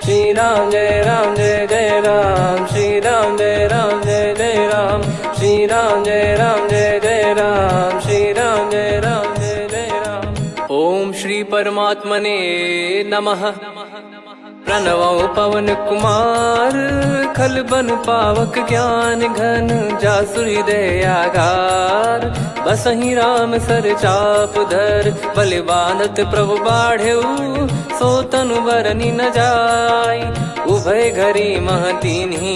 श्री राम जय जय राम, श्री राम जय जय राम, श्री राम जय जय राम, श्री राम जय जय राम। ओम श्री परमात्मने नमः। प्रणवो पवन कुमार, खल बन पावक ज्ञान घन, जासु हृदय आगार। बसहि राम सर चाप धर, बल बांधत प्रभु बाढ़ेऊ, सो तनु बरनि न जाय। उभय घरी मह दीन्ही,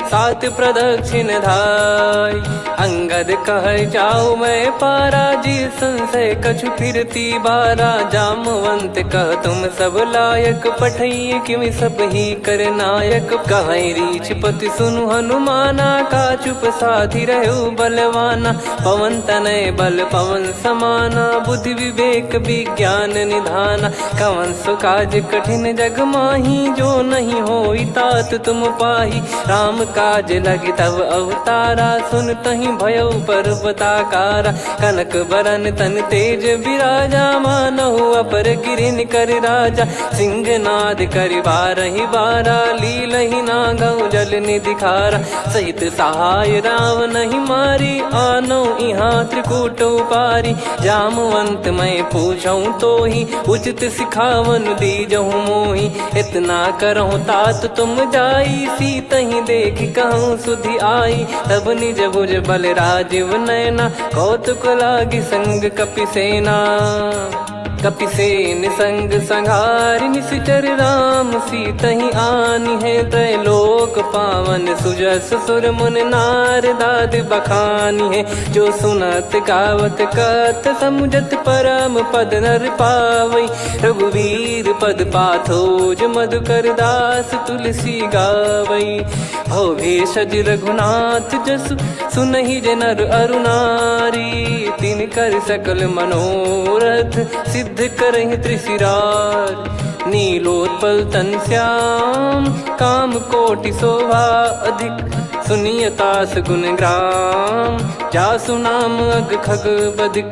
सात प्रदक्षिण धाय। अंगद कह जाऊ मैं पारा, जी संशय कछु फिरती बारा। जामवंत कह तुम सब लायक, पठई किमि सब ही कर नायक। कहीं रीछ पति सुनु हनुमाना, का चुप साधि रहु बलवाना। पवन तनय बल पवन समाना, बुद्धि विवेक विज्ञान निधाना। कवन सो काज कठिन जग माही, जो नहीं होई तात तुम पाही। राम काज लगी तब अवतारा, सुन तहि भयउ पर्वताकारा। कनक बरन तन तेज बिराजा, मानहु अपर गिरिन कर राजा। सिंहनाद करि बारहि बारा, लीलहि नागौ जल निधि खारा। सहित सहाय रावण ही मारी, आनो इहाँ त्रिकूट उपारी। जामवंत मैं पूछऊँ तो ही, उचित सिखावन दीजहु मोहि। इतना करहु तात तुम जाई, सीतहि देख कहूँ सुधि आई। तब निज भुज बल राजीव नैना, कौतुक लागी संग कपिसेना। कपिसेन संग संहारि, निशिचर राम सीतहि आनि है। त्रैलोक पावन सुजस सुर मुन नार, दाद बखानी है। जो सुनत गावत कथ, समुझत परम पद नर पावई। रघुवीर पद पाथोज, मधुकर दास तुलसी गावई। भव भेषज रघुनाथ जसु, सुनहि जे नर अरु नारी। तिन कर सकल मनोरथ, सिद्ध करहि त्रिशिरार। नीलोत्पल तन श्याम, काम कोटि शोभा अधिक। सुनियतास गुण ग्राम, जासु नाम अग खग बदिक।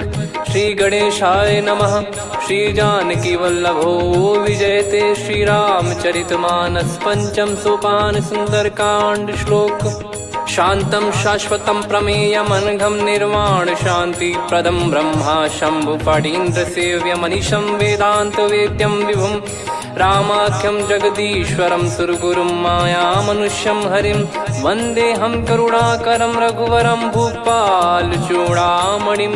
श्री गणेशाय नमः। श्री जानकी वल्लभो विजयते, श्री रामचरित मानस। पंचम सोपान सुंदरकांड श्लोक। शांतं शाश्वतं प्रमेयमनघं, निर्वाण शांति प्रदं ब्रह्मा शंभु फणीन्द्र सेव्यमनिशं। वेदांत वेद्यं विभुं रामाख्यं जगदीश्वरं, सुरगुरुं माया मनुष्यं हरिं। वन्देऽहं करुणाकरं रघुवरं, भूपाल चूडामणिं।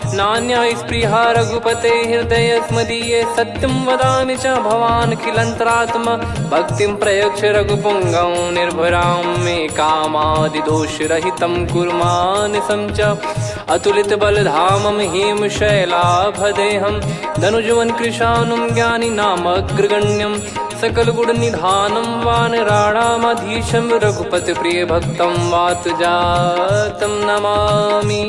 नान्या स्पृहा रघुपते हृदय स्मदीये, सत्यं वदामि च भवान् खिलन्तरात्मा। भक्तिं प्रयच्छ रघुपुङ्गं, निर्भरां मे कामादिदोषरहितं कुर्मानसं च। अतुलित बलधामं हेमशैलाभदेहं, धनुजवन कृशानुं ज्ञानी नामग्रगण्यं। सकल गुण निधानं वानराणामधीशं, रघुपति प्रिय भक्तं वात जातं नमामि।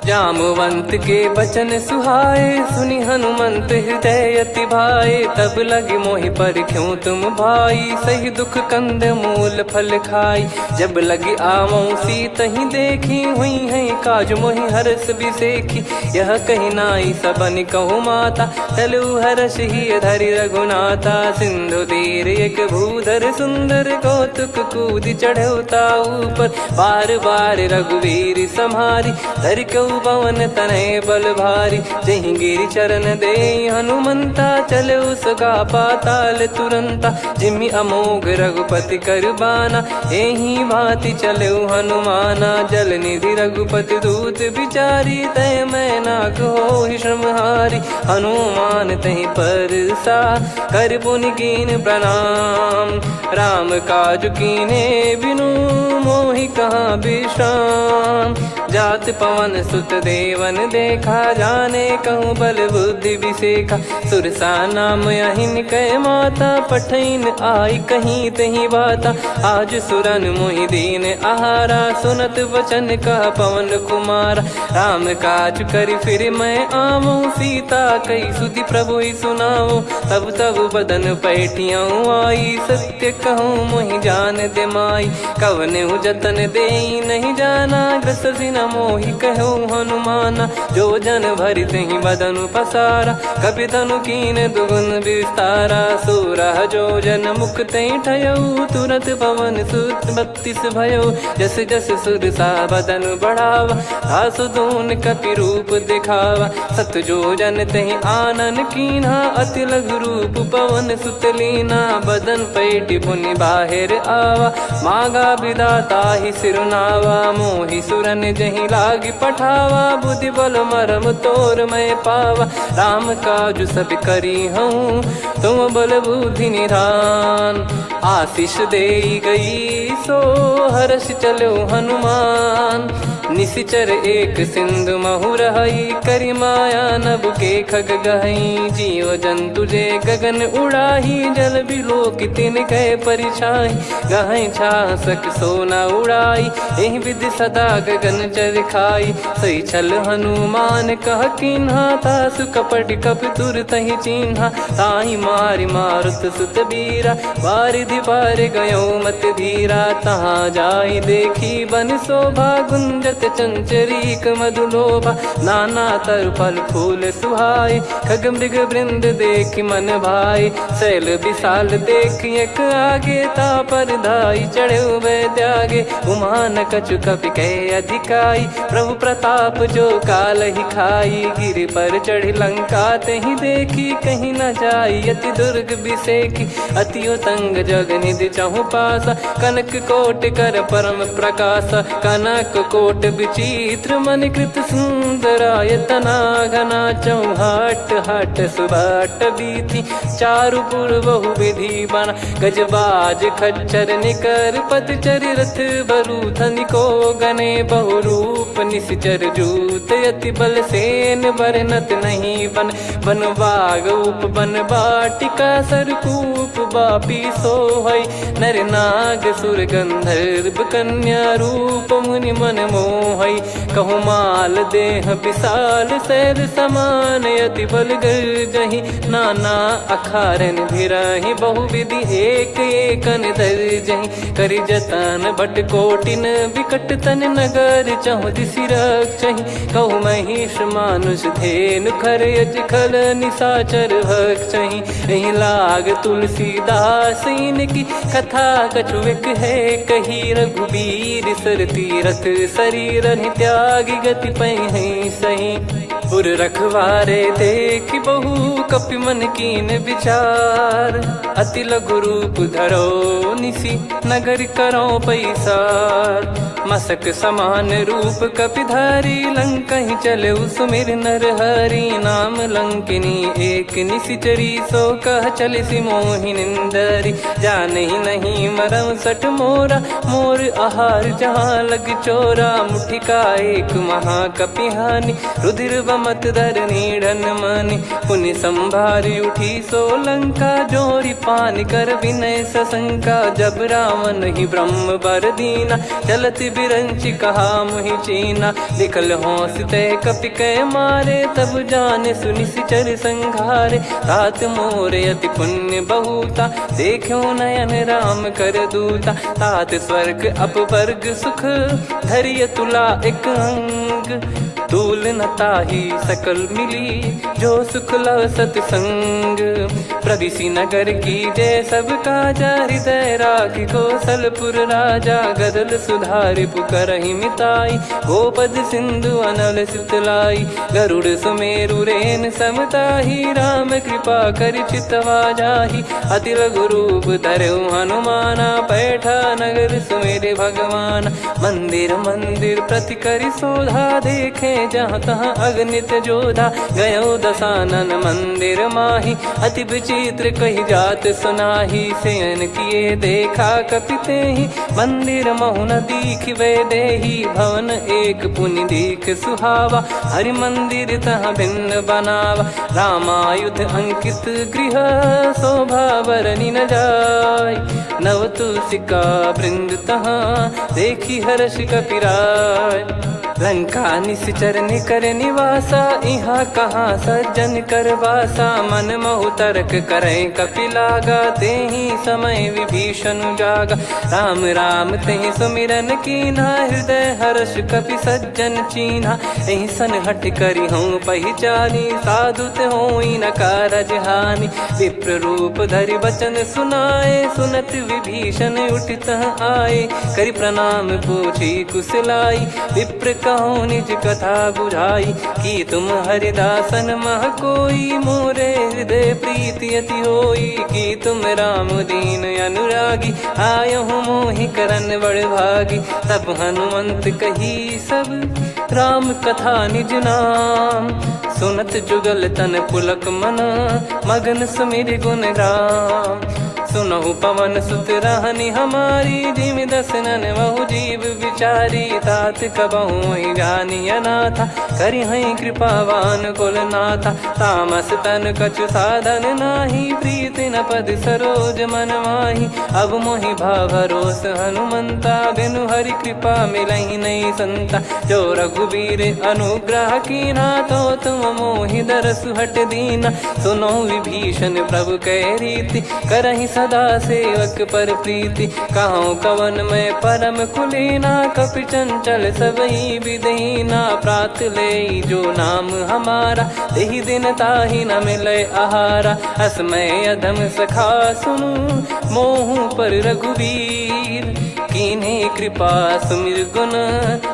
जामवंत के बचन सुहाए, सुनि हनुमंत हृदय अति भाए। तब लगे मोहि परख्यूं तुम भाई, सही दुख कंद मूल फल खाई। जब लगे आवऊं सीतहि देखी, हुई है काज मोहि हरस बिसेखी। यह कही नाई सबन कहु माता, चलु हरष ही धरि रघुनाथा। सिंधु तीर एक भूधर सुंदर, कौतुक कूदि चढ़ौता ऊपर। बार बार रघुवीर सम्हारी, धरि कऊ पवन तनय बल भारी। जहि गिरि चरण दे हनुमंता, चले उसका पाताल तुरंता। जिमि अमोघ रघुपति कर बाना, एहि भांति चले हनुमाना। जल निधि रघुपति दूत बिचारी, तय मैं नाक होहि श्रमहारी। हनुमान तहि परसा, कर पुनि कीन प्रणाम। राम काज कीने बिनु, मोहि कहाँ विश्राम। जात पवन सुत देवन देखा, जाने कहूँ बल बुद्धि विसेखा। सुरसा नाम अहिन कै माता, पठैन आई कहीं तहीं बाता। आज सुरन मोहि दीन आहारा, सुनत वचन कह पवन कुमारा। राम काज करि फिर मैं आवऊं, सीता कई सुधि प्रभु ही सुनाऊं। तब तब बदन पैठियाँ आई, सत्य कहूँ मोहि जान दे माई। कवने जतन दे नहीं जाना, ग्रसि न मोहि कहो हनुमाना। जो जन भरि तहि बदनु पसारा, कपि तनु कीन दुगुन विस्तारा। सोरह जो जन मुख तहि ठयऊ, तुरत पवन सुत 32 भयऊ। जस जस सुर सा बदन बढ़ावा, आसु दून कपि रूप दिखावा। सत जो जन तहि आनन कीन्हा, अति लघु रूप पवन सुत लीना। बदन पैटि पुनि बाहिर आवा, मागा विधाता ही सिरुनावा। मोहि सुरन जहि लागी पठावा, बुद्धि बल मरम तोर मैं पावा। राम काजु सब करी हूँ, तुम बल बुद्धि निधान। आशीष देई गई सो हर्ष चलो हनुमान। निशिचर एक सिंधु महु रहई, करि माया नभ के खग गहई। जीव जंतु जे गगन उड़ाही, जल बिलोक तिन कह परिछाई। गहई छासक सोना उड़ाई, एहि विधि सदा गगन चर खाई। सही छल हनुमान कह कीन्हा, तासु कपट कपि तुर तहि चिन्हा। ताहि मारि मारुत सुत बीरा, वारिधि पार गयो मत धीरा। तहाँ जाई देखी बन शोभा, गुंजत चंचरीक मधुलोभा। नाना तर फल फूल सुहाई, खग मृग वृंद देखि मन भाई। शैल विशाल देखि एक आगे, तापर धाई चढ़े वै त्यागे। उमा न कछु कपि कह अधिकाई, प्रभु प्रताप जो काल ही खाई। गिरि पर चढ़ी लंका तहि देखी, कहीं न जाई अति दुर्ग बिसेकी। अति उतंग जग निधि चहु पासा, कनक कोट कर परम प्रकाशा। कनक कोट विचित्र मन कृत सुंदरायतना। घना चौहाट हाट सुबाट बीती, चारुपुर बहु विधि बना। गजबाज खच्चर निकर पतचर, रथ बरु धनिको गने। बहु रूप निशिचर जूत, अति बल सेन बरनत नहीं बन। बन बाग उप बन बाटिका, सरकूप बापी सोहई। नर नाग सुर गंधर्व कन्या, रूप मुनि मन मोहई। कहु माल देह विशाल, शैल समान अति बल गर्जहि। नाना अखारन भिरहि, बहु विधि एक एकन दर्जहि। करि जतन बट कोटिन, विकट तन नगर चहु दिसि रक्षहि। कहु महिष मानुष धेनु, खर यज खल निशाचर भक्षहि। एहि लाग तुलसीदास इनकी, कथा कछु एक है कही। रघुबीर सर तीरथ शरीर, त्यागी गति पै सही। उर रखवारे देखि बहु, कपि मन कीन विचार। अति लघु रूप धरो निसी, नगर करो पैसार। मसक समान रूप कपि धारी, लंकहि चले सुमिर नर हरि। नाम लंकिनी एक निशिचरी, सो कह चलिसि मोहि निंदरी। जानहि नहीं मरम सठ मोरा, मोर आहार जहाँ लग चोरा। मुठिका एक महाकपि हानि, रुधिर बमत धरनी ढन मानि। पुनि संभारी उठी सो लंका, जोरी पान कर विनय सशंका। जब रावण ही ब्रह्म बर दीना, चलति बिरंचि कहा मुहि चीना। लिखल होंस ते कपि कै मारे, तब जाने सुनि सिचर संघारे। तात मोर अति पुण्य बहुता, देखो नयन राम कर दूता। तात स्वर्ग अपवर्ग सुख, धरिय तुला एक अंग। तूल न ताहि सकल मिली, जो सुख लव सतसंग। प्रदिशि नगर की जय सब काजा, हृदय राखि कौशलपुर राजा। गदल सुधारि पुकारहि मिताई, गोपद सिंधु अनल सितलाई। गरुड़ सुमेरु रेन समताहि, राम कृपा करि चितवा जाहि। अति लघु रूप धरऊ हनुमाना, पैठा नगर सुमेरे भगवान। मंदिर मंदिर प्रति करि शोधा, देखे जहाँ तहाँ अगणित जोधा। गयो दशानन मंदिर माही, अति विचित्र कही जात सुनाही। शयन किए देखा कपि तेहि, मंदिर महु न दीख वे देही। भवन एक पुनि दीख सुहावा, हरि मंदिर तहाँ भिन्न बनावा। रामायुध अंकित गृह, शोभा बरनि न जाय। नव तुलसी का वृंद तहाँ, देखी हर्ष कपिराय। लंका निश्चर निकर निवासा, इहाँ कहाँ सज्जन कर वासा। मन महु तर्क करें कपिलागा, तेहि समय विभीषण जागा। राम राम तेहि सुमिरन कीन्हा, हृदय हर्ष कपि सज्जन चीन्हा। एहि सन हट करी हूँ पहिचानी, साधु ते होई न कारज हानि। विप्र रूप धरि बचन सुनाए, सुनत विभीषण उठित आए। करि प्रणाम पूछी कुशलाई, विप्र कहो निज कथा बुझाई। कि तुम हरिदासन मह कोई, मोरे हृदय प्रीति अति होई। कि तुम राम दीन अनुरागी, आयहु मोहि करन बड़ भागी। तब हनुमंत कही सब राम कथा निज नाम, सुनत जुगल तन पुलक मना, मगन सुमिर गुण राम। सुनहु पवन सुत रहनी हमारी, जिमि दसनन महु जीव विचारी। तात कबहु ही जानी अनाथा, करि हई कृपावान कुल नाथा। तामस तन कछु साधन नाही, प्रीति न पद सरोज मन माही। अब मोहि भाव भरोस हनुमंता, बिनु हरि कृपा मिलहि नहीं संता। जो रघुबीर अनुग्रह कीना, तो तुम मोहि दरसु हट दीना। सुनो विभीषण प्रभु कह रीति, करहि सदा सेवक पर प्रीति। कहूँ कवन में परम कुलीना, कपि चंचल सबई विदहीना। प्रात ले जो नाम हमारा, तेहि दिन ताहि न मिले आहारा। असमय अधम सखा सुनु, मोहु पर रघुवीर। कीन्हे कृपा सुमिर गुण,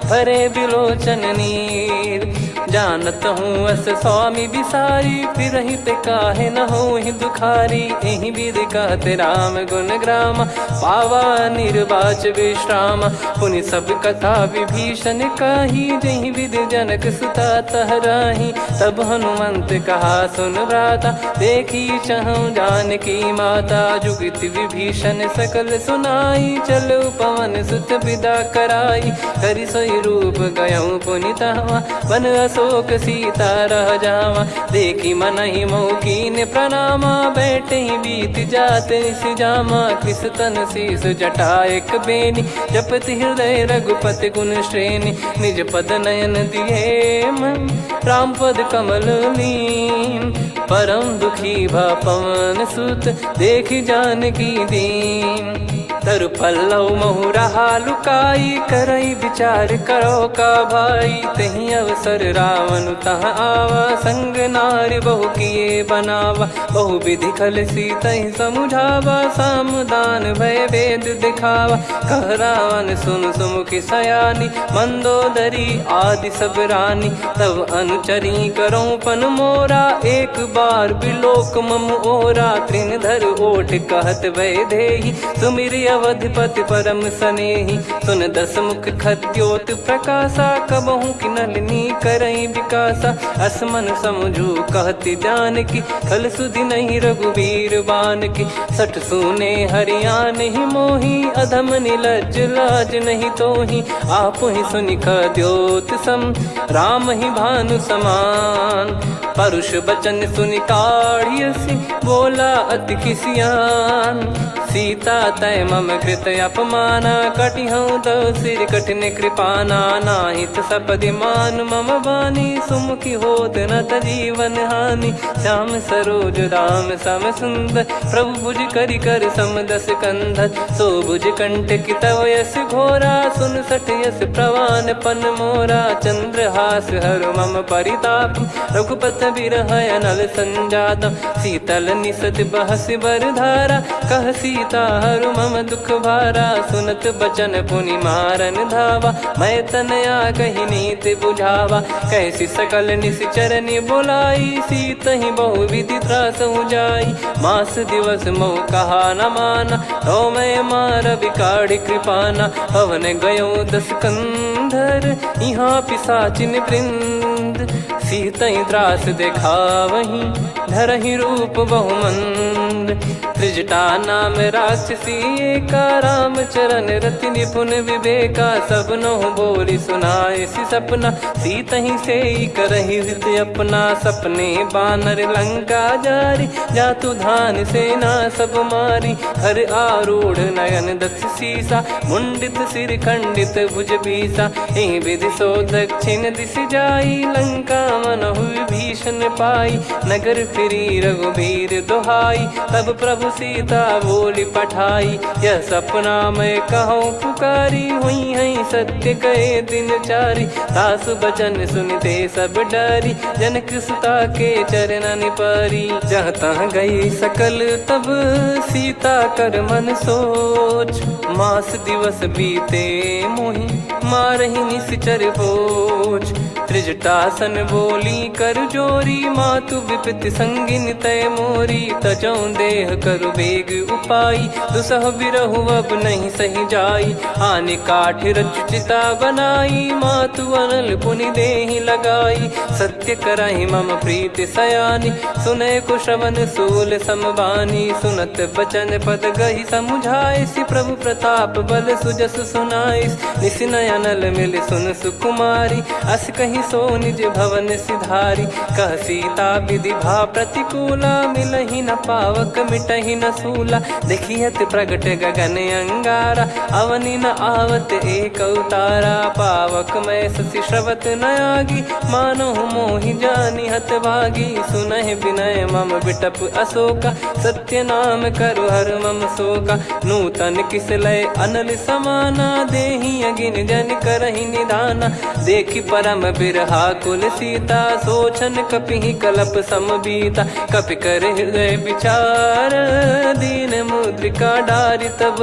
भरे बिलोचन नीर। जानत हूँ अस स्वामी बिसारी, फिरहित काहे न होहि दुखारी। एहि विधि कहते राम गुण ग्राम, पावा निर्वाच विश्राम। पुनि सब कथा विभीषण काही, जहि विधि जनक सुता तहराही। तब हनुमंत कहा सुन भ्राता, देखी चहु जानकी माता। जुगित विभीषण सकल सुनाई, चलो पवन सुत विदा कराई। करि सोई रूप गयऊँ पुनितवा, बन अशोक सीता रह जावा। देखी मनहि मोह कीन्ह प्रणामा, बैठे ही बीत जात निस जामा। कृस तन शीस जटा एक बेनी, जपति हृदय रघुपति गुण श्रेणी। निज पद नयन दिए मन, राम पद कमल लीन। परम दुखी भा पवन सुत, देखि जानकी दीन। तरु पल्लव महु रहा लुकाई, करई विचार करो का भाई। तही अवसर रावण तहाँ आवा, संग नारी बहु किए बनावा। बहु विधि खल सीतहि समुझावा, सामदान भय वेद दिखावा। कह रावण सुन सुमुखी सयानी, मंदोदरी आदि सब रानी। तब अनुचरी करो पन मोरा, एक बार बिलोक मम ओरा। तृण धर ओठ कहत भय देहि, सुमिरि अवधिपति परम सनेहि। सुन दस मुख खद्योत प्रकाशा, कबहु कि नलिनी करई विकासा। असमन समझू कहति जानकी, खल सुधि नहीं रघुबीर बानकी। सठ सूने हरियाण ही मोही, अधम निलज्ज लाज नहीं तोही। आप ही सुनि खद्योत सम, राम ही भानु समान। परुष बचन सुनि काढ़ियसि, बोला अति किसियान। सीता तय मम कृत अपमाना, कटिहऊँ तो सिर कठिन कृपाना। नाहित सपदि मान मम बानी, सुमुखी होत न जीवन हानि। श्याम सरोज राम सम सुंदर, प्रभु भुज करि कर सम दस कंधर। सो भुज कंठ की तव यस घोरा, सुन सठ यस प्रवान पन मोरा। चंद्रहास हर मम परिताप, रघुपत बिरह अनल संजात। शीतल निसत बहस बर धारा, कह सीता हरु मम दुख भारा। सुनत बचन पुनि मारन धावा, मैं तनया कही नीति बुझावा। कैसी सकल निश्चरनि बुलाई, सीतहि बहु विधि त्रासहु जाई। मास दिवस मोह कहा न माना, तो मैं मार बिकाढ़ कृपाना। हवन गयो दस कंधर, यहाँ पिशाचिन वृंद। सीतहि त्रास देखावहीं, धरहि रूप बहुमंद। त्रिजटा नाम राक्षसी एका, राम चरण रति निपुण विवेका। सब नोह बोली सुनाए सी सपना, सीत ही से करही हित अपना। सपने बानर लंका जारी, जातु धान सेना सब मारी। हर आरूढ़ नयन दक्ष सीसा, मुंडित सिर खंडित भुज बीसा। एहि विधि सो दक्षिण दिश जाई, लंका मनहु विभीषण पाई। नगर फिरी रघुबीर दुहाई, तब प्रभु सीता बोली पठाई। यह सपना मैं कहूँ पुकारी, हुई है सत्य कहे दिन चारी। सासु बचन सुनते सब डरी, जनक सुता के चरण परी। जहाँ तहाँ गई सकल तब सीता कर मन सोच। मास दिवस बीते मोहि मारहि निश्चर भोज। त्रिजटासन बोली कर जोरी, मातु विपति संगिन तय मोरी। तजौ देह करु बेग उपाई, दुसह बिरहु अब नहीं सही जाई। आने काठ रचिता बनाई, मातु अनल पुनि देहि लगाई। सत्य कराहि मम प्रीति सयानी, सुनै को श्रवण सूल समबानी। सुनत बचन पद गहि समुझाए, सि प्रभु प्रताप बल सुजस सुनाइस। निस नयनल मिल सुन सुकुमारी, अस कहि सो निज भवन सिधारी। कह सीता विधि भा प्रतिकूला, मिलहि न पावक मिटहि न सूला। देखियत प्रगट गगन अंगारा, अवनि न आवत एक अवतारा। पावक मैं ससि श्रवत न आगी, मानो मोहि जानि हत भागी। सुनहि विनय मम बिटप अशोका, सत्य नाम करु हर मम शोका। नूतन किस लय अनल समाना, देहि अगिन जन करहि निधाना। देखि परम बिरहा कुल सीता, सोचन कपिहि कलप समबीता। कपि कर हृदय विचार, दीन मुद्रिका डारि तब।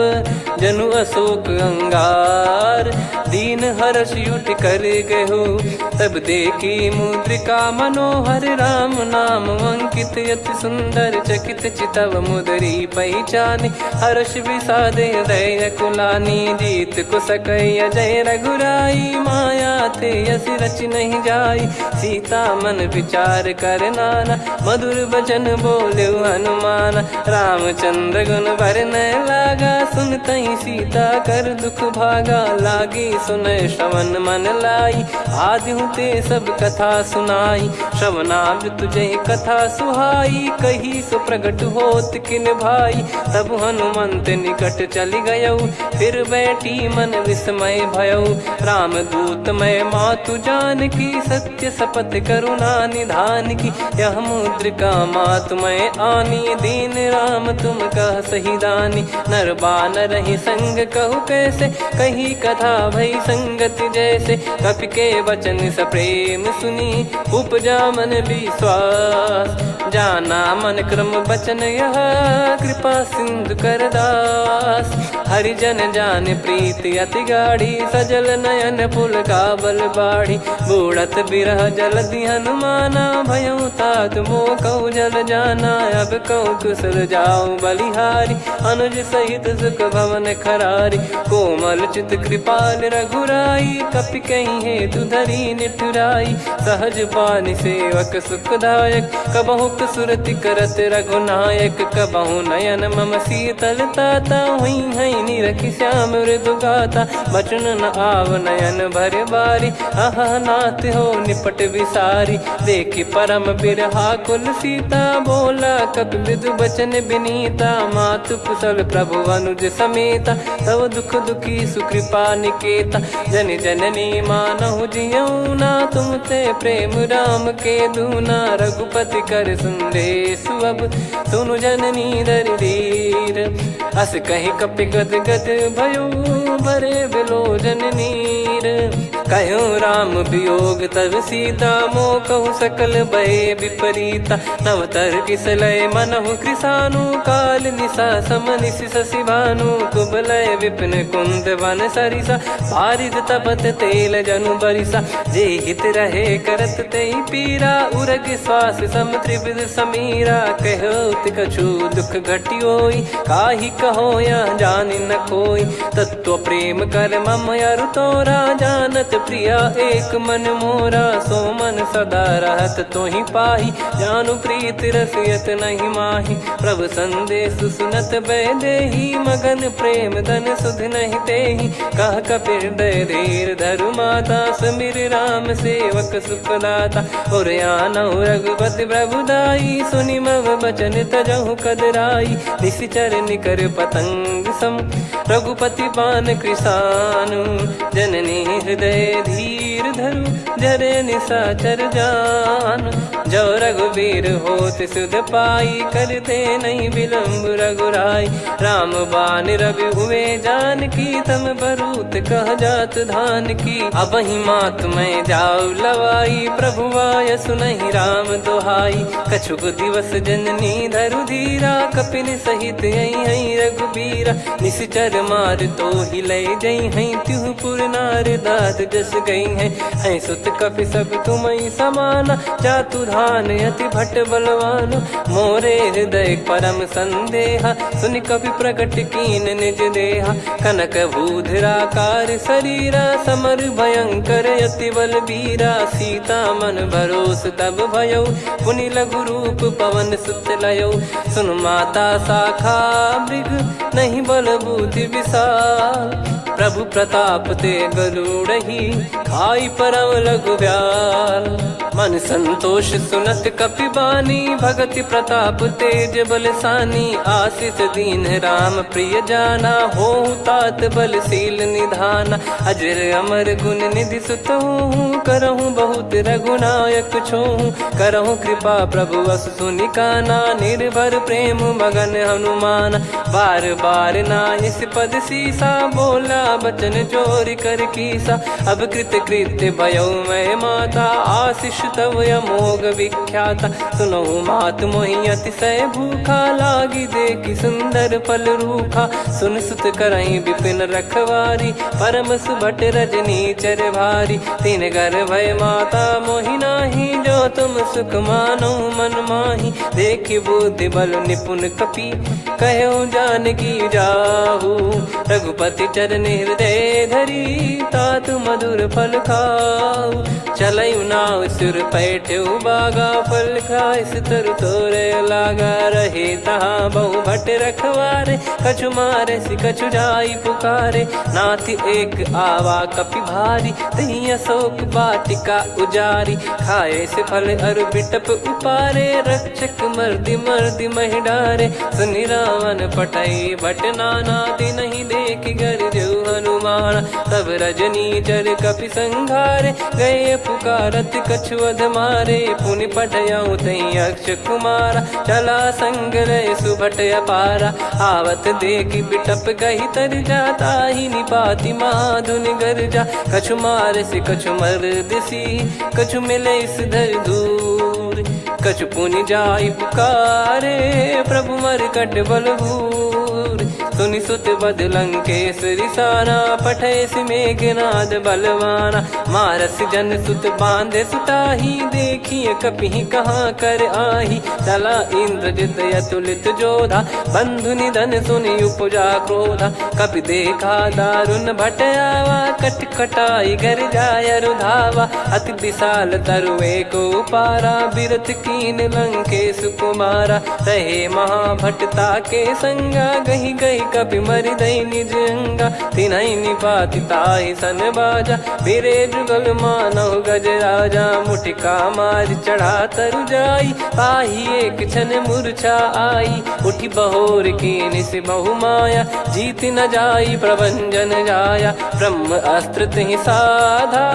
जनु अशोक अंगार, दीन हर्ष युट कर गहु। तब देखी मुद्रिका मनोहर, राम नाम अंकित अति सुंदर। चकित चितव मुदरी पहचानी, हर्ष विषाद हृदय कुलानी। जीत को सकय अजय रघुराई, माया ते यस रच नहीं जाई। सीता मन विचार कर नाना, मधुर वचन बोले हनुमान। रामचंद्र गुण बरनय लागा, सुनतहि सीता कर दुख भागा। लागी सुनय श्रवण मन लाई, आदिहु ते सब कथा सुनाई। श्रवणाब तुझे कथा सुहाई, कही सो प्रगट होत किन भाई। तब हनुमंत निकट चली गयौ, फिर बैठी मन विस्मय भयौ। राम दूत मैं मातु जान की, सत्य शपथ करुणा निधान की। यह मुद्रिका मातु मैं आनी, दीन राम तुम कह सही दानी। नर बानर ही संग कहु कैसे, कही कथा भई संगति जैसे। कपि के वचन सप्रेम सुनी, उपजा मन विश्वास। जाना मन क्रम बचन यह, कृपा सिंधु कर दास। हरिजन जान प्रीति अति गाढ़ी, सजल नयन पुल काबल बाढ़ी। बूढ़त बिरह जलधि हनुमाना, भयउ तात मोह कहु जल जाना। अब कहु कुशल जाऊ बलिहारी, अनुज सहित सुख भवन खरारी। कोमल चित कृपाल रघुराई, कपि कहीं हेतु धरी निठुराई। सहज पानि सेवक सुखदायक, कबहु सुरति करत रघुनायक। कबहु नयन मम शीतल ताता, हुई है निरखि श्याम मृदु गाता। बचन न आव नयन भर बारी, अह नाथ हो निपट विसारी। देखि परम बिरहा कुल सीता, बोला कपि मृदु बचन बिनीता। मातु कुशल प्रभु अनुज समेता, तव दुख दुखी सुकृपा निकेता। जन जननी मानहु जियऊ ना, तुम ते प्रेम राम के दूना। रघुपति कर सुंदेशु अब, सुनु जननी दर धीर। अस कहि कपि गद गद भयो, भरे बिलोचन नीर। कहूँ राम वियोग तब सीता, मोह कहूँ सकल भय विपरीता। नवतर किसलय मनहु कृसानु, काल निशा समनिश शशि भानु। कुबलय विपिन कुंद वन सरिसा, पारिद तपत तेल जनु बरिसा। जे हित रहे करत ते पीरा, उरग श्वास सम त्रिविध समीरा। कहत कछु दुख घटियोई, काहि कहो या जानि न कोई। तत्व प्रेम कर मम अरु तोरा, जानत प्रिया एक मन मोरा, सो मन सदा रहत तो ही पाही। जानु प्रीत रसियत नहीं माही, प्रभु संदेश सुनत बैदेही। मगन प्रेम धन सुध नहीं तेही, कह कपिर दय धीर धरु माता। समीर राम सेवक सुखदाता, और आनौ रघुपति प्रभुदाई। सुनि मम बचन तजहु कदराई, निशिचर निकर पतंग सम। रघुपति पान कृसानु, जननी हृदय धीर धरु। जरे निशाचर जान, जो रघुवीर होत सुध पाई। करते नहीं विलम्ब रघुराई, राम बान रवि हुए जानकी। तम बरूत कह जात धान की, अब ही मात मैं जाऊ लवाई। प्रभु आय सुनहि राम दुहाई, कछुक दिवस जननी धरु धीरा। कपिन सहित यही रघुबीरा, निश्चर मार तो ही लय जई हैं। त्युह पुर नार दात जस गई हैं, सुत कपि सब तुमई समाना। जातु धान अति भट बलवान, मोरे हृदय परम संदेहा। सुनि कपि प्रकट कीन निज देहा, कनक भूधराकार शरीरा। समर भयंकर अति बल बीरा, सीता मन भरोस तब भयो। पुनि लघु रूप पवन सुत लयो, सुन माता शाखा मृग नहीं बल बुद्धि विशाल। प्रभु प्रताप ते गरुड़ही, खाई परम लघु ब्याल। मन संतोष सुनत कपि बानी, भगति प्रताप तेज बलसानी। आशीष दीन राम प्रिय जाना, होहु तात बलशील निधाना। अजर अमर गुण निधि सुतहु, करहु बहुत रघुनायक छोहु। करहु कृपा प्रभु अस सुनि काना, निर्भर प्रेम मगन हनुमान। बार बार नायस पद सीसा, बोला बचन चोरी कर कीसा। अब कृत कृत्य भयो मैं माता, आशीष तव अमोघ विख्याता। सुनहु मात मोहि अतिशय भूखा, लागी देखी सुंदर फल रूखा। सुन सुत करहीं विपिन रखवारी, परम सुभट रजनी चर भारी। तीन घर भय माता मोहि नाही, जो तुम सुख मानो मन माही। देखि बुद्धि बल निपुण कपि, कहो जानकी जाहू। रघुपति चरण हृदय धरी, तात मधुर फल खाऊ। चलऊ नाव सुर पैठ्यु बागा, फल खाइस तरु तोरे लागा। रहे तहाँ बहु भट रखवारे, कछु मारे सि कछु जाई पुकारे। नाथ एक आवा कपि भारी, तही अशोक वाटिका उजारी। खाए से फल अर बिटप उपारे, रक्षक मर्दि मर्दि महि डारे। सुनि रावण पटई भट नाना, तिनहि देख गर जो हनुमान। तब रजनी चर कपि संघारे, गए पुकारत कछु अध मारे। पुनि पटयऊ तई अक्ष कुमारा, चला संग रय सुभट अपारा। आवत देखि बिटप कही तर जाता, ही निपाति माधुनि गर्जा। कछु मार से कछु मर दिसी, कछु मिले इस धर दूर। कछु पुनि जाई पुकारे, प्रभु मर कट बलभूर। सुनि सुत बद लंकेश्वरी साना, पठय सि मेघनाद बलवाना। मारस जन सुत बांधे सुताही, देखिए कपि कहाँ कर आही। चला इंद्रजित अतुलित जोधा, बंधु निधन सुनि उपजा क्रोधा। कपि देखा दारुण भट आवा, कट कटाई घर जाय रुधावा। अति विशाल तरुए को पारा, बिरथ कीन लंकेश कुमारा। रहे महाभटता के संगा, गही गही कपि मरि दई निज अंगा। तिन्हि निपाति ताहि सन बाजा, बिरे जुगल मानव गज राजा। मुटिका मार चढ़ा तरु जाई, पाही एक क्षण मूर्छा आई। उठी बहोर कीन से बहु माया, जीत न जाई प्रभंजन जाया। ब्रह्म अस्त्र तिहि साधा,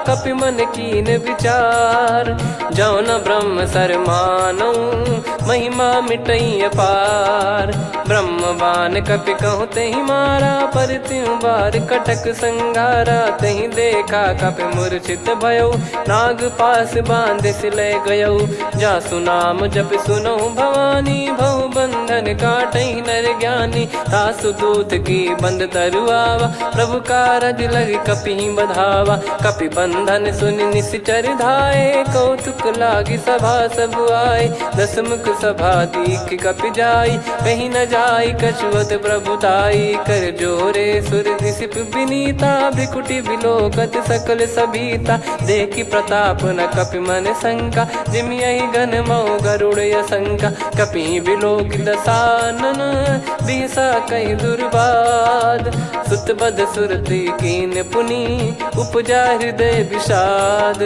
कपि मन कीन विचार। जौ न ब्रह्म सर मानौ, महिमा मिटई अपार। ब्रह्म बान कपि कहु तहि मारा, पर त्यों बार कटक संगारा। तहि देखा कपि मूर्छित भयो, नाग पास बांध सिलय गयो। जासु नाम जप सुनहु भवानी, भव बंधन काटहि नर ज्ञानी। तासु दूत की बंद तरुआवा, प्रभु कारज लग कपि बधावा। कपि बंधन सुनि निश्चर धाये, कौतुक लागी सभा सब आए। दस मुख सभा दीख कपि जाई, कहीं न जाई कछुअत प्रभुताई कर जोरे सुर दिसिप विनीता भ्रिकुटी बिलोकत सकल सबीता देखी प्रताप न कपि मन शंका जिमि यही गण मऊ गरुड़ असंका कपि बिलोक दसानन बिहसा कहीं दुर्बाद सुत बद सुरति कीन पुनी उपजा हृदय विषाद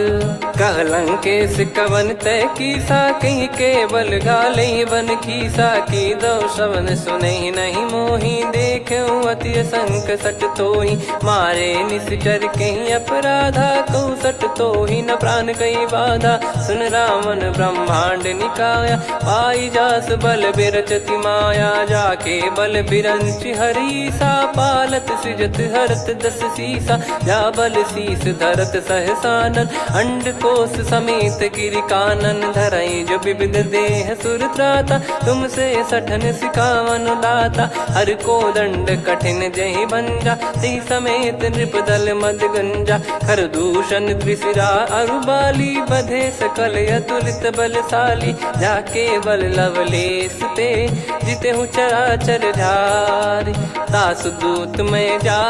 कहलंकेश कवन तय कीसा कहीं केवल गाले बन कीसा की दो श्रवण सुने नहीं मोही देखे अति संक सट तोही मारे निश्चर कहीं अपराधा कहूँ सट तोही न प्राण कहीं बाधा सुन रावण ब्रह्मांड निकाया पाई जास बल बिरचति माया जाके बल बिरंच हरीसा पालत सृजत हरत दस सीसा जा बल शीस धरत सहसानन अंड कोश समेत गिरि कानन धरई जो विविध देह सुर त्राता तुमसे सठन सिखावन दाता हर को दंड कठिन जहि बंजा ती समेत नृपदल मद गंजा खर दूषण त्रिशिरा अरुबाली बधे सकल अतुलित बलशाली जाके बल लवलेस ते जिते हूँ चराचर झारी दास दूत में जा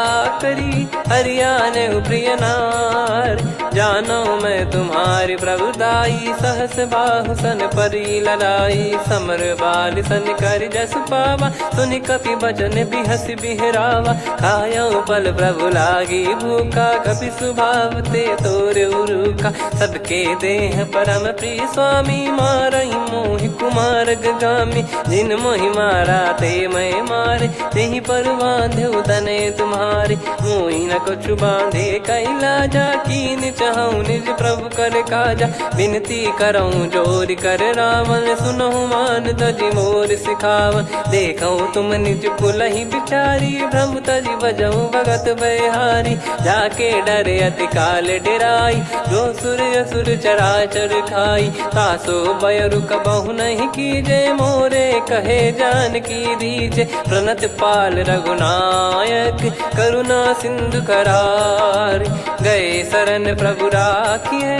करी हरियाने प्रिय नार जानो मैं तुम्हारी प्रभुदाई सहस बाहु सन परी लड़ाई समर बाल सन कर जस पावा सुनि कपि भजन बिहस बिहरावा खायो पल प्रभु लागी भूखा कपि स्वभाव ते तोर उरुका सबके देह परम प्रिय स्वामी मारई मोहि कुमार गामी जिन मोहि मारा ते मैं मारे तेहि पर बांधे उदने तुम्हारे मोहि न कुछ बांधे कैला जा कीन चाहूं निज प्रभु कर काजा विनती करऊं जोर कर रावण सुनहु मान तजि मोर सिखावन देखऊं तुम निज कुलहि बिचारी भ्रम तजि बजऊं भगत बहारी जाके डरे अति काल डेराई जो सुर असुर चराचर खाई तासो बयरु कबहु नहीं कीजे मोरे कहे जान की दीजे प्रणत पाल रघुनायक करुणा सिंधु करार गए शरण प्रभु राखिए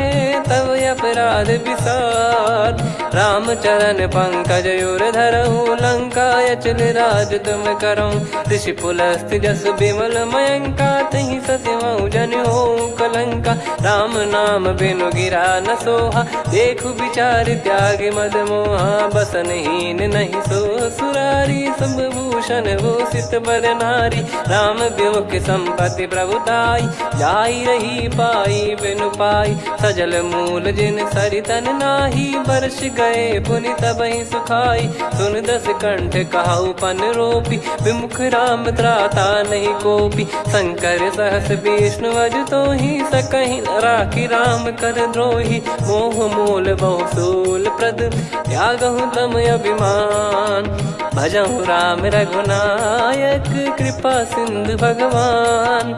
तब अपराध विसार रामचरण पंकज उर धरहु लंका अचल राज तुम करऊं ऋषि पुलस्त जस विमल मयंका तहि ससिमऊ जन हो कलंका राम नाम बिनु गिरा न सोहा देखु विचार त्याग मद मोहा बसनहीन नहीं सो सुरारी सब भूषण भूषित बर नारी राम विमुख संपत्ति प्रभुताई जाई रही पाई बिनु पाई सजल मूल जिन सरितन नाही वर्ष गए पुनि तबहि सुखाई सुन दस कंठ कहाऊ पन रोपी विमुख राम त्राता नहीं कोपी शंकर सहस विष्णु अज तो ही सकहि राखी राम कर द्रोही मोह मूल बहुसूल प्रद त्यागहु तम अभिमान भजहु राम रघुनायक कृपा सिंधु भगवान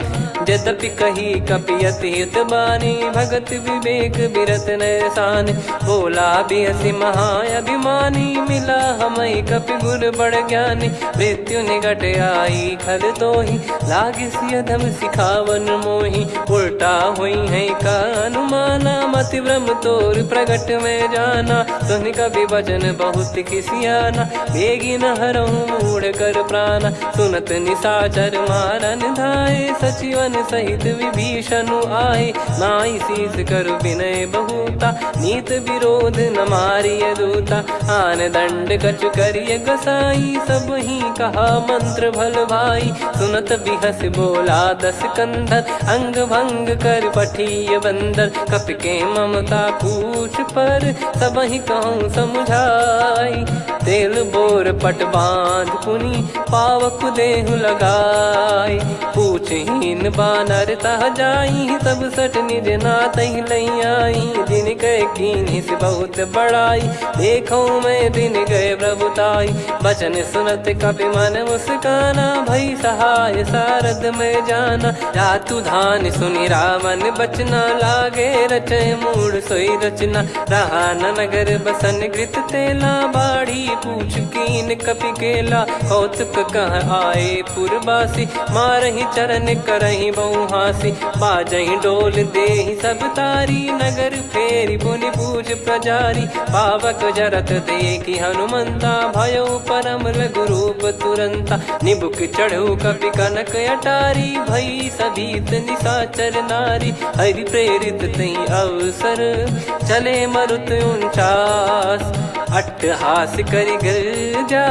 यद्यपि कही कपियति हित बानी भगत विवेक बिरत नैसान बोला बिहसी महाअभिमानी मिला हमई कपि गुर बड़ ज्ञानी मृत्यु निकट आई खल तो ही लागिस यधम सिखावन मोही उल्टा हुई है का अनुमाना मति ब्रह्म तोर प्रगट में जाना सुन कभी वचन बहुत किसियाना बेगी न हरहु मूढ़ कर प्राणा सुनत निशाचर मारन धाये सचिवन सहित विभीषणु आए नाई शीस कर विनय बहुता नीत विरोध न मारिय दूता आन दंड कछु करिय गसाई सब ही कहा मंत्र भल भाई सुनत बिहस बोला दस कंधर अंग भंग कर पठिय बंदर कपि के ममता पूछ पर सब ही कहूँ समझाई तेल बोर पट बांध पुनि पावक देहु लगाई पूछहीन बानर तह जाई तब सट निज नाथ लई आई दिन गए कीन्ही से बहुत बड़ाई देखो मैं दिन गए प्रभुताई बचन सुनत कपि मन मुस्काना भई सहाय सारद में जाना जातु धान सुनि रावण बचना लागे रचय मूड सोई रचना रहा न नगर बसन कृत तेला बाड़ी पूछ कीन कपि केला, कौतुक कह आए पुरबासी, मारहि चरण करहि बहु हासी, बाजहि डोल देहि सब तारी, नगर फेरी पुनि पूज प्रजारी, पावक जरत देखि हनुमंता, भयो परम लघु रूप तुरंता, निबुक चढ़ऊ कपि कनक अटारी, भई सभीत निशाचर नारी, हरि प्रेरित तई अवसर, चले मरुत 49, अट्टहास करि गर्जा,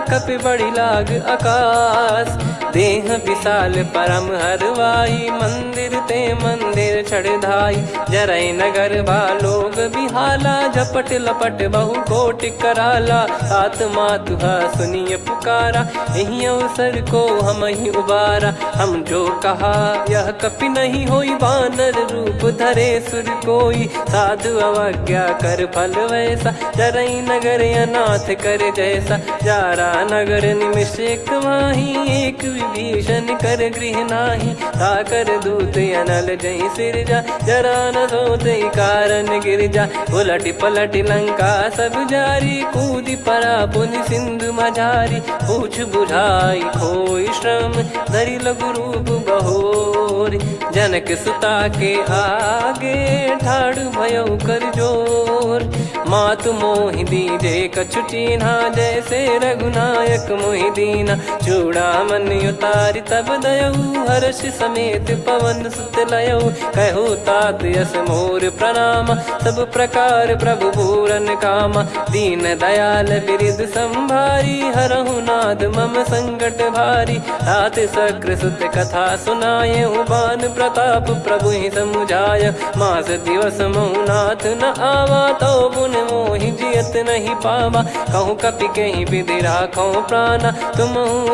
कपि बड़ी लाग आकाश, देह विशाल परम हरवाई, मंदिर ते मंदिर चढ़धाई, जरई नगर बालोग बिहाला, झपट लपट बहु कोटि कराला, सात मातुहा सुनिय पुकारा, यही अवसर को हम ही उबारा, हम जो कहा यह कपि नहीं होई, वानर रूप धरे सुर कोई, साधु अवज्ञा कर फल वैसा, जरई नगर अनाथ कर जैसा, जारा नगर निमिष एक माही, एक विभीषण कर गृह नाही, ताकर दूत अनल जय सिरजा, जरा न सोते कारण गिरजा, उलट पलट लंका सब जारी, कूदी परा पुनि सिंधु मझारी, पूछ बुझाई खोई श्रम, धरि लघु रूप बहोरी, जनक सुता के आगे, ठाड़ भयो कर जोर, मातु मोहि दीजे कछु चीन्हा, जैसे रघुनायक मोहि दीना, चूड़ामन उतारि तब दयऊ, हर्ष समेत पवन सुत लयऊ, कहो तात यस मोर प्रणाम, सब प्रकार प्रभु पूरन कामा, दीन दयाल बिरिद संभारी, हरहु नाद मम संकट भारी, तात सक्र सुत कथा सुनाये, बान प्रताप प्रभु ही समुझाय, मास दिवस महु नाथ न आवा, तो पुन मोहि जियत नहीं पावा, कहूँ कपि कहीं विधि राखो प्राणा, तुम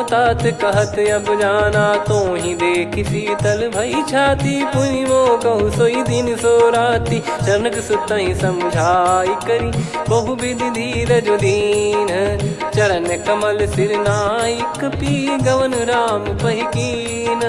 तात कहत अब जाना, तो ही देखी शीतल भई छाती, पुनि मो कहु सोई दिन सो राती, जनक सुतहि समझाई करी, बहु विधि धीरज दीन, चरण कमल सिर नाई, कपि गवन राम पहि कीन,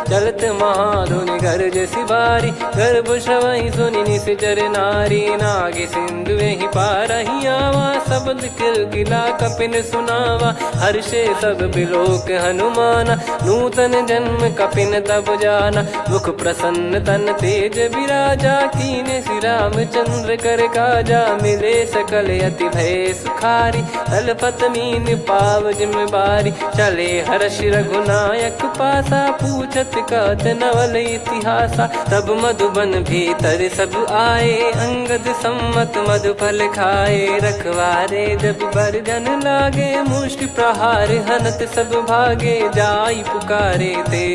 चलत महाधुनि गर्ज सिबारी, गर्भ श्रवहि सुनि निश्चर नारी, नागे सिंधु ही पारहि आवा, शब्द किलकिला कपिन सुनावा, हर्षे सब बिलोक हनुमाना, नूतन जन्म कपिन तब जाना, मुख प्रसन्न तन तेज विराजा, कीने श्री रामचंद्र कर काजा, मिले सकल अति भय सुखारी, तलपत मीन पाव जिम बारी, चले हर्ष रघुनायक पासा, पूछत कहत नवल इतिहासा, तब मधुबन भीतर सब आए, अंगद सम्मत मधुफल खाए, रखवारे जब बरजन लागे, मुष्टि प्रहार हनत सब भागे, जाई पुकारे ते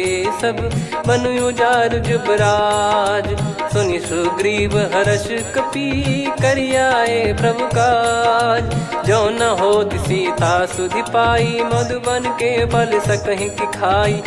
सब बन उजार जुबराज, सुनि सुग्रीव हर्ष कपि करियाए प्रभु काज, जो न होत सीता सुधि पाई, मधुबन के फल सकहि कि खाई,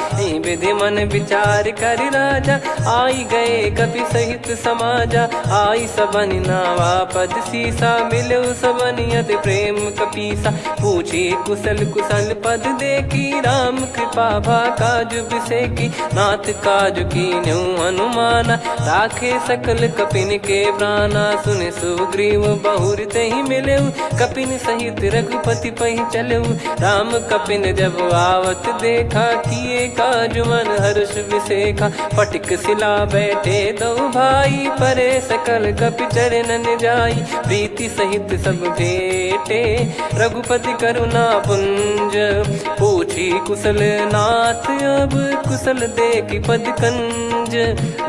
विधि मन विचार कर राजा, आई गए कपि सहित समाजा, आई सबन नावा पद सीसा, मिलो सबनियत प्रेम कपीसा, पूछी कुशल कुशल पद देखी, राम कृपा भा काज बिसेकी, नाथ काज कीन्हु हनुमाना, राखे सकल कपिन के प्राणा, सुन सुग्रीव बहुर तहि मिलेऊ, कपिन सहित रघुपति पहि चलेऊ, राम कपिन जब आवत देखा, किए काज मन हर्ष विसेखा, फटिक सिला बैठे दो भाई, परे सकल कपि चरणन जाई, प्रीति सहित सब भेटे, रघुपति करुणा पुंज, पूछी कुशल नाथ अब कुशल देखि पद कंज,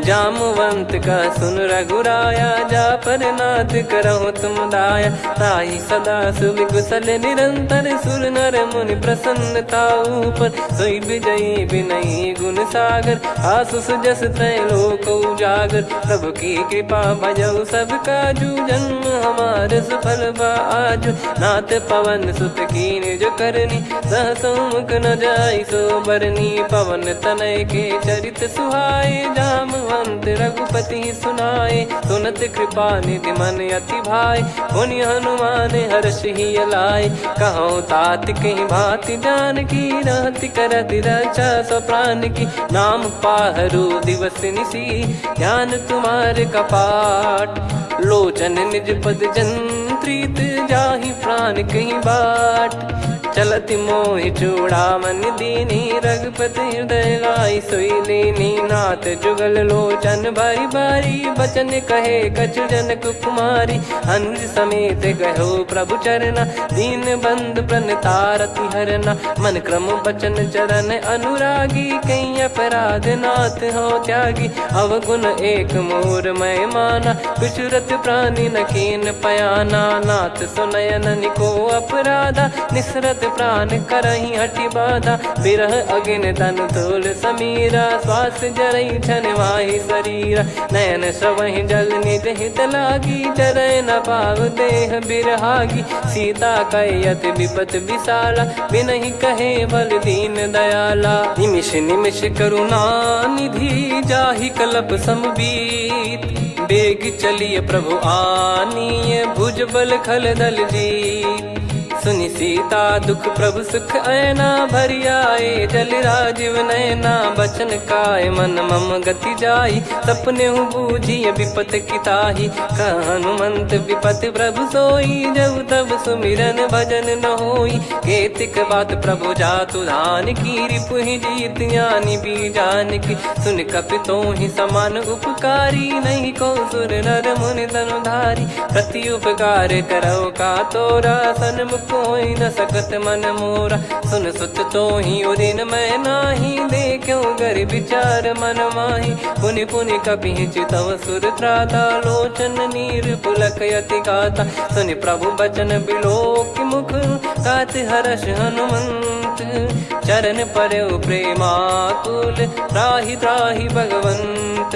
जामवंत का सुन रघुराया, जा पर नाथ करहु तुम दाया, ताहि सदा सुभि कुशल निरंतर, सुर नर मुनि प्रसन्नता ऊपर, सोई विजयी विनयी गुण सागर, आसु सुजस त्रैलोक उजागर, प्रभु की कृपा भजऊ सब काजू, जन्म हमार सफल बा आजु, नाथ पवन सुत कीन जो करनी, सहसो मुख न जाई सो बरनी, पवन तनय के चरित सुहाए, जामवंत रघुपति सुनाए, सुनत कृपा निधि मन अति भाई, पुनि हनुमान हर्ष ही लाए, कहो तात कहीं भांति जान की, रहति करति रक्षा सो प्राण की, नाम पाहरू दिवस निसी, ज्ञान तुम्हारे कपाट, लोचन निज पद जन प्रीत जाहि प्राण कहीं बाट। चलत मोहि चूड़ामन दीनी रघुपति हृदय लाई सोई लीनी। नाथ जुगल लोचन बारी बारी बचन कहे कछु जनक कुमारी। अनुज समेत गयो प्रभु चरना दीन बंधु प्रणतारति हरना। मन क्रम बचन चरण अनुरागी कहीं अपराध नाथ हो त्यागी। अवगुण एक मोर मैं माना विचुरत प्राणी न कीन पयाना। नाथ सुनयन निको अपराधा निसरत प्राण करही हटि बाधा। बिरह अगिन तन तोल समीरा श्वास जरई छन माही शरीरा। नयन सवहि जल निज हित लागी जरय न पाव देह बिरहागी। सीता कयत विपत विशाला बिनहि कहे बल दीन दयाला। निमिष निमिष करुणा निधि जाहि कलप समबीत। बेग चलिए प्रभु आनीय भुज बल खल दल जीत। सुनि सीता दुख प्रभु सुख ऐना भरि आए जल राजीव नैना। बचन काय मन मम गति जाई सपने हूँ बूझिए विपत किताही। हनुमंत विपत प्रभु सोई जब तब सुमिरन भजन न होई। केतिक बात प्रभु जातु धान की रिपुहि जीत ज्ञानी बीजान की। सुन कपि तोहि समान उपकारी नहीं को सुर नर मुनि तनुधारी। प्रति उपकार करो का तोरा सन्मुख कोई न सकत मन मोरा। सुन सुत तो ही उदिन मैं नाही देखो गर विचार मन माही। पुनि पुनि कपि चितव सुर त्राता लोचन नीर पुलक यति गाता। सुनि प्रभु बचन बिलोक मुख गात हर्ष हनुमंत। चरण परयो प्रेमाकुल त्राहि त्राहि भगवंत।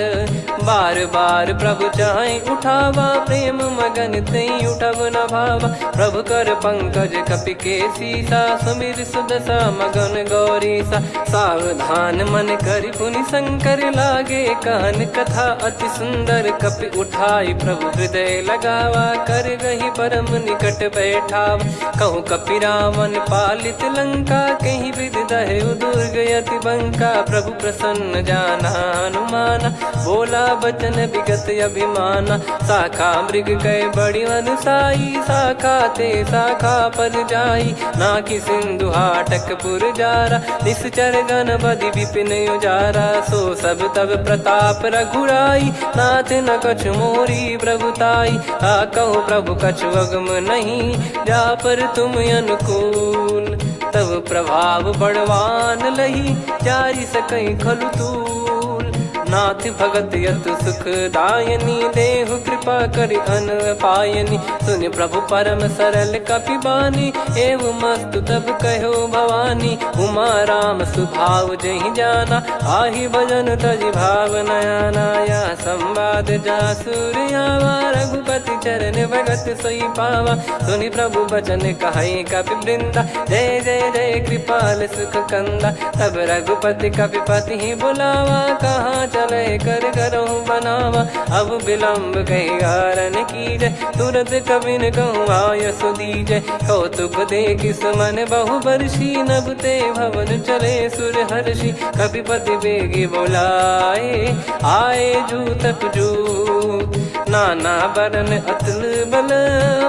बार बार प्रभु चाहि उठावा प्रेम मगन तई उठब न भावा। प्रभु कर पंकज कपि के सीसा सुमिर सुदशा मगन गौरीसा। सावधान मन करि पुनि शंकर लागे कान कथा अति सुंदर। कपि उठाई प्रभु हृदय लगावा कर गही परम निकट बैठावा। कहूँ कपि रावण पालित लंका कहीं विद दहु दुर्ग यति बंका। प्रभु प्रसन्न जाना हनुमाना बोला बचन विगत अभिमाना। शाखा मृग गए बड़ी अनुसाई शाखा ते शाखा पर जाई। ना कि सिंधु हाटक पुर जारा निश्चर गण बदि विपिन उजारा। सो सब तब प्रताप रघुराई नाथ न कछु मोरी प्रभुताई। कहो प्रभु कछु अगम नहीं जा पर तुम अनुकूल। तब प्रभाव बड़वान लही जारी सकई खलु तूल। नाथ भगत यत सुख दायनी देहु कृपा करि अन पायनी। सुनि प्रभु परम सरल कपि बानी एवं मस्तु तब कहो भवानी। उमा राम सुभाव जहि जाना आहि भजन तजि भाव नयाना। या संवाद जासुर आवा रघुपति चरण भगत सोई पावा। सुनि प्रभु बचन कहै कपि वृंदा जय जय जय कृपाल सुख कंदा। तब रघुपति कपि पति ही बुलावा कहाँ चले कर करहु बनावा। अब विलम्ब कहीं कारण की जय तुरंत कवि न कहूँ आयस दीजय। कौतुक देख सुमन बहु बरसी नभ ते भवन चले सुर हर्षि। कपिपति बेगी बोलाए आए जूतप जूत। नाना बरन अतुल बल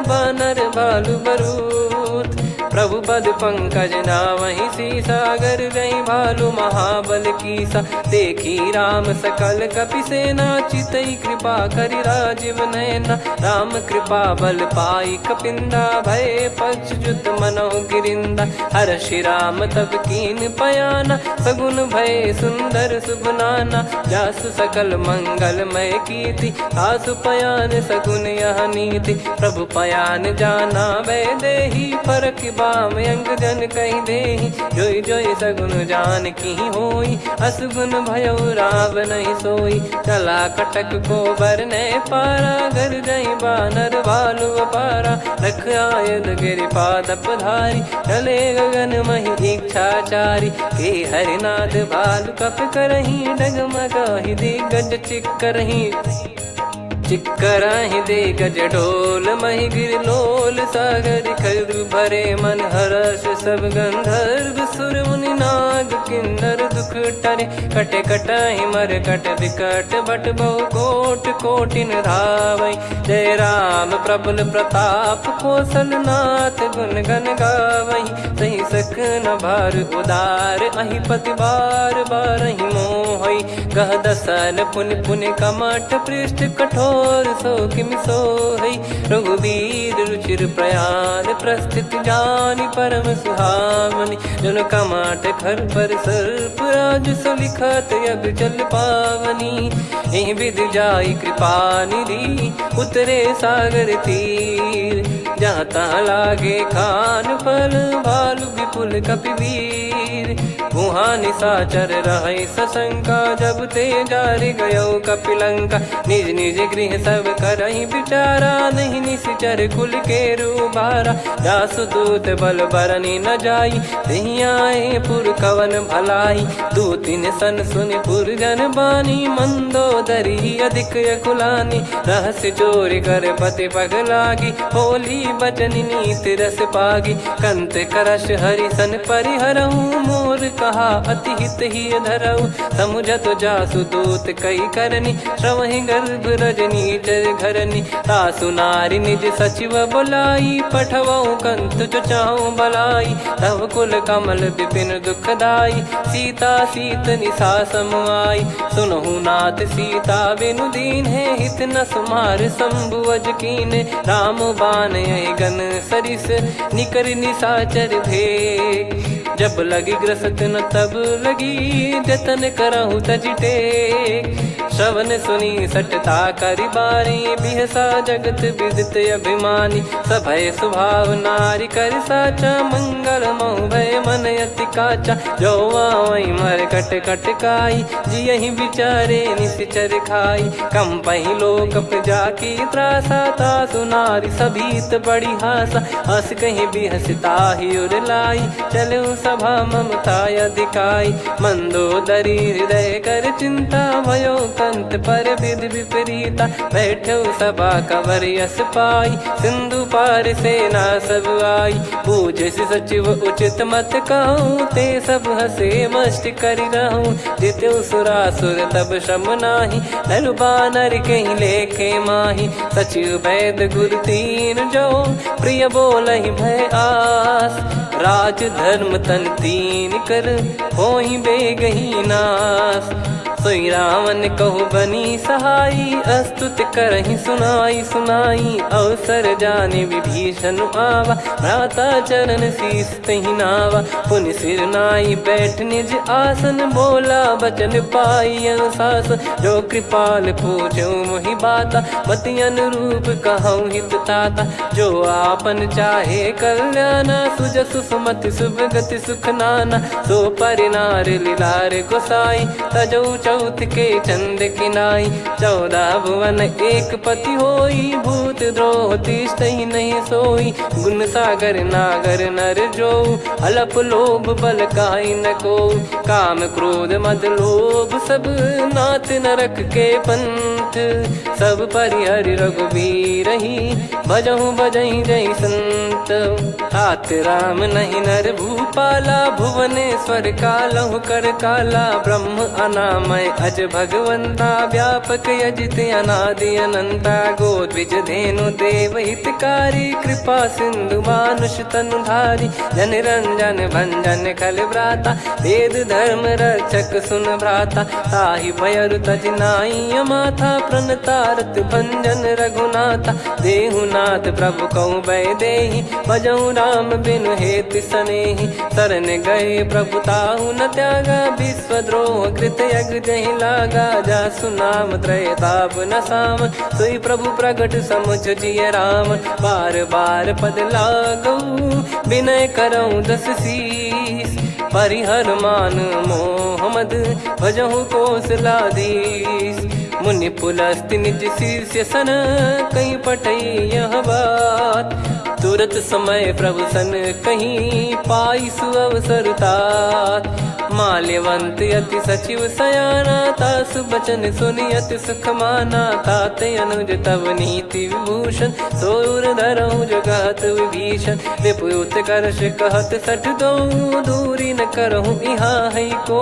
बानर बालु बरूत। प्रभु पद पंकज नावहि सीसागर गई भालु महाबल कीसा। देखी राम सकल कपि सेना चितई कृपा करि राजीव नयना। राम कृपा बल पाई कपिंदा भय पक्ष जुत मनोह गिरिंदा। हर्षि राम तब कीन पयाना सगुन भय सुंदर सुबनाना। जासु सकल मंगलमय कीर्ति आसु पयान सगुन यह नीति। प्रभु पयान जाना वै देहि फरक बाम अंग जन कहि देहि। जोई जोई सगुन जान की होई असगुन भयो राव नहीं सोई। चला कटक को बरने पारा घर जई बानर भालु अपारा। रख आयल गिरि पाद पधारी चले गगन महि इच्छाचारी। के हरिनाथ भालु कप करही डगमगाहि दिग्गज चिक्करही। चिक्कराहि दे गज डोल महि गिर लोल सागर खरु भरे मन हर्ष सब गंधर्व सुर मुनि नाग किन्नर दुख टरे। कटे कटाहि मर कट विकट बट बहु कोट कोटिन धावई। जय राम प्रबल प्रताप कौशलनाथ गुण गण गावई। सही सक न भार उदार अहि पति बार बार ही मोहई। गह दसन पुन पुन कमठ पृष्ठ कठोर सो किम सोहई। रघुवीर रुचिर प्रयाण प्रस्थित जानि परम सुहावनी। जन कमठ खर पर सर्प राज सलिखत अब चल पावनी। एहि विध जाई कृपा निधि उतरे सागर तीर। जहाँ तहाँ लागे खान फल भालु विपुल कपिवीर। वहाँ निशाचर रहे सशंका जब ते जारि गयो कपिलंका। निज निज गृह सब करहि विचारा नहीं निश्चर कुल के रूबारा। जासु दूत बल बरनी न जाई तहि आए पुर कवन भलाई। दूतिन सन सुन पुर जन बानी मंदोदरी अधिक अकुलानी। रहस्य चोरी कर पति पग लागी होली बचन नीत रस पागी। कंत करश हरि सन परिहरहु मोर कहा अति हित ही धरऊ। समुझत जासु दूत कई करनी श्रवहि गर्भ रजनी चर घरनी। तासु नारी निज सचिव बुलाई पठवऊ कंत जो चाहू बलाई। तब कुल कमल विपिन दुखदाई सीता सीत निशा समुआई। सुनहु नाथ सीता बिनु दीन है हित न सुमार शंभु अज कीन। राम बान गन सरिस निकर निशाचर भेग। जब लगी ग्रसत न तब लगी जतन करहु तज टेक। श्रवण सुनी सटता करि बारी बिहसा जगत विदित अभिमानी। सभय स्वभाव नारी कर साचा मंगल मऊ भय मन अति काचा। जो आवई मर कट कट काई जियहि विचारे निश्चर खाई। कम पही लोक प्रजा की त्रासा तासु नारी सभीत बड़ी हासा। हस कहीं बिहसता ही उर लाई चलऊ सभा ममता अधिकाई। मंदोदरी हृदय कर चिंता भयो कंत पर विधि विपरीता। बैठो सभा कवर यस पाई सिंधु पार सेना सब आई। पूजे सचिव उचित मत कहूँ ते सब हसे मस्त करि रहूँ। जित्यु सुरासुर तब श्रम नाही धनु बानर कहीं लेखे माही। सचिव वैद गुरु तीन जो प्रिय बोलहि भय आस। राज धर्म तन तीन कर होहि बेगही नास। सोई रावण कहु बनी सहाई अस्तुत करहि सुनाई सुनाई। अवसर जाने विभीषण आवा भ्राता चरण शीस तहि नावा। पुनि सिर नाई बैठ निज आसन बोला बचन पाई अनुशासन। जो कृपाल पूछो मोहि बाता मति अनुरूप कहूँ हित ताता। जो आपन चाहे कल्याणा सुजसु सुमति शुभ गति सुख नाना। सो परिनार लीलार गोसाई तजौ चौथ के चंद किनाई। 14 भुवन एक पति होई भूत द्रोह तिष्ठहि नहीं सोई। गुण सागर नागर नर जो अलप लोभ बल काई न को। काम क्रोध मद लोभ सब नाथ नरक के पंथ। सब परिहरि रघुबीर ही भजहु भजहि जय संत। तात राम नहीं नर भूपाला भुवनेश्वर कालहु कर काला। ब्रह्म अनामय अज भगवंता व्यापक यजित अनादि अनंता। गोद्विज धेनु देव हितकारी कृपा सिंधु मानुष तनुधारी। जन रंजन भंजन खल व्राता वेद धर्म रक्षक सुन भ्राता। ताहि भयरु तज नाई माथा प्रणतारत भंजन रघुनाथा। देहुनाथ प्रभु कहु भय देहि भजहु राम बिनु हेतु सनेहि। शरण गए प्रभु ताहु न त्यागा विश्वद्रोह कृत यज्ञ जहि लागा। जासु नाम त्रय ताप न साम सोई प्रभु प्रगट समुझ जिय राम। बार बार पद लागऊ विनय करऊँ 10 शीस। परिहर मान मोह मद भजहु कौशलाधीश। मुनि पुलस्त्य निज शीर्ष सन कहीं पटई यह बात। तुरत समय प्रभु सन कहीं पाई सुअवसर तात। माल्यवंत अति सचिव सयाना, तासु बचन सुनि अति सुख माना। ताते अनुज तव नीति विभूषण, सोर धरहु जगत विभीषण। विपुत करश कहत सठ दो, दूरी न करहु इहाँ है को।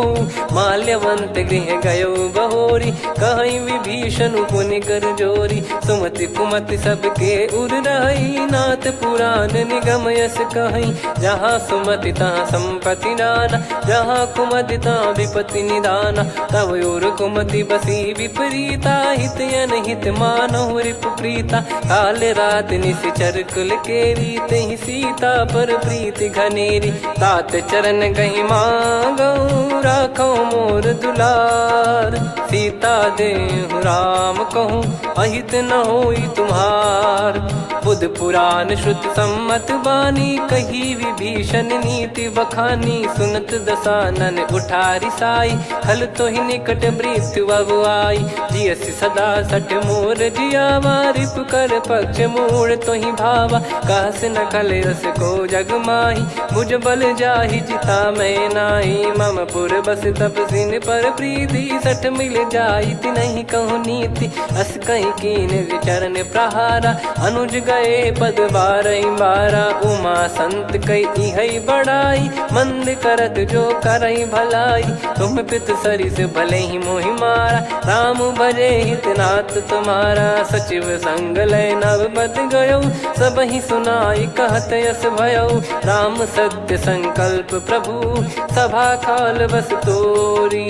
माल्यवंत गृह गयो बहोरी, कहीं विभीषण पुनि कर जोरी। सुमति कुमति सबके उर रही, नाथ पुराण निगम यस कहीं। जहाँ सुमति तहाँ संपत्ति नाना, जहाँ कुमति तहाँ विपत्ति निदाना। तब और कुमति बसी विपरीता, हित अनहित मानहु रिपु प्रीता। काल रात निश्चर कुल केरी, तहि सीता पर प्रीति घनेरी। तात चरण गहि मांगऊ, राखो मोर दुलार। सीता देहु राम कहूँ, अहित न होई तुम्हार। बुध पुराण श्रुत सम्मत बानी, कही विभीषण नीति बखानी। सुनत दसानन उठारी साई, खल तो ही निकट मृत्यु अब आई। जियसि सदा सठ मोर जियावा, रिप कर पक्ष मूड़ तो ही भावा। कहस न खल रस को जग माही, भुज बल जाहि जिता मैं नाई। मम पुर बस तप सिन पर प्रीति, सठ मिल जाई नहीं कहूँ नीति। अस कहीं कीन चरण प्रहारा, अनुज गए पद बारही बारा। उमा संत कई है बड़ाई, मंद करत जो करई भलाई। तुम पित सरिस भले ही मोहि मारा, राम भजे हित नाथ तुम्हारा। सचिव संग लय नव बद गयो, सब ही सुनाई कहत यस भयो। राम सत्य संकल्प प्रभु, सभा खाल बस तोरी।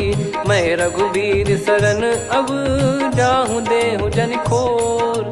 मैं रघुबीर शरण अब, जाहु देहु जन खोर।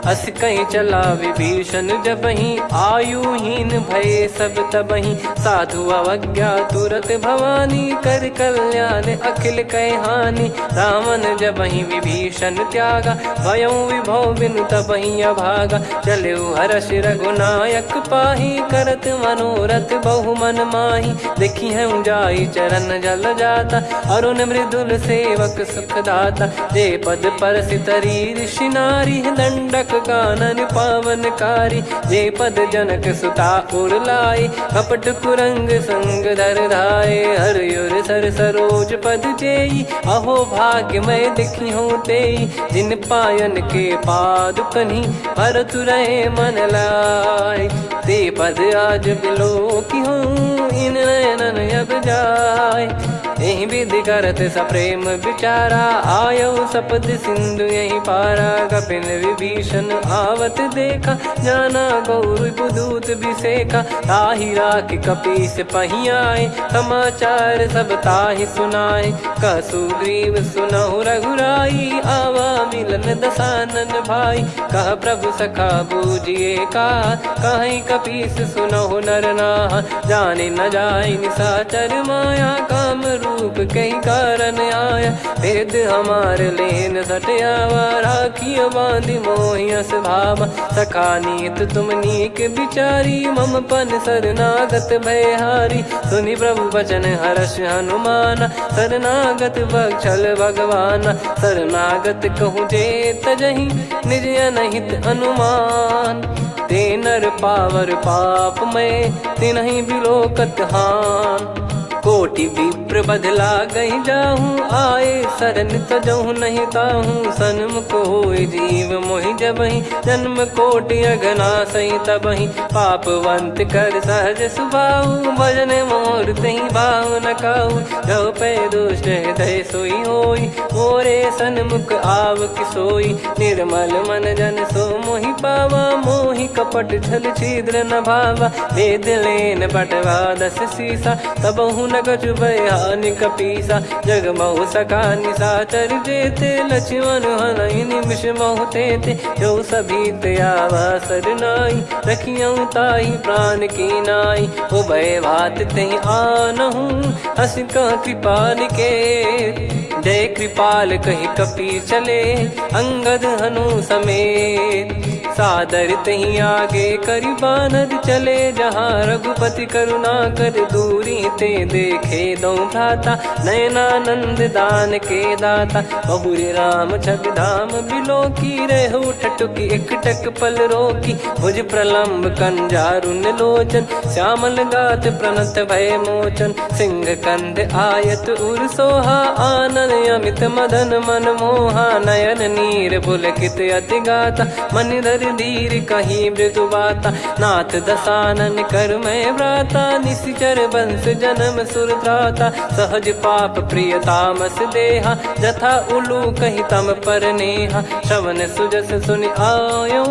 अस कहीं चला विभीषण जबहि, आयुहीन भय सब तबहि। साधु अवज्ञा तुरत भवानी, कर कल्याण अखिल कह हानि। रावण जबहि विभीषण त्यागा, भयउ विभव बिनु तबहि अभागा। चलऊ हर्ष रघुनायक पाही, करत मनोरथ बहु मन माही। देखी है जाई चरण जल जाता, अरुण मृदुल सेवक सुख दाता। जे पद पर सितरी ऋषि नारी, दंडक कानन पावनकारी। जे पद जनक सुता उर लाए, कपट कुरंग संग धर धाये। हरियुर सर सरोज पद जेई, अहो भाग्य मैं दिखी हूँ तेई। जिन पायन के पाद कन्ही, भरत रहे मन लाय। ते पद आज बिलो की हूँ, इन नयनन अब जाय। यही विधि करत सप्रेम विचारा, आयो सपद सिंधु यही पारा। कपिन विभीषण आवत देखा, जाना गौर बुदूत बिसेखा। ताहि राख कपीस पही आए, समाचार सब ताहि सुनाए। कह सुग्रीव सुनहु रघुराई, आवा मिलन दसानन भाई। कह प्रभु सखा बूझिए का, कहीं कपीस सुनहु नर नाहा। जाने न जाय निशाचर माया, काम रूप कई कारण आया। भेद हमार लेन सटयावा, राखिय बांधि मोहियस भावा। सखा नीत तुम नीक बिचारी, मम पन शरणागत भयहारी। सुनि प्रभु वचन हर्ष हनुमाना, शरणागत बक्षल भगवाना। शरणागत कहूँ जे तजहि, निज अनहित अनुमान। ते नर पावर पाप में, तिन्हि बिलोकत हान। कोटि विप्र बदला गई जाहूँ, आए शरण तजहु नहीं ताहूँ। सन्मुख होय जीव मोहि जबहि, जन्म कोटि अघना सही तबहि। पापवंत कर सहज सुभाऊ, भजन मोर तहि भाव न काऊ। जो पै दुष्ट हृदय सोई होई, मोरे सन्मुख आव किसोई। निर्मल मन जन सो मोहि पावा, मोहि कपट छल छिद्र न भावा। वेद लेन बटवा दस सीसा, तबहु न कछु भयानि कपीसा। जग महु सका निशाचर जेते, लक्ष्मण हनहि निमिष महु तेते। जो सभी त्यावा सरनाई, रखियऊ ताहि प्राण की नाई। उभय भात तहि आनहु, हस कह कृपाल के। जय कृपाल कहि कपी चले, अंगद हनु समेत। सादर तहीं आगे करी बानर चले जहाँ रघुपति करुणा कर दूरी ते देखे दो भ्राता नयनानंद दान के दाता बहुरी राम छग धाम बिलो की रेहू ठटुकी एकटक पल रोकी भुज प्रलंब कंजारुन लोचन श्यामल गात प्रणत भय मोचन सिंह कंद आयत उर सोहा आनन अमित मदन मन मोहा नयन नीर पुलकित अति गाता मन धर धीर कहीं मृदु बाता नाथ दसानन कर मैं व्राता निशिचर बंस जन्म सुरत्राता सहज पाप प्रिय तामस देहा जथा उलू कही तम पर नेहा श्रवण सुजस सुनि आयो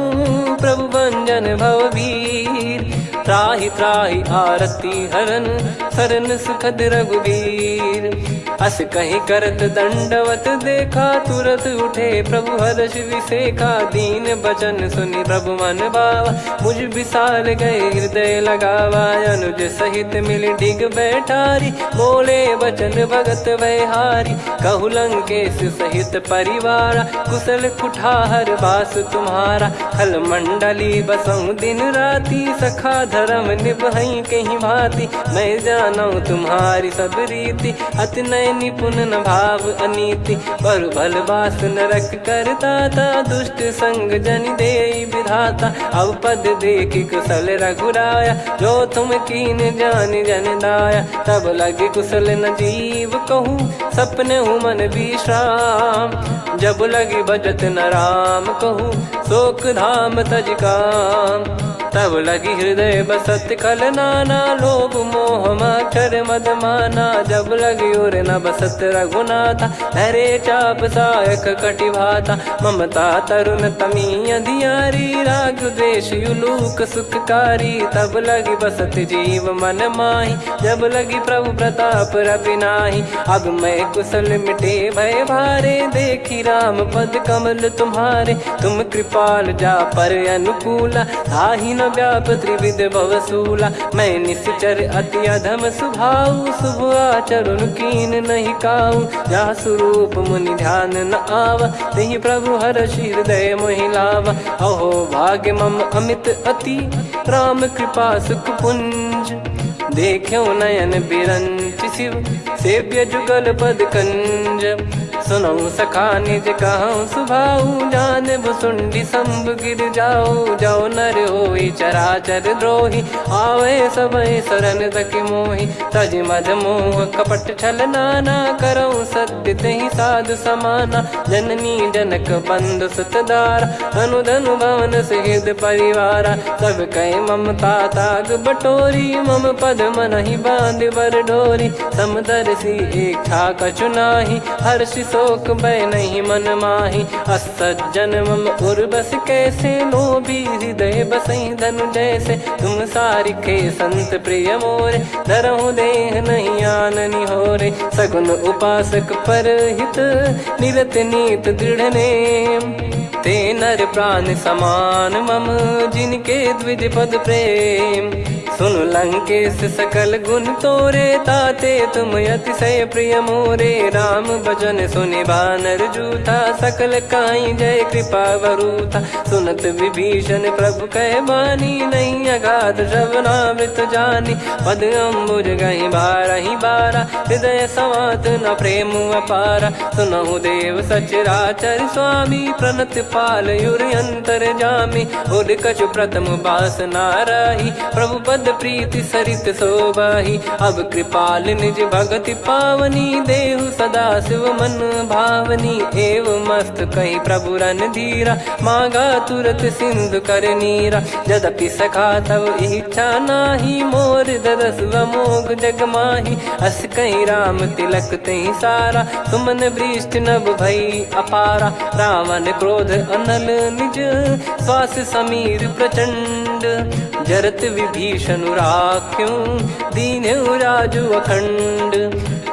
प्रभु भंजन भववीर त्राहि त्राहि आरती हरन सरन सुखद रघुवीर अस कहीं करत दंडवत देखा तुरत उठे प्रभु हर्ष विसेखा दीन बचन सुनि प्रभु मन भावा मुझ विसार गए हृदय लगावा अनुज सहित मिल डिग बैठारी बोले बचन भगत वैहारी कहु लंकेश सहित परिवारा कुशल कुठार बास तुम्हारा खल मंडली बसऊं दिन राती सखा धर्म निभई कहीं भांति मैं जानू तुम्हारी सब रीति अति नय निपुण न भाव अनीति पर भल बास नरक करता था दुष्ट संग जन दे विधाता अब पद देखि कुशल रघुराया जो तुम कीन जान जन दाया तब लगे कुशल न जीव कहूँ सपने हूँ मन विश्राम जब लगे बजत न राम कहूँ शोक धाम तज काम तब लगी हृदय बसत कल नाना लोभ मोह मच्छर मद माना जब लगी उर न बसत रघुनाथा हरे चाप सायक कटि भाता ममता तरुण तमी अधियारी राग द्वेष युलूक सुखकारी तब लगी बसत जीव मन माही जब लगी प्रभु प्रताप रवि नाही अब मैं कुशल मिटे भय भारे देखी राम पद कमल तुम्हारे तुम कृपाल जा पर अनुकूला ताहि न व्याप त्रिविध भवसूला मैं निश्चर अति अधम सुभाऊ शुभ आचरण कीन नहीं काऊ जा स्वरूप मुनि ध्यान न आवा नहीं प्रभु हर्ष हृदय मोहिलावा अहो भाग्य मम अमित अति राम कृपा सुख पुंज देखो नयन बिरंच शिव सेव्य जुगल पद कंज सुनऊ सखा निज कहूँ सुभाऊ जान भुसुंडी संभ गिर जाओ जाओ नर होई चराचर द्रोही आवे सबय शरण तक मोहि तज मद मोह कपट छल नाना करऊँ सत्य तहि साधु समाना जननी जनक बंधु सुतदारा अनुधनु भवन सहित परिवारा सब कहे ममता ताग बटोरी मम पद मन ही बांध बर डोरी समदर्शी इच्छा कछु नाही हर्ष शोक भय नहीं मन माही असज्जन मम उर्वश कैसे लोभी हृदय बसई धनु जैसे तुम सारिखे संत प्रिय मोरे धरहु देह नहीं आननि होरे सगुन उपासक पर हित निरत नीत दृढ़ नेम ते नर प्राण समान मम जिनके द्विज पद प्रेम सुन लंकेश सकल गुण तोरे ताते तुम अतिशय प्रिय मोरे राम भजन सुनि बानर जूथा सकल काई जय कृपा वरूथा सुनत विभीषण प्रभु कह बानी नहीं अगाध श्रवणामृत जानी पद अम्बुज गहि बारहि बारा हृदय समात न प्रेम अपारा सुनहु देव सचराचर स्वामी प्रणत पाल युर अंतर जामी उद कछु प्रथम बास नाराही प्रभु पद प्रीति सरित शोभाही अब कृपाल निज भगति पावनी देहु सदा शिव मन भावनी एव मस्त कही प्रभु रन धीरा मांगा तुरत सिंधु कर नीरा यद्यपि सखा तब इच्छा नाही मोर दरस मोग जग माही अस कहीं राम तिलक तही सारा सुमन वृष्टि नभ भई अपारा रावण क्रोध अनल निज श्वास समीर प्रचंड जरत विभीषण राख्यूं दीन्हु राजु अखंड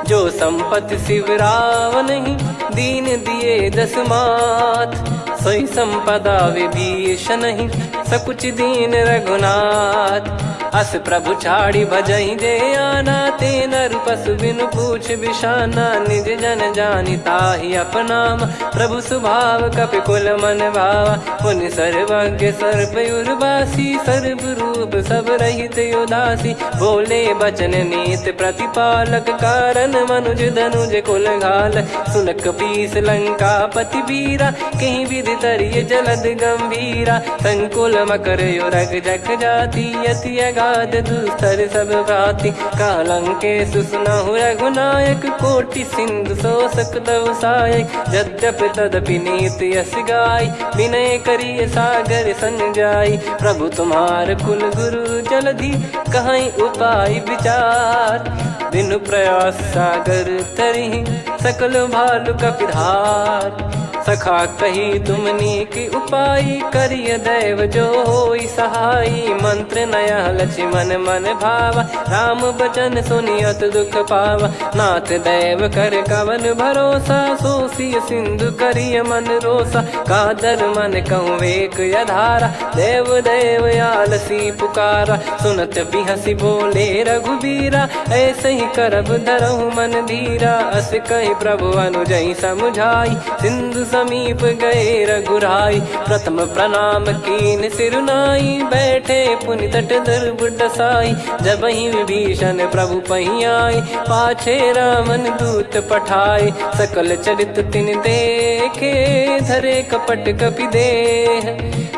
जो संपत्ति शिव रावण ही दीन दिए दस मात सोई संपदा विभीषण ही सकुच दीन रघुनाथ अस प्रभु छाड़ी भजई जे आना, ते नर पशु बिनु पूछ बिशाना, निज जन जानी ताहि अपनाम, प्रभु स्वभाव कपि कुल मन भावा, पुनि सर्वज्ञ सर्वयुर्वासी, सर्व रूप सब रहित उदासी, बोले बचन नीत प्रतिपालक, कारण मनुज धनुज कुल घाल, सुन कपीस लंका पति वीरा, कहीं विधि तरिय जलद गंभीरा, संकुल मकर युरग जख जाति, अति अगाध दुस्तर सब भाति, कालंके सुसनहु रघुनायक, कोटि सिंधु शोषक तव सहायक, यद्यपि तदपि नीति यस गाय, विनय करिय सागर सन जाई, प्रभु तुम्हार कुल गुरु जलधि, कहीं उपाय विचार, बिनु प्रयास सागर तरि, सकल भालु कपिधार, सखा कही तुमनी की उपाय, करिय दैव जो होई सहाई, मंत्र नया लक्ष्मण मन भावा, राम बचन सुनियत दुख पावा, नाथ दैव कर कवन भरोसा, सोसिय सिंधु करिय मन रोसा, कादर मन कहूँ एक यधारा, देव देव आलसी पुकारा, सुनत बिहसी बोले रघुबीरा, ऐसे ही करब धरहु मन धीरा, अस कही प्रभु अनुजई समुझाई, सिंधु समीप गए रघुराई, प्रथम प्रणाम कीन सिरुनाई, बैठे पुनि तट दर्भ डसाई, जब ही विभीषण प्रभु पही आए, पाछे रामन दूत पठाए, सकल चरित तिन देखे, धरे कपट कपि देह,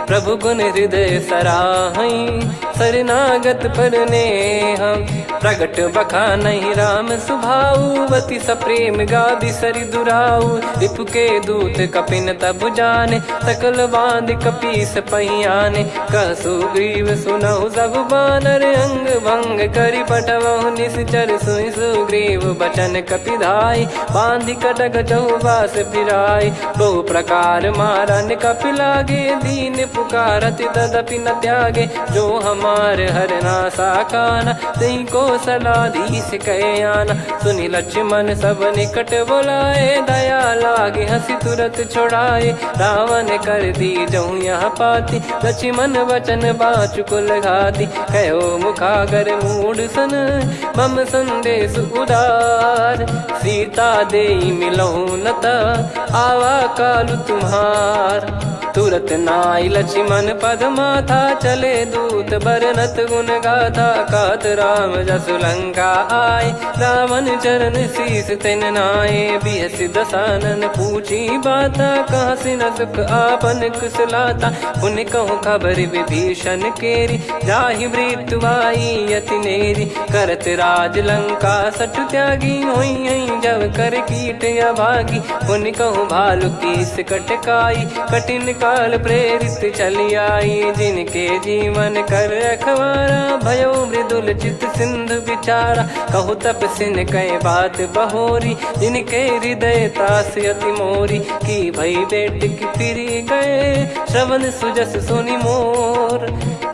प्रभु गुण हृदय सराहई, शरणागत पर नेह, प्रगट बखानहि राम सुभाऊ, बति सप्रेम गादि सरि दुराऊ, रिपु के दूत कपिन तब जाने, सकल बांध कपीस पहियाने, कह सुग्रीव सुनहु सब बानर, अंग भंग करि पटवहु निश्चर, सुनि सुग्रीव बचन कपिधाई, बांधि कटक चौबास फिराई, बहु प्रकार मारन कपि लागे, दीन पुकारत तदपि न त्यागे, जो हमार हरना साकाना, तई को सलाधीश कहे आना, सुनि लक्ष्मण सब निकट बुलाए, दया लागे हंसी तुरत छोड़ाए, रावण कर दी जहूँ यहाँ पाती, लक्ष्मण वचन बाचु कुल घाती, कहो मुखागर मूड सन, मम संदेश उदार, सीता देई मिलहु नता, आवा कालु तुम्हार, तुरत नाई लक्ष्मण पद माथा, चले दूत बरनत गुण गाथा, कहत राम जसु लंका आए, रावण चरण शीस तिन नाये, बिहस दसानन पूछी बाता, कहाँ से न सुख आपन कुशलाता, पुन कहूँ खबर विभीषण केरी, जाहि मृत्यु आई यति नेरी, करत राज लंका सठ त्यागी, होई जब कर कीट अभागी, पुन कहूँ भालु कीस कटकाई, कठिन काल प्रेरित चली आई, जिनके जीवन कर रखवारा, भयो मृदुल चित सिंधु विचारा, कहु तप सिन कई बात बहोरी, जिनके हृदय तास अति मोरी, की भई बेट की फिरी गए, श्रवण सुजस सुनि मोर,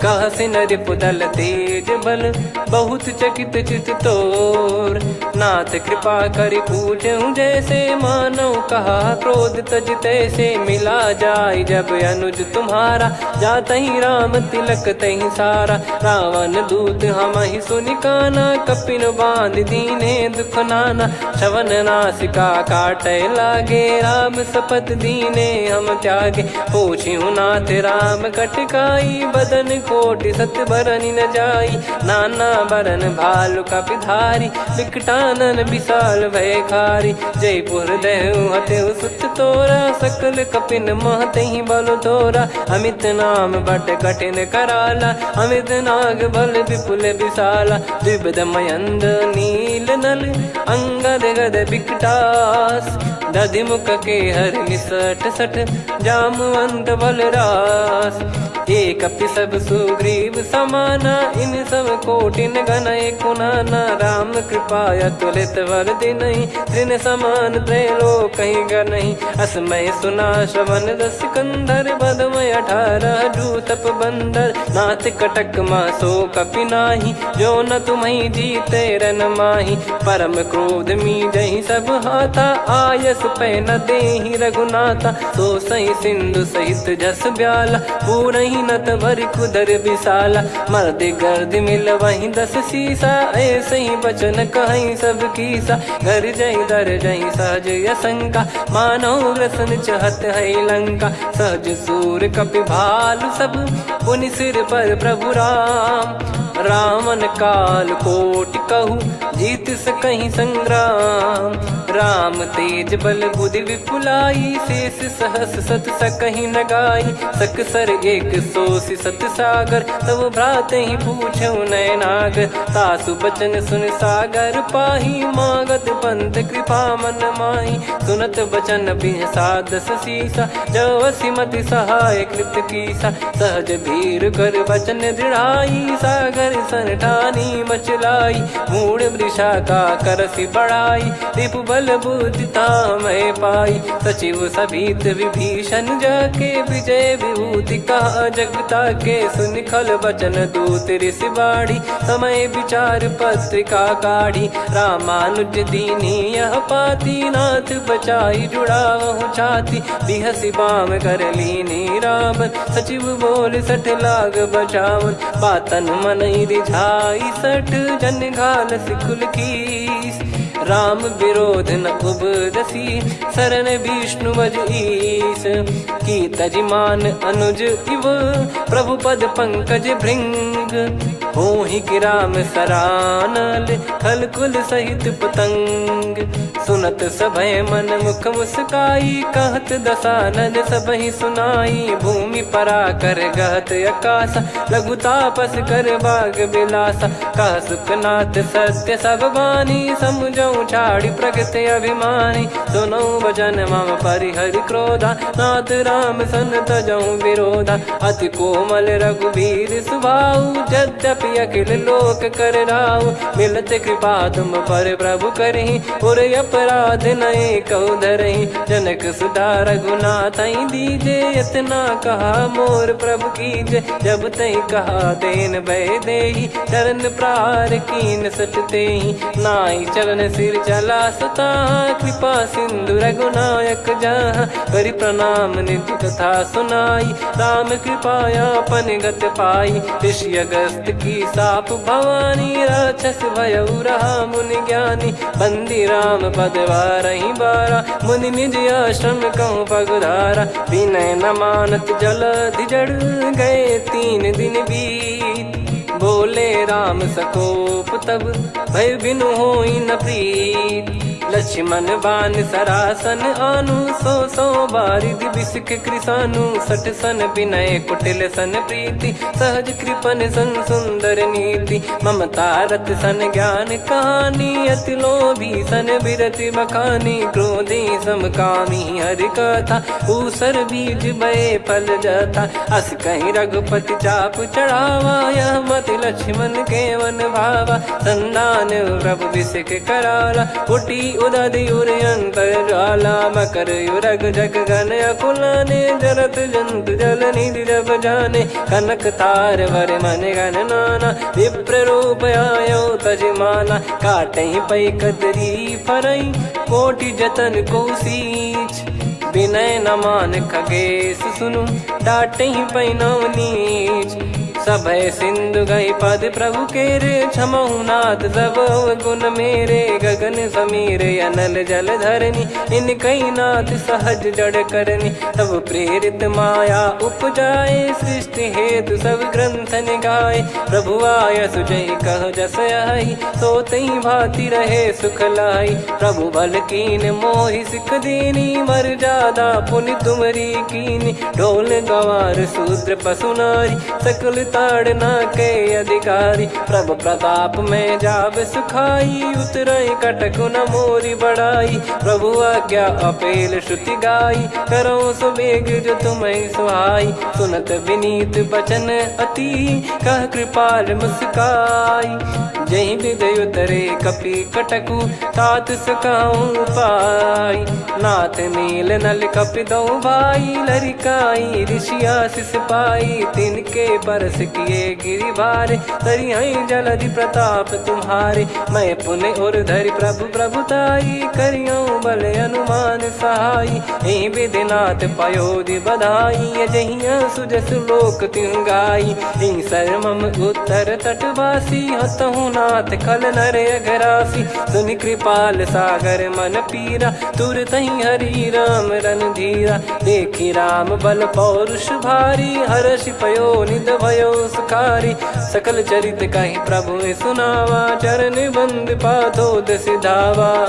कह सिन रिपुदल तेज बल, बहुत चकित चित तोर, नाथ कृपा करि पूछऊं जैसे, मानव कहा क्रोध तज तैसे, मिला जाय जब अनुज तुम्हारा, जात ही राम तिलक तही सारा, रावण दूत हम ही सुनि काना, कपिन बांध दीने दुख नाना, श्रवण नासिका काटे लागे, राम सपत दीने हम त्यागे, पूछिहु नाथ राम कटकाई, बदन कोटि सत बरनि न जाई, नाना बरन भालु कपिधारी, विकटानन विशाल भयखारी, जयपुर देहु हतेउ सुत तोरा, सकल कपिन महतहि बल तोरा, अमित नाम बट कठिन कराला, अमित नाग बल विपुल विशाला, द्विविध मयंद नील नल, अंगद गद विकटास, दधिमुख के हर निसठ सठ, जामवंत बलरास, एक अपि सब सुग्रीव समाना, इन सब कोटिन गणय कुनाना, राम कृपा अतुलित वर दिनहि, तृण समान त्रैलोक कहीं गनहि, असमय सुना श्रवण रस कंधर, बदमय 18 जूतप बंदर, नाथ कटक मासो कपि नाही, जो न तुम्हि जीते रन माही, परम क्रोध मी जहि सब हाथा, आयस मानस पे न देहि रघुनाथा। सो सही सिंधु सहित जस ब्याला, पूरही नत भरि कुदर विशाला। मर्द गर्द मिल वही 10 सीसा, ऐसे ही बचन कहीं सब कीसा। घर जय दर जय सहज असंका, मानव ग्रसन चहत है लंका। सहज सूर कपि भालु सब, पुनि सिर पर प्रभु राम। रामन काल कोटि कहु, जीत सकहि संग्राम। राम तेज बल बुद्धि विपुलाई, शेष सहस सत सकहि न गाई। सकसर एक सोसी सत सागर, तब भ्रात ही पूछौ नयनागर। तासु बचन सुन सागर पाही, मांगत पंथ कृपा मन माही। सुनत बचन बिहसा 10 सीसा, जवसि मति सहाय कृत कीसा। सहज धीर कर बचन दृढ़ाई, सागर सन ठानी मचलाई। मूढ़ वृषा का करसि बढ़ाई, रिपु बल बुद्धि तामय पाई। सचिव सभीत विभीषण जाके, विजय विभूति कहा जगता के। सुनि खल बचन दूत ऋषि बाढ़ी, समय विचार पत्रिका काढ़ी। रामानुज दीनी यह पाती, नाथ बचाई जुड़ावहु छाती। बिहसि बाम कर लीनी रावण, सचिव बोल 60 लाग बचावन। बातन मनई रिझाई 60, जन घाल सिकुल कीस। राम विरोध न उपदसी, शरण विष्णु बज ईस। की तजिमान अनुज इव, प्रभु पद पंकज भृंग। होहि कि राम सरानल, खल कुल सहित पतंग। सुनत सभय मन मुख मुस्काई, कहत दसानन सबहि सुनाई। भूमि परा कर गहत आकाशा, लघु तापस कर बाग बिलासा। कह सुखनाथ सत्य सब बानी, समझौ छाड़ी प्रगति अभिमानी। सुनो भजन मम परिहरि क्रोधा, नाथ राम सन तजौ विरोधा। अति कोमल रघुवीर सुभाऊ, यद्यपि अखिल लोक कर राऊ। मिलत कृपा तुम पर प्रभु करहि, और अपराध नए कौ धरहि। जनक सुधा रघुनाथ दीजे, इतना कहा मोर प्रभु कीजे। जब तई कहा देन भय देहि, चरण प्रार कीन सटतेहि। नाई चरण सिर चला सता, कृपा सिंधु रघुनायक जहाँ। करि प्रणाम निज कथा सुनाई, राम कृपाया पन गत पाई। ऋषि अगस्त की साप भवानी, राक्षस भयउ रहा मुनि ज्ञानी। बंदी राम पद वारहि बारा, मुनि निज आश्रम कहूँ पगधारा। विनय न मानत जलधि जड़, गए 3 दिन बीत। बोले राम सकोप तब, भय बिनु होई न प्रीत। लक्ष्मण बान सरासन आनु, 100 बारिधि बिसक कृसानु। 60 सन विनय कुटिल सन प्रीति, सहज कृपन सन सुंदर नीति। ममता रत सन ज्ञान कहानी, अति लोभी सन बिरति बखानी। क्रोधी समकामी हरि कथा, ऊसर बीज भय फल जथा। अस कहीं रघुपति चाप चढ़ावा, यह मति लक्ष्मण के वन भावा। संदान प्रभु बिसक कराला, कुटी उदधि उर अंतर ज्वाला। मकर युरग जग गन अकुलाने, जरत जंतु जल निधि जब जाने। कनक तार वर मन गण नाना, विप्र रूप आयो तजमाना। काटहि पै कतरी फरई, कोटि जतन को सींच। विनय न मान खगेश सुनु, डांटहि पै नव नीच। सभय सिंधु गई पद प्रभु केरे, क्षमहु नाथ सब गुण मेरे। गगन समीर अनल जल धरनी, इन कई नाथ सहज जड़ करनी। तब प्रेरित माया उपजाए, सृष्टि हेतु सब ग्रंथ निगाए। प्रभु आय सुजय कह जस आई, सोतहि भांति रहे सुख लाई। प्रभु बल कीन मोहि सिख दीनी, मर्यादा पुनि तुमरी कीनी। ढोल गवार शूद्र पशु नारी, सकल ताड़ना के अधिकारी। प्रभु प्रताप में जाब सुखाई, उतरई कटक न मोरी बढ़ाई। प्रभु आज्ञा अपेल श्रुति गाई, करो सुबेग जो तुम्हें सुहाई। सुनत विनीत बचन अति, कह कृपाल मुस्काई। जही विदय उतरे कपि कटकु, तात सकाऊं पाई। नाथ नील नल कपि दो भाई, लरिकाई ऋषि आशीष पाई। तिनके परस किए गिरि बारे, तरी हई जलधि प्रताप तुम्हारे। मैं पुण्य और धरि प्रभु प्रभुताई, करियो बल अनुमान सहाई। ए विधिनाथ पयोधि बधाई, जहिया सुजस लोक तिहु गाई। ए सरमम उत्तर तटवासी, हतहु नाथ खल नर अघरासी। सुनि कृपाल सागर मन पीरा, तुरत ही हरि राम रन धीरा। देखी राम बल पौरुष भारी, हर्षि पयो निध भयो सुखारी। सकल चरित कहि प्रभु सुनावा, चरण बंद पाथो सिधावा।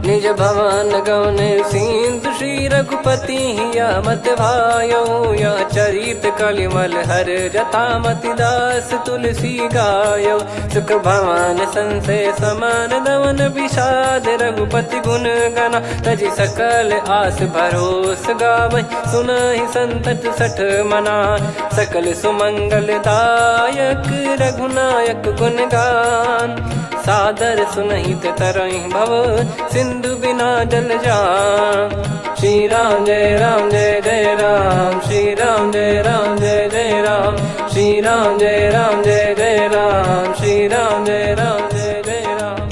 निज भवन गौन सिंधु श्री रघुपति या मत भायो। या चरित कलिमल हर जथा मति दास तुलसी गायो। सुख भवन संशय समान दवन विषाद, रघुपति गुण गना तजि सकल आस भरोस गावै। सुनहि संतत सठ मना, सकल सुमंगल दायक रघुनायक गुण गान। सादर सुनहित तरहि भव, सिंधु बिना जल जान। श्री राम जय राम जय जय राम, श्री राम जय राम जय जय राम। श्री राम जय राम जय जय राम, श्री राम जय राम जय जय राम।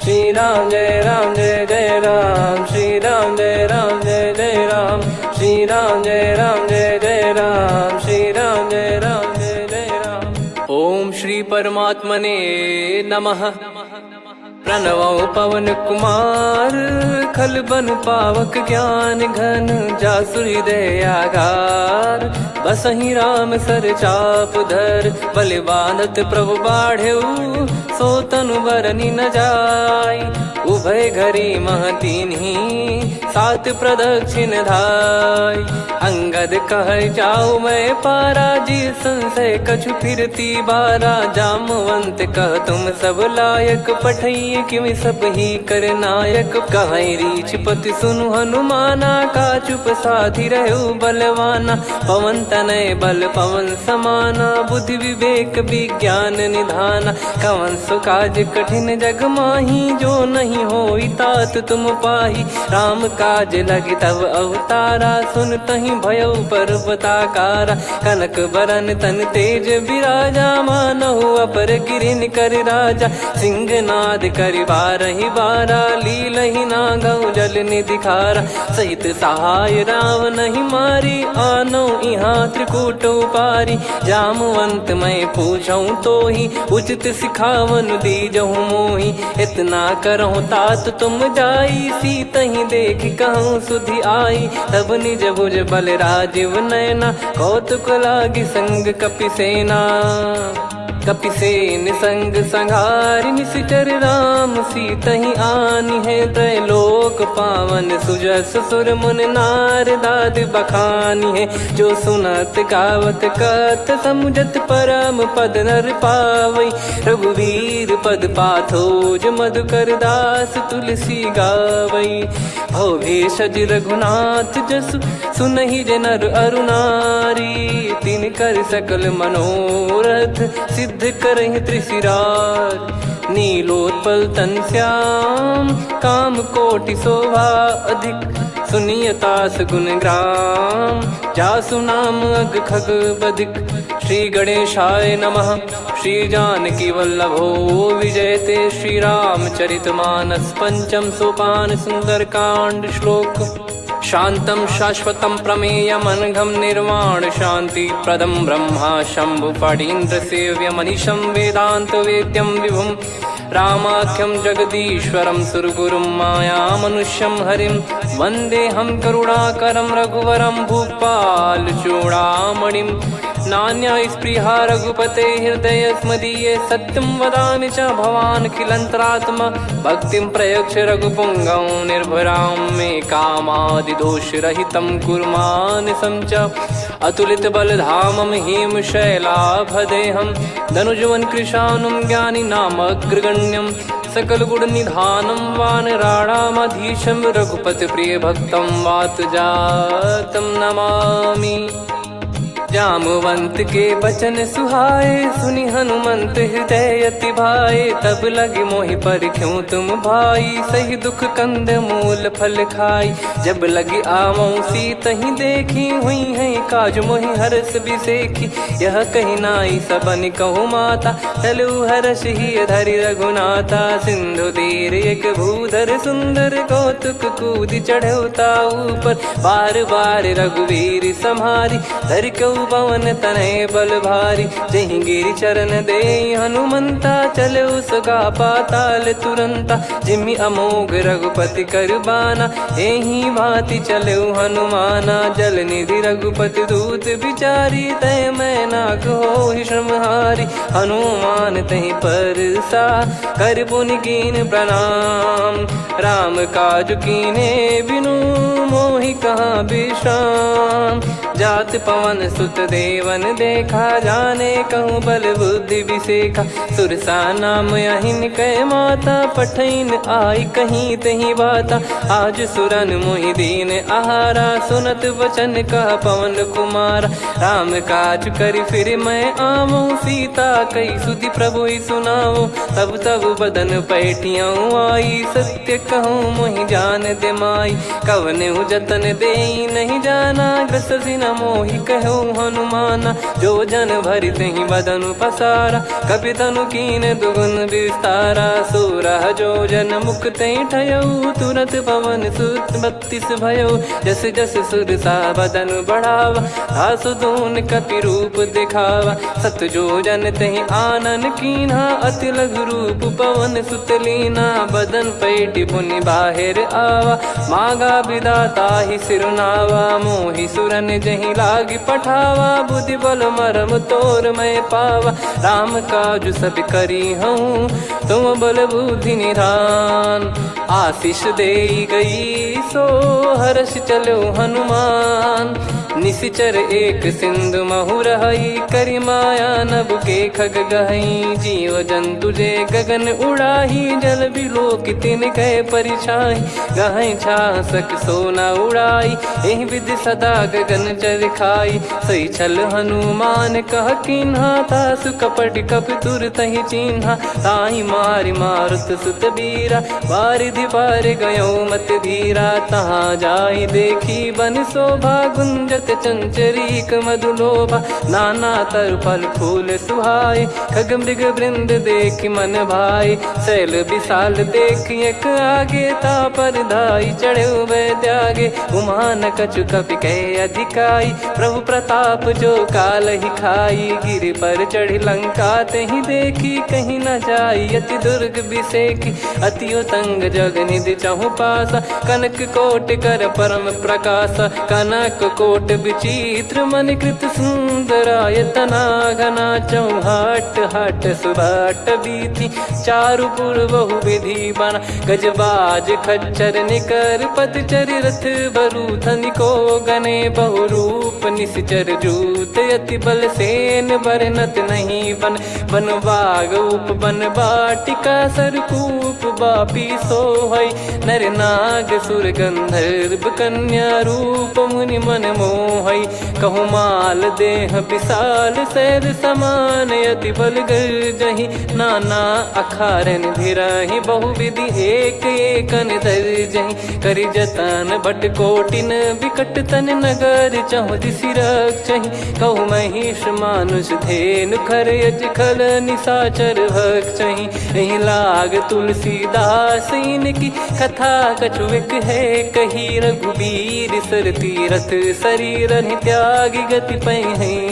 श्री राम जय राम जय जय राम, श्री राम जय राम जय जय राम। श्री राम जय राम जय जय राम, श्री राम जय राम जय जय राम। ओम श्री परमात्मने नमः। प्रणवो पवन कुमार, खल बन पावक ज्ञान घन। जासु हृदय आगार, बसहि राम सर चाप धर। बल बांधत प्रभु बाढ़ेऊ, सो तनु बरनि न जाय। उभय घरी मह दीन्ही, सात प्रदक्षिण धाय। अंगद कह जाऊ मैं पारा, जी संशय कछु फिरती बारा। जामवंत कह तुम सब लायक, पठइये किमि सब ही कर नायक। कहै रीछ पति सुनु हनुमाना, का चुप साधि रहु बलवाना। पवन तनय बल पवन समाना, बुद्धि विवेक विज्ञान निधाना। कवन सो काज कठिन जग माही, जो नहीं होई तात तुम पाही। राम काज लगी तब अवतारा, सुन तहि भयो पर्वताकारा। कनक बरन तन तेज बिराजा, मानहु अपर गिरिन कर राजा। सिंहनाद करि बारहि बारा, लीलहि नागौ जल निधि खारा। सहित सहाय रावण नहीं मारी, आनो इहाँ त्रिकूट उपारी। जामवंत मैं पूछऊँ तोहि, उचित सिखावन दीजहु मोहि। इतना करहु तात तुम जाई, सीतहि देख कहूँ सुधि आई। तब निज भुज बल राजीव नयना, कौतुक लागी संग कपिसेना। कपिसेन संग संहारि, निशिचर राम सीतहि आनि है। त्रैलोक पावन सुजस सुर मुन नार, दाद बखानी है। जो सुनत गावत कथ, समुझत परम पद नर पावै। रघुवीर पद पाथोज, मधुकर दास तुलसी गावै। भवेशज रघुनाथ जसु, सुनहि जे नर अरु नारी। तिन कर सकल मनोरथ, सिद्ध करहि त्रिशिराज। नीलोत्पल तन श्याम, काम कोटि शोभा अधिक। सुनियतास गुण ग्राम, जासु नाम अग खग बदिक। श्री गणेशाय नमः। श्री जानकी वल्लभो विजयते, श्री रामचरितमानस। पंचम सोपान सुंदरकांड श्लोक। शांतं शाश्वतं प्रमेयमनघं निर्वाण शांति प्रदं ब्रह्मा शंभु फणीन्द्र सेव्य मनीषं वेदांत वेद्यं विभुं। रामाख्यं जगदीश्वरं सुरगुरुं माया मनुष्यं हरिं। वन्देऽहं करुणाकरं रघुवरं भूपाल चूडामणिं। नान्या स्पृहा रघुपते हृदय स्मदीये, सत्यं वदामि च भवानखिलन्तरात्मा। भक्तिं प्रयच्छ रघुपुङ्गं निर्भरां मे कामादिदोषरहितं कुर्मानिसं च। अतुलितबलधामं हेमशैलाभदेहं, धनुजवन कृशानुं ज्ञानिनामग्रगण्यं। सकलगुणनिधानं वानराणामधीशं, रघुपतिप्रियभक्तं वातजातं नमामि। जामवंत के बचन सुहाए, सुनि हनुमंत हृदय अति भाए। तब लगे मोहि पर क्यों तुम भाई, सही दुख कंद मूल फल खाई। जब लगी आवऊं सीतहि देखी, हुई है काज मोहि हरस बिसेखी। यह कही नाई सबन कहु माता, चलु हरष ही धरि रघुनाथा। सिंधु तीर एक भूधर सुंदर, कौतुक कूद चढ़ौता ऊपर। बार बार रघुवीर सम्हारी, धरि कऊ पवन तनय बल भारी। जहि गिरि चरण दे हनुमंता, चले उसका पाताल तुरंता। जिमि अमोघ रघुपति कर बाना, एहि भांति चले हनुमाना। जल निधि रघुपति दूत बिचारी, तय मैं नाग होहि श्रमहारी। हनुमान तहि परसा, कर पुनि कीन प्रणाम। राम काज कीने बिनु, मोहि कहाँ विश्राम। जात पवन सुत देवन देखा, जाने कहूँ बल बुद्धि विसेखा। सुरसा नाम अहिन कै माता, पठैन आई कहीं तहीं बाता। आज सुरन मोहि दीन आहारा, सुनत वचन कह पवन कुमारा। राम काज करि फिर मैं आवऊं, सीता कई सुधि प्रभु ही सुनाऊं। तब तब बदन पैठियाँ आई, सत्य कहूँ मोहि जान दे माई। कवने जतन दे नहीं जाना, ग्रसि न मोहि कहूँ हनुमाना। जो जन भरि तहि बदनु पसारा, कपि तनु कीन दुगुन विस्तारा। सोरह जो जन मुख तहि ठयऊ, तुरत पवन सुत 32 भयऊ। जस जस सुरसा बदन बढ़ावा, आसु दून कपि रूप दिखावा। सत जो जन तहि आनन कीन्हा, अति लघु रूप पवन सुत लीना। बदन पैटि पुनि बाहिर आवा, मांगा विधाता ही सिरुनावा। मोहि सुरन जहि लागी पठावा, बुद्धि बल मरम तोर मैं पावा। राम काज सब करी हूँ, तुम बल बुद्धि निधान। आशीष दे गई सो, हर्ष चलो हनुमान। निशिचर एक सिंधु महु रहई, करि माया नभ के खग गहई। जीव जंतु जे गगन उड़ाही, जल बिलोक तिन कह परिछाई। गहई छासक सोना उड़ाई, एहि विधि सदा गगन चर खाई। सही छल हनुमान कह कीन्हा, तासु कपट कपि तुर तहि चिन्हा। ताहि मारि मारुत सुत बीरा, वारिधि पार गयो मत धीरा। तहाँ जाई देखी बन शोभा, गुंजत चंचरीक मधुलोभा। नाना तर फल फूल सुहाए, खग मृग वृंद देख मन भाई। शैल विशाल देख एक आगे, तापर धाई चढ़े वै त्यागे। उमा न कछु कपि कह अधिकाई, प्रभु प्रताप जो काल ही खाई। गिरि पर चढ़ी लंका तहि देखी, कहीं न जाई अति दुर्ग बिसेखी। अति उतंग जग निधि चहु पासा, कनक कोट कर परम प्रकाशा। कनक कोट विचित्र मन कृत सुंदरायतना। घना चौहाट हाट सुबाट बीती, चारु पुर बहु विधि बना। गजबाज खच्चर निकर पतचर, रथ बरु धनिको गने। बहु रूप निश्चर जूत, अति बल सेन बरनत नहीं बन। बन बाग उप बन बाटिका, सरकूप बापी सोहई। नर नाग सुर गंधर्व कन्या, रूप मुनि मन मोहई। कहु माल देह विशाल, सैर समान अति बल गर्जहि। नाना अखारन भिरहि, बहु विधि एक एकन धरजहि। करि जतन भट कोटिन, विकट तन नगर चहु दिसि रक्षहि। कहु महिष मानुष धेनु, खर यज खल निशाचर भक्षहि। एहि लाग तुलसीदास इनकी, कथा कछु एक है कही। रघुबीर सर तीरथ शरीर, त्यागी गति पै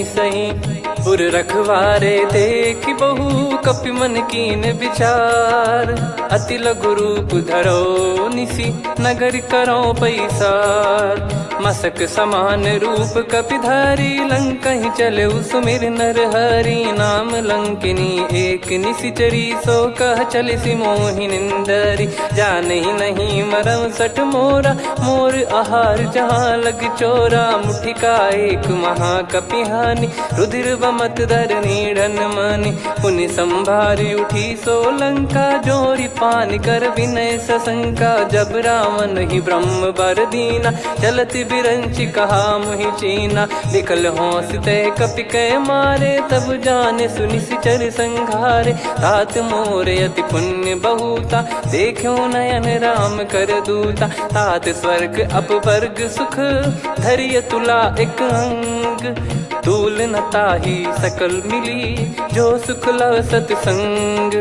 सही। पुर रखवारे देखि बहु, कपि मन कीन विचार। अति लघु रूप धरो निसी, नगर करो पैसार। मसक समान रूप कपिधारी, लंकहि चले सुमिर नर हरि। नाम लंकिनी एक निशिचरी, सो कह चलिसि मोहि निंदरी। जानहि नहीं मरम सठ मोरा, मोर आहार जहाँ लग चोरा। मुठिका एक महाकपिहानि, रुधिर मत धरनी ढन मानी। पुनि संभारी उठी सोलंका, जोरी पान कर विनय सशंका। जब रावण ही ब्रह्म बर दीना, चलत बिरंच कहा मुहि चीना। निकल होंस तय कपि कै मारे, तब जाने सुनि सिचर संघारे। तात मोर अति पुण्य बहुता, देखो नयन राम कर दूता। तात स्वर्ग अपवर्ग सुख, धैर्य तुला एक अंग। तूल न ताहि सकल मिली, जो सुख लव सतसंग।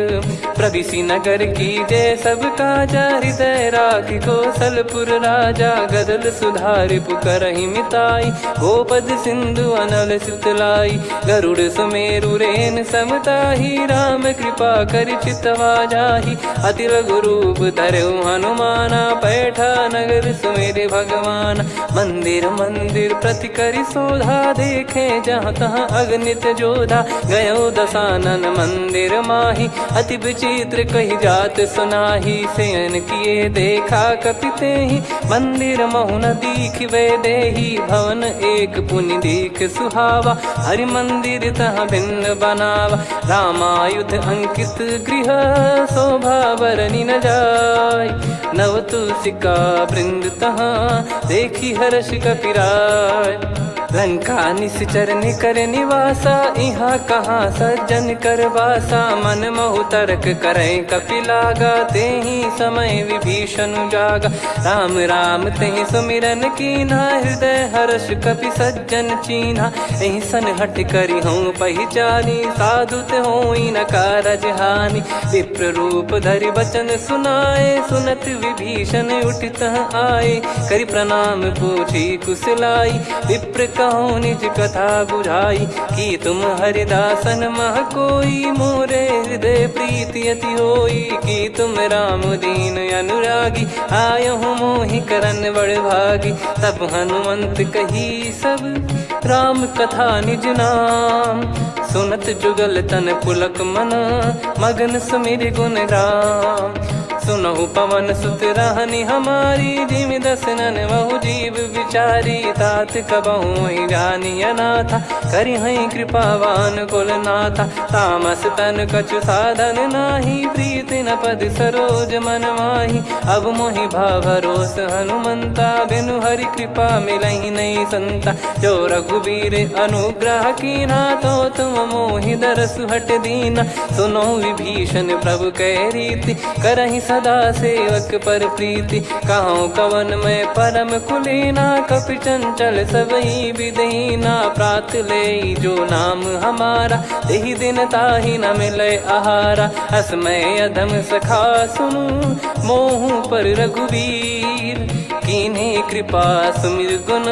प्रविसी नगर की जय सब काजा, हृदय राखि कौशलपुर राजा। गदल सुधारि पुकारहि मिताई, गोपद सिंधु अनल सितलाई। गरुड़ सुमेरु रेन समताहि, राम कृपा कर चितवा जाहि। अति लघु रूप धरऊ हनुमाना, पैठा नगर सुमेरे भगवान। मंदिर मंदिर प्रति करि शोधा, देखे जहाँ तहाँ अगणित जोधा। गयो दशानन मंदिर माही, अति विचित्र कही जात सुनाही। शयन किए देखा कपिते ही, मंदिर महु न दीख वे देही। भवन एक पुनि दीख सुहावा, हरि मंदिर तहाँ भिन्न बनावा। रामायुध अंकित गृह, शोभा बरनी न जाय। नव तुलसी का वृंद तहाँ, देखी हर्ष कपिराय। लंका निश्चर निकर निवासा, यहाँ कहाँ सज्जन कर वासा। मन महु तर्क करें कपिलागा, तेहि समय विभीषण जागा। राम राम तेहि सुमिरन कीन्हा, हृदय हर्ष कपि सज्जन चीन्हा। एहि सन हट करि हूँ पहिचानी, साधु ते होई न कारज हानि। विप्र रूप धरि बचन सुनाए, सुनत विभीषण उठित आए। करि प्रणाम पूछी कुशलाई, विप्र कहो निज कथा बुझाई। कि तुम हरिदासन मह कोई, मोरे हृदय प्रीति अति होई। कि तुम राम दीन अनुरागी, आयहु मोहि करन बड़ भागी। तब हनुमंत कही सब, राम कथा निज नाम। सुनत जुगल तन पुलक मना, मगन सुमिर गुण राम। सुनहु पवन सुत रहनी हमारी, जिमि दसनन महु जीव विचारी। तात कबहु ही जानी अनाथा, करि हई कृपावान कुल नाथा। तामस तन कछु साधन नाही, प्रीति न पद सरोज मन माही। अब मोहि भाव भरोस हनुमंता, बिनु हरि कृपा मिलहि नहीं संता। जो रघुबीर अनुग्रह कीना, तो तुम मोहि दरसु हट दीना। सुनो विभीषण प्रभु कह रीति, करहि सदा सेवक पर प्रीति। कहूँ कवन में परम कुलीना, कपि चंचल सबई विदहीना। प्रात ले जो नाम हमारा, तेहि दिन ताहि न मिले आहारा। असमय अधम सखा सुनु, मोहु पर रघुवीर। कीन्हे कृपा सुमिर गुण,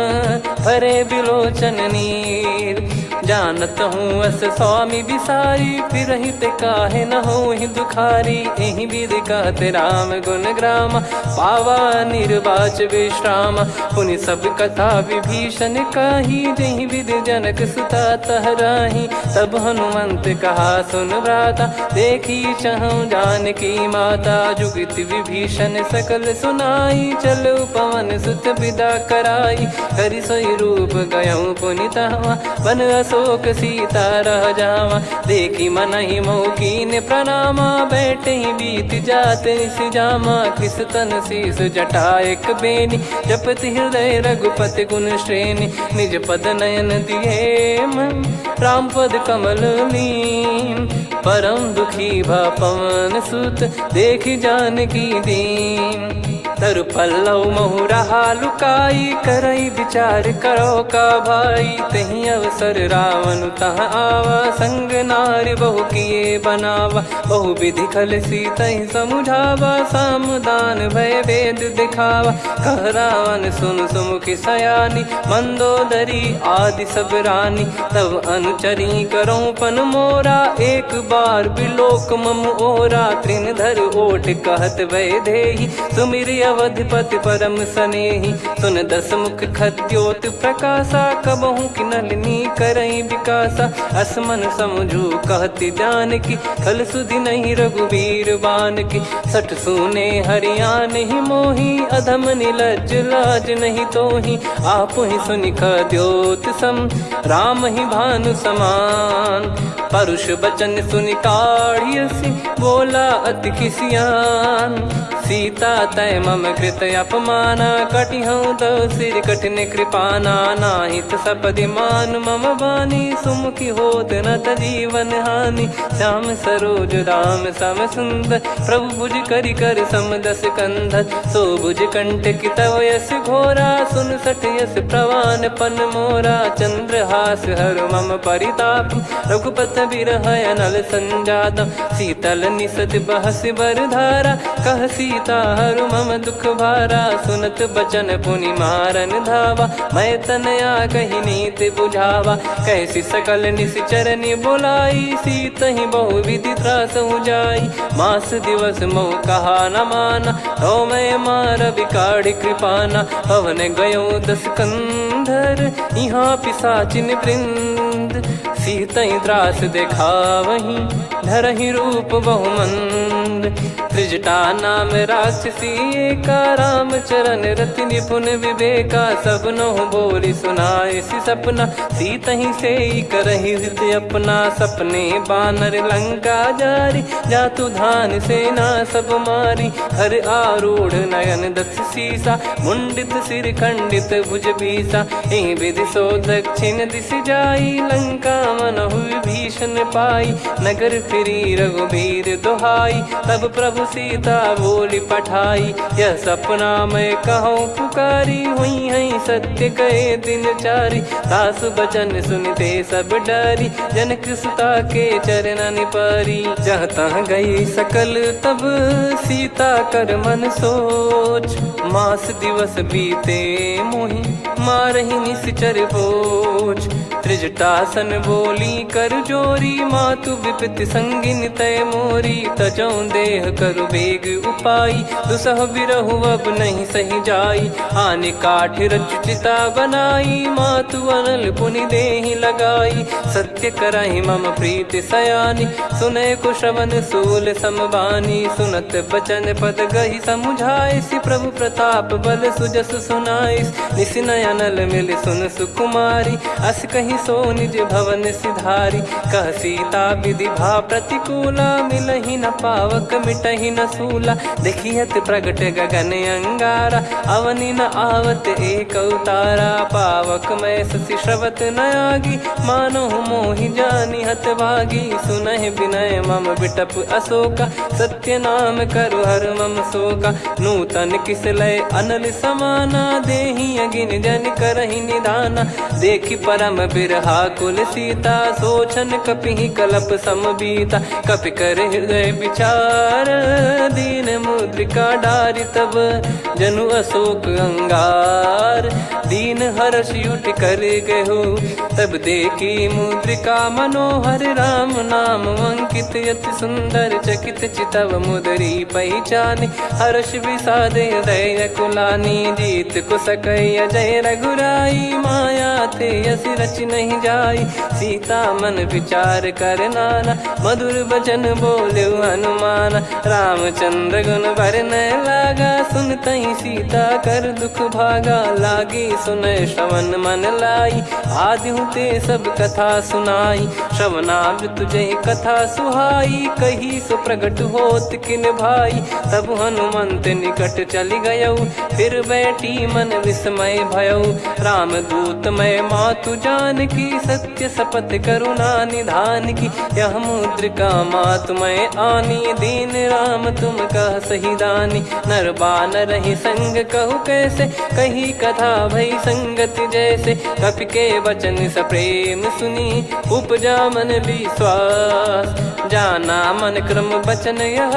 भरे बिलोचन नीर। जानत हूँ अस स्वामी बिसारी, फिर हित काहे न हो ही दुखारी। एहि विधि कहते राम गुण ग्राम, पावा निर्वाच विश्राम। पुनि सब कथा विभीषण काही, जहि विधि जनक सुता तहराही। तब हनुमंत कहा सुन भ्राता, देखी चहु जानकी माता। जुगित विभीषण सकल सुनाई, चलो पवन सुत विदा कराई। करि सोई रूप गयऊँ पुनि तहवा, बन अशोक सीता रह जावा। देखी मनहि मोह कीन्ह प्रणामा, बैठे ही बीत जात निस जामा। किस तन शीस जटा एक बेनी, जपति हृदय रघुपति गुण श्रेणी। निज पद नयन दिए मन, राम पद कमल लीन। परम दुखी भा पवन सुत, देखि जानकी दीन। तरु पल्लव महु रहा लुकाई, करई विचार करो का भाई। तहि अवसर रावण तहाँ आवा, संग नार बहु किए बनावा। बहु विधि खल सीतहि समुझावा, सामदान भय वेद दिखावा। कह रावण सुन सुमुखि सयानी, मंदोदरी आदि सब रानी। तब अनुचरी करो पन मोरा, एक बार बिलोक मम ओरा। तृण धर ओट कहत वै देहि, सुमिर अवधिपति परम सनेही। सुन दस मुख खद्योत प्रकाशा, कबहू की नलिनी करई विकासा। असमन समझू कहती जान की, खल सुधि नहीं रघुबीर बान की। सठ सुने हरियाण ही मोही, अधम निलज लाज नहीं तोही। आप ही सुनि खद्योत सम, राम ही भानु समान। परुष बचन सुनि काढ़ियसि, बोला अति किसियान। सीता तय मम कृत अपमाना, कटिहऊँ दो सिर कठिन कृपाना। नाहित सपदि मान मम बानी, सुमुखी होत न जीवन हानि। श्याम सरोज राम सम सुंदर, प्रभु भुज करि कर सम दस कंधर। सो भुज कंटक तव यस घोरा, सुन सठ यस प्रवान पन मोरा। चंद्रहास हर मम परिताप, रघुपत बिरह अनल संजातम। शीतल निसत बहस बर धारा, कह सीता हरु मम दुख भारा। सुनत बचन पुनि मारन धावा, मैं तनया कही नीत बुझावा। कैसी सकल निश्चरनि बोलाई, सीत ही बहु विधि त्रास जाई। मास दिवस मोह कहा न माना, तो मैं मार बिकाढ़ कृपाना। पवन गयो दस कंधर, यहाँ पिशाचिन वृंद। सीतई त्रास देखावहीं, धरहि रूप बहुमंद। त्रिजटा नाम राक्षसी एका, राम चरण रति निपुण विवेका। सबनो बोली सुनाए सि सपना, सीतहि से करहि हित अपना। सपने बानर लंका जारी, जातु धान सेना सब मारी। हर आरूढ़ नयन दस सीसा, मुंडित सिर खंडित भुज बीसा। एहि विधि सो दक्षिण दिश जाई, लंका मनहु भीषण पाई। नगर फिरी रघुबीर दोहाई, तब प्रभु सीता बोली पठाई। यह सपना मैं कहूँ पुकारी, हुई है सत्य कहे दिन चारी। सासु बचन सुनते सब डरी, जनक सुता के चरण परी। जहाँ तहाँ गई सकल तब, सीता कर मन सोच। मास दिवस बीते मोहि, मारहि निश्चर बोझ। त्रिजटासन बोली कर जोरी, मातु विपति संगिन तय मोरी। तजौ देह करु बेग उपाई, दुसह बिरहु अब नहीं सही जाई। आने काठ रचिता बनाई, मातु अनल पुनि देहि लगाई। सत्य करहि मम प्रीति सयानी, सुनय को श्रवण सूल समबानी। सुनत बचन पद गहि समुझाए, सि प्रभु प्रताप बल सुजस सुनाइस। निस नयनल मिल सुन सुकुमारी, अस कहि सो निज भवन सिधारी। कह सीता विधि भा प्रतिकूला, मिलहि न पावक मिटहि न सूला। देखियत प्रगट गगन अंगारा, अवनि न आवत एक अवतारा। पावक मैं ससि श्रवत न आगी, मानो मोहि जानि हत भागी। सुनहि विनय मम बिटप अशोका, सत्य नाम करु हर मम शोका। नूतन किस लय अनल समाना, देहि अगिन जन करहि निदाना। देखि परम बिरहा कुल सीता, सोचन कपिहि कलप समबीता। कपि कर हृदय विचार, दीन मुद्रिका डारि तब। जनु अशोक अंगार, दीन हर्ष उठ कर गहु। तब देखी मुद्रिका मनोहर, राम नाम अंकित अति सुंदर। चकित चितव मुदरी पहचाने, हर्ष विषाद हृदय कुलानी। जीत को सकय अजय रघुराई, माया थे यस रच नहीं जाई। सीता मन विचार कर नाना, मधुर वचन बोले हनुमान। रामचंद्र गुण भरने लागा, सुनतहि सीता कर दुख भागा। लागी सुनय श्रवण मन लाई, आदि ते सब कथा सुनाई। श्रवणाब तुझे कथा सुहाई, कही सो प्रगट होत किन भाई। तब हनुमंत निकट चली गयौ, फिर बैठी मन विस्मय भयौ। राम दूत मैं मातु जान की, सत्य शपथ करुणा निधान की। यह मुद्रिका मातु मैं आनी, दीन राम तुम कह सही दानी। नर बानर ही संग कहु कैसे, कही कथा भई संगति जैसे। कपि के वचन सप्रेम सुनी, उपजा मन विश्वास। जाना मन क्रम बचन यह,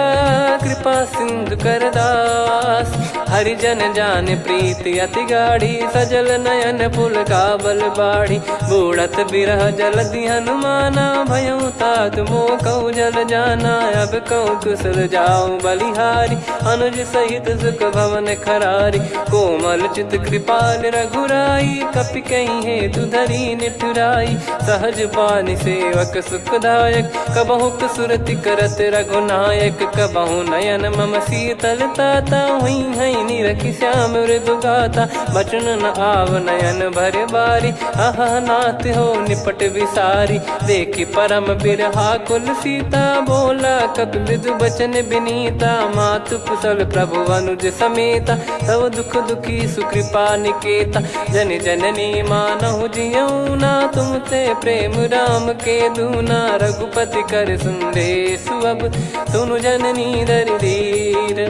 कृपा सिंधु कर दास। हरिजन जान प्रीति अति गाढ़ी, सजल नयन पुल काबल बाढ़ी। बूढ़त बिरह जलधि हनुमाना, भयउ तात मोह कहु जल जाना। अब कहु कुशल जाऊ बलिहारी, अनुज सहित सुख भवन खरारी। कोमल चित कृपाल रघुराई, कपि कहीं हेतु धरी निठुराई। सहज पानि सेवक सुखदायक, कबहु सुरति करत रघुनायक। कबहु नयन मम शीतल ताता, हुई है निरखि श्याम मृदु गाता। बचन न आव नयन भर बारी, अह नाथ हो निपट विसारी। देखि परम बिरहा कुल सीता, बोला कपि मृदु बचन बिनीता। मातु कुशल प्रभु अनुज समेता, तव दुख दुखी सुकृपा निकेता। जन जननी मानहु जियऊ ना, तुम ते प्रेम राम के दूना। रघुपति कर संदेशु अब, सुनु जननी दर धीर।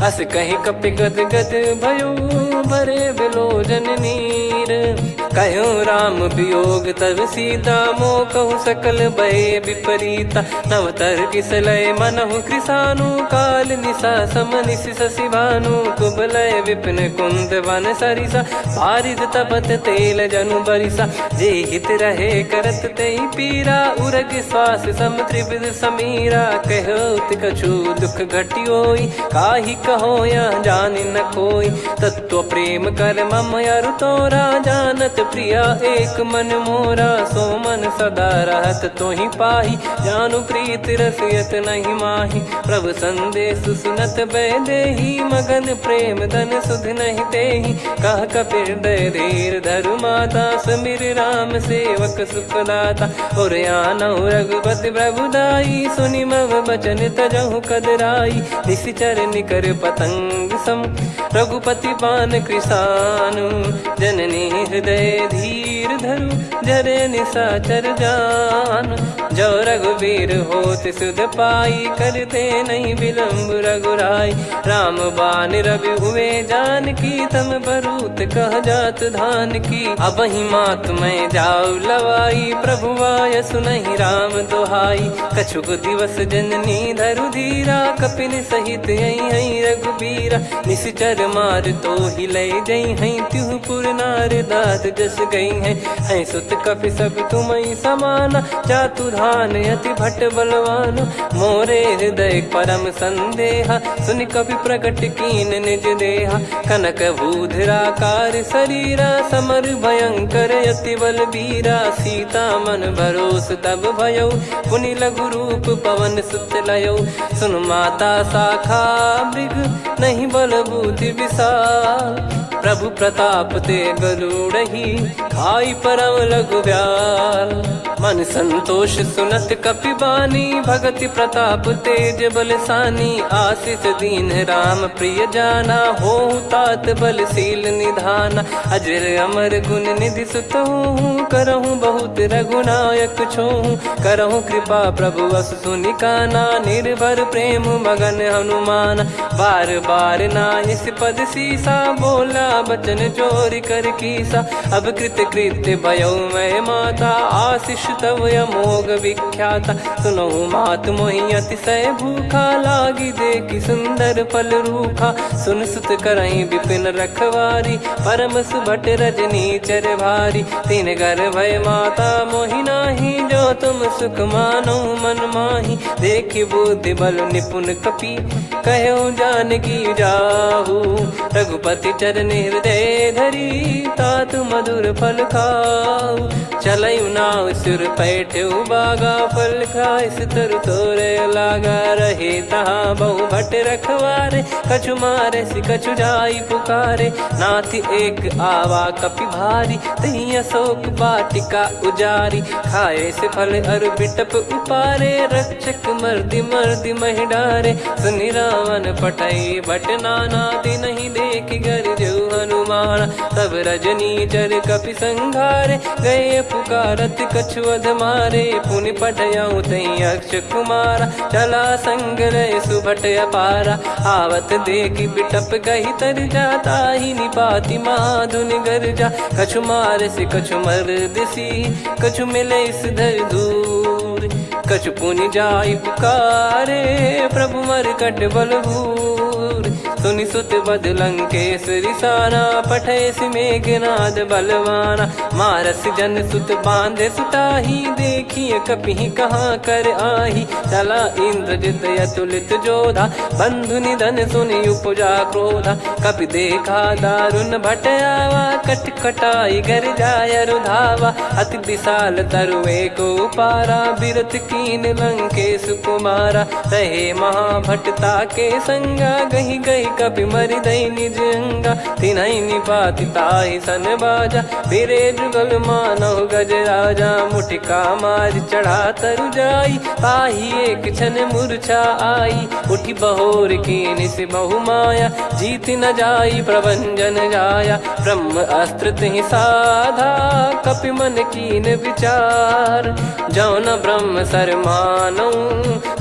अस कहीं कपि गद गद भयो, भरे बिलोचन नीर। कहूँ राम वियोग तब सीता, मोह कहूँ सकल भय विपरीता। नवतर किसलय मनहु कृसानु, काल निशा समनिश शशि भानु। कुबलय विपिन कुंद वन सरिसा, पारिद तपत तेल जनु बरिसा। जे हित रहे करत तेहि पीरा, उरग श्वास सम त्रिविध समीरा। कहत कछु दुख घटियोई, काहि कहो या जानि न कोई। तत्व प्रेम कर मम अरु तोरा, जानत प्रिया एक मन मोरा। सो मन सदा रहत तोहि पाही, जानु प्रीत रसियत नहीं माही। प्रभु संदेश सुनत बैदेही, मगन प्रेम धन सुध नहीं तेहि। कह कपिर दय धीर धरु माता, समिर राम सेवक सुखदाता। और आनहु रघुपति प्रभुदाई, सुनि मम बचन तजहु कदराई। निशिचर निकर पतंग सम, रघुपति पान कृसानु। जननी हृदय धीर धरु, जरे निशाचर जान। जो रघुवीर होत सुध पाई, करते नहीं विलम्ब रघुराई। राम बान रवि हुए जानकी, तम बरूत कह जात धान की। अब ही मात मैं जाऊ लवाई, प्रभु आय सुनहि राम दोहाई। कछुक दिवस जननी धरु धीरा, कपिन सहित यही रघुबीरा। निश्चर मार तो ही लय जई हैं, त्युह पुर नार दात जस गई हैं। सुत कपि सब तुमहि समाना, जातु धान अति भट बलवान। मोरे हृदय परम संदेहा, सुनि कपि प्रकट कीन निज देहा। कनक भूधराकार शरीरा, समर भयंकर अति बल बीरा। सीता मन भरोस तब भयउ, पुनि लघु रूप पवन सुत लयउ। सुन माता शाखा मृग, नहीं बल बुद्धि विशाल। प्रभु प्रताप ते गरुड़हि, खाई परम लघु ब्याल। मन संतोष सुनत कपि बानी, भगति प्रताप तेज बलसानी। आशीष दीन राम प्रिय जाना, होहु तात बलशील निधाना। अजर अमर गुण निधि सुतहु, करहु बहुत रघुनायक छोहु। करहु कृपा प्रभु अस सुनि काना, निर्भर प्रेम मगन हनुमान। बार बार नायस पद सीसा, बोला बचन चोरी कर कीसा। अब कृत कृत्य भयो मैं माता, आशीष तव अमोघ विख्याता। सुनहु मात मोहि अतिशय भूखा, लागी देखि सुंदर फल रूखा। सुन सुत करहि विपिन रखवारी, परम सुभट रजनी चर भारी। तीन घर भय माता मोहि नाही, जो तुम सुख मानो मन माही। देखि बुद्धि बल निपुण कपि, कहु जानकी जाहू। रघुपति चरण हृदय धरी, तात मधुर फल खाऊ। चलयु नाव सुर पैठ्यु बागा, फल खाय सितर तोरे लागा। रहे तहाँ बहु भट रखवारे, कछु मारे सि कछु जाई पुकारे। नाथ एक आवा कपि भारी, तही अशोक वाटिका उजारी। खाए से फल अर बिटप उपारे, रक्षक मर्दि मर्दि महि डारे। सुनि रावण पटई भट नाना, तिनहि देखि गरजउ हनुमान। तब रजनी चर कपि संघारे, गए पुकारत कछु अध मारे। पुनि पटयउ तई अक्ष कुमारा, चला संग रहे सुभट अपारा। आवत देखि बिटप गहि तर जाता, ही निपाति माधुनि गर्जा। कछु मार से कछु मर्दिसी, कछु मिले इस धर दूर। कछु पुनि जाई पुकारे, प्रभु मरकट बलभूर। सुनि सुत बद लंकेश्वरी साना, पठेसि मेघनाद बलवाना। मारस जन सुत बांधे सुताही, देखिए कपि कहाँ कर आही। चला इंद्रजित अतुलित जोधा, बंधु निधन सुनि उपजा क्रोधा। कपि देखा दारुण भट आवा, कट कटाई घर जाय रुधावा। अति विशाल तरुए को पारा, बिरत कीन लंकेश कुमारा। रहे महाभटता के संगा, गही गही कपि मरि दई निज अंगा। तिन्हि निपाति ताहि सन बाजा, फिरे जुगल मानव गज राजा। मुटिका मार चढ़ा तरु जाई, पाही एक क्षण मूर्छा आई। उठी बहोर कीन से बहु माया, जीत न जाई प्रभंजन जाया। ब्रह्म अस्त्र तिहि साधा, कपि मन कीन विचार। जौ न ब्रह्म सर मानौ,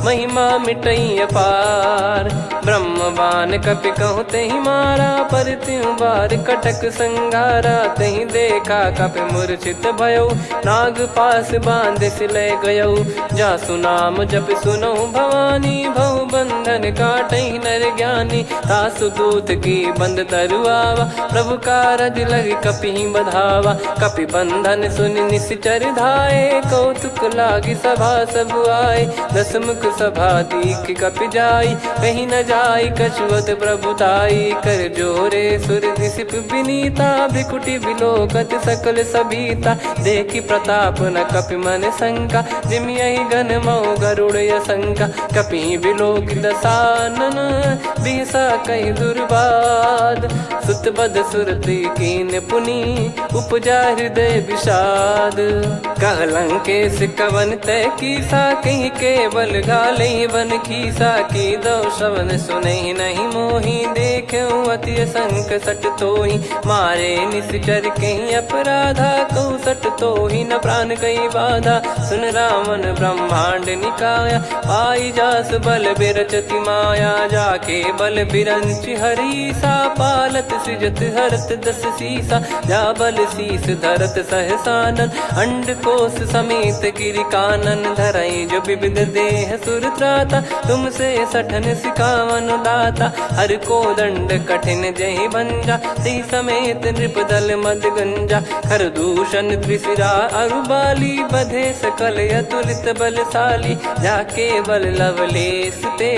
महिमा मिटई अपार। ब्रह्म बान कपि कहूँ तेहि मारा, पर त्यों बार कटक संगारा। तहि देखा कपि मूर्छित भयौ, नाग पास बांध सिले गयौ। जासु नाम जप सुनौ भवानी, भव बंधन काटहि नर ज्ञानी। तासु दूत की बंद तरुआवा, प्रभु कारज लग कपि बधावा। कपि बंधन सुनि निश्चर धाये, कौतुक लागी सभा सब आए। दसमुख सभा दीख कपि जाई, कहीं न जाई कछुअत प्रभुताई। कर जोरे सुर दिसिप विनीता, भिकुटी बिलोकत सकल सबीता। देखी प्रताप न कपि मन शंका, जिमियहि गन मऊ गरुड़ असंका। कपि बिलोक दसानन, बिहसा कहि दुर्बाद। सुत बद सुरति कीन पुनि, उपजा हृदय विषाद। कह लंकेश कवन तय कीसा, कहीं केवल गाले बन खीसा। की दो श्रवण सुनहि नहीं मोही, देखऊं अति संक सट तोहि। मारे निश्चर कहीं अपराधा, कहूँ सट तोहि न प्राण कहीं बाधा। सुन रावण ब्रह्मांड निकाया, पाई जास बल बिरचति माया। जाके बल बिरंच हरीसा, पालत सृजत हरत दस सीसा। जा बल शीस धरत सहसानन, अंड कोश समेत गिरि कानन। धरई जो विविध देह सुर त्राता, तुमसे सठन सिखावन दाता। हर को दंड कठिन जहि भंजा, ती समेत नृपदल मद गंजा। खर दूषण त्रिशिरा अरुबाली, बधे सकल अतुलित बलशाली। जाके बल लवलेस ते,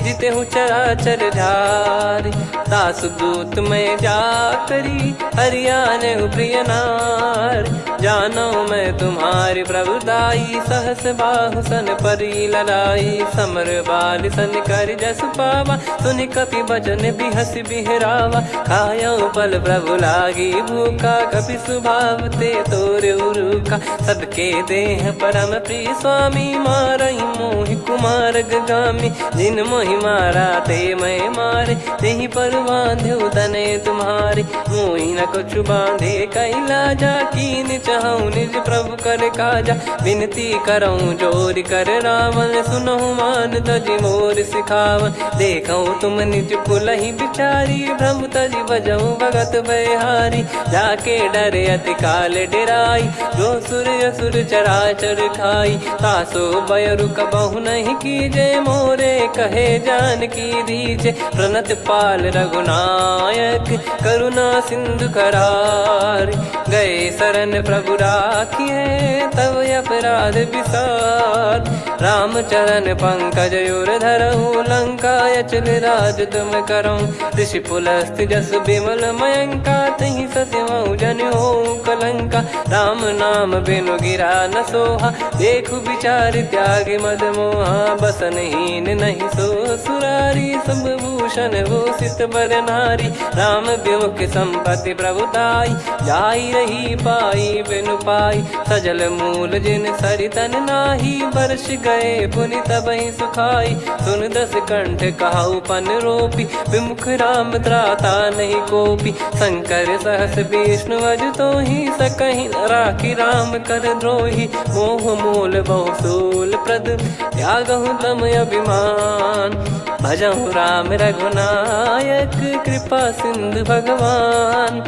जिते हूँ चराचर झारी। तासु दूत मैं जा करी, हरियाने प्रिय नार। जानो मैं तुम्हारी प्रभुताई, सहस बाहु सन परी ललाई। समर बाल सन कर जस पावा, सुनि कपि बचन बिहस बिहरावा। खायौ पल प्रभु लागी भूखा, कपि स्वभाव ते तोरे उरुखा। सबके देह परम प्रिय स्वामी, मारहि मोहि कुमार गामी। जिन मोहि मारा ते मैं मारे, तेहि पर बांधो तनय तुम्हारे। मोहि न कुछ बांधे कैलाजा, कीन चाहूं निज प्रभु कर काजा। विनती करऊं जोर कर रावण, सुनहु मान तजि मोर सिखावन। देखऊं तुम निज कुलहि बिचारी, भ्रम तजि बजऊं भगत बहारी। जाके डरे अति काल डेराई, जो सुर असुर चराचर खाई। तासो बयरु कबहु नहीं कीजे, मोरे कहे जान की दीजे। प्रणत पाल रघुनायक, करुणा सिंधु करार। गए शरण प्रभु राखिए, तब अपराध विसार। राम चरण पंकज उर धरऊं, लंका अचल राज तुम करऊं। ऋषि पुलस्त जस विमल मयंका, तहि सत्यमऊ जन हो कलंका। राम नाम बिनु गिरा न सोहा, देखु विचार त्याग मद मोहा। बसनहीन नहीं सो सुरारी, सब भूषण भूषित बर नारी। राम विमुख संपत्ति प्रभुताई, जाई रही पाई बिनु पाई। सजल मूल जिन सरितन नाही, वर्ष गए पुनि तबहि सुखाई। सुन दस कंठ कहाऊ पन रोपी, विमुख राम त्राता नहीं कोपी। शंकर सहस विष्णु अज तोहि, सकहि न राखी राम कर द्रोही। मोह मूल बहु सूल प्रद, त्यागहु तम अभिमान। भजहु राम रघुनायक, कृपा सिंधु भगवान।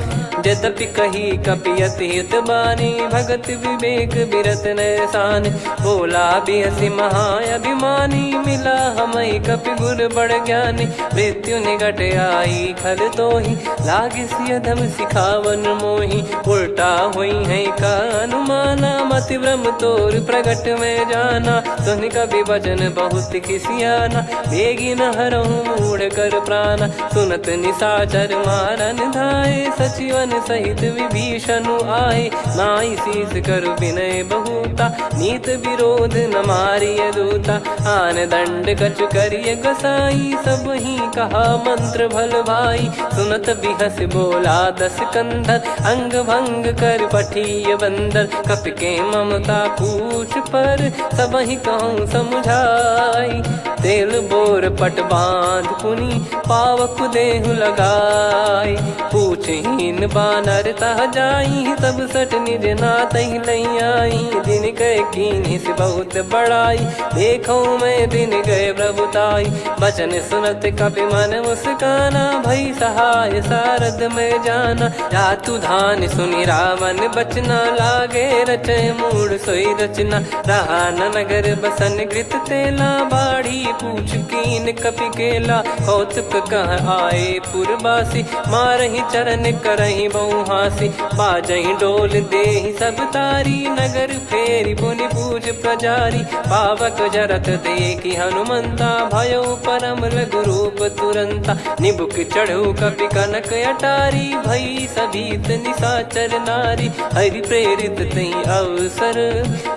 यद्यपि कही कपियत हित बानी, भगत विवेक बिरत नैसान। बोला बिहसी महाअभिमानी, मिला हमई कपि गुर बड़ ज्ञानी। मृत्यु निकट आई खल तोहि, लागे सिय धम सिखावन मोहि। उल्टा हुई है का अनुमाना, मति भ्रम तोर प्रगट में जाना। सुन कवि वचन बहुत खिसियाना, बेगी न हरहु मूढ़ कर प्राण। सुनत निशाचर मारन धाये, सचिवन सहित विभीषण आए। नाई शीस कर विनय बहुता, नीत विरोध न मारिय दूता। आन दंड कछु करिय गोसाई, सब ही कहा मंत्र भल भाई। सुनत बिहस बोला दस कंधर, अंग भंग कर पठिय बंदर। कपि के ममता पूछ पर, सब ही कहूँ समझाई। तेल बोर पट बांध पुनि, पावक देहु लगाई। पूछहीन बानर तह जाई, तब सट निज नाथ लई आई। दिन गए कीन्ही से बहुत बड़ाई, देखो मैं दिन गए प्रभुताई। बचन सुनत कपि मन मुस्काना, भई सहाय सारद में जाना। जातु धान सुनि रावण बचना, लागे रचय मूढ़ सोई रचना। रहा न नगर बसन कृत तेला, बाढ़ी पूछ कीन कपि केला। कौतुक कह आए पुरबासी, मारहि चरण करहि बहु हासी। बाजहि डोल देहि सब तारी, नगर फेरी पुनि पूज प्रजारी। पावक जरत देखि हनुमंता, भयो परम रघुरूप तुरंता। निबुक चढ़ऊ कपि कनक अटारी, भई सभीत निशाचर नारी। हरि प्रेरित तई अवसर,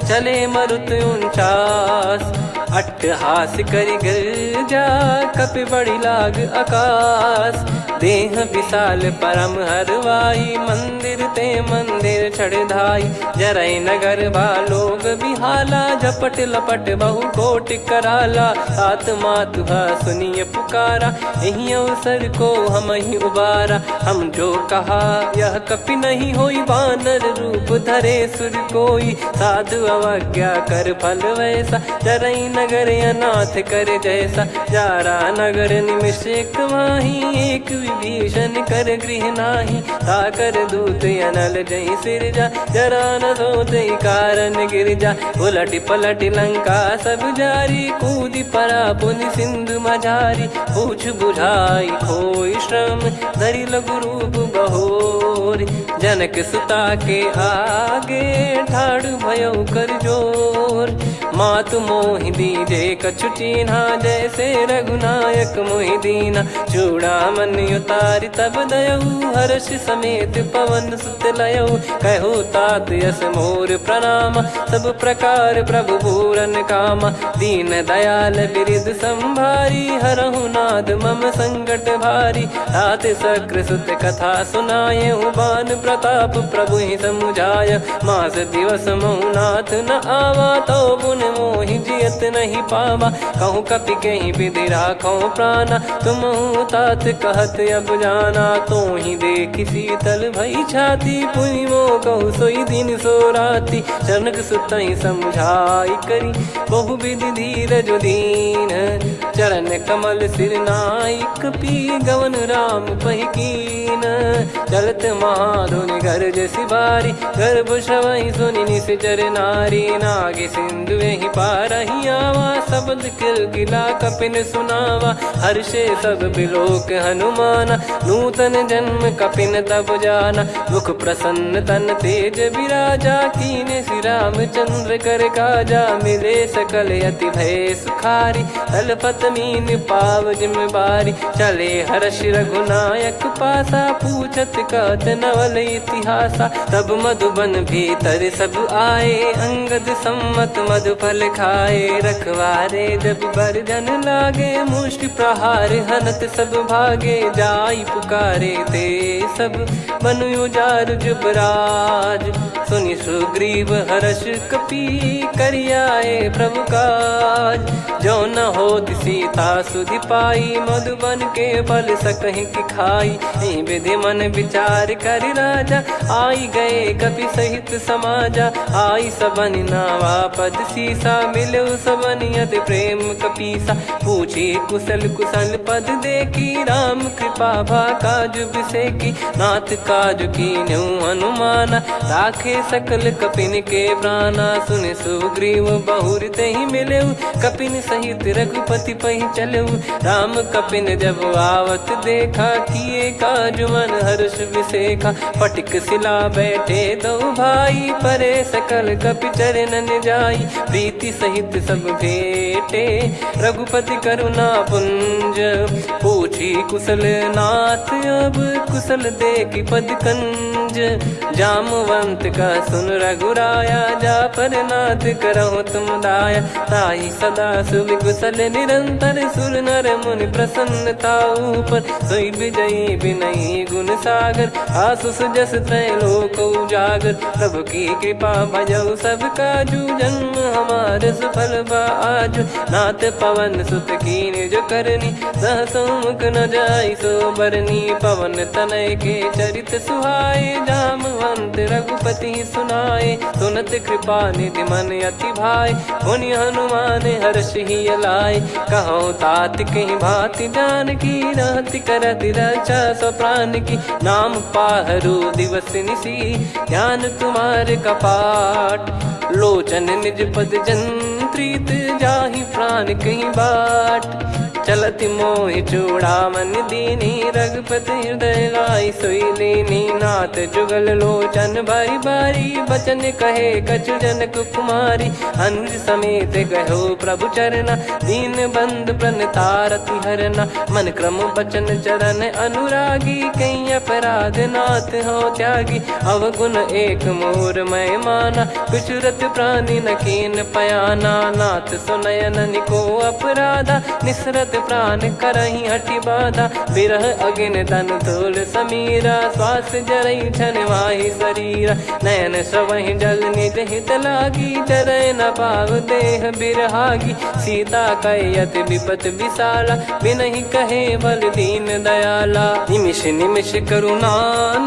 चले मरुत 49। अट्टहास करि गर्जा, कपि बड़ी लाग आकाश। देह विशाल परम हरवाई, मंदिर ते मंदिर चढ़ धाई। जरई नगर बालोग बिहाला, झपट लपट बहु कोटि कराला। आत्मातु सुनिय पुकारा, यही अवसर को हम ही उबारा। हम जो कहा यह कपि नहीं होई, वानर रूप धरे सुर कोई। साधु अवज्ञा कर फल वैसा, जरई नगर अनाथ कर जैसा। जारा नगर निमिष एक माही, एक विभीषण कर गृह नाही। ताकर दूत अनल जय सिरजा, जरा न सोते कारण गिर जा। उलट पलट लंका सब जारी, कूदी परा पुनि सिंधु मझारी। पूछ बुझाई खोई श्रम, धरि लघु रूप बहोरी। जनक सुता के आगे, ठाड़ भयो कर जोर। मातु मोहि दीजे कछु चीन्हा, जैसे रघुनायक मोहि दीना। चूड़ामन उतारि तब दयऊ, हर्ष समेत पवन सुत लयऊ। कहु तात यस मोर प्रणाम, सब प्रकार प्रभु पूरन कामा। दीन दयाल बिरिद संभारी, हरहु नाद मम संकट भारी। तात सक्र सुत कथा सुनायहु, बान प्रताप प्रभु ही समुझाय। मास दिवस महु नाथ न आवा, तो पुन मोहि जियत नहीं पावा। कहूँ कपि कहीं विधि राखो प्राणा, तुम तात कहत अब जाना। तो ही देखी शीतल भई छाती, पुनि मो कहु सोई दिन सो राती। जनक सुतहि समझाई करी, बहु विधि धीरज दीन। चरण कमल सिर नाई, कपि गवन राम पहि कीन। चलत महाधुनि गरज सिबारी, गर्भ श्रवहि सुनि निश्चर नारी। नागे सिंधु ही पारहि आवा, शब्द किलकिला कपिन सुनावा। हर्षे सब बिलोक हनुमाना, नूतन जन्म कपिन तब जाना। मुख प्रसन्न तन तेज विराजा, कीने श्री रामचंद्र कर काजा। मिले सकल अति भय सुखारी, तलपत मीन पाव जिम बारी। चले हर्ष रघुनायक पासा, पूछत कहत नवल इतिहासा। तब मधुबन भीतर सब आए, अंगद सम्मत मधुफल खाए। रखवारे जब बरजन लागे, मुष्टि प्रहार हनत सब भागे। जाई पुकारे ते सब, बनु उजार जुबराज। सुनि सुग्रीव हर्ष कपि, करियाए प्रभु काज। जो न होत सीता सुधि पाई, मधुबन के फल सकहि कि खाई। विधि मन विचार कर राजा, आई गए कपि सहित समाजा। आई सबन नावा पद सीसा, मिलो सबन यति प्रेम कपीसा। पूछी कुशल कुशल पद देखी राम कृपा भा काज बिसेकी। नाथ काज कीन्हु हनुमाना राखे सकल कपिन के प्राणा। सुन सुग्रीव बहुर तेहि मिलेउ कपिन सहित रघुपति पहि चलेउ। राम कपिन जब आवत देखा किए काज मन हर्ष विसेखा। फटिक सिला बैठे दो भाई परे सकल कपि चरणन जाई। प्रीति सहित सब भेटे रघुपति करुणा पुंज। पूछी कुशल नाथ अब कुशल देखि पद कंज। जामवंत का सुन रघुराया जा पर नाथ करहु तुम दाया। ताहि सदा सुविकुशल निरंतर सुर नर मुनि प्रसन्नता ऊपर। सोई विजयी विनयी गुण सागर आसु सुजस त्रैलोक उजागर। प्रभु की कृपा भजऊ सब काजू जन्म हमार सफल बा आजु। नाथ पवन सुत कीन्ह जो करनी सहसो मुख न जाई सो बरनी। पवन तनय के चरित सुहाए जामवंत रघुपति सुनाए। सुनत कृपा निधि मन अति भाई पुनि हनुमान हर्ष ही लाए। कहूँ तात कहीं भांति जानकी रहति करति रक्षा सो प्राण की। नाम पाहरु दिवस निसी ध्यान तुम्हारे कपाट। लोचन निज पद जंत्रित जाहि प्राण कहीं बाट। चलति मोहि चूड़ामन दीनी रघुपति हृदय लाई सोई लीनी। नाथ जुगल लोचन बारी बारी बचन कहे कछु जनक कुमारी। अनुज समेत गहो प्रभु चरना दीन बंधु प्रणतारति हरना। मन क्रम बचन चरण अनुरागी कहीं अपराध नाथ हो त्यागी। अवगुण एक मोर मैं माना कुछुरत प्राणी न कीन पयाना। नाथ सुनयन को अपराधा निसरत प्राण करही हटि बाधा। बिरह अगिन तन तोल समीरा श्वास जरई छन वाहि शरीरा। नयन सवहि जल निज हित लागी चरय न पाव देह बिरहागी। सीता कयत विपत विशाला बिनहि कहे बल दीन दयाला। निमिष निमिष करुणा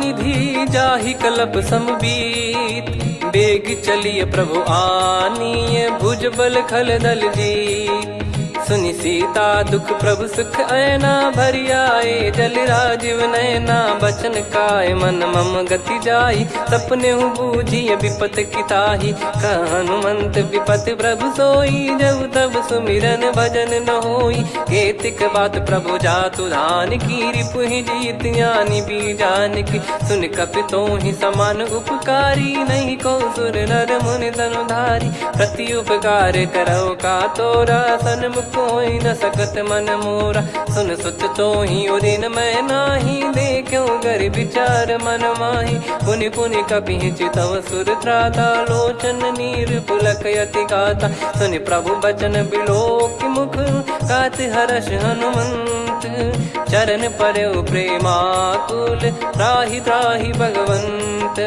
निधि जाहि कलप समबीत। बेग चलिए प्रभु आनीय भुज बल खल दल जी। सुनि सीता दुख प्रभु सुख ऐना भरि आए। जल राजीव नैना बचन काय मन मम गति जाई। सपने हूँ बूझिए विपत किताही हनुमंत विपत प्रभु सोई। जब तब सुमिरन भजन न होई। केतिक बात प्रभु जातु धान की रिपुहि जीत ज्ञानी बीजान की। सुन कपि तोहि समान उपकारी नहीं को सुर नर मुनि तनुधारी। प्रति उपकार करो का तोरा सन्मुख कोई न सकत मन मोरा। सुन सुत तो ही उदिन मैं नाही देखो गर विचार मन माही। पुनि पुनि कपि चितव सुर त्राता लोचन नीर पुलक यति गाता। सुनि प्रभु बचन बिलोक मुख गात हर्ष हनुमंत। चरण परउ प्रेमाकुल त्राहि त्राहि भगवंत।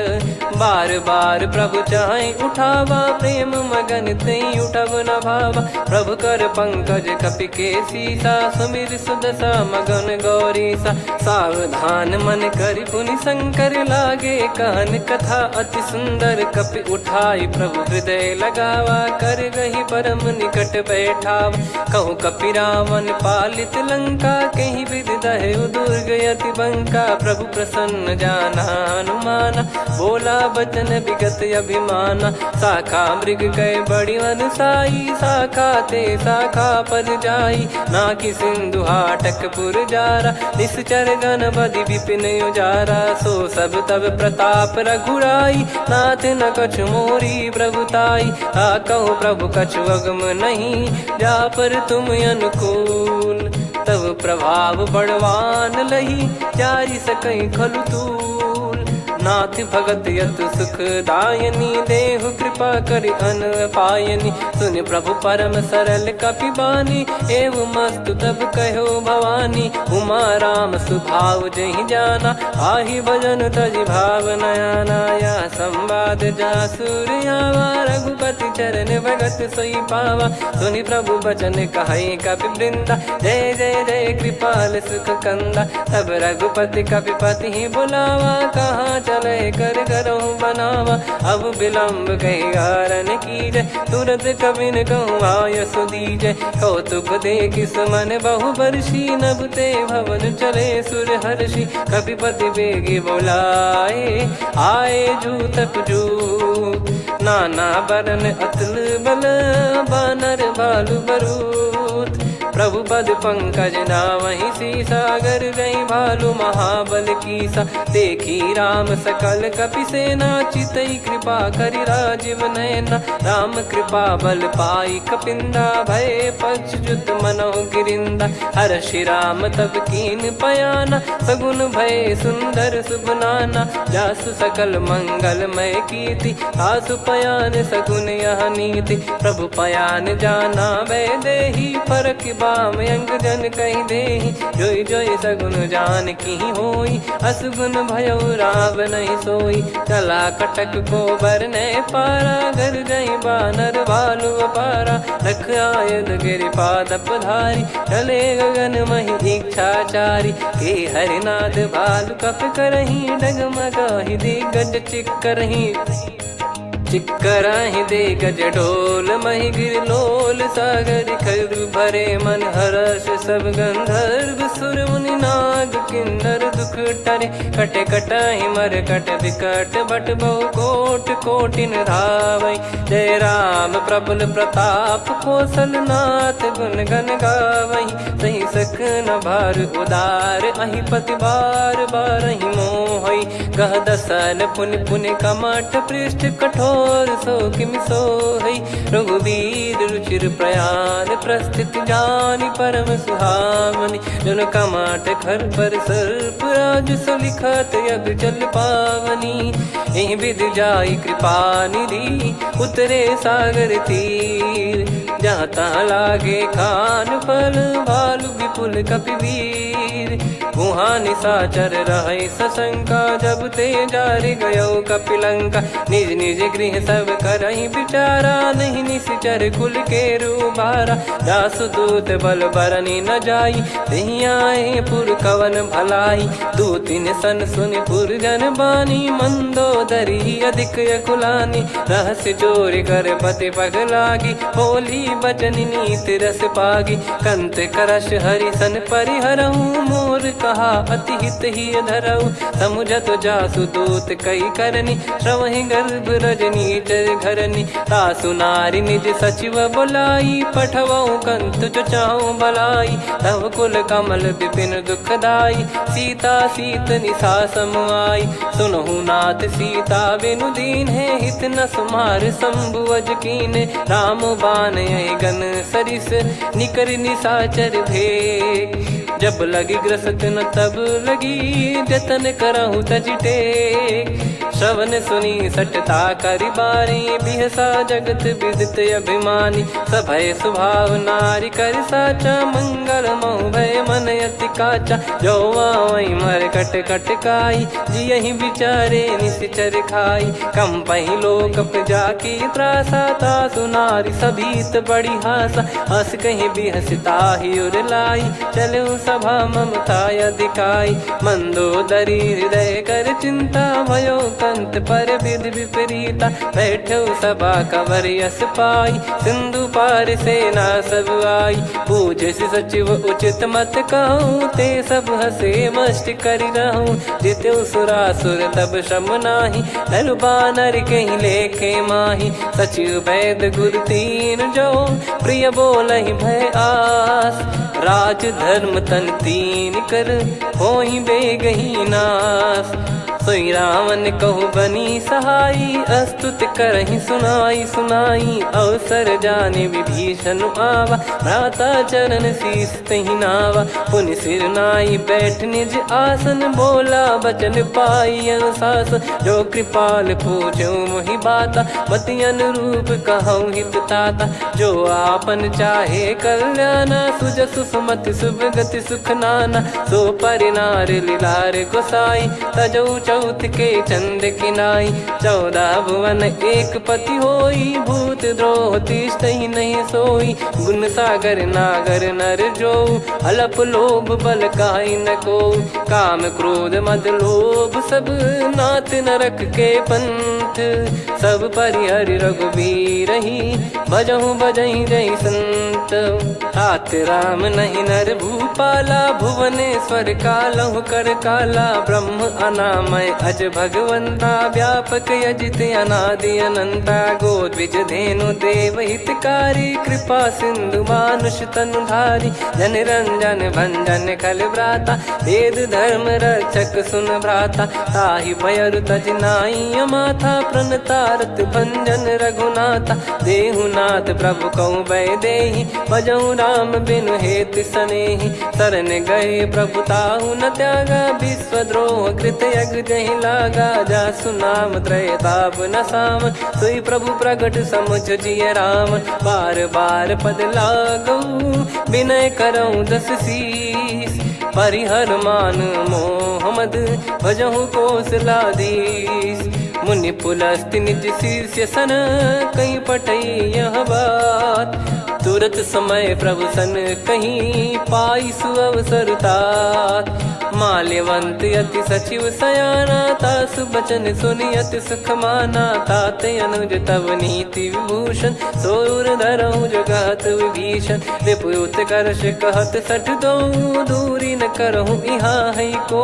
बार बार प्रभु चाहि उठावा प्रेम मगन तई उठब न भावा। प्रभु कर पंकज कपि के सीसा सुमिर सुदशा मगन गौरीसा। सावधान मन करि पुनि शंकर लागे कहन कथा अति सुंदर। कपि उठाई प्रभु हृदय लगावा कर गही परम निकट बैठावा। कहूँ कपि रावण पालित लंका कहीं विधि दहेउ दुर्ग यति बंका। प्रभु प्रसन्न जाना हनुमाना बोला बचन विगत अभिमाना। शाखा मृग गए बड़ी अनुसाई शाखा ते शाखा पर जाई। नाकि सिंधु हाटक पुर जारा निश्चर गण बदि विपिन उजारा। सो सब तब प्रताप रघुराई नाथ न कछु मोरी प्रभुताई। कहो प्रभु कछु अगम नहीं जा पर तुम अनुकूल। तब प्रभाव बड़वान लही जारी सकई खलु तूल। नाथ भगत यत सुख दायनी देहु कृपा करि अन पायनी। सुन प्रभु परम सरल कपि बानी एव मस्तु तब कहो भवानी। उमा राम सुभाव जहि जाना आहि भजन तजि भाव नयाना। या संवाद जासुर आवा रघुपति चरण भगत सोई पावा। सुनि प्रभु बचन कहै कपि वृंदा जय जय जय कृपाल सुख कंदा। तब रघुपति कपि पति ही बुलावा कहाँ चले कर करहु बनावा। अब विलम्ब कही कारण की जय तुरंत कबिन कहूँ आयस दीजय। कौतुक देखि सुमन बहु बरसी नभते भवन चले सुर हर्षि। कपिपति बेगी बोलाए आए जूतक जू। नाना बरन अतुल बल बानर बालु बरूथ। प्रभु पद पंकज नावहि सीसागर गई भालु महाबल कीसा। देखी राम सकल कपि सेना चितई कृपा करि राजीव नयना। राम कृपा बल पाई कपिंदा भय पक्षजुत मनो गिरिंदा। हर्षि राम तब कीन पयाना सगुन भय सुंदर शुभ नाना। जासु सकल मंगलमय कीर्ति आसु पयान सगुन यह नीति। प्रभु पयान जाना वै देहि फरक बाम अंग जन कहि देहि। जोई जोई सगुन जान की होई असगुन भयो राव नहीं सोई। चला कटक को बरने पारा घर गई बानर भालु अपारा। रख आयल गिरि पाद पधारी चले गगन महि इच्छाचारी। के हरिनाथ भालु कप करही डगमगाहि दिग्गज चिक्करही। चिक्कराहि दिग्गज डोल महि गिर लोल सागर खरु भरे मन हर्ष सब गंधर्व सुर मुनि नाग किन्नर दुख टरे। कटे कटाहि मर कट विकट बट बहु कोट कोटिन धावै। जय राम प्रबल प्रताप कौशल नाथ गुण गण गावै। सही सकन भार उदार अहि पति बार बारहि मोहै। गह दसन पुनि पुनि कमठ पृष्ठ कठोर सो किमि सोहै। रघुवीर रुचिर प्रयाण प्रस्थित जानि परम सुहावनि। जन कमाट खर पर सर्प राज सलिखत यग जल पावनी। एहि विध जाई कृपा निधि उतरे सागर तीर। जहाँ तहाँ लागे खान फल भालु विपुल कपिवीर। गुहा निशाचर रहै सशंका जब ते जारि गयो कपिलंका। निज निज गृह सब करहि विचारा नहीं निश्चर कुल के रूबारा। जासु दूत बल बरनी न जाई तेहि आए पुर कवन भलाई। दूतिन सन सुनि पुर जन बानी मंदोदरी अधिक अकुलानी। रहस्य चोरी कर पति पग लागी बोली बचन नीत रस पागी। कंत करश हरि सन परिहरहु मोर कहा अति हित ही धरऊ। समुझत जासु दूत कई करनी श्रवहि गर्भ रजनी चर घरनी। तासु नारी निज सचिव बुलाई पठवऊ कंत जो चाहूं भलाई। तव कुल कमल विपिन दुखदाई सीता सीत निशा समुआई। सुनहु नाथ सीता बिनु दीन है हित न सुमार शंभु अज कीने। राम बान यही गन सरिस निकर निशाचर भेग। जब लगी ग्रसत न तब लगी जतन करहु तज टेक। श्रवण सुनी सटता करि बारी बिहसा जगत विदित अभिमानी। सभय स्वभाव नारी कर साचा मंगल मोह भय मन अति काचा। जो आवई मर कट कट काई जियहि विचारे निश्चर खाई। कम पहि लोक प्रजा की त्रासा तासु नारी सभीत बड़ी हासा। हस कहीं बिहसता ही उर लाई चलो सभा ममता अधिकाई। मंदोदरी हृदय कर चिंता भयो कंत पर विध विपरीता। बैठो सभा कवर यस पाई सिंधु पार सेना सब आई। पूज सचिव उचित मत कहूँ ते सब हसे मस्त करि रहूं। जित्यु सुरासुर तब श्रम नाही धनु बानर कहीं लेखे माही। सचिव वैद गुरु तीन जो प्रिय बोलहि भय आस। राज धर्म तन तीन कर होहि बेगहि नाश। सोई रावण कहु बनी सहाई अस्तुत करहि सुनाई सुनाई। अवसर जाने विभीषण आवा भ्राता चरण शीस तहि नावा। पुनि सिर नाई बैठ निज आसन बोला बचन पाई अनुशासन। जो कृपाल पूछो मोहि बाता मति अनुरूप कहूँ हित ताता। जो आपन चाहे कल्याणा सुजसु सुमति शुभ गति सुख नाना। सो परिनार लीलार गोसाई तजौ चौथ के चंद किनाई 14 भुवन एक पति होई भूत द्रोह तीष्टहि नहीं सोई गुण सागर नागर नर जो अलप लोभ बल काई न को काम क्रोध मद लोभ सब नाथ नरक के पंथ सब परिहरि रघुबीर ही भजहु भजहि जय संत हाथ राम नहीं नर भूपाला भुवनेश्वर कालहु कर काला ब्रह्म अनामय अज भगवंता व्यापक यजित अनादि अनंता गोद्विज धेनु देव हितकारी कृपा सिंधु मानुष तनुधारी जन रंजन भंजन खल भ्राता वेद धर्म रक्षक सुन भ्राता ताहि भयरु तज नाई माथा प्रणतारत भंजन रघुनाथा देहुनाथ प्रभु कहु बै देहि भजहु राम बिनु हेत सनेहि शरण गए प्रभु ताहु न त्यागा विश्वद्रोह कृत यज्ञ जहि लागा जासु नाम त्रयताप न सामन सोई प्रभु प्रगट समुझ जिय रामन बार बार पद लागऊ विनय करऊँ दस शीस परिहर मान मोहम्मद भजहु कौशलाधीश मुनि पुलस्ति निज शीर्ष सन कहीं पटई यह बात तुरत समय प्रभु सन कहीं पाई सुअवसर तात माल्यवंत अति सचिव सयाना तासु बचन सुनियत सुख माना तात अनुज तव नीति विभूषण सोर धरहु जगत विभीषण विपुत करश कहत सठ दो दूरी न करहु यहाँ है को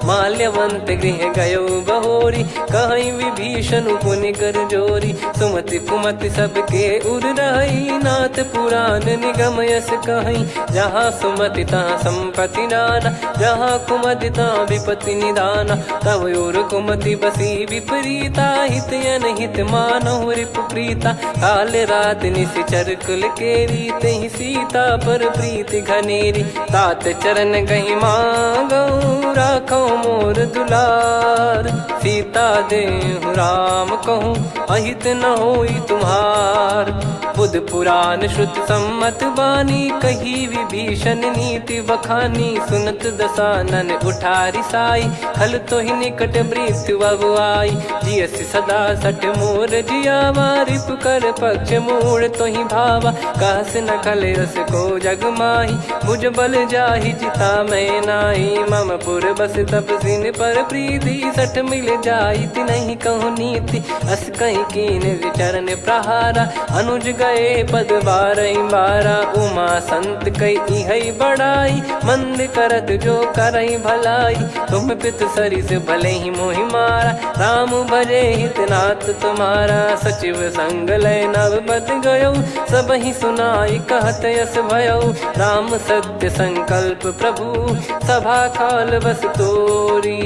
माल्यवंत गृह गयो बहोरी कहीं विभीषण पुनि कर जोरी सुमति कुमति सबके उर रही नाथ पुराण निगम यस कहीं जहाँ सुमति तहाँ संपत्ति नाना जहाँ कुमति तहाँ विपत्ति निदाना तव और कुमति बसी विपरीता हित अनहित मानहु रिपु प्रीता काल रात निशिचर कुल केरी तहि सीता पर प्रीति घनेरी तात चरण गही मांगऊ राखो मोर दुलार सीता देहु राम कहूँ अहित न होई तुम्हार बुध पुराण श्रुत सम्मत बानी कही विभीषण नीति बखानी सुनत दसानन उठारी साई खल तो ही निकट मृत्यु अब आई जियस सदा सठ मोर जियावा रिप कर पक्ष मूड़ तो ही भावा कहस न खल रस को जग माही भुज बल जाहि जिता मैं नाई मम पुर बस तप सिन पर प्रीति सठ मिल जाई नहीं कहूँ नीति अस कहीं कीन विचरण प्रहारा अनुज गए पद बारई बारा उमा संत कई है बड़ाई मंद करत जो करई भलाई तुम पित सरिस भले ही मोहि मारा राम भजे हितनाथ तुम्हारा सचिव संग लय नव बद गयो सब ही सुनाई कहत यस भयो राम सत्य संकल्प प्रभु सभा काल बस तोरी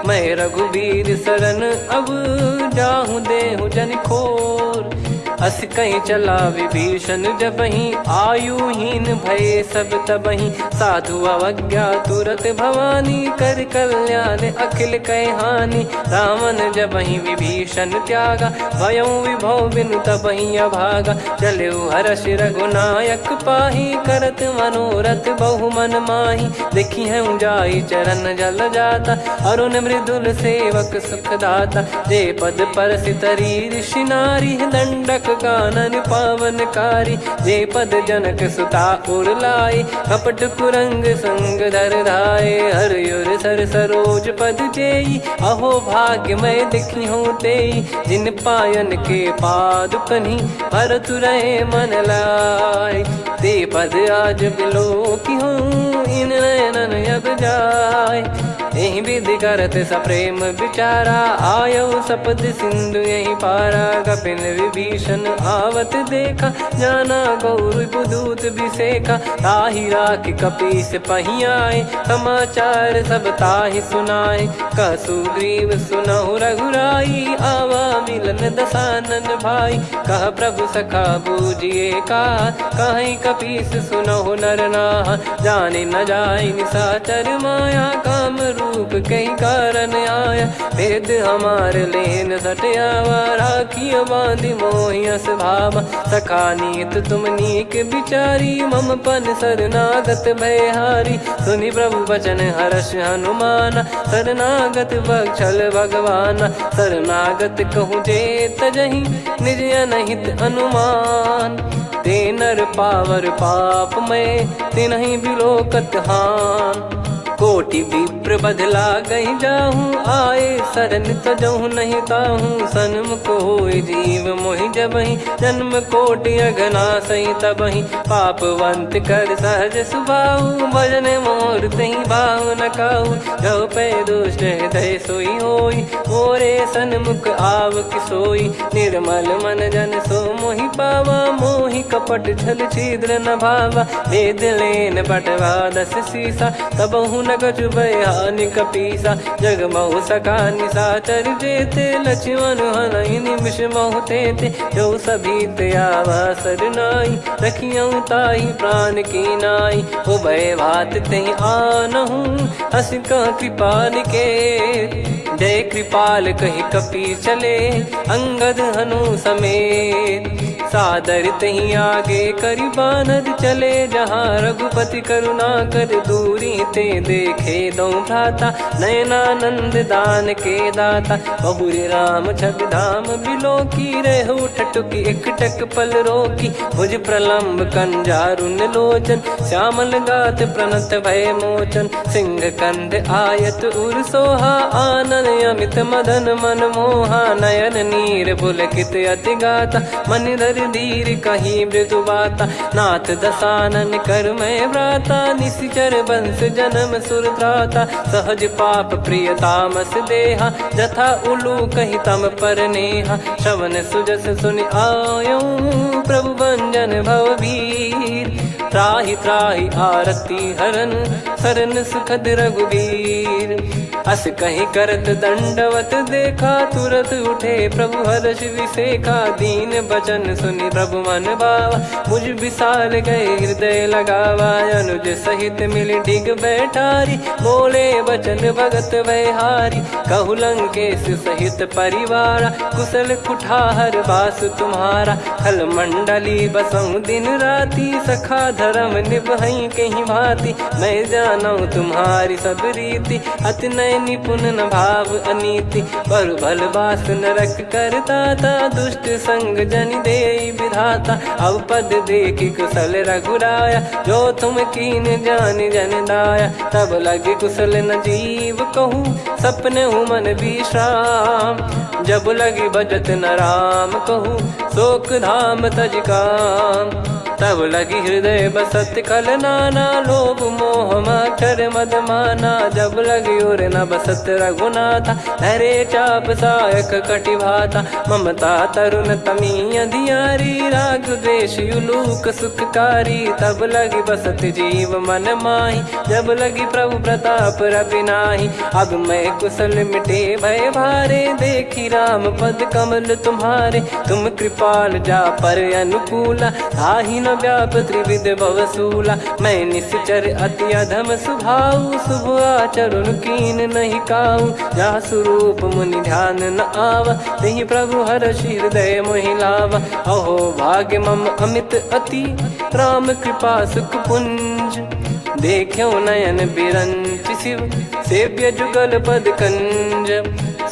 मैं रघुबीर शरण अब जाहू देहु जन खोर अस कहीं चला विभीषण जब ही आयुहीन भय सब तबही साधु अवज्ञा तुरत भवानी कर कल्याण अखिल कह हानि रावण जब ही विभीषण त्यागा भयउ विभव बिनु तबही अभागा चले हर्ष रघुनायक पाही करत मनोरथ बहु मन माही देखी है जाई चरण जल जाता अरुण मृदुल सेवक सुखदाता जे पद पर सितरी ऋषि नारी दंडक कानन पावनकारी जे पद जनक सुता उर लाए कपट कुरंग संग धर धाये हरियुर सर सरोज पद जेई अहो भाग्य मैं दिखी हूँ तेई जिन पायन के पादुकनी भरत रहे मन लाए ते पद आज बिलो की हूँ इन नयनन अब जाय यही विधि करत सप्रेम विचारा आयो सपद सिंधु यही पारा कपिन विभीषण आवत देखा जाना गौर बुदूत विसेखा ताहि राख कपीस पहियाए समाचार सब ताहि सुनाए कसु ग्रीव सुनहु रघुराई आवा मिलन दसानन भाई कह प्रभु सखा बूझिए का कहीं कपीस सुनहु नर नाहा जाने न जाय निशाचर माया काम रूप कई कारण आया, भेद हमार लेन सटयावा, राखिया बांधि मोहियस भावा, सखा नीत तुम नीक बिचारी, मम पन शरणागत भयहारी, सुनि प्रभु वचन हर्ष हनुमाना, शरणागत बक्षल भगवाना, शरणागत कहूँ जे तजहि निज अनहित अनुमान, ते नर पावर पाप में तिन्हि बिलोकत हान, कोटि विप्र बदला गई जाहूँ, आए शरण तजहु नहीं ताहूँ, सन्मुख होय जीव मोहि जबहि, जन्म कोटि अघना सही तबहि, पापवंत कर सहज सुभाऊ, भजन मोर तहि भाव न काहू, जो पै दुष्ट हृदय सोई होई, मोरे सन्मुख आव किसोई, निर्मल मन जन सो मोहि पावा, मोहि कपट छल छिद्र न भावा, भेद लेन बटवा दस सीसा, तबहु न कछु बयानि कपीसा, जग महु सका निशाचर जेते, लक्ष्मण हनहि निमिष महु तेते, जो सभी त्यावा सरनाई, रखियऊ ताहि प्राण की नाई, उभय भात तेहि आनहु, हस कह कृपाल के, जय कृपाल कहि कपी चले, अंगद हनु समेत, सादर तही आगे करि बानर चले, जहाँ रघुपति करुणा कर दूरी ते देखे दो भ्राता, नयनानंद दान के दाता, बहुरी राम छग धाम बिलो की, रेहु ठटुकी एकटक पल रोकी, भुज प्रलम्ब कंजारुन लोचन, श्यामल गात प्रणत भय मोचन, सिंह कंद आयत उर सोहा, आनन अमित मदन मन मोहा, नयन नीर पुलकित अति गाता, मन धर धीर कहीं मृदु बाता, नाथ दसानन कर मैं व्राता, निशिचर वंश जन्म सुरत्राता, सहज पाप प्रिय तामस देहा, जथा उलू कही तम पर नेहा, श्रवण सुजस सुनि आयो, प्रभु भंजन भवबीर, त्राहि त्राहि आरती हरन, शरण सुखद रघुबीर, अस कहीं करत दंडवत देखा, तुरत उठे प्रभु हर्ष विसेखा, दीन बचन सुनि प्रभु मन भावा, मुझ विसार गए हृदय लगावा, अनुज सहित मिल डिग बैठारी, बोले बचन भगत वैहारी, कहु लंकेश सहित परिवारा, कुशल कुठार बास तुम्हारा, खल मंडली बसऊं दिन राती, सखा धर्म निभई कहीं भांति, मैं जानू तुम्हारी सब रीति, अति नय निपुण न भाव अनीति, पर भल बास नरक करताता, दुष्ट संग जन दे विधाता, अब पद देखि कुशल रघुराया, जो तुम कीन जान जन दाया, तब लगे कुशल न जीव कहूँ, सपने मन विश्राम, जब लगे भजत न राम कहूँ, शोक धाम तज काम, तब लगी हृदय बसत कल नाना, लोभ मोह मच्छर मद माना, जब लगी उर न बसत रघुनाथा, धरे चाप सायक कटि भाता, ममता तरुण तमी अधियारी, राग द्वेष युलूक सुखकारी, तब लगी बसत जीव मन माही, जब लगी प्रभु प्रताप रवि नाही, अब मैं कुशल मिटे भय भारे, देखी राम पद कमल तुम्हारे, तुम कृपाल जा पर अनुकूला, ताहि न व्याप त्रिविध भवसूला, मैं निश्चर अति अधम सुभाऊ, शुभ आचरण कीन नहीं काऊ, जा स्वरूप मुनि ध्यान न आवा, तहि प्रभु हर्षि हृदय मोहि लावा, अहो भाग्य मम अमित अति, राम कृपा सुख पुंज, देख्यो नयन बिरंच शिव, सेव्य जुगल पद कंज,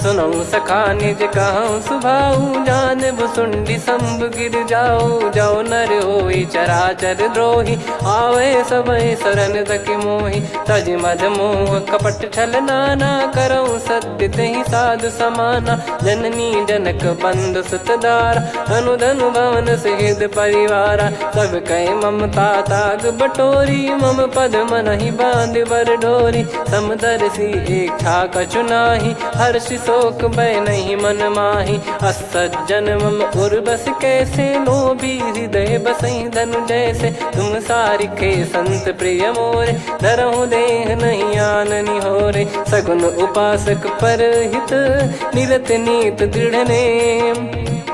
सुनऊ सखा निज कहूँ सुभाऊ, जान भुसुंडी शंभ गिर जाओ, जाओ नर होई चराचर द्रोही, आवे सबय शरण तक मोहि, तज मद मोह कपट छल नाना, करऊँ सत्य तहि साधु समाना, जननी जनक बंधु सुतदारा, धनु धनु भवन सहित परिवारा, सब कहे ममता ताग बटोरी, मम पद मनहि बांध बर डोरी, समदर्शी इच्छा कछु नाही, हर्षि शोक भय नहीं मन माही, असज्जन मम उर्वश कैसे, लोभी हृदय बसई धनु जैसे, तुम सारिखे संत प्रिय मोरे, धरहु देह नहीं आननि होरे, सगुन उपासक पर हित, निरत नीत दृढ़ नेम,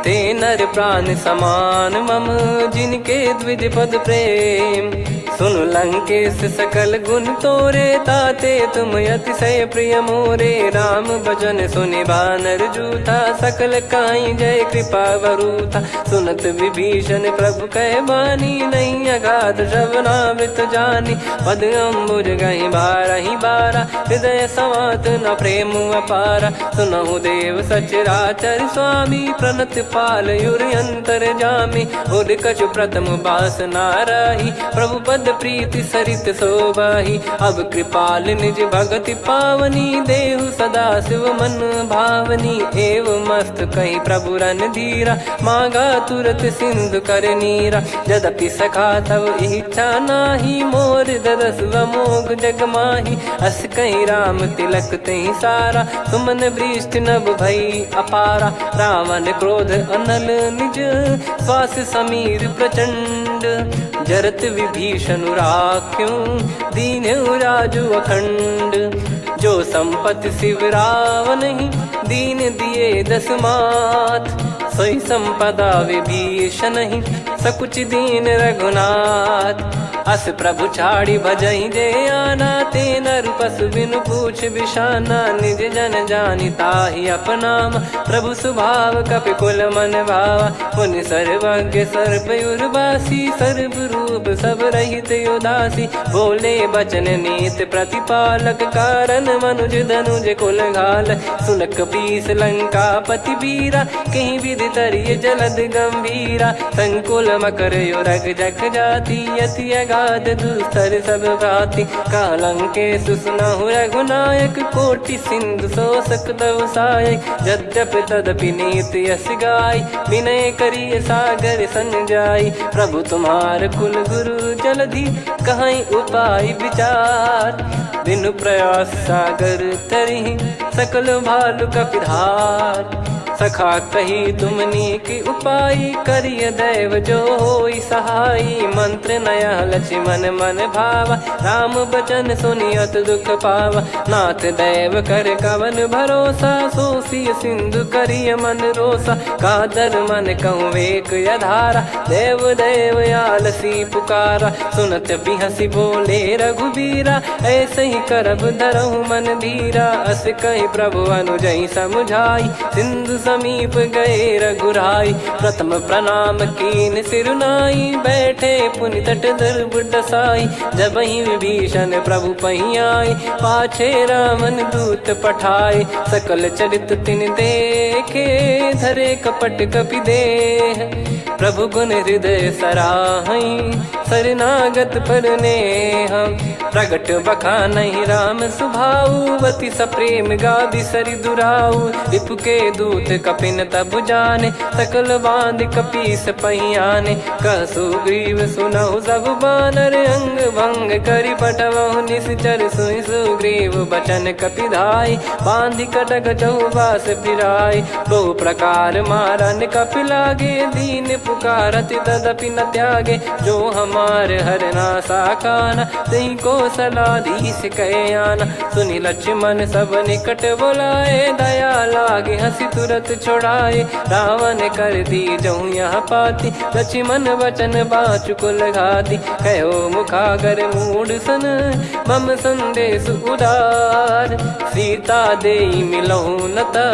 ते नर प्राण समान मम, जिनके द्विज पद प्रेम, सुन लंकेश सकल गुण तोरे, ताते तुम अतिशय प्रिय मोरे। राम भजन सुनि बानर जूथा, सकल काई जय कृपा वरूथा। सुनत विभीषण प्रभु कह बानी, नहीं अगाध श्रवणामृत जानी। पद अम्बुज गहि बारहि बारा, हृदय समात न प्रेम अपारा। सुनहु देव सचराचर स्वामी, प्रणत पाल युरि अंतर जामी। उर कछु प्रथम बास नाराही, प्रभु पद प्रीति सरित शोभाही। अब कृपाल निज भगति पावनी, देहु सदा शिव मन भावनी। एव मस्त कही प्रभु रन धीरा, मांगा तुरत सिंधु कर नीरा। यद्यपि सखा तब इच्छा नाही, मोर दरस मोग जग माही। अस कही राम तिलक तही सारा, सुमन वृष्टि नभ भई अपारा। रावण क्रोध अनल निज, श्वास समीर प्रचंड। जरत विभीषण राख्यों, दीन्हु राजु अखंड। जो संपत्ति शिव रावण ही, दीन दिए दस मात। सोई संपदा विभीषण ही, सकुच दीन रघुनाथ। अस प्रभु छाड़ी भजहि जे आना, ते नर पशु बिनु पूछ बिशाना। निज जन जानि ताहि अपनाम, प्रभु स्वभाव कपि कुल मन भावा। मुनि सर्वज्ञ सर्वयुर्वासी, सर्व रूप सब रहित उदासी। बोले बचन नीत प्रतिपालक, कारण मनुज धनुज कुल घाल। सुन कपीस लंका पति बीरा, कहीं विधि तरिय जलद गंभीरा। संकुल मकर युरग जख जाति, यति अगाध दुस्तर सब भाति। कालंकेश सुनहु रघुनायक, कोटि सिंधु शोषक तव सहायक। यद्यपि तदपि नीति यस गाय, विनय करिय सागर सन जाई। प्रभु तुम्हार कुल गुरु जलधि, कहीं उपाय विचार। बिनु प्रयास सागर तरि, सकल भालु कपिधार। सखा कही तुमनी की उपाय, करिय दैव जो होई सहाई। मंत्र नया लक्ष्मण मन भावा, राम बचन सुनियत दुख पावा। नाथ दैव कर कवन भरोसा, सोसिय सिंधु करिय मन रोसा। कादर मन कहूँ एक यधारा, देव देव आलसी पुकारा। सुनत बिहसी बोले रघुबीरा, ऐसे ही करब धरहु मन धीरा। अस कही प्रभु अनुजई समुझाई, सिंधु समीप गए रघुराई। प्रथम प्रणाम कीन सिरुनाई, बैठे पुनि तट दर्भ डसाई। जब ही विभीषण प्रभु पही आए, पाछे रावण दूत पठाए। सकल चरित तिन देखे, धरे कपट कपि देह। प्रभु गुण हृदय सराहई, शरणागत पर नेह। प्रगट बखानहि राम सुभाऊ, अति सप्रेम गादि सरि दुराऊ। रिपु के दूत कपिन तब जाने, सकल बांध कपीस पहियाने। कह सुग्रीव सुनहु सब बानर, अंग भंग करि पटवहु निश्चर। सुनि सुग्रीव बचन कपिधाई, बांधि कटक चौबास फिराई। बहु प्रकार मारन कपि लागे, दीन पुकारत तदपि न त्यागे। जो हमार हरना साकाना, तही को सलाधीश कहे आना। सुनि लक्ष्मण सब निकट बुलाए, दया लागे हंसी तुरत छुड़ाए। रावण कर दी जहु यह पाती, लक्ष्मण वचन बाचु कुल घाती। कहो मुखागर मूढ़ सन, मम संदेश उदार। सीता देई मिलहु नता,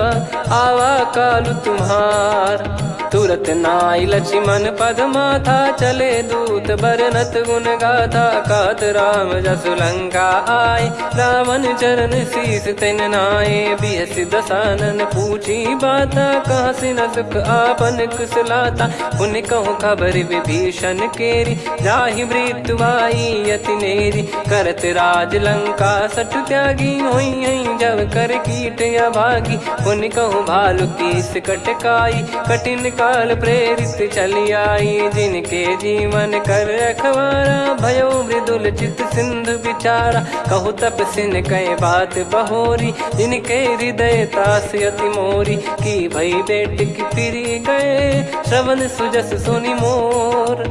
आवा कालु तुम्हार। तुरत नाई लक्ष्मण पद माथा, चले दूत बरनत गुण गाथा। कहत राम जसु लंका आए, रावण चरण शीस तिन नाये। बिहस दसानन पूछी बाता, कहाँ से न सुख आपन कुशलाता। पुन कहूँ खबर विभीषण केरी, जाहि मृत्यु आई यति नेरी। करत राज लंका सठ त्यागी, होई जब कर कीट अभागी। पुन कहूँ भालु कीस कटकाई, कठिन काल प्रेरित चली आई। जिनके जीवन कर रखवारा, भयो मृदुल चित सिंधु विचारा। कहु तपसिन कह बात बहोरी, जिनके हृदय तास अति मोरी। की भई बेट की फिरी गए, श्रवण सुजस सुनि मोर।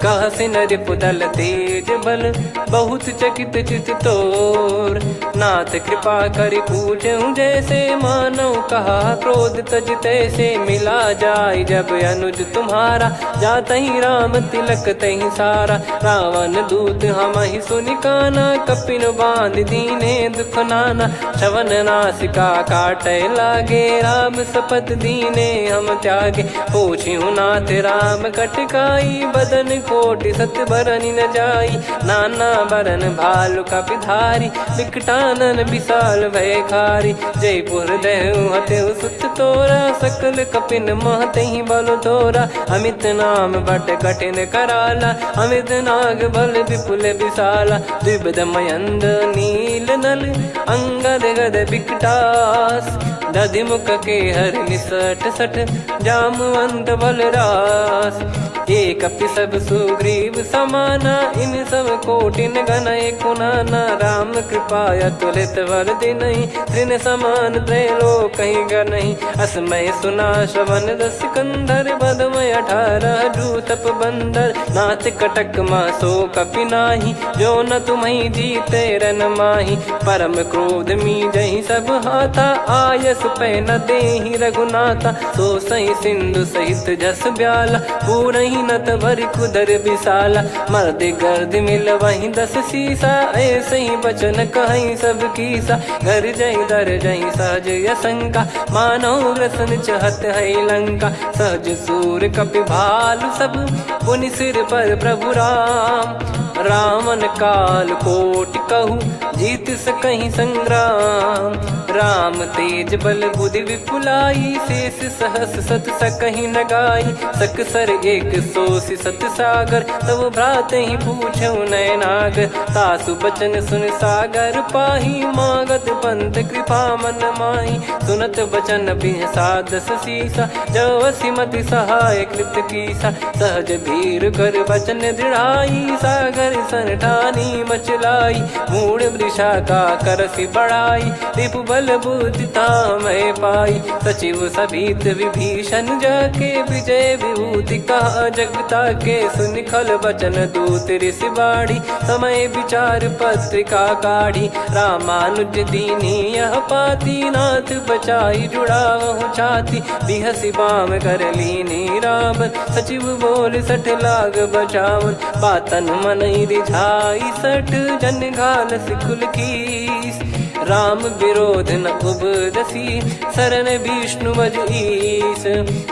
कहसि नरिपुदल तेज बल बहुत चकित चित तोर। नाथ कृपा करि पूछऊं जैसे मानव कहा क्रोध तज तैसे। मिला जाय जब अनुज तुम्हारा जातहि राम तिलक तहि सारा। रावण दूत हमहि सुनि काना कपिन बांध दीने दुख नाना। श्रवण नासिका काटे लागे राम सपत दीने हम त्यागे। पूछिहु नाथ राम कटकाई बदन कोटि सत बरनि न जाई। नाना बरन भालु कपिधारी विकटानन विशाल भयखारी। जयपुर देहु हतेउ सुत तोरा सकल कपिन महतहि बल तोरा। अमित नाम बट कठिन कराला अमित नाग बल विपुल विशाला। द्विविध मयंद नील नल अंगद गद विकटास। दधिमुख के हर निसठ सठ जामवंत बलरास। एक कपि सब सुग्रीव समाना इन सब कोटिन गणय कुनाना। राम कृपा अतुलित बल दिनहि तृण समान त्रैलोक कहीं गनहि। असमय सुना श्रवण रस कंधर बदमय 18 जूतप बंदर। नाथ कटक मासो कपि नाही जो न तुम्हि जीते रन माही। परम क्रोध मी जहि सब हाथा आयस पै न देहि रघुनाथा। सो सही सिंधु सहित जस ब्याला पूरहि नत भरि कुदर विशाला। मर्द गर्द मिल वही 10 सीसा ऐसे ही बचन कहीं सब कीसा। घर जय दर जय सहज यसंका मानो ग्रसन चहत है लंका। सहज सूर कपि भालु सब पुनि सिर पर प्रभु राम। रावण काल कोटि कहु जीत सकहि संग्राम। राम तेज बल बुद्धि विपुलाई शेष सहस सत सकहि न गाई। सकसर एक सोसि सत सागर तब भ्रात ही पूछऊ नयनागर। तासु बचन सुन सागर पाही मागत पंथ कृपा मन माही। सुनत बचन बिहसा 10 सीसा जवसि मति सहाय कृत कीसा। सहज भीर कर बचन दृढ़ाई सागर सन ठानी मचलाई। मूढ़ वृषा का करसि बढ़ाई रिपु बल बुद्धि तामय पाई। सचिव सभीत विभीषण जाके विजय विभूति कहा जगता के। सुनि खल बचन दूत ऋषि बाड़ी समय विचार पत्रिका काढ़ी। रामानुज दीनी यह पाती नाथ बचाई जुड़ावहु छाती। बिहसि बाम कर लीनी रावण सचिव बोल सठ लाग बचावन। बातन मनहि रिझाई सठ जन घाल सिकुल कीस। राम विरोध न उपदसी शरण विष्णु मज ईस।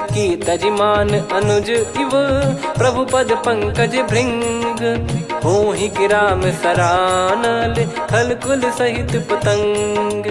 की तजिमान अनुज इव प्रभु पद पंकज भृंग। होहि कि राम सरानल खल कुल सहित पतंग।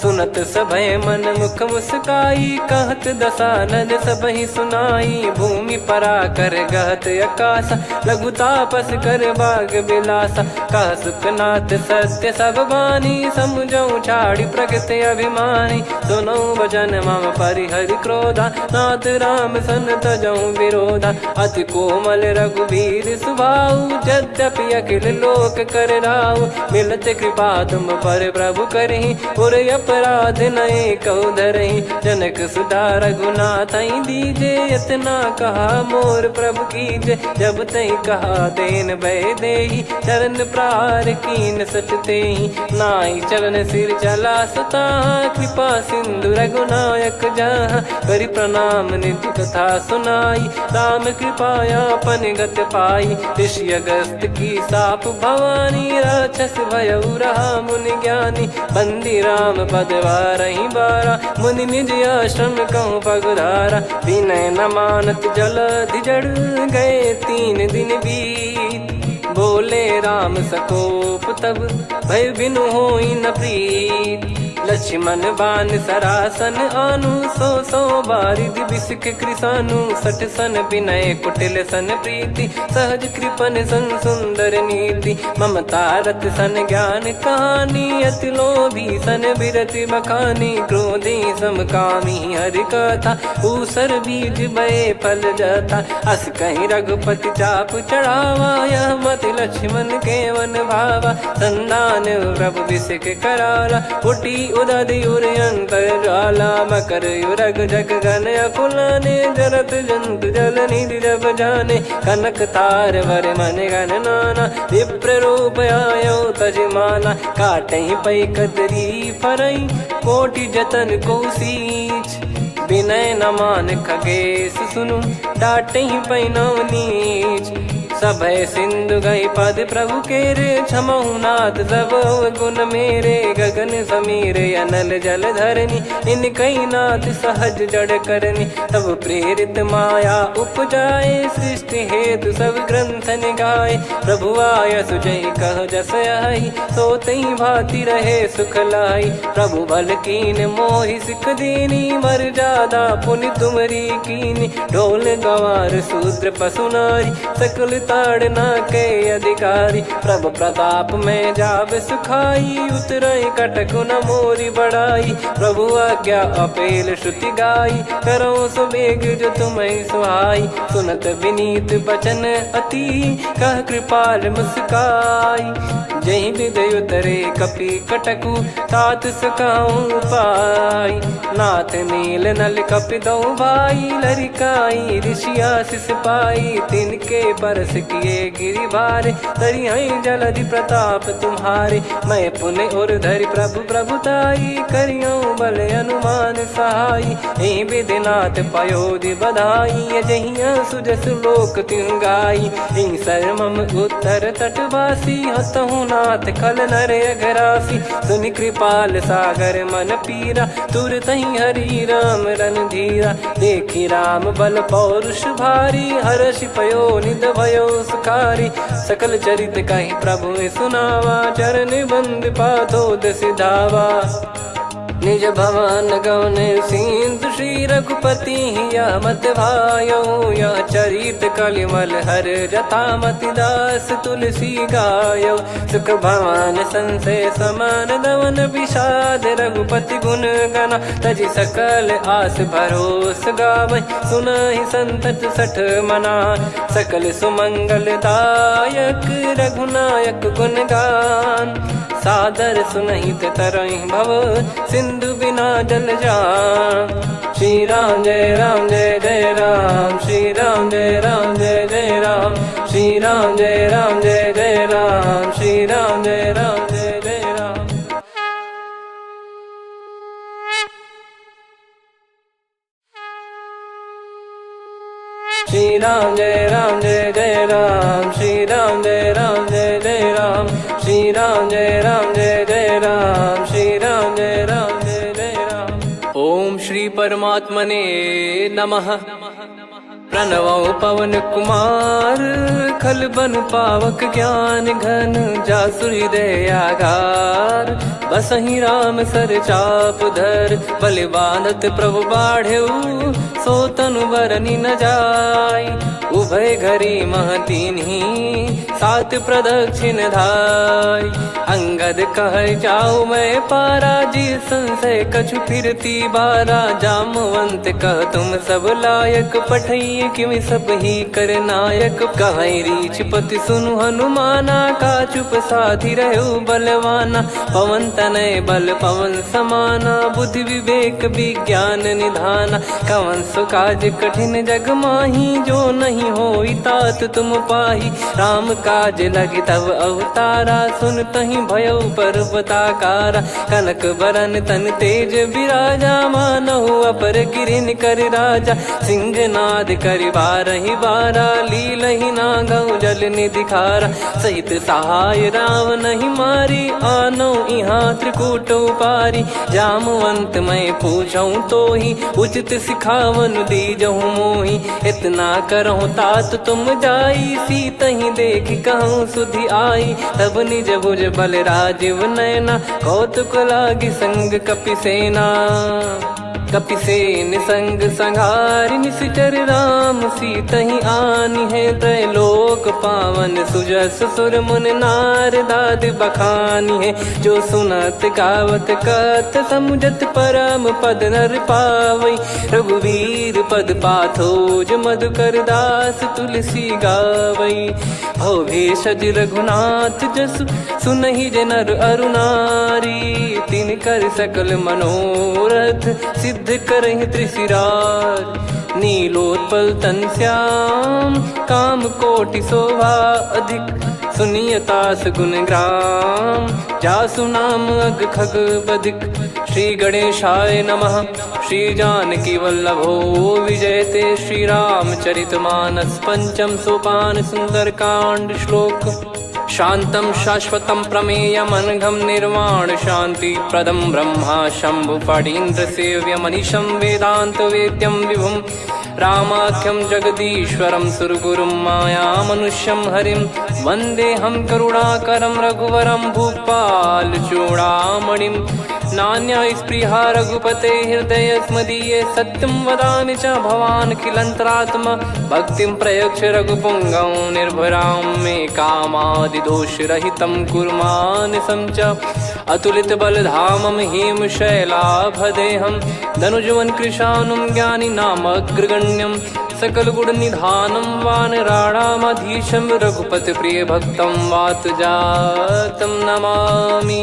सुनत सभय मन मुख मुस्काई कहत दसानन सबहि सुनाई। भूमि परा कर गहत आकाशा लघु तापस कर बाग बिलासा। कह सुखनाथ सत्य सब बानी समझौ छाड़ी प्रकृति अभिमानी। सुनो वचन मम परिहरि क्रोधा नाथ राम सन तजौ विरोधा। अति कोमल रघुवीर सुभाऊ यद्यपि अखिल लोक कर राव। मिलत कृपा तुम पर प्रभु करहि पुर अपराध नए कहु धरहि। जनक सुधा रघुनाथ दीजे इतना कहा मोर प्रभु कीजे। जब तई कहा देन भय देहि चरण प्रार कीन सटतेहि। नाई चरण सिर चला सता कृपा सिंधु रघुनायक जहाँ। करि प्रणाम निधि कथा सुनाई राम कृपाया पन गत पाई। ऋषि अगस्त की साप भवानी राक्षस भयउ रहा मुनि ज्ञानी। बंदी राम पदवारहि बारा मुनि निज आश्रम कहूँ पगुधारा। विनय न मानत जलधि जड़ गए 3 दिन बीत। बोले राम सकोप तब भय बिनु होई न प्रीत। लक्ष्मण बान सरासन आनु 100 बारिद बिसक कृसानु। 60 सन विनय कुटिल सन प्रीति सहज कृपन सन सुंदर नीति। ममता रत सन ज्ञान कहानी अति लोभी सन बिरति बखानी। क्रोधी समकामी हरि कथा ऊसर बीज भय फल जथा। अस कहीं रघुपति चाप चढ़ावा यह मति लक्ष्मण के वन भावा। संदान प्रभु बिसक कराला उठी उदधि उर अंतर ज्वाला मकर युरग जग गन अकुलाने जरत जंतु जल निधि जब जाने कनक तार वर मन गण नाना विप्र रूप आयो तजमाना काटे पै कदरी फरई कोटि जतन को सींच विनय न मान खगेश सुनु डाटे ही पैनव नीच सभय सिंधु गई पद प्रभु केरे क्षमहु नाथ सब गुण मेरे गगन समीर अनल जल धरनी इन कई नाथ सहज जड़ करनी तब प्रेरित माया उपजाए सृष्टि हेतु सब ग्रंथ निगाए प्रभु आय सुजय कह जस आई सो तई भांति रहे सुख लाई प्रभु बल कीन मोहि सिख दीनी मर जादा पुनि तुमरी कीनी ढोल गवार शूद्र पशु नारी सकल ताड़ना के अधिकारी प्रभु प्रताप में जाब सुखाई उतरई कटक न मोरी बढ़ाई प्रभु आज्ञा अपेल श्रुति गाई करो सुबेग जो तुम्हें सुहाई सुनत विनीत बचन अति कह कृपाल मुस्काई जही विद उतरे कपि कटकु तात सकाऊं पाई नाथ नील नल कपि दो भाई लरिकाई ऋषि आशीष पाई तिनके परस किए गिरि भारे तरी हई जलधि प्रताप तुम्हारे मैं पुण्य और धरि प्रभु प्रभुताई करियो बल अनुमान सहाई यही विधिनाथ पयोधि बधाई जहिया सुजस लोक तिन गाई यही सरमम उत्तर तटवासी हतहु नाथ खल नर अघरासी सुनि कृपाल सागर मन पीरा तुरत ही हरि राम रन धीरा देखी राम बल पौरुष भारी हर्ष पयो निध भयो सुखारी सकल चरित कहीं प्रभु सुनावा चरण बंद पाथोद सिधावा निज भवन गौन सिंधु श्री रघुपति या मत भायो या चरित कलिमल हर जता मति दास तुलसी गायो सुख भवन संशय समान दवन विषाद रघुपति गुण गना तजि सकल आस भरोस गावै सुनहि संतत सठ मना सकल सुमंगल दायक रघुनायक गुण गान सादर सुनहित तरहि भव सिंधु बिना जल जान श्री राम जय राम श्री राम जय जय राम श्री राम जय जय राम श्री राम जय जय राम श्री राम जय जय राम श्री राम जय जय राम श्री राम जय जय राम श्री राम जय जय राम। ओम श्री परमात्मने नमः। प्रणवो पवन कुमार खल बन पावक ज्ञान घन जासु हृदय आगार बसहि राम सर चाप धर बलि बांधत प्रभु बाढ़ेऊ सो तनु बरनि न जाय उभय घरी महतीन्ही सात प्रदक्षिण धाय अंगद कह जाऊ मैं पारा जी संशय कछु फिरती बारा जामवंत कह तुम सब लायक पठई किमि सब ही कर नायक कह रीछ पति सुनु हनुमाना का चुप साधि रहु बलवाना पवन तनय बल पवन समाना बुद्धि विवेक विज्ञान निधाना कवन सो काज कठिन जग माही जो नहीं होई तात तुम पाही राम काज लगी तब अवतारा सुन तहि भयो पर्वताकारा कनक बरन तन तेज विराजा मानहु अपर गिरिन कर राजा सिंहनाद करि बारहि बारा लीलहि नागौ जल निधि खारा सहित सहाय राम नहीं मारी आनो इहाँ त्रिकूट उपारी जामवंत मैं पूछऊं तो ही उचित सिखावन दीजहु मोही इतना करहु तात तुम जाई सीतहि देख कहूँ सुधि आई तब निज भुज बल राजीव नैना कौतुक लागी संग कपि सेना कपि से निसंग संहारि निश्चर राम सीतहि आनी है। त्रैलोक पावन सुजस सुर मुन नार दाद बखानी है। जो सुनत गावत कथ समुझत परम पद नर पावई। रघुवीर पद पाथोज मधुकर दास तुलसी गावई। भव भेषज रघुनाथ जसु सुनहि जे नर अरु नारी। तिन कर सकल मनोरथ सिद्ध करहि त्रिशिरार। नीलोत्पल तन श्याम काम कोटि शोभा अधिक। सुनियतास गुण ग्राम जासु नाम अग खग बधिक। श्री गणेशाय नमः। श्री जानकी वल्लभो विजयते। श्री रामचरित मानस पंचम सोपान सुंदरकांड श्लोक। शांतं शाश्वतं प्रमेयमनघं निर्वाण शांति प्रदं ब्रह्मा शंभु फणीन्द्र सेव्य मनीषं वेदांत वेद्यं विभुं। रामाख्यं जगदीश्वरं सुरगुरुं माया मनुष्यं हरिं। वन्देऽहं करुणाकरं रघुवरं भूपाल चूडामणिं। नान्या स्पृहा रघुपते हृदय स्मदीये। सत्यं वदामि च भवान् खिलन्तरात्मा। भक्तिं प्रयच्छ रघुपुङ्गं निर्भरां मे कामादिदोषरहितं कुर्मानिसं च। अतुलित बलधामं हेमशैलाभदेहं। धनुजवन कृशानुं ज्ञानी नामग्रगण्यं। सकल गुण निधानं वानराणामधीशं। रघुपति प्रिय भक्तं वात जातं नमामि।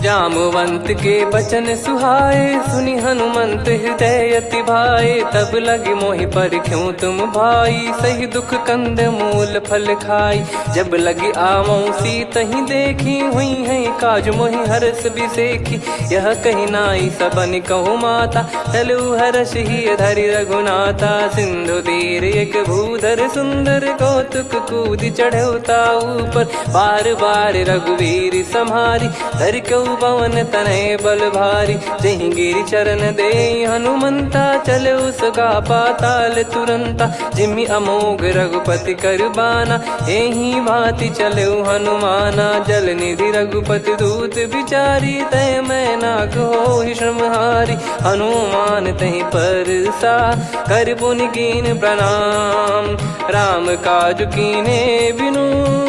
जामवंत के बचन सुहाए सुनि हनुमंत हृदय अति भाए। तब लगे मोहि परख्यूं तुम भाई सही दुख कंद मूल फल खाई। जब लगे आवऊं सीतहि देखी हुई है काज मोहि हरस बिसेखी। यह कही नाई सबन कहु माता चलु हरष ही धरि रघुनाथा। सिंधु तीर एक भूधर सुंदर कौतुक कूद चढ़ौता ऊपर। बार बार रघुवीर सम्हारी धरि कऊ पवन तनय बल भारी। जहि गिरि चरण दे हनुमंता चले उसका पाताल तुरंता। जिमि अमोघ रघुपति कर बाना एहि भांति चले हनुमाना। जल निधि रघुपति दूत बिचारी तय मैं नाग होहि श्रमहारी। हनुमान तहि परसा कर पुनि कीन प्रणाम। राम काज कीने बिनु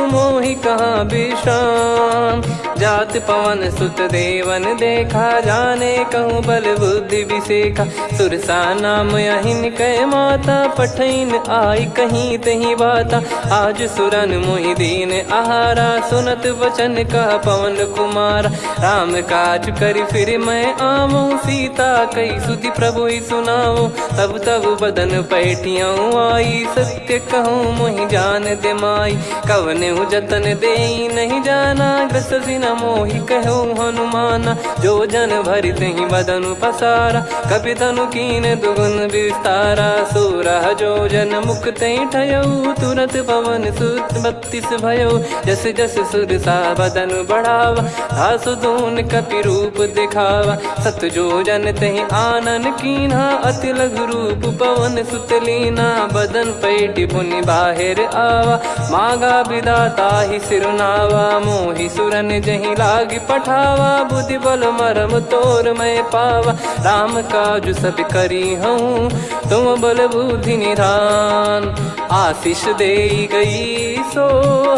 मोहि कहाँ विश्राम। जात पवन सुत देवन देखा जाने कहूँ बल बुद्धि विसेखा। सुरसा नाम अहिन कै माता पठैन आई कहीं तही बाता। आज सुरन मोहि दीन आहारा सुनत वचन कह पवन कुमारा। राम काज करि फिर मैं आवऊं सीता कई सुधि प्रभु सुनाओ। तब तब बदन पैठियाँ आई सत्य कहूँ मोहि जान दे माई। कवने जतन दे नहीं जाना ग्रसि न मोहि कहो हनुमाना। जो जन भरि तहि बदनु पसारा कपि तनु कीन दुगुन विस्तारा। सोरह जो जन मुख तहि ठयऊ तुरत पवन सुत 32 भयऊ। जस जस सुरसा बदनु बढ़ावा धासु दून कपि रूप दिखावा। सत जो जन तहि आनन कीन्हा अति लघु रूप पवन सुत लीना। बदन पैटि पुनि बाहिर आवा मागा विधाता ही सिरुनावा। मोहि सुरन जहि लागी पठावा बुद्धि बल मरम तोर मैं पावा। राम काजु सब करी हूँ तुम बल बुद्धि निधान। आशीष दे गई सो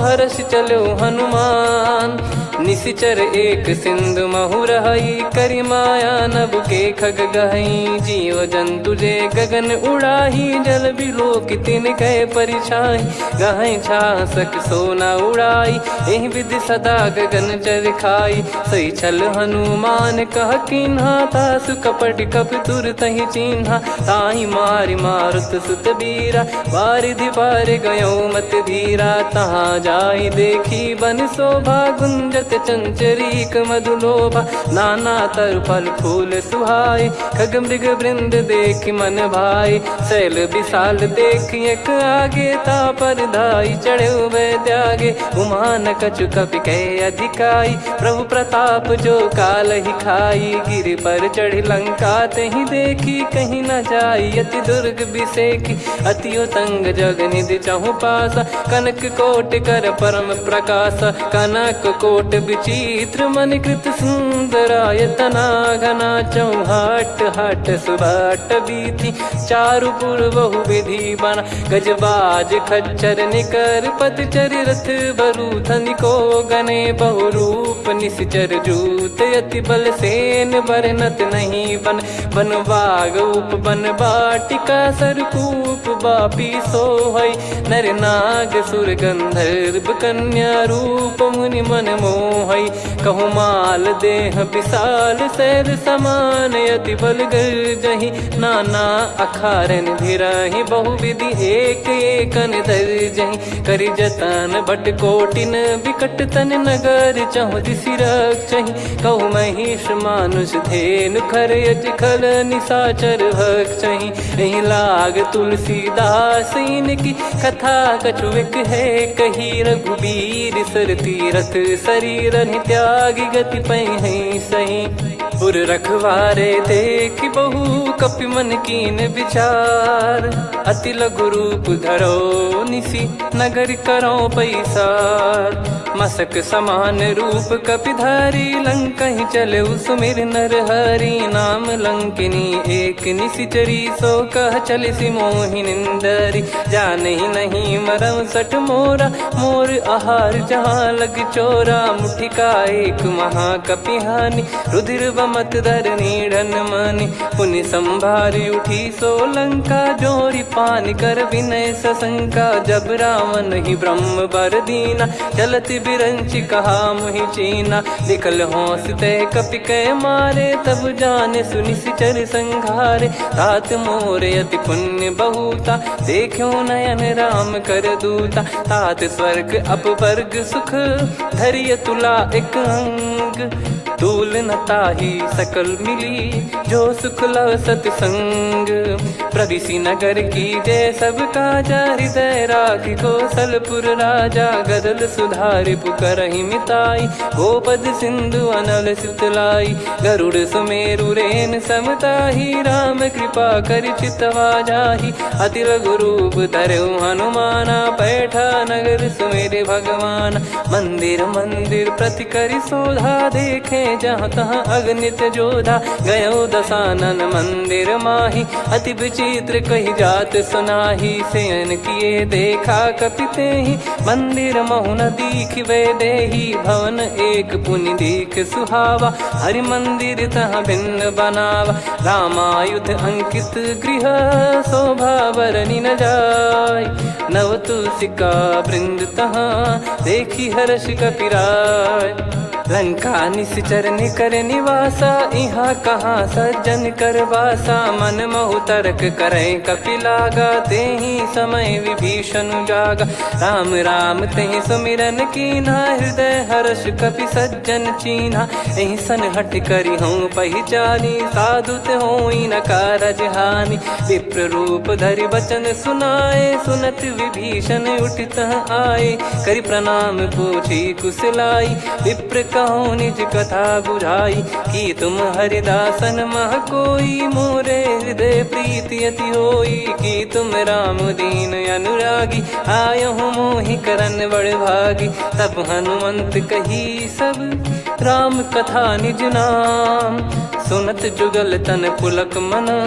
हर्ष चलो हनुमान। निशिचर एक सिंधु महु रहई करि माया नभ के खग गहई। जीव जंतु जे गगन उड़ाही जल बिलो तिन कह परिछाई। गहई छासक सोना उड़ाई एहि विधि सदा गगन चर खाई। सही छल हनुमान कह किन्हा तासु कपट कप तुर तहि चिन्हा। ताहि मारि मारुत सुत बीरा वारिधि पार गयो मत धीरा। तहाँ जाई देखी बन शोभा गुंजत चंचरीक मधुलोभा। नाना तर फल फूल सुहाए खग मृग वृंद देख मन भाई। शैल विशाल देख एक आगे ता पर धाई चढ़े वै त्यागे। उमान कछु कपि कह अधिकारी गाई, प्रभु प्रताप जो काल ही खाई। गिर पर चढ़ी लंका ते ही देखी, कहीं न जाई अति दुर्ग बिसेखी। अति उतंग जग निधि चहु पासा, कनक कोट कर परम प्रकाश। कनक कोट विचित्र मनि कृत सुंदरायतना घना। चौहाट हाट सुबाट बीथी, चारु पुर बहु विधि बना। गजबाज खच्चर निकर पतचर रथ बरु धनिको गने। बहु रूप निश्चर जूत अति बल सेन बरनत नहीं बन। बन बाग उप बन बाटिका सरकूप बापी सोहई। नर नाग सुर गंधर्व कन्या रूप मुनि मन मोहई। कहु माल देह विशाल शैल समान, अति बल गर्जहि नाना अखारन भिरहि। बहु विधि एक एकन दर्जहि, करि जतन भट कोटिन विकट तन नगर। चहु दिसि रक्षहि, कहु महिष मानुष धेनु खर यज खल निशाचर भक्षहि। एहि लाग तुलसीदास इनकी कथा कछुक है कही। रघुबीर सर तीरथ शरीर त्यागी, गति पै सही। पुर रखवारे देखि बहु कपि मन कीन विचार। अति लघु रूप धरो निसि नगर करो पैसार। मसक समान रूप कपिधारी, लंकहि चले सुमिर नर हरि। नाम लंकिनी एक निशिचरी, सो कह चलिसि मोहि निंदरी। जानहि नहीं मरम सठ मोरा, मोर आहार जहाँ लग चोरा। मुठिका एक महाकपिहानि, रुधिर बमत धरनी ढन मानि। पुनि संभारी उठी सो लंका, जोरी पान कर विनय सशंका। जब रावण ही ब्रह्म बर दीना, चलति बिरंचि कहा मुहि चीना। निकल होंस तय कपि कै मारे, तब जाने सुनिश्चर संघारे। तात मोर अति पुण्य बहुता, देखो नयन राम कर दूता। तात स्वर्ग अपवर्ग सुख, धैर्य तुला एक अंग। तूल न ताहि सकल मिली, जो सुख लव सतसंग। प्रविशि नगर की जय सब काजा, हृदय राखि कौशलपुर राजा। गदल सुधारि पुकारहि मिताई, गोपद सिंधु अनल सितलाई। गरुड़ सुमेरु रेन समताहि, राम कृपा करि चितवा जाहि। अति लघु रूप धरऊ हनुमाना, पैठा नगर सुमेरे भगवान। मंदिर मंदिर प्रति करि शोधा, देखे जहाँ तहाँ अगणित जोधा। गयो दशानन मंदिर माही, अति विचित्र कही जात सुनाही। शयन किए देखा कपिते ही, मंदिर महु न दीख वे देही। भवन एक पुनि दीख सुहावा, हरि मंदिर तहाँ भिन्न बनावा। रामायुध अंकित गृह, शोभा बरनि न जाय। नव तुलसिका वृंद तहाँ, देखी हर्ष कपिराय। लंका निश्चर निकर निवासा, यहाँ कहाँ सज्जन कर वासा। मन महु तर्क करें कपिलागा, तेहि समय विभीषण जागा। राम राम तेहि सुमिरन कीन्हा, हृदय हर्ष कपि सज्जन चीन्हा। एहि सन हट करि हूँ पहिचानी, साधु ते होई न कारज हानि। विप्र रूप धरि बचन सुनाए, सुनत विभीषण उठित आए। करि प्रणाम पूछी कुशलाई, विप्र कहो निज कथा बुझाई। कि तुम हरिदासन मह कोई, मोरे हृदय प्रीति अति होई। कि तुम राम दीन अनुरागी, आयहु मोहि करन बड़ भागी। तब हनुमंत कही सब राम कथा निज नाम। सुनत जुगल तन पुलक मना,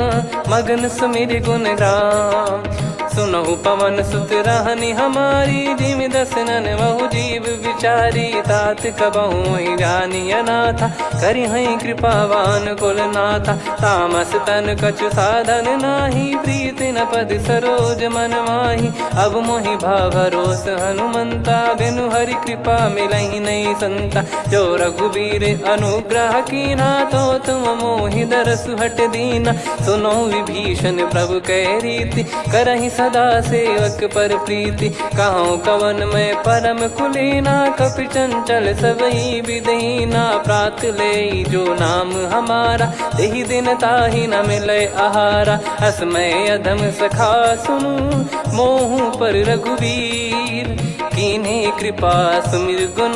मगन सुमिर गुण राम। सुनहु पवन सुत रहनि हमारी, जिमि दसनन बहु जीव विचारी। तात कबहुँ जानिय नाथा, करिहै कृपावान कुल नाथा। तामस तन कछु साधन नाही, प्रीति न पद सरोज मन माही। अब मोहि भाव भरोस हनुमंता, बिनु हरि कृपा मिलहि नहीं संता। जो रघुबीर अनुग्रह कीन्हा, तो तुम मोहि दरसु हट दीना। सुनो विभीषण प्रभु कै रीति, करहि सदा सेवक पर प्रीति, कहूँ कवन में परम कुलीना, कपि चंचल सबई विदहीना, प्रात ले जो नाम हमारा, यही दिन ताहि न मिले आहारा, असमय अधम सखा सुनु, मोहु पर रघुवीर, कीन्हे कृपा सुमिर गुण,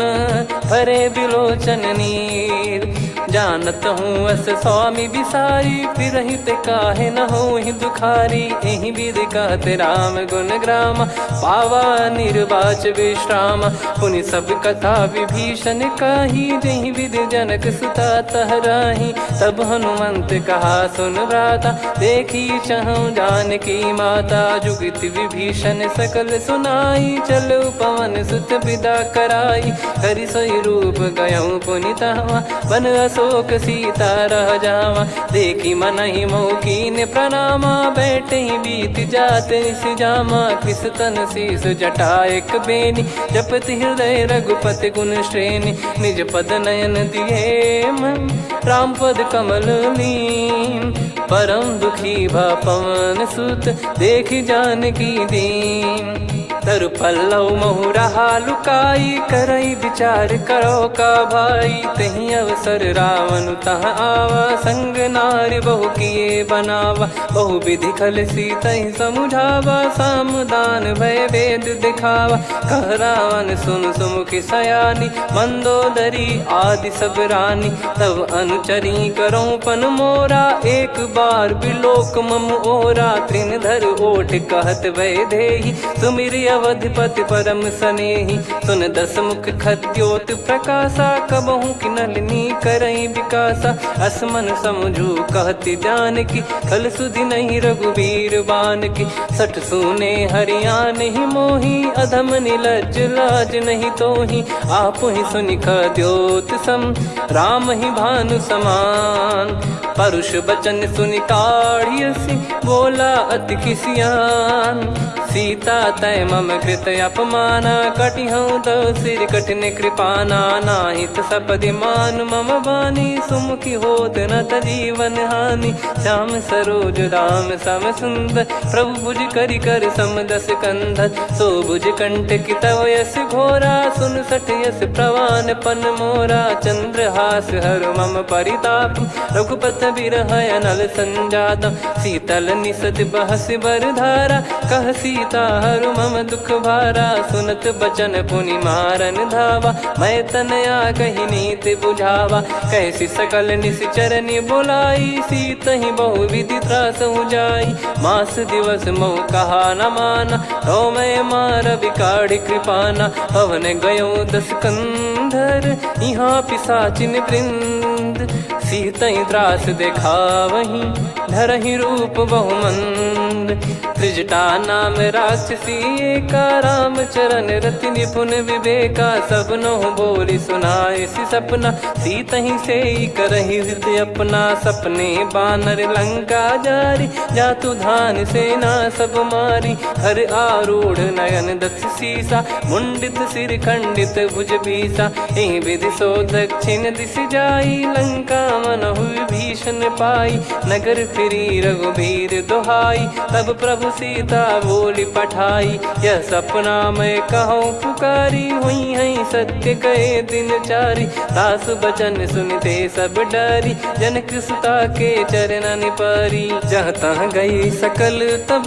भरे बिलोचन नीर, जानत हूँ अस स्वामी बिसारी, फिरहित काहे न होहि दुखारी, एहि विधि कहते राम गुण ग्राम, पावा निर्वाच विश्राम, पुनि सब कथा विभीषण काही, जहि विधि जनक सुता तहराही, तब हनुमंत कहा सुन भ्राता, देखी चहु जानकी माता, जुगित विभीषण सकल सुनाई, चलो पवन सुत विदा कराई, हरि सोई रूप गयऊँ पुनि तहवा, बन अशोक सीता रह जावा, देखी मनहि मौकीन प्रणामा, बैठे ही बीत जात निस जामा, किस तन शीस जटा एक बेनी, जपति हृदय रघुपति गुण श्रेणी, निज पद नयन दिए मन, राम पद कमल लीन, परम दुखी भा पवन सुत, देखि जानकी दीन, तरु पल्लव महु रहा लुकाई, करई विचार करो का भाई, तही अवसर रावण तह आवा, संग नारी बहु किए बनावा, बहु विधि खल सीतहि समुझावा, सामदान भय वेद दिखावा, कह रावण सुन सुमुखि सयानी, मंदोदरी आदि सब रानी, तब अनुचरी करो पन मोरा, एक बार बिलोक मम ओरा, त्रिन धर ओठ कहत भय देहि, सुमिर अवधिपति परम सनेहि, सुन दस मुख खद्योत प्रकाशा, कबहु कि नलिनी करई विकासा, असमन समझू कहति जानकी, कल सुधि नहीं रघुबीर बान की, सठ सुने हरियान ही मोही, अधम निलज लाज नहीं तोही, आप ही सुनि खद्योत सम, राम ही भानु समान, परुष बचन सुनि काढ़ियसि, बोला अति किसियान, सीता तय मम कृत अपमाना, कटिहऊँ तो सिर कठिन कृपाना, नाहित सपदि मान मम बानी, सुमुखी होत न जीवन हानि, श्याम सरोज राम सम सुंदर, प्रभु भुज करि कर समदस कंधर, सो भुज कंठ की तव यस घोरा, सुन सठ यस प्रवान पन मोरा, चंद्रहास हर मम परिताप, रघुपत बिरह अनल संजातम, शीतल निसत बहस बर धारा, कह सीता हरु मम दुख भारा, सुनत बचन पुनि मारन धावा, मैं तनया कही नीति बुझावा, कैसी सकल निश्चरनि बुलाई, सीतहि बहु विधि त्रास जाई, मास दिवस मोह कहा न माना, तो मैं मार बिकाढ़ कृपाना, पवन गयो दस कंधर, यहाँ पिशाचिन वृंद, सीतहि त्रास देखावहीं, धरहि रूप बहुमंद, त्रिजटा नाम राक्षसी एका, राम चरण रति निपुण विवेका, सबनो बोली सुनाए सि सपना, सीतहि से करहि हृदय अपना, सपने बानर लंका जारी, जातु धान सेना सब मारी, हर आरूढ़ नयन दस सीसा, मुंडित सिर खंडित भुज बीसा, एहि विधि सो दक्षिण दिश जाई, लंका मनहु विभीषण पाई, नगर फिरी रघुबीर दुहाई, तब प्रभु सीता बोली पठाई, यह सपना मैं कहूँ पुकारी, हुई है सत्य कहे दिन चारी, दास बचन सुनते सब डरी, जनक सुता के चरण पारी, जहाँ तहाँ गई सकल तब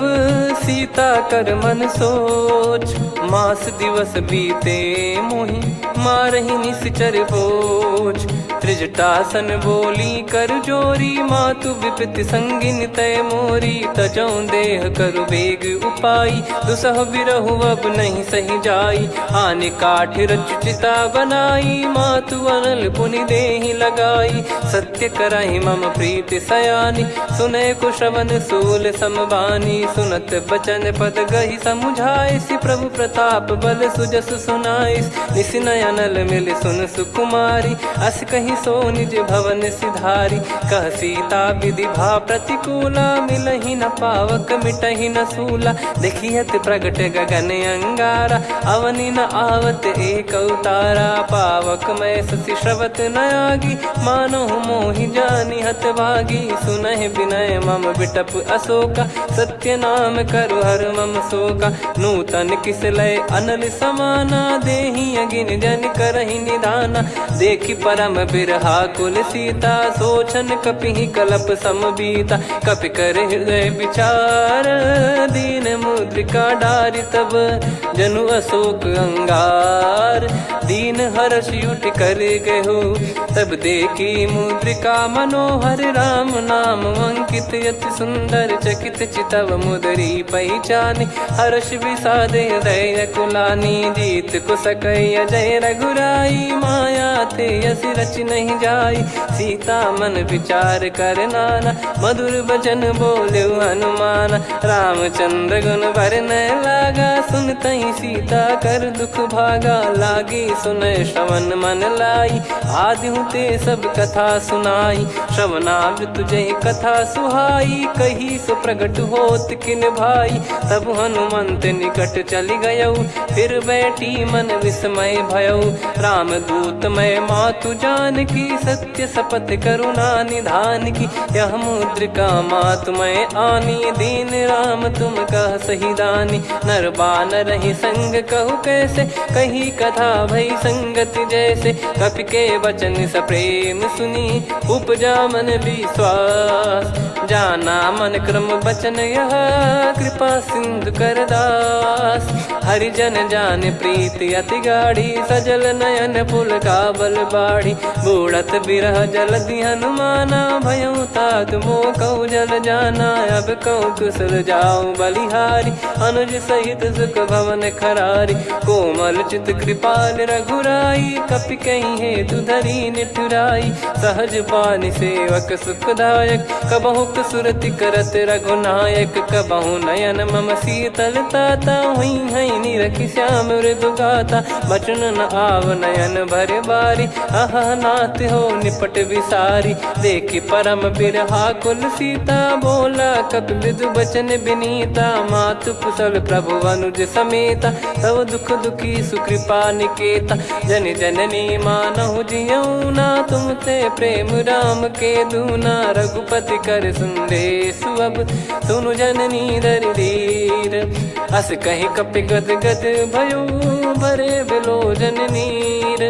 सीता कर मन सोच, मास दिवस बीते मोहि मारहि निश्चर बोझ, त्रिजटासन बोली कर जोरी, मातु विपति संगिन तय मोरी, तजौ देह करु बेग उपाई, दुसह बिरहु अब नहीं सही जाई, आने काठ रचिता बनाई, मातु अनल पुनि देहि लगाई, सत्य कराई मम प्रीति सयानी, सुने को श्रवण सूल समबानी, सुनत बचन पद गहि समुझाए, सि प्रभु प्रताप बल सुजस सुनाइस, निस नयनल मिल सुन सुकुमारी, अस कहि नहीं सो निज भवन सिधारी। कह सीता विधि भा प्रतिकूला, मिलहि न पावक मिटहि न सूला। देखियत प्रगट गगन अंगारा, अवनि न आवत एक अवतारा। पावक मैं शशि श्रवत न आगी, मानो मोहि जानि हत भागी। सुनहि विनय मम बिटप अशोका, सत्य नाम करु हर मम शोका। नूतन किस लय अनल समाना, देहि अगिन जन करहि निधाना। देखि परम बिरहा कुल सीता, सोचन कपिहि कलप समबीता। कपि कर हृदय विचार, दीन मुद्रिका डारि तब। जनु अशोक अंगार, दीन हर्ष उठ कर गहु। तब देखी मुद्रिका मनोहर, राम नाम अंकित अति सुंदर। चकित चितव मुदरी पहचानी, हर्ष विषाद हृदय कुलानी। जीत को सकय जय रघुराई, माया थे यस रच नहीं जाई। सीता मन विचार कर नाना, मधुर बचन बोले हनुमान। रामचंद्र गुण बरनय लागा, सुनतहि सीता कर दुख भागा। लागी सुनय श्रवण मन लाई, आदिहु ते सब कथा सुनाई। श्रवणामृत जय कथा सुहाई, कही सो प्रगट होत किन भाई। तब हनुमंत निकट चली गयौ, फिर बैठी मन विस्मय भयौ। राम दूत मैं मातु जान की, सत्य शपथ करुणा निधान की। यह मुद्रिका मातु मैं आनी, दीन राम तुम कह सही दानी। नर बानर ही संग कहु कैसे, कही कथा भई संगति जैसे। कपि के वचन सप्रेम सुनी, उपजा मन विश्वास। जाना मन क्रम बचन यह, कृपा सिंधु कर दास। हरिजन जान प्रीति अति गाढ़ी, सजल नयन पुलकावल बाढ़ी। बूढ़त बिरह जलधि हनुमाना, भयउ तात मोह कहु जल जाना। अब कहु कुशल जाऊं बलिहारी, अनुज सहित सुख भवन खरारी। कोमल चित कृपाल रघुराई, कपि कहीं हेतु धरी निठुराई। सहज पानि सेवक सुखदायक, कबहु सुरति करत रघुनायक। कबहु नयन मम शीतल ताता, हुई है निरखि श्याम मृदु गाता। बचन न आव नयन भर बारी, अह नाथ हो निपट विसारी। देखि परम बिरहा कुल सीता, बोला कपि मृदु बचन विनीता। मातु कुशल प्रभु अनुज समेता, तव दुख दुखी सुकृपा निकेता। जन जननी मानहु जियऊ ना, तुम ते प्रेम राम के दूना। रघुपति कर संदेश अब, सुनु जननी दर धीर। अस कहि कपि गद गद भयो, भरे बिलोचन नीर।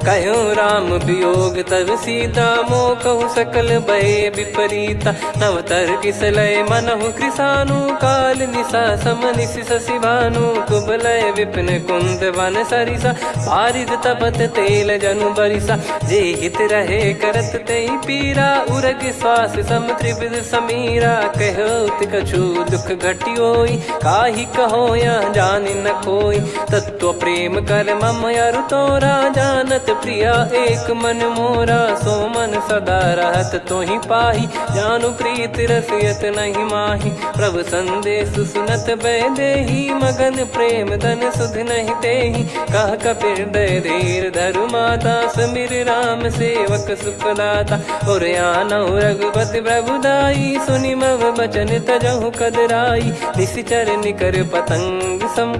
कहो राम वियोग तब सीता, मोह कहु सकल भय विपरीता। नवतर किसलय मनहु कृसानु, काल निशा समनिश शशि भानु। कुबलय विपिन कुंद वन सरिसा, पारिद तपत तेल जनु बरिसा। जे हित रहे करत तेहि पीरा, उरग श्वास सम त्रिविध समीरा। कहो कछु दुख घटियोई, काहि कहो या जानि न कोई। तत्व प्रेम कर मम अरु तोरा, जानत प्रिया एक मन मोरा। सो मन सदा रहत तोहि पाही, जानु प्रीत रसियत नहीं माही। प्रभु संदेश सुनत बैदेही, मगन प्रेम धन सुध नहीं तेहि। कह कपि हृदय धीर धरु माता, समिर राम सेवक सुखदाता। और आनहु रघुपति प्रभुदाई, सुनि मम बचन तजहु कदराई। निशिचर निकर पतंग सम,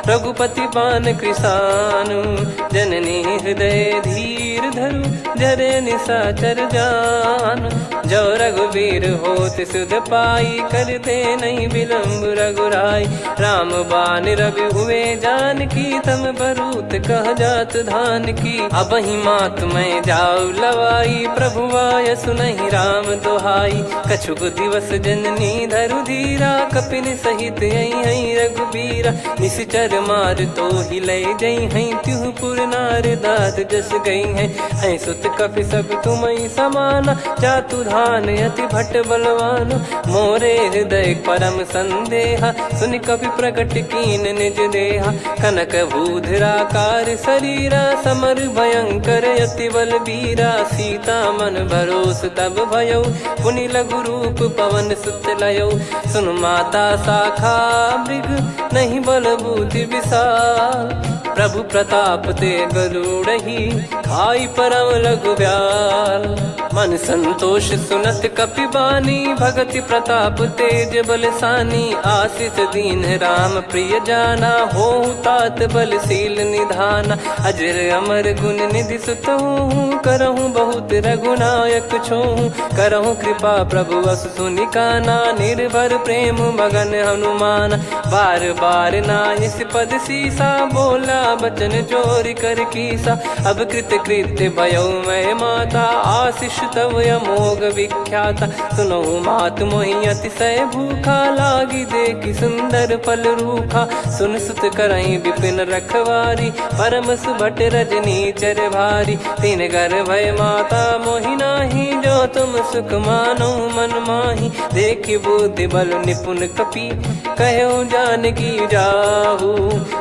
रघुपति पान कृसानु। जननी हृदय धीर धरु, जरे निशाचर जान। जो रघुवीर होत सुध पाई, करते नहीं विलंब रघुराई। राम बान रवि हुए जान की, तम बरूत कह जात धान की। अब ही मात मैं जाऊ लवाई, प्रभु आय सुनहि राम दोहाई। कछुक दिवस जननी धरु धीरा, कपिन सहित यही रघुबीरा। निश्चर मार तो ही ले जई हैं, त्युह पुर नार दाद जस गई हैं। सुत कपि सब तुमहि समाना, जातु धान अति भट बलवान। मोरे हृदय परम संदेहा, सुनि कपि प्रकट कीन निज देहा। कनक भूधराकार शरीरा, समर भयंकर अति बल बीरा। सीता मन भरोस तब भयौ, पुनि लघु रूप पवन सुत लयौ। सुन माता शाखा मृग, नहीं बल बुद्धि विशाल। प्रभु प्रताप ते गरुड़ ही खाई परम लघु ब्याल। मन संतोष सुनत कपिबानी, भगति प्रताप तेज बलसानी। आशीष दीन राम प्रिय जाना, हो तात बलशील निधाना। अजर अमर गुण निधि सुत हूँ, करहूँ बहुत रघुनायक छोहूँ। करहूँ कृपा प्रभु अस सुनि काना, निर्भर प्रेम मगन हनुमान। बार बार नायस पद सीसा, बोला बचन जोर कर कीसा। अब कृत कृत्य भयो मैं माता, आशीष तव अमोघ विख्याता। सुनो मात मोहि अतिशय भूखा, लागी देखी सुंदर फल रूखा। सुन सुत करई विपिन रखवारी, परम सुभट रजनी चर भारी। तीन घर भय माता मोहि नाही, जो तुम सुख मानो मन माही। देखी बुद्धि बल निपुण कपि, कहो जानकी जाहू।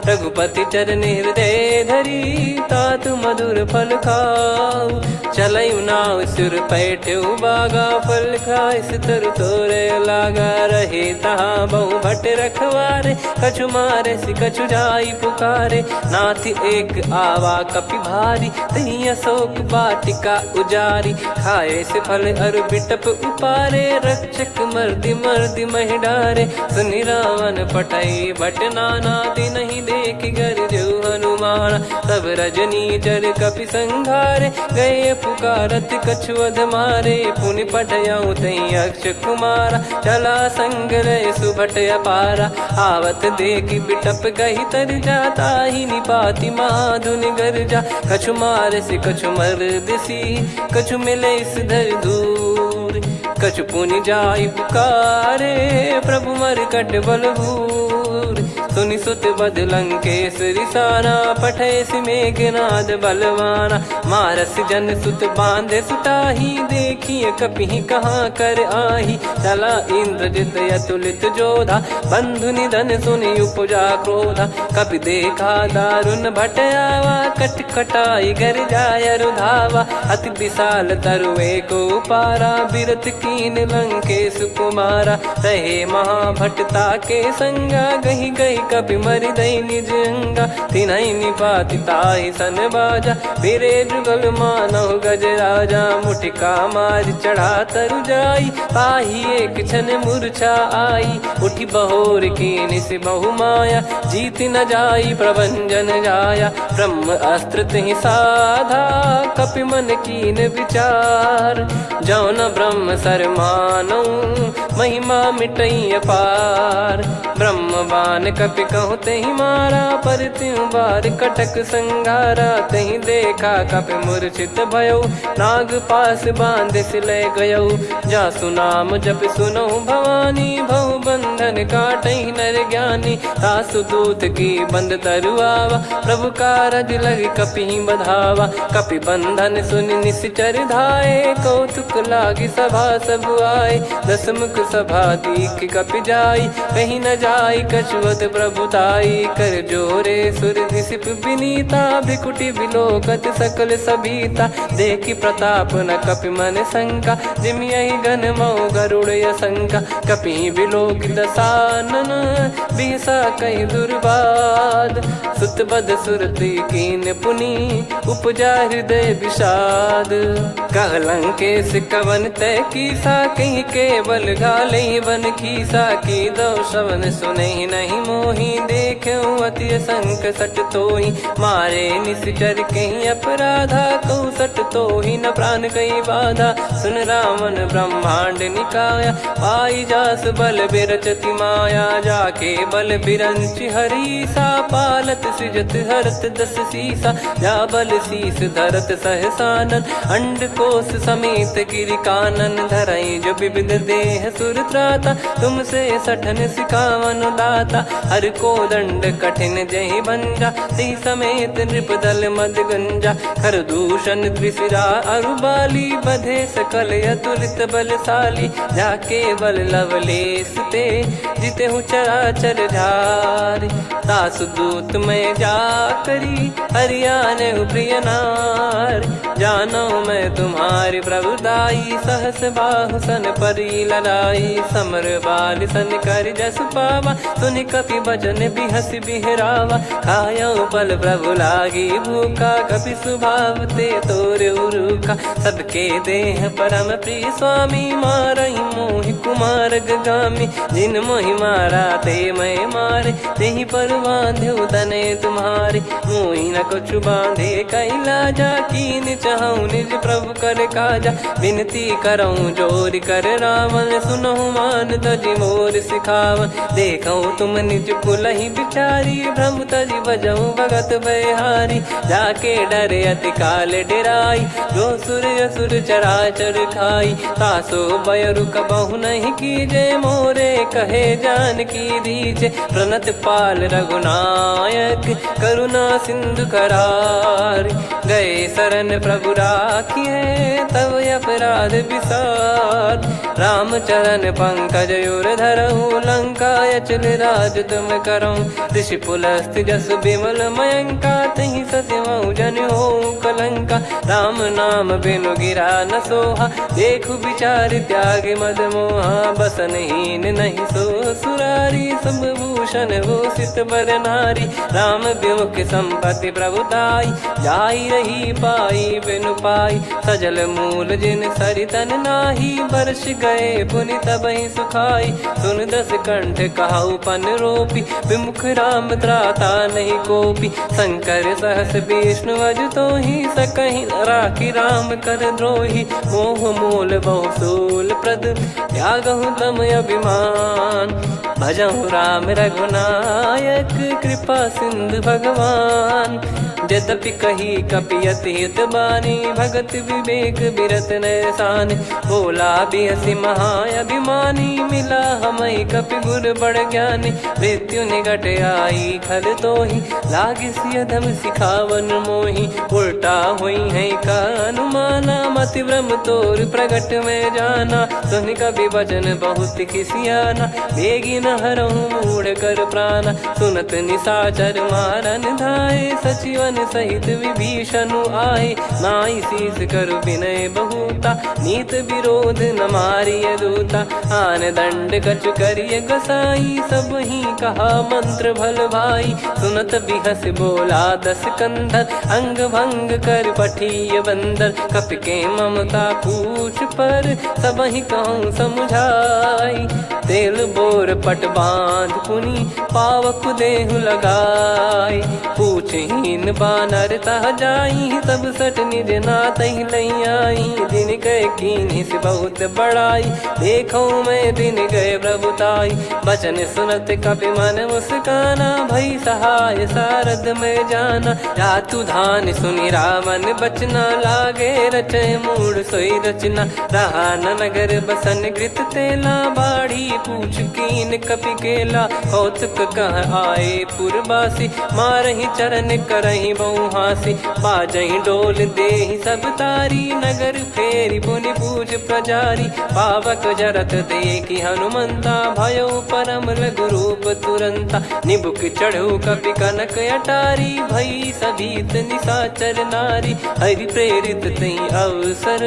रघुपति चरण हृदय धरी, तात मधुर फल खाऊ। चलऊ नाव सिर पैठ्यु बागा, फल खाय सितर तोरे लागा। रहे तहाँ बहु भट रखवारे, कछु मारे सि कछु जाई पुकारे। नाथ एक आवा कपि भारी, तही अशोक वाटिका उजारी। खाए से फल अरु बिटप उपारे, रक्षक मर्दि मर्दि महि डारे। सुनि रावण पटई भट नाना, तिनहि देख गर जो हनुमान। तब रजनी चर कपि संघारे, गए पुकारत कछु अध मारे। पुनि पटयऊ तई अक्ष कुमारा, चला संग रहे सुभट अपारा। आवत देखी बिटप गही तर जाता, ही निपाति माधुनि गर्जा। कछु मार से कछु मर्दिसी, कछु मिले इस धर दूर। कछु पुनि जाई पुकारे, प्रभु मरकट बलभूर। सुनि सुत बद लंकेश्वरी साना, पठैसि मेघनाद बलवाना। मारस जन सुत बांधे सुताही, देखिए कपिहि कहाँ कर आही। चला इंद्रजित अतुलित जोधा, बंधु निधन सुनि उपजा क्रोधा। कपि देखा दारुण भट आवा, कट कटाई घर जाय रुधावा। अति विशाल तरुए को पारा, बिरत कीन लंकेश कुमारा। रहे महाभटता के संगा, गही गही कपि मरि दई निज अंगा। तिन्हि निपाति ताहि सन बाजा, फिरे जुगल मानव गज राजा। मुटिका मार चढ़ा तरु जाई, पाही एक क्षण मूर्छा आई। उठी बहोर कीन से बहु माया, जीत न जाई प्रभंजन जाया। ब्रह्म अस्त्र तिहि साधा, कपि मन कीन विचार। जौ न ब्रह्म सर मानौ, महिमा मिटई अपार। ब्रह्म बान कपि कहु तहि मारा, पर त्यों बार कटक संगारा। तहि देखा कपि मूर्छित भयो, नाग पास बांध सिले गयो। जासु नाम जप सुनहु भवानी, भव बंधन काटहि नर ज्ञानी। तासु दूत की बंद तरुआवा, प्रभु कारज लग कपि बधावा। कपि बंधन सुनि निश्चर धाये, कौतुक लागी सभा सब आए। दसमुख सभा दीख कपि जाई, कहीं न जाई कछुअत प्रभुताई। कर जोरे सुर दिसिप विनीता, भिकुटी बिलोकत सकल सबीता। देखी प्रताप न कपि मन शंका, जिमियहि गन मऊ गरुड़ असंका। कपि बिलोक दसानन, बिहसा कहि दुर्बाद। सुत बद सुरति कीन पुनि, उपजा हृदय विषाद। कह लंकेश कवन तय कीसा, कहीं केवल घाले बन खीसा। की दो श्रवण सुनहि नहीं मोहि, देखऊँ अति संक सट तोहि। मारे निश्चर कहीं अपराधा, कहूँ सट तोहि न प्राण कहीं बाधा। सुन रावण ब्रह्मांड निकाया, पाई जास बल बिरचति माया। जाके बल बिरंचि हरीसा, पालत सृजत हरत दस सीसा। जा बल शीस धरत सहसानन, अंड कोश समेत गिरि कानन। धरई जो विविध देह सुर त्राता, तुमसे सठन सिखावन दाता। हर को दंड कठिन जहि भंजा, ती समेत नृप दल मद गंजा। खर दूषण त्रिशिरा अरु बाली, बधे सकल अतुलित बलशाली। जाके बल लवलेस ते, जिते हूँ चराचर झारी। तासु दूत में जा करी, हरियाने प्रिय नार। जानो मैं तुम्हारी प्रभुताई। सहस बाहु सन परी ललाई, समर बाल सन कर जस पावा। सुन कपि बचन बिहस बिहरावा, खायो पल प्रभु लागी भूखा। कपि स्वभाव ते तोरे उरुखा, सबके देह परम प्रिय स्वामी। मारई मोहि कुमार गगामी, जिन मोहि मारा ते मैं मारे। तेहि पर बांध्यो तने तुम्हारे, मोहि न कुछ बांधे कैला जा। कीन चाहूं निज प्रभु कर काजा, विनती करऊं जोर कर रावण। सुनहु मान तजि मोर सिखावन, देखऊं तुम निज कुलहि बिचारी। भ्रम तजि बजऊं भगत बहारी, जाके डरे अति काल डेराई। जो सुर असुर चराचर खाई, तासो बयरु कबहु नहीं कीजे। मोरे कहे जान की दीजे, प्रणत पाल रघुनायक करुणा सिंधु करार। गए शरण प्रभु राखिए, तब अपराध विसार। राम चरण पंकज उर धरऊ, लंका अचल राज तुम करऊं। ऋषि पुलस्त्य जस विमल मयंका, तहि सत्यमऊ जन हो कलंका। राम नाम बिनु गिरा न सोहा, देखु विचार त्याग मद मोहा। बसनहीन नहीं सो सुरारी, सब भूषण भूषित बर नारी। राम विमुख संपत्ति प्रभुताई, जाई रही पाई बिनु पाई। सजल मूल जिन सरितन नाही, वर्ष गए पुनि तबहि सुखाई। सुन दस कंठ कहाऊ पन रोपी, विमुख राम त्राता नहीं कोपी। शंकर सहस विष्णु अज तोहि, सकहि न राखी राम कर द्रोही। मोह मोल बहु सूल प्रद, त्यागहु तम अभिमान। भजहु राम रघुनायक, कृपा सिंधु भगवान। यद्यपि कही कपियत हित बानी, भगत विवेक बिरत नैसानी। बोला बिहसी महाअभिमानी, मिला हमई कपि गुर बड़ ज्ञानी। मृत्यु निकट आई खल तोहि, लागे सियधम सिखावन मोहि। उल्टा हुई है का अनुमाना, मति भ्रम तोर प्रगट में जाना। सुन कपि वचन बहुत खिसियाना, बेगी न हरहु मूढ़ कर प्राणा। सुनत निशाचर मारन धाये, सचिवन सहित विभीषणु आए। नाई शीस करु विनय बहुता, नीत विरोध न मारिय दूता। आन दंड कछु करिय गसाई, सब ही कहा मंत्र भल भाई। सुनत बिहस बोला दस कंधर, अंग भंग कर पठिय बंदर। कपि के ममता पूछ पर, सब ही कहूँ समझाई। तेल बोर पट बांध पुनि, पावक देहु लगाई। पूछहीन बानर तह जाई, सब सट निज नातहि लई आई। दिन गए कीन्हि से बहुत बड़ाई, देखो मैं दिन गए प्रभुताई। बचन सुनत कपि मन मुस्काना, भई सहाय सारद में जाना। जातु धान सुनि रावण बचना, लागे रचय मूढ़ सोई रचना। रहा न नगर बसन कृत तेला, बाढ़ी पूछ कीन कपि केला। कौतुक कह आए पुरबासी, मारहि चरण करहि बहु हासी। बाजहि डोल देहि सब तारी, नगर फेरी पुनि पूज प्रजारी। पावक जरत देखि हनुमंता, भयो परम लघु रूप तुरंता। निबुक चढ़ऊ कपि कनक अटारी, भई सभीत निशाचर नारी। हरि प्रेरित तई अवसर,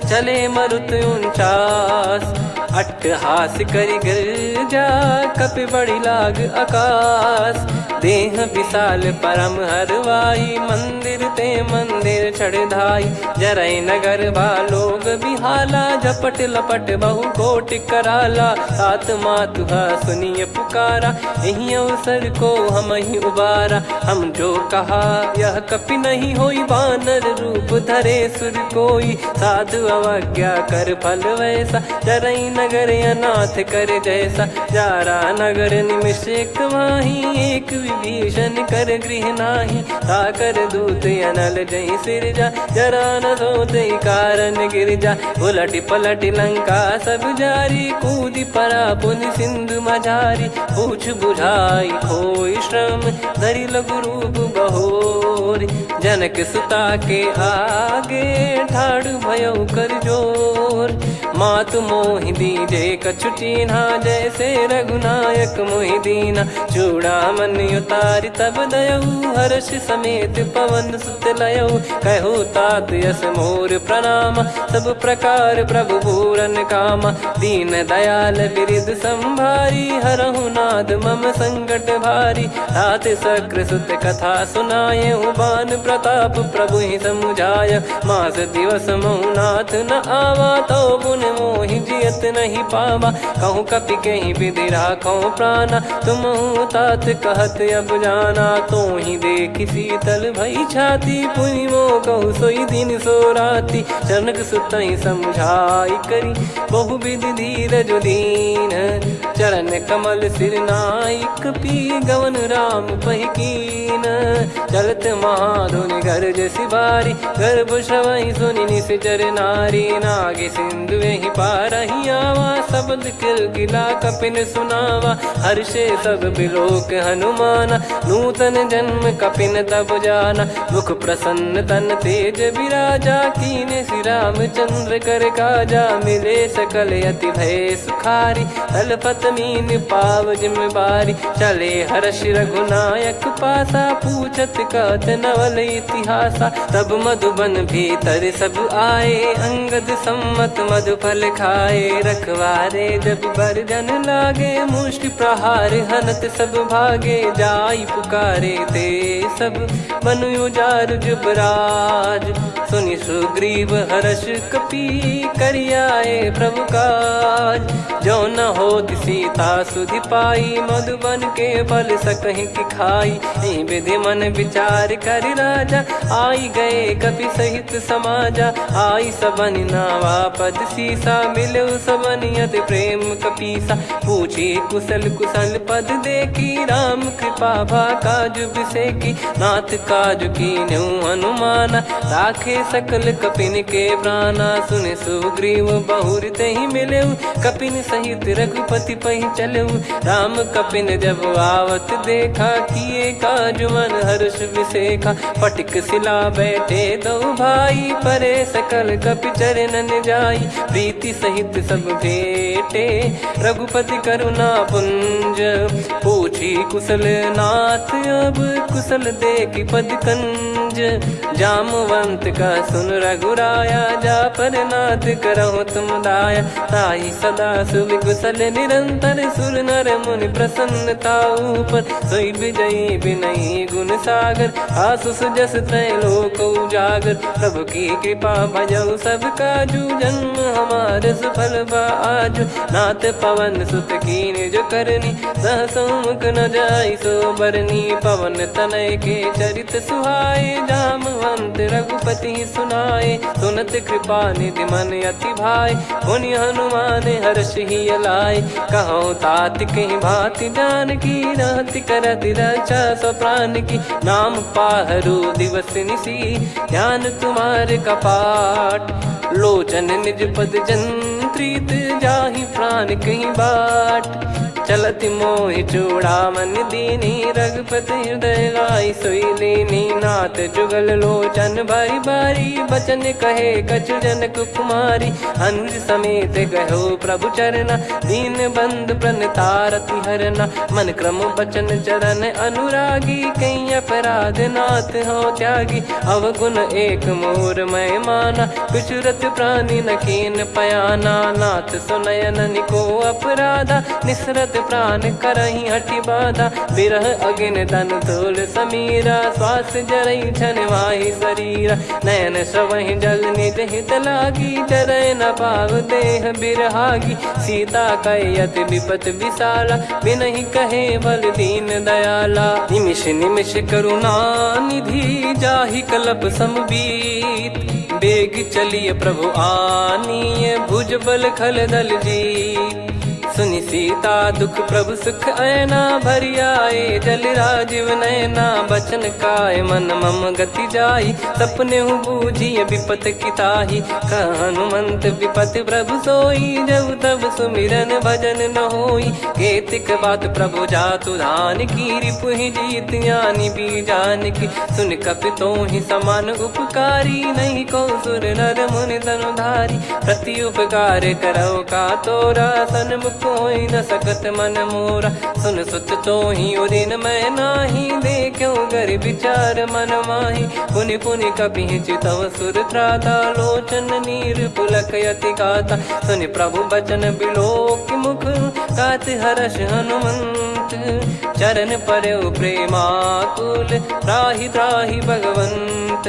चले मरुत 49। अट्टहास करि गिरजा, कपि बड़ी लाग आकाश। देह विशाल परम हरवाई, मंदिर ते मंदिर चढ़धाई। जरई नगर भालोग बिहाला, झपट लपट बहु कोटि कराला। सात मातुहा सुनिय पुकारा, यही अवसर को हम ही उबारा। हम जो कहा यह कपि नहीं होई, वानर रूप धरे सुर कोई। साधु अवज्ञा कर फल वैसा, जरई नगर अनाथ कर जैसा। जारा नगर निमिष एक माही, एक विभीषण कर गृह नाही। ताकर दूत अनल जई सिरजा, जरा न सोते कारण गिरजा। उलट पलट लंका सब जारी, कूदी परा पुनि सिंधु मझारी। पूछ बुझाई खोई श्रम, धरि लघु रूप बहोरी। जनक सुता के आगे, ठाड़ भयो कर जोर। मातु मोहि दीजे कछु चीन्हा, जैसे रघुनायक मोहि दीना। चूड़ामन उतारि तब दयऊ, हर्ष समेत पवन सुत लयऊ। कहु तात यस मोर प्रणाम, सब प्रकार प्रभु पूरन कामा। दीन दयाल बिरिद संभारी, हरहु नाद मम संकट भारी। तात सक्र सुत कथा सुनाए, बान प्रताप प्रभु ही समुझाय। मास दिवस महु नाथ न आवा, तो पुन मोहि जियत नहीं पावा। कहूँ कपि कहीं विधि राखो प्राणा, तुम तात कहत अब जाना। तो ही देखी शीतल भई छाती, पुनि मो कहु सोई दिन सो राती। जनक सुत ही समझाई करी, बहु विधि धीरज दीन। चरण कमल सिर नाई, कपि गवन राम पहिकीन। चलत महाधुनि गरज सिबारी, गर्भ श्रवहि सुनि निश्चर नारी। नागे सिंधु ही पारहि आवा, शब्द किलकिला कपिन सुनावा। हर्षे सब बिलोक हनुमाना, नूतन जन्म कपिन तब जाना। मुख प्रसन्न तन तेज विराजा, कीने श्री रामचंद्र कर काजा। मिले सकल अति भय सुखारी, तलपत मीन पाव जिम्मेवारी। चले हर्ष रघुनायक पासा, पूछत कहत नवल इतिहासा। तब मधुबन भीतर सब आए, अंगद सम्मत मधुफल खाए। रखवारे जब बरजन लागे, मुष्टि प्रहार हनत सब भागे। जाई पुकारे ते सब बन उजार जुबराज। सुनि सुग्रीव हर्ष कपि, करियाए प्रभु काज। जो न होत सीता सुधि पाई, मधुबन के फल सकहि की खाई। विधि मन विचार कर राजा, आई गए कपि सहित समाजा। आई सबन नावा पद सीसा, मिलो सबन यत प्रेम कपीसा। पूछी कुशल कुशल पद देखी, राम कृपा भा काजु बिसेकी। नाथ काजु कीन्हु हनुमाना, राखे सकल कपिन के प्राणा। सुन सुग्रीव बहुर तहि मिलेऊ, कपिन सहित रघुपति पहि चलेऊ। राम कपिन जब आवत देखा, किए काजु मन हर्ष विसेखा। फटिक सिला बैठे दो भाई, परे सकल कपि चरणन जाई। प्रीति सहित सब भेटे, रघुपति करुणा पुंज। पूछी कुशल नाथ अब, कुशल देखि पद कंज। जामवंत का सुन रघुराया, जा पर नाथ करहु तुम दाया। ताई सदा सुविकुशल निरंतर, सुर नर मुनि प्रसन्नता ऊपर। सोई विजयी विनयी गुण सागर, आसुस जस तय लोक उजागर। प्रभु की कृपा भजऊ सब काजू, जन्म हमार सफल बा आजु। नाथ पवन सुत कीन जो करनी, सहसो मुख न जाई सो बरनी। पवन तनय के चरित सुहाए, जामवंत रघुपति सुनाए। सुनत कृपा निधि मन अति भाई, पुनि हनुमान हर्ष ही अलाय। कहो तात कहीं भांति जान की, रहति करति रक्षा सो प्राण की। नाम पाहरु दिवस निसी, ध्यान तुम्हारे कपाट। लोचन निज पद जंत्रित, जाहि प्राण कहीं बाट। चलति मोहि चूड़ामन दीनी, रघुपति हृदय लाई सोई लीनी। नाथ जुगल लोचन बारी बारी, बचन कहे कछु जनक कुमारी। अनुज समेत कहो प्रभु चरना, दीन बंद प्रणतारति हरना। मन क्रम बचन चरण अनुरागी, कहीं अपराध नाथ हो त्यागी। अवगुण एक मोर मैं माना, विचुरत प्राणी न कीन पयाना। नाथ सुनयन निको अपराधा, निसरत प्राण करहि हटि बाधा। बिरह अगिन तन तोल समीरा, श्वास जरई छन वाहि शरीरा। नयन श्रवहि जल निज हित लागी, चरय न पाव देह बिरहागी। सीता कयत विपत विशाला, बिनहि कहे बल दीन दयाला। निमिष निमिष करुणा निधि, जाहि कलप समबीत। बेग चलिय प्रभु आनीय, भुज बल खल दल जीत। सुनि सीता दुख प्रभु सुख ऐना, भरि आए जल राजीव नैना। बचन काय मन मम गति जाई, सपने हूँ बूझिय विपत किताही। हनुमंत विपत प्रभु सोई, जब तब सुमिरन भजन न होई। केतिक बात प्रभु जातु धान की, रिपुहि जीत यानी बीजान की। सुन कपि तो ही समान उपकारी, नहीं को सुर नर मुनि तनुधारी। प्रति उपकार करौ का तोरा, सन्मुख होई न सकत मन मोरा। सुन सुत तो ही उदिन मैं नाही, देखो गर विचार मन माही। पुनि पुनि कपि चितव सुर त्राता, लोचन नीर पुलक यति गाता। सुनि प्रभु बचन बिलोक मुख, गात हर्ष हनुमंत। चरण परौ प्रेमाकुल, त्राहि त्राहि भगवंत।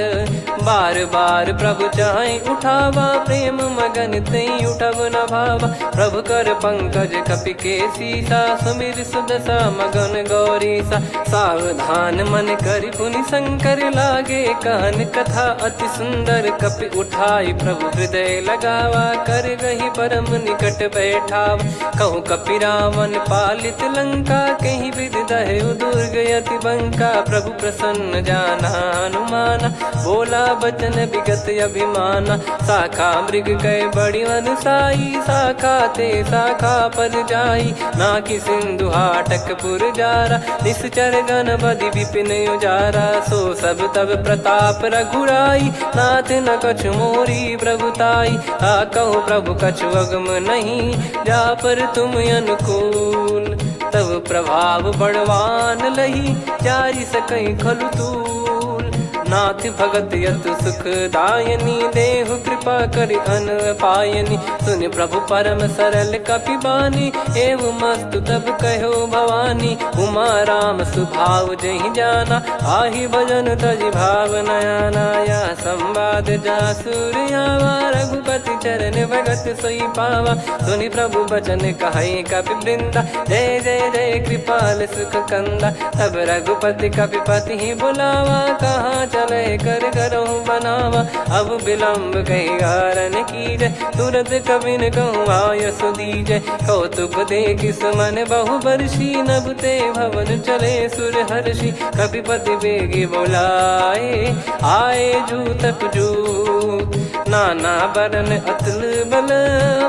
बार बार प्रभु चाहि उठावा, प्रेम मगन तई उठब न भावा। प्रभु कर पंकज कपि के सीसा, सुमिर सुदशा मगन गौरीसा। सावधान मन करि पुनि शंकर लागे, कहन कथा अति सुंदर। कपि उठाई प्रभु हृदय लगावा, कर गही परम निकट बैठावा। कहूँ कपि रावण पालित लंका, कहीं विधि दहु दुर्ग यति बंका। प्रभु प्रसन्न जाना हनुमाना, बोला बचन विगत अभिमाना। शाखा मृग कह बड़ी अनुसाई, शाखा ते शाखा पर जाई। नाकि सिंधु हाटक पुर जारा, निश्चर गण बदि विपिन उजारा। सो सब तब प्रताप रघुराई, नाथ न कछु मोरी प्रभुताई। कहो प्रभु कछु अगम नहीं, जा पर तुम अनुकूल। तब प्रभाव बड़वान लही, जारी सकई खलु तूल। नाथ भगत यत सुख दायनी, देहु कृपा करि अन पायनी। सुनि प्रभु परम सरल कपि बानी, एव मस्तु तब कहो भवानी। उमा राम सुभाव जहि जाना, आहि भजन तजि भाव नयाना। या संवाद जासुर आवा, रघुपति चरण भगत सोई पावा। सुनि प्रभु बचन कहै कपि वृंदा, जय जय जय कृपाल सुख कंदा। तब रघुपति कपि पति ही बुलावा, कहाँ चले कर करहु बनावा। अब विलम्ब कही कारण कीजय, तुरत कबिन कहूँ आयस दीजय। कौतुक देखि सुमन बहु बरसी, नभ ते भवन चले सुर हर्षि। कपिपति बेगी बोलाए, आए जूतक जूत। नाना बरन अतुल बल,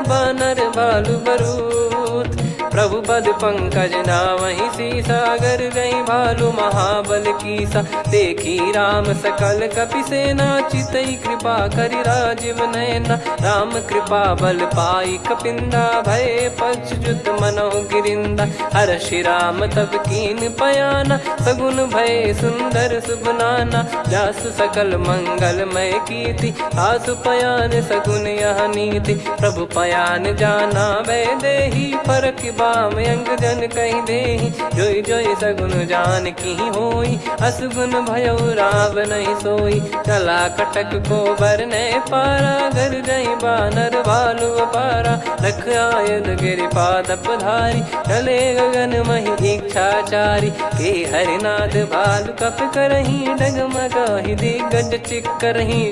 बानर बालु बरूत। प्रभु पद पंकज नावहि सीसा, गर गई भालु महाबल कीसा। देखी राम सकल कपि सेना, चितई कृपा करि राजीव नयना। राम कृपा बल पाई कपिंदा, भय पक्षजुत मनोह गिरिंदा। हर्षि राम तब कीन पयाना, सगुन भय सुंदर सुगुनाना। जासु सकल मंगलमय कीर्ति, आसु पयान सगुन यह नीति। प्रभु पयान जाना वै देहि, परख बाम अंग जन कहि देहि। जोई जोई सगुन जान की होई, असगुन भयो राव नहीं सोई। चला कटक को बरने पारा, घर जई बानर भालु अपारा। लख आयल गिरि पाद पधारी, चले गगन महि इच्छाचारी। के हरिनाथ भालु कप करही, डगमगाहि दिग्गज चिक्करही।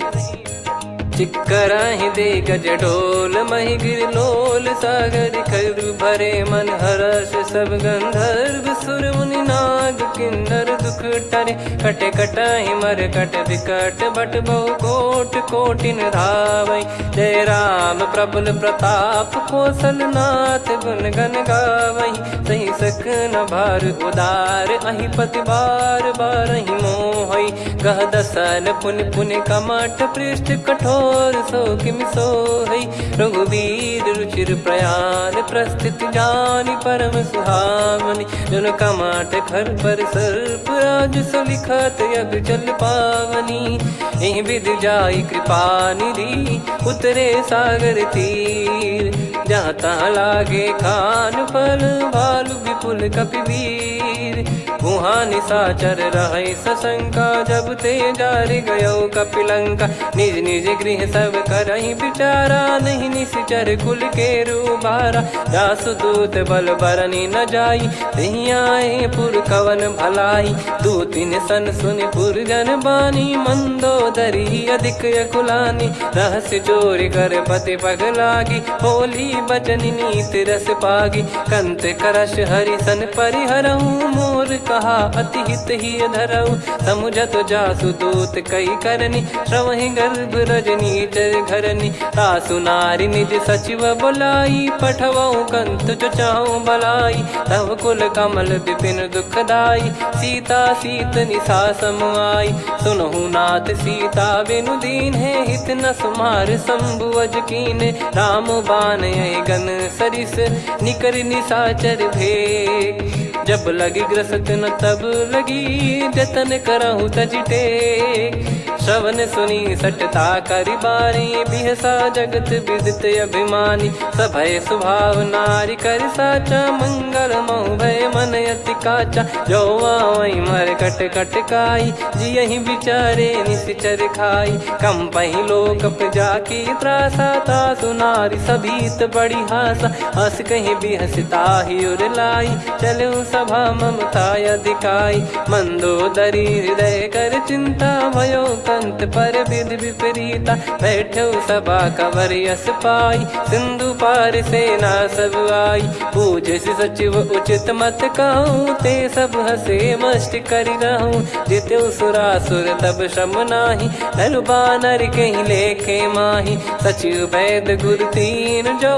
चिक्कराहि दिग्गज डोल, महि गिर लोल। सागर करु भरे मन हर्ष, सब गंधर्व सुर मुनि नाग किन्नर दुख टरे। कटे कटाहि मर कट विकट, बट बहु कोट कोटिन धावै। जय राम प्रबल प्रताप, कौशल नाथ गुण गन गावै। सही सकन भार उदार, अहि पति बार बारहि मोहै। गह दसन पुनि पुनि कमठ, पृष्ठ कठोर सो किम सोहै। रघुवीर रुचिर प्रयाण, प्रस्थित जानि परम सुहावनी। जन कमाट खर पर सर्प, राज सलिखत यग चल पावनी। एहि विधि जाई कृपा निधि, उतरे सागर तीर। जहाँ तहाँ लागे खान फल, भालु विपुल कपि वीर। वहाँ निशाचर रहै सशंका, जब ते जारि गयो कपिलंका। निज निज गृह सब करहि विचारा, नहीं निश्चर कुल के रूबारा। जासु दूत बल बरनि न जाई, तेहि आए पुर कवन भलाई। दूतिन सन सुनि पुर जन बानी, मंदोदरी अधिक अकुलानी। रहस्य चोरी कर पति पग लागी, होली बचन नीत रस पागी। कंत करश हरि सन परिहरऊ मोर कहा अति हित ही धरऊ। समुझत जासु दूत कई करनी श्रवहि गर्भ रजनी चर घरनी। तासु नारी निज सचिव बुलाई पठवऊ कंत जो चाहूं बलाई। तव कुल कमल विपिन दुखदाई सीता सीत निशा समाई। सुनहु नाथ सीता बिनु दीन है हित न सुमार शंभु अज कीने। राम बान गन सरिस निकर निशाचर भेग। जब लगी ग्रसत न तब लगी जतन करहु तज टेक। श्रवण सुनी सटता करि बारी बिहसा जगत विदित अभिमानी। सभय स्वभाव नारी कर साचा मंगल मऊ भय मन अति काचा। जो आवई मर कट कट काई जियहि विचारे निश्चर खाई। कम पही लोक जाकी त्रासा तासु नारी सभीत बड़ी हासा। हस कहीं बिहसता ही उर लाई चलऊ सभा ममता अधिकाई। मंदोदरी हृदय कर चिंता भयो कंत पर विधि विपरीता। बैठो सभा कवर यस पाई सिंधु पार सेना सब आई। पूज सचिव उचित मत कहूँ ते सब हसे मस्त करि रहूं। जित्यु सुरासुर तब श्रम नाही धनु बानर कहीं लेखे माही। सचिव वैद गुरु तीन जो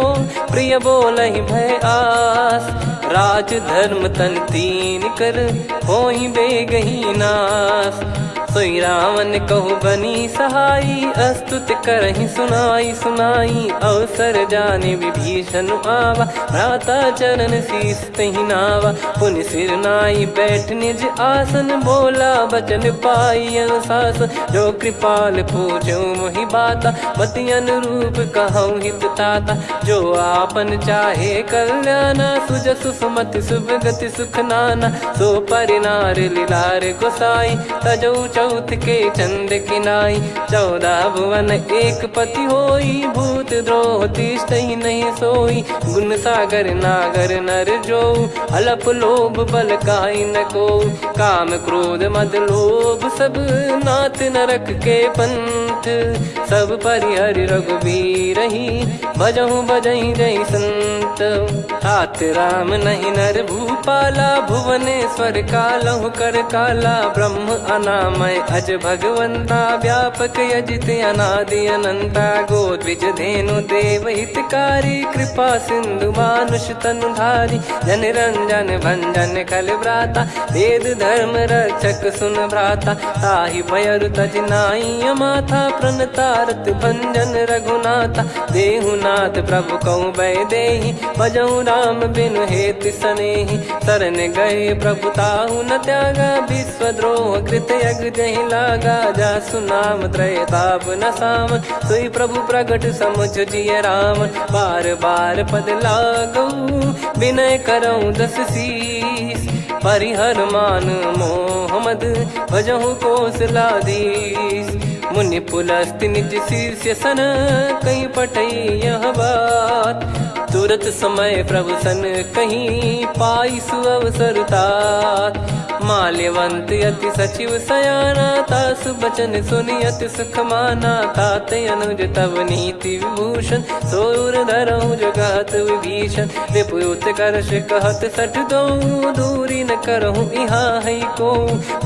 प्रिय बोलहि भय आस। राज धर्म तन तीन कर होई बेगही नास। सोई रावण कहु बनी सहाई अस्तुत करहि सुनाई सुनाई। अवसर जाने विभीषण आवा भ्राता चरण शीस तहि नावा। पुनि सिर नाई बैठ निज आसन बोला बचन पाई अनुशासन। जो कृपाल पूछो मोहि बाता मति अनुरूप कहूँ हित ताता। जो आपन चाहे कल्याणा सुजसु सुमति शुभ गति सुख नाना। सो परिनार लीलार गोसाई तजौ चौथ के चंद किनाई। 14 भुवन एक पति होई भूत द्रोह तिष्ठहि नहीं सोई। गुण सागर नागर नर जो अलप लोभ बल काई न को। काम क्रोध मद लोभ सब नाथ नरक के पंथ। सब परिहरि रघुबीर ही भजहु भजहि जय संत। तात राम नहीं नर भूपाला भुवनेश्वर कालहु कर काला। ब्रह्म अनामय अज भगवंता व्यापक यजित अनादि अनंता। गोद्विज धेनु देव हितकारी कृपा सिंधु मानुष तनुधारी। जन रंजन भंजन खल भ्राता वेद धर्म रक्षक सुन भ्राता। ताहि भयरु तज नाई माथा प्रणतारत भंजन रघुनाथा। देहुनाथ प्रभु कहु भय देहि भजहु राम बिनु हेति सनेहि। शरण गए प्रभु ताहु न त्यागा विश्वद्रोह कृत यज्ञ जहि लागा। जासु नाम त्रयताप न सावन सोई प्रभु प्रगट समुझ जिय रामन। बार बार पद लागऊ विनय करऊँ 10 शीस। परिहर मान मोह मद भजहु कौशलाधीश। मुनि पुलस्त्य निज शीर्ष सन कहीं पटई यह बात। तुरत समय प्रभु सन कहीं पाई सुअवसर तात। माल्यवंत अति सचिव सयाना तासु बचन सुनि अति सुख माना। तात अनुज तव नीति विभूषण सोर धरहु जगत विभीषण। विपुत करश कहत सठ दो दूरी न करहु यहाँ है को।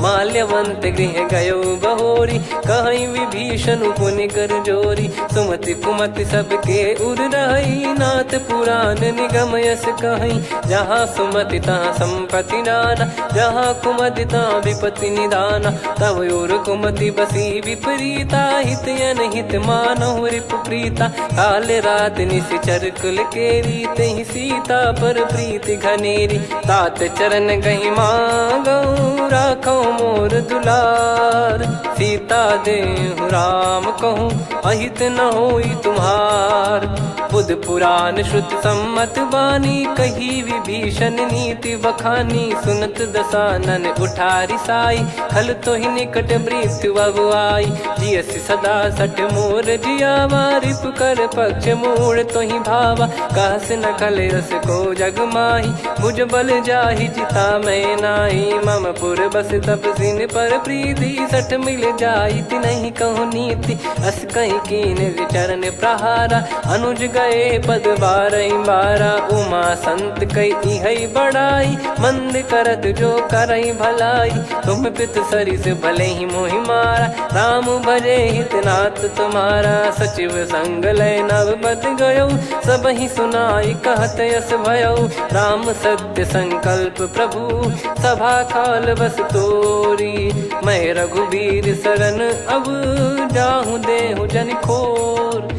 माल्यवंत गृह गयो बहोरी कहीं विभीषण पुनि कर जोरी। सुमति कुमति सबके उर रही नाथ पुराण निगम यस कहीं। जहाँ सुमति तहाँ संपत्ति नाना जहाँ कुमति तहाँ विपत्ति निदाना। तव और कुमति बसी विपरीता हित अनहित मानहु रिपु प्रीता। काल रात निशिचर कुल केरी तहि सीता पर प्रीति घनेरी। तात चरण गहि मांगऊ राखो मोर दुलार। सीता देहु राम कहूँ अहित न होई तुम्हार। बुध पुराण श्रुत सम्मत बानी कही विभीषण नीति बखानी। सुनत दसानन उठारी साई खल तो ही निकट मृत्यु अब आई। जियसि सदा सठ मोर जियावा रिप कर पक्ष मूड़ तो ही भावा। कहस न खल रस को जग माही भुज बल जाहि जिता मैं नाई। मम पुर बस तप सिन पर प्रीति सठ मिल जाई ति नहीं कहूँ नीति। अस कहीं कही कीन चरण प्रहारा। अनुज गए पद बारई बारा, उमा संत कई हई बड़ाई। मंद करत जो करई भलाई, तुम पित सरिस भले ही मोहि मारा। राम भजे हितनाथ तुम्हारा, सचिव संग लय नव बद गयो। सब ही सुनाई कहत यस भयो, राम सत्य संकल्प प्रभु। सभा काल बस तोरी, मैं रघुबीर शरण अब जाहूँ देहु जन खोर।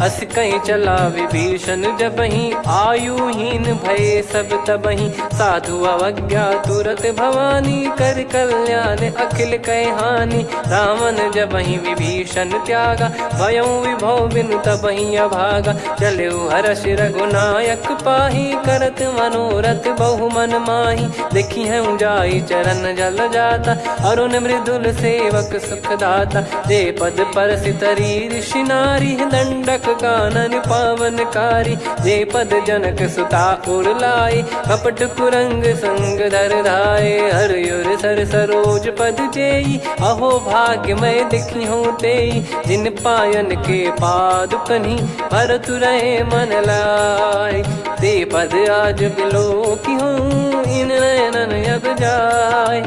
अस कहीं चला विभीषण जबहि, आयुहीन भय सब तबहि। साधु अवज्ञा तुरत भवानी, कर कल्याण अखिल कह हानि। रावण जबहि विभीषण त्यागा, भयउ विभव बिनु तबहि अभागा। चलऊ हर्ष रघुनायक पाहि, करत मनोरथ बहु मन माहि। देखी हूँ जाई चरण जल जाता, अरुण मृदुल सेवक सुखदाता। जे पद परसि तरी ऋषि नारी, दंडक कानन पावनकारी। जे पद जनक सुता उर लाए, कपट कुरंग संग धर धाये। हरियुर सर सरोज पद जेई, अहो भाग्य मैं दिखी हूँ तेई। जिन पायन के पादुकनि, भरत रहे मन लाय। ते पद आज बिलो की हूँ, इन नयनन अब जाय।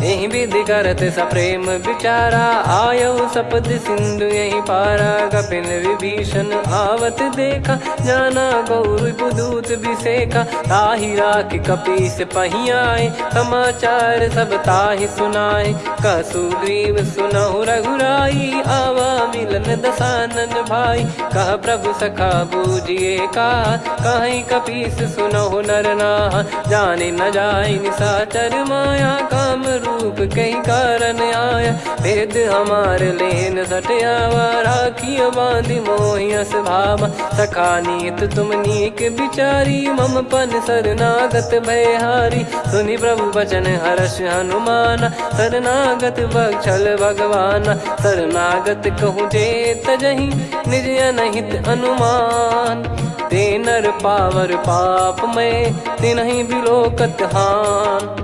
यही विधि करत सप्रेम विचारा, आयऊ सपद सिंधु यही पारा। कपिन विभीषण आवत देखा, जाना गौर बुदूत बिसेखा। ताहि राखि कपीस पही आए, समाचार सब ताहि सुनाए। कह सुग्रीव सुनहु रघुराई, आवा मिलन दसानन भाई। कह प्रभु सखा बूझिए का, कहीं कपीस सुनहु नर नाहा। जाने न जाय निशाचर माया, काम रूप कई कारण आया। भेद हमार लेन सटयावा, राखिय बांधि मोहियस भावा। सखा नीत तुम नीक बिचारी, मम पन शरणागत भयहारी। सुनि प्रभु वचन हर्ष हनुमाना, शरणागत बक्षल भगवाना। शरणागत कहूँ जे तजहि, निज अनहित अनुमान। ते नर पावर पाप में, तिन्हि बिलोकत हान।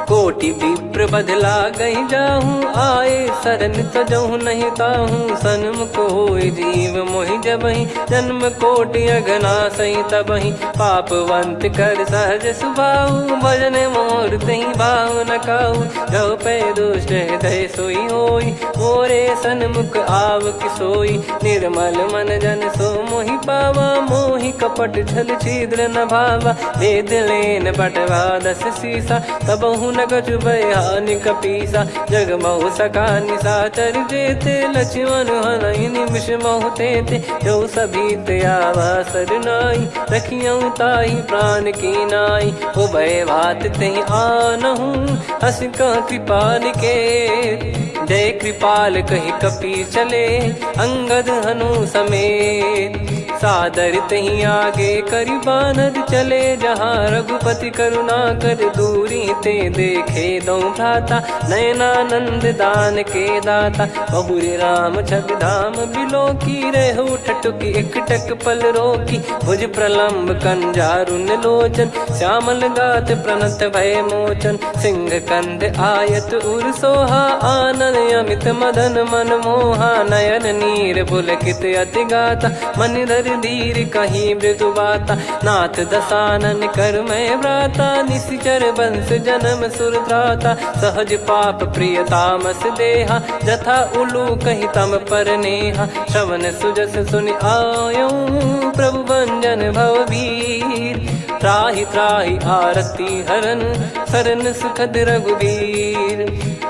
कोटि विप्र बदला गई जाहूँ, आए शरण तजहु नहीं ताहूँ। सन्मुख होय जीव मोहि जबहि, जन्म कोटि अगना सही तबहि। पापवंत कर सहज सुभाऊ, भजन मोर तहि भाव न काऊ। जो पै दुष्ट हृदय सोई होई, मोरे सन्मुख आव किसोई। निर्मल मन जन सो मोहि पावा, मोहि कपट छल छिद्र न भावा। वेद लेन बटवा दस सीसा, तबहु न कछु भयानि कपीसा। जग महु सका निशाचर जेते, लक्ष्मण हनहि निमिष महु तेते। जो सभी ते आवा सरनाई, रखियऊ ताहि प्राण की नाई। उभय भात तेहि आनहु, हस कह कृपाल के। जय कृपाल कहि कपी चले, अंगद हनु समेत। सादर तही आगे करि बानर चले, जहाँ रघुपति करुणा कर दूरी ते देखे दो भ्राता। नयनानंद दान के दाता, बहुरी राम छवि धाम बिलो की। रहु ठटुकी एकटक पल रोकी, भुज प्रलम्ब कंजारुन लोचन। श्यामल गात प्रणत भय मोचन, सिंह कंद आयत उर सोहा। आनन अमित मदन मन मोहा, नयन नीर पुलकित अति गाता। मन धर धीर कहीं मृदु बाता, नाथ दसानन कर मैं व्राता। निश्चर वंश जन्म सुरत्राता, सहज पाप प्रिय तामस देहा। जथा उलू कही तम पर नेहा, श्रवण सुजस सुनि आयो। प्रभु भंजन भववीर, त्राहि त्राहि आरती हरन। शरण सुखद रघुबीर,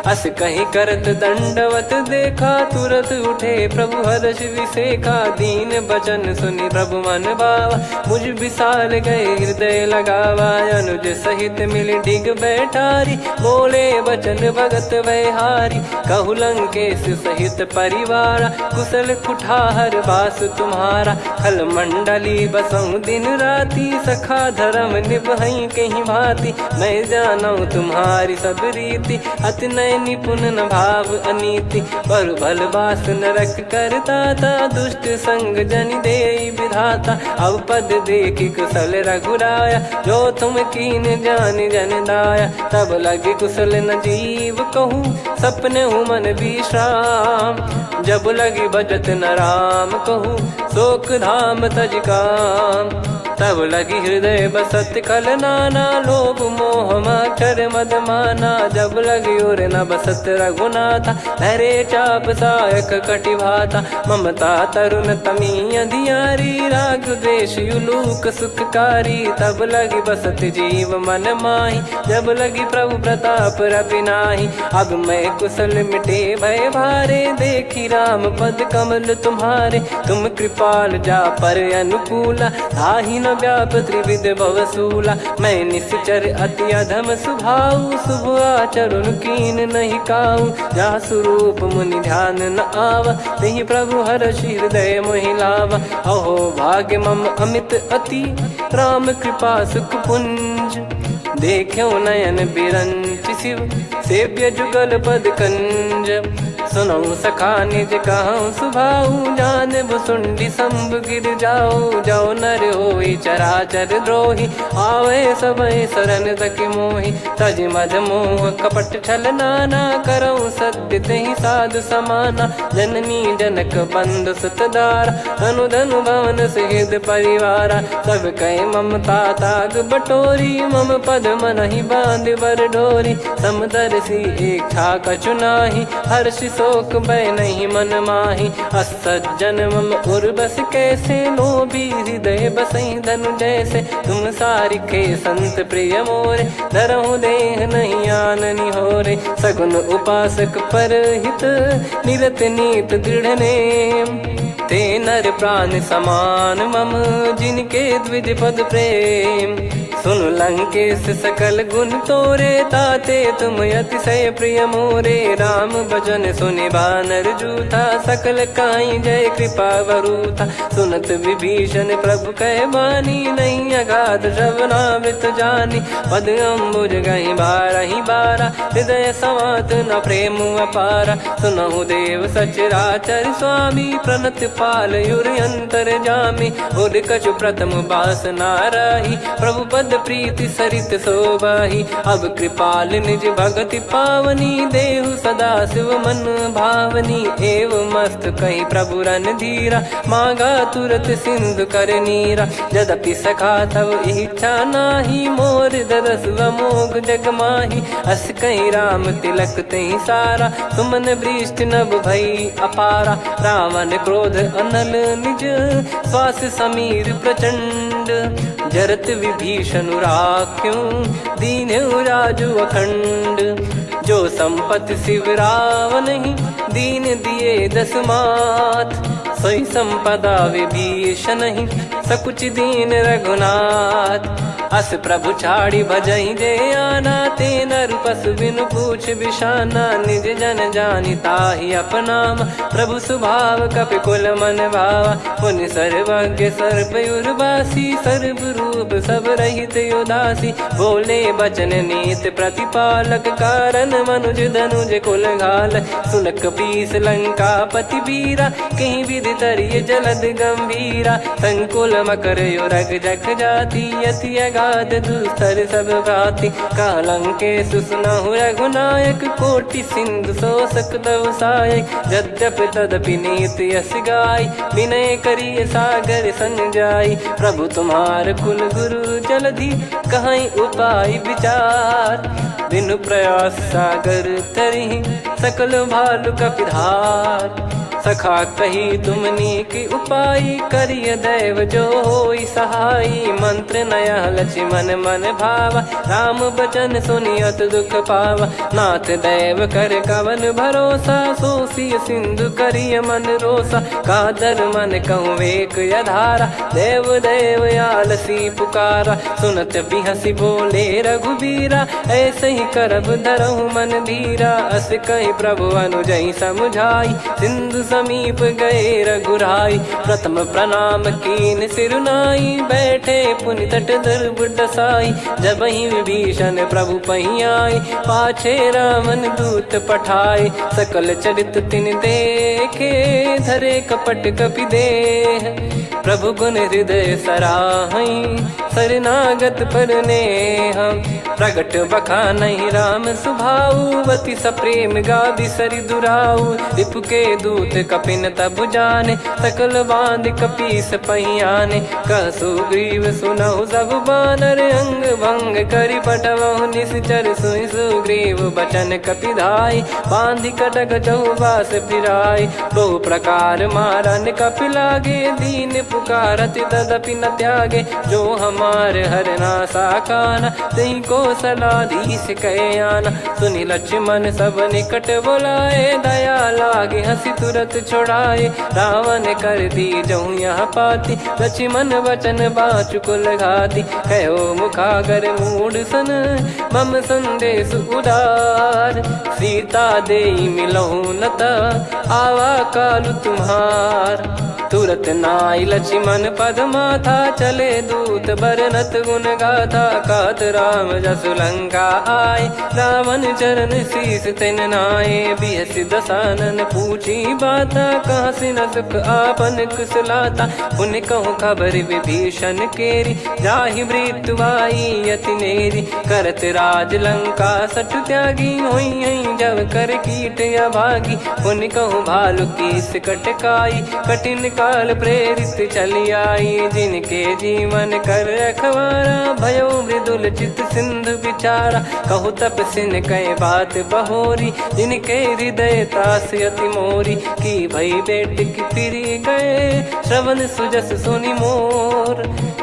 अस कहीं करत दंडवत देखा। तुरत उठे प्रभु हर्ष विसेखा, दीन बचन सुनि प्रभु मन भावा। मुझ विशाल गए हृदय लगावा, अनुज सहित मिल डिग बैठारी। बोले बचन भगत वैहारी, कहु लंकेश सहित परिवारा। कुशल कुठार बास तुम्हारा, खल मंडली बसऊं दिन राती। सखा धर्म निभई कहीं भांति, मैं जानऊ तुम्हारी सब रीति। अति नय हृदय निपुण न भाव अनीति, पर भल बास नरक करता था, दुष्ट संग जनि देई विधाता। अब पद देखी कुशल रघुराया, जो तुम कीन जान जन दाया। तब लगे कुशल न जीव कहूँ, सपने हूँ मन विश्राम। जब लगी बजत न राम कहूँ, शोक धाम तज काम। तब लगी हृदय बसत खल नाना, लोभ मोह मकर मद माना। जब लगी उर न बसत रघुनाथा, धरे चाप सायक कटि भाता। ममता तरुण तमी अधियारी, राग द्वेष युलूक सुखकारी। तब लगी बसत जीव मन माही, जब लगी प्रभु प्रताप रवि नाही। अब मैं कुशल मिटे भय भारे, देखी राम पद कमल तुम्हारे। तुम कृपाल जा पर अनुकूला, ताहि न व्याप त्रिविध भवसूला। मैं निश्चर अति अधम सुभाऊ, शुभ आचरण कीन नहीं काऊ। जा स्वरूप मुनि ध्यान न आवा, तेहि प्रभु हर्षि हृदय मोहि लावा। अहो भाग्य मम अमित अति, राम कृपा सुख पुंज। देख्यो नयन बिरंच शिव, सेव्य जुगल पद कंज। सुनऊ सखा निज कहूँ सुभाऊ, जान भुसुंडी संभ गिर जाओ। जाओ नर होई चराचर द्रोही, आवे सबय शरण तक मोहि। तज मद मोह कपट छल नाना, करऊँ सत्य तेहि साधु समाना। जननी जनक बंधु सुतदारा, धनु धनु भवन सहित परिवारा। सब कहे ममता ताग बटोरी, मम पद मनहि बांध बर डोरी। समदर्शी इच्छा कछु नाही, हर्षि शोक भय नहीं मन माही। असज्जन मम उर्वश कैसे, लोभी हृदय बसई धनु जैसे। तुम सारिखे संत प्रिय मोरे, धरहु देह नहीं आननि होरे। सगुन उपासक पर हित, निरत नीत दृढ़ नेम। ते नर प्राण समान मम, जिनके द्विज पद प्रेम। सुन लंकेश सकल गुण तोरे, ताते तुम अतिशय प्रिय मोरे। राम भजन सुनि बानर जूथा, सकल काई जय कृपा वरूथा। सुनत विभीषण प्रभु कह बानी, नहीं अगाध श्रवणामृत जानी। पद अम्बुज गहि बारहि बारा, हृदय समात न प्रेम अपारा। सुनहु देव सचराचर स्वामी, प्रणत पाल युर अंतर जामी। उर कछु प्रथम बास नाराही, प्रभु पद प्रीति सरित शोभाही। अब कृपाल निज भगति पावनी, देहु सदा शिव मन भावनी। एव मस्त कही प्रभु रन धीरा, मांगा तुरत सिंधु कर नीरा। यद्यपि सखा तब इच्छा नाही, मोर दरस मोग जग माही। अस कही राम तिलक तहि सारा, सुमन वृष्टि नभ भई अपारा। रावण क्रोध अनल निज, श्वास समीर प्रचंड। जरत विभीषण राख्यों, दीन्हु राजु अखंड। जो संपत्ति शिव रावण ही, दीन दिए दस मात। सोई संपदा विभीषण ही, सकुच दीन रघुनाथ। अस प्रभु छाड़ी भजई जे आना, ते नर पशु बिनु पूछ बिशाना। निज जन जानि ताहि अपनामा, प्रभु स्वभाव कपि कुल मन भावा। पुनि सर्वज्ञ सर्वयुर्वासी, सर्व रूप सब रहित उदासी। बोले बचन नीत प्रतिपालक, कारण मनुज धनुज कुल घाल। सुन कपीस लंका पति वीरा, कहीं विधि तरिय जलद गंभीरा। संकुल मकर युरग जग जाति, यति अगाध दुस्तर सब भाति। कालंकेश सुनहु रघुनायक, कोटि सिंधु शोषक तव सहायक। यद्यपि तदपि नीति यस गाय, विनय करिय सागर संग जाई। प्रभु तुम्हार कुल गुरु जलधि, कहीं उपाय विचार। बिनु प्रयास सागर तरि, सकल भालु कपिधार। सखा कही तुमनी की उपाय, करिय दैव जो होई सहाई। मंत्र नया लक्ष्मण मन भावा, राम बचन सुनियत दुख पावा। नाथ दैव कर कवन भरोसा, सोसिय सिंधु करिय मन रोसा। कादर मन कहूँ एक यधारा, देव देव आलसी पुकारा। सुनत बिहसी बोले रघुबीरा, ऐसे ही करब धरहु मन धीरा। अस कही प्रभु अनुजई समुझाई, सिंधु समीप गए रघुराई। प्रथम प्रणाम कीन सिरुनाई, बैठे पुनि तट दुर्ब डसाई। जब ही विभीषण प्रभु पही आए, पाछे रावण दूत पठाए। सकल चरित तिन देखे, धरे कपट कपि देह। प्रभु गुण हृदय सराहई, शरणागत पर नेह। प्रगट बखानहि राम सुभाऊ, अति सप्रेम गाबि सरि दुराऊ। रिपु के दूत कपिन तब जाने, सकल बांध कपीस पहियाने। कह सुग्रीव सुनहु सब बानर, अंग भंग करि पठवहु निश्चर। सुनि सुग्रीव बचन कपिधाई, बांधि कटक चौबास फिराई। बहु प्रकार मारन कपि लागे, दीन पुकारत तदपि न त्यागे। जो हमार हरना साखाना, तही को सलाधीश कहे आना। सुनि लक्ष्मण सब निकट बोलाए, दया लागे हंसी तुरत छोड़ाए। रावण कर दी जहु यहाँ पाती, लक्ष्मण वचन बाचु कुल घाती। कहो मुखागर मूढ़ सन, मम संदेश उदार। सीता देई मिलहु नत, आवा कालु तुम्हार। तुरत नाई लक्ष्मण पद माथा, चले दूत बरनत गुण गाथा। कहत राम जसु लंका आए, रावण चरण शीस तिन नाये। बिहस दसानन पूछी बाता, कहाँ से न सुख आपन कुशलाता। पुन कहूँ खबर विभीषण केरी, जाहि मृत्यु आई अति नेरी। करत राज लंका सठ त्यागी, होई जब कर कीट अभागी। पुन कहूँ भालु कीस कटकाई, कठिन काल प्रेरित चली आई। जिनके जीवन कर रखवारा, भयो मृदुल चित सिंधु विचारा। कहु तप सिन कह बात बहोरी, जिनके हृदय तास अति मोरी। की भई बेट की फिरी गए, श्रवण सुजस सुनि मोर।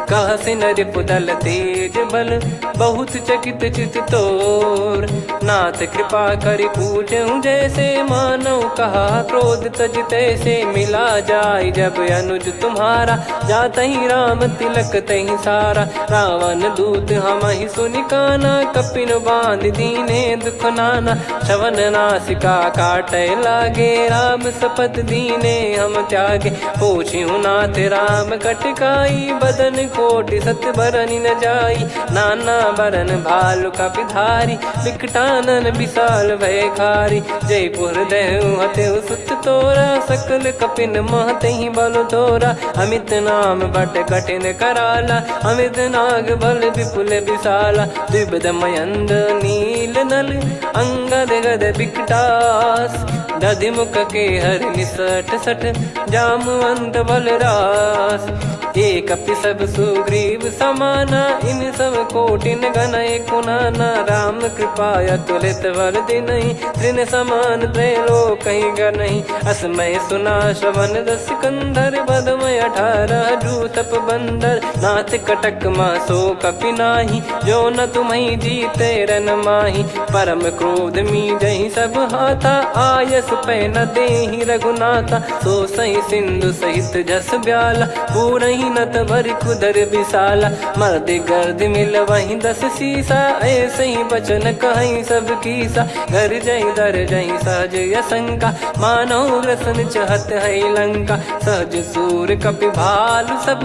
कह सिन रिपुदल तेज बल, बहुत चकित चित तोर। नाथ कृपा करि पूजहु जैसे, मानव कहा क्रोध तज तैसे। मिला जाय जब अनुज तुम्हारा, जातहि राम तिलक तहि सारा। रावण दूत हमहि सुनि काना, कपिन बांध दीने दुख नाना। श्रवण नासिका काटै लागे, राम शपथ दीने हम त्यागे। पूछिहु नाथ राम कटकाई, बदन कोटि सत बरनि न जाई। नाना बरन भालु कपिधारी, विकटानन विशाल भयकारी। जयपुर देहु हतेउ सुत तोरा, सकल कपिन महतहि बल तोरा। अमित नाम बट कठिन कराला, अमित नाग बल विपुल विशाला। द्विविध मयंद नील नल, अंगद गद विकटास। दधिमुख के हर निसठ सठ, जामवंत बलरास। एक कपि सब सुग्रीव समाना, इन सब कोटिन गणय कुनाना। राम कृपा अतुलित बल दिनहि, तृण समान त्रैलोकहि गणहि। असमय सुना श्रवण दस कंधर, बदमय 18 जूतप बंदर। नाथ कटक मां सो कपि नाही, जो न तुम्हि जीते रन माही। परम क्रोध मीजहि सब हाथा, आयस पै न देहि रघुनाथा। सो सही सिंधु सहित जस ब्याला, पूरहि नत भरि कुदर विशाला। मर्द गर्द मिल वही 10 सीसा, ऐसे ही बचन कहीं सब कीसा। घर जय दर जय सहज यसंका, मानव ग्रसन चहत है लंका। सहज सूर कपि भालु सब,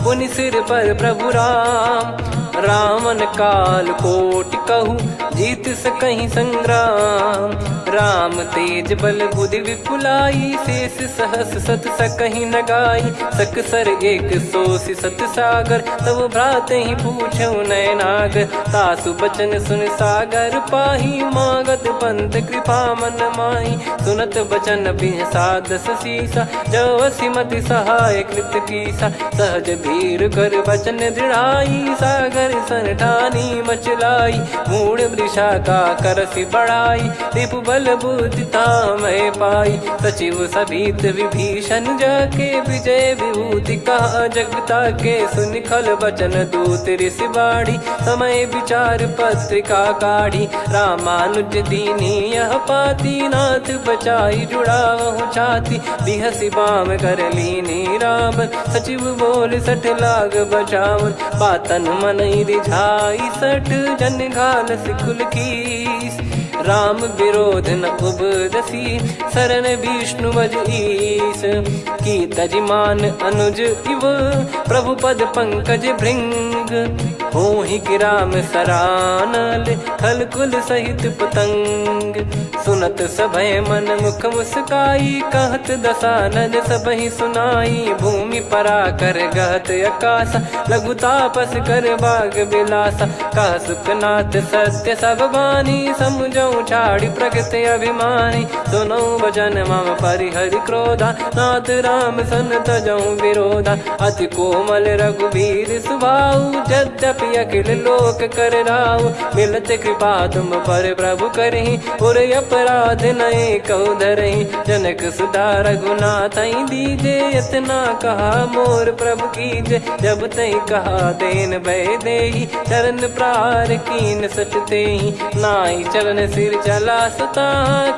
पुनि सिर पर प्रभु राम। रावण काल कोटि कहूँ, जीत सकहि संग्राम। राम तेज बल बुद्धि विपुलाई, शेष सहस सत सकहि न गाई। सकसर एक सोसि सत सागर, तब भ्रात ही पूछऊ नयनागर। तासु बचन सुन सागर पाही, मागत पंथ कृपा मन माही। सुनत बचन बिहसा 10 सीसा, जो सिमति सहाय कृत कीसा। सहज भीर कर बचन दृढ़ाई, सागर सन ठानी मचलाई। मूढ़ वृषा का करसि बढ़ाई, रिपु बल बुद्धि तामय पाई। सचिव सभीत विभीषण जाके, विजय विभूति कहा जगता के। सुनि खल बचन दूत ऋषि बाड़ी, समय विचार पत्रिका काढ़ी। रामानुज दीनी यह पाती, नाथ बचाई जुड़ावहु छाती। बिहसि बाम कर लीनी राम, सचिव बोल सठ लाग बचावन। बातन मनहि रिझाई सठ, जन घाल सिकुल कीस। राम विरोध न उपदसी, शरण विष्णु मज ईस। की तजिमान अनुज इव, प्रभु पद पंकज भृंग। होहि कि राम सरानल, खल कुल सहित पतंग। सुनत सभय मन मुख मुस्काई, कहत दसानन सबहि सुनाई। भूमि पराकर गहत आकाशा, लघु तापस कर बाग बिलासा। कह सुखनाथ सत्य सब बानी, समझऊ छाड़ी प्रकृति अभिमानी। सुनऊ भजन मम परिहरि क्रोधा, नाथ राम सन तजऊ विरोधा। अति कोमल रघुवीर सुभाऊ, यद्यपि अखिल लोक कर राऊ। मिलत कृपा तुम पर प्रभु करहि, पुर अपराध नए कहु धरहि। जनक सुता रघुनाथ दीजे, इतना कहा मोर प्रभु कीजे। जब तई कहा देन भय देहि, चरण प्रार कीन सटतेहि। नाई चरण सिर चला सता,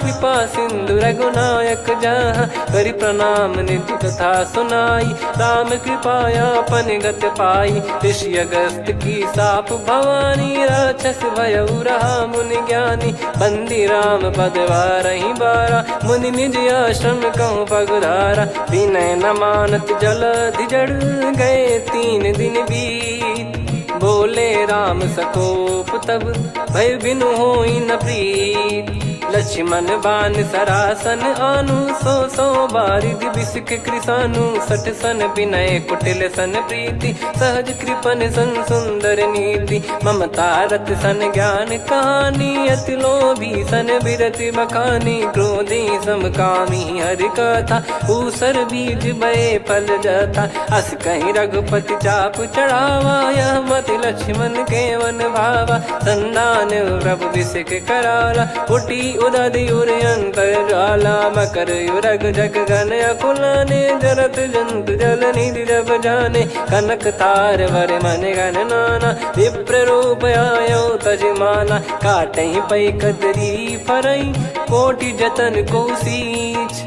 कृपा सिंधु रघुनायक जहाँ। करि प्रणाम निधि कथा सुनाई, राम कृपाया अपन गत पाई। ऋषि अगस्त की साप भवानी, राक्षस भयउ रहा मुनि ज्ञानी। बंदी राम पद वारहि बारा, मुनि निज आश्रम कहूँ पगुधारा। विनय न मानत जलधि जड़, गए 3 दिन बीत। बोले राम सकोप तब, भय बिनु होई न प्रीत। लक्ष्मण बान सरासन आनु, 100 बारिधि बिसक कृसानु। 60 सन विनय कुटिल सन प्रीति, सहज कृपन सन सुंदर नीति। ममता रत सन ज्ञान कहानी, अति लोभी सन बिरति बखानी। क्रोधी समकामी हरि कथा, ऊसर बीज भय फल जथा। अस कहीं रघुपति चाप चढ़ावा, यह मति लक्ष्मण के वन भावा। संदान प्रभु बिसक कराला, उठी उदधि उर अंतर ज्वाला। मकर युरग जग गण अकुलाने, जरत जंतु जल निधि जब जाने। कनक तार वर मन गण नाना, विप्र रूप आयो तजमाना। काटहि पै कदरी फरई, कोटि जतन को सींच।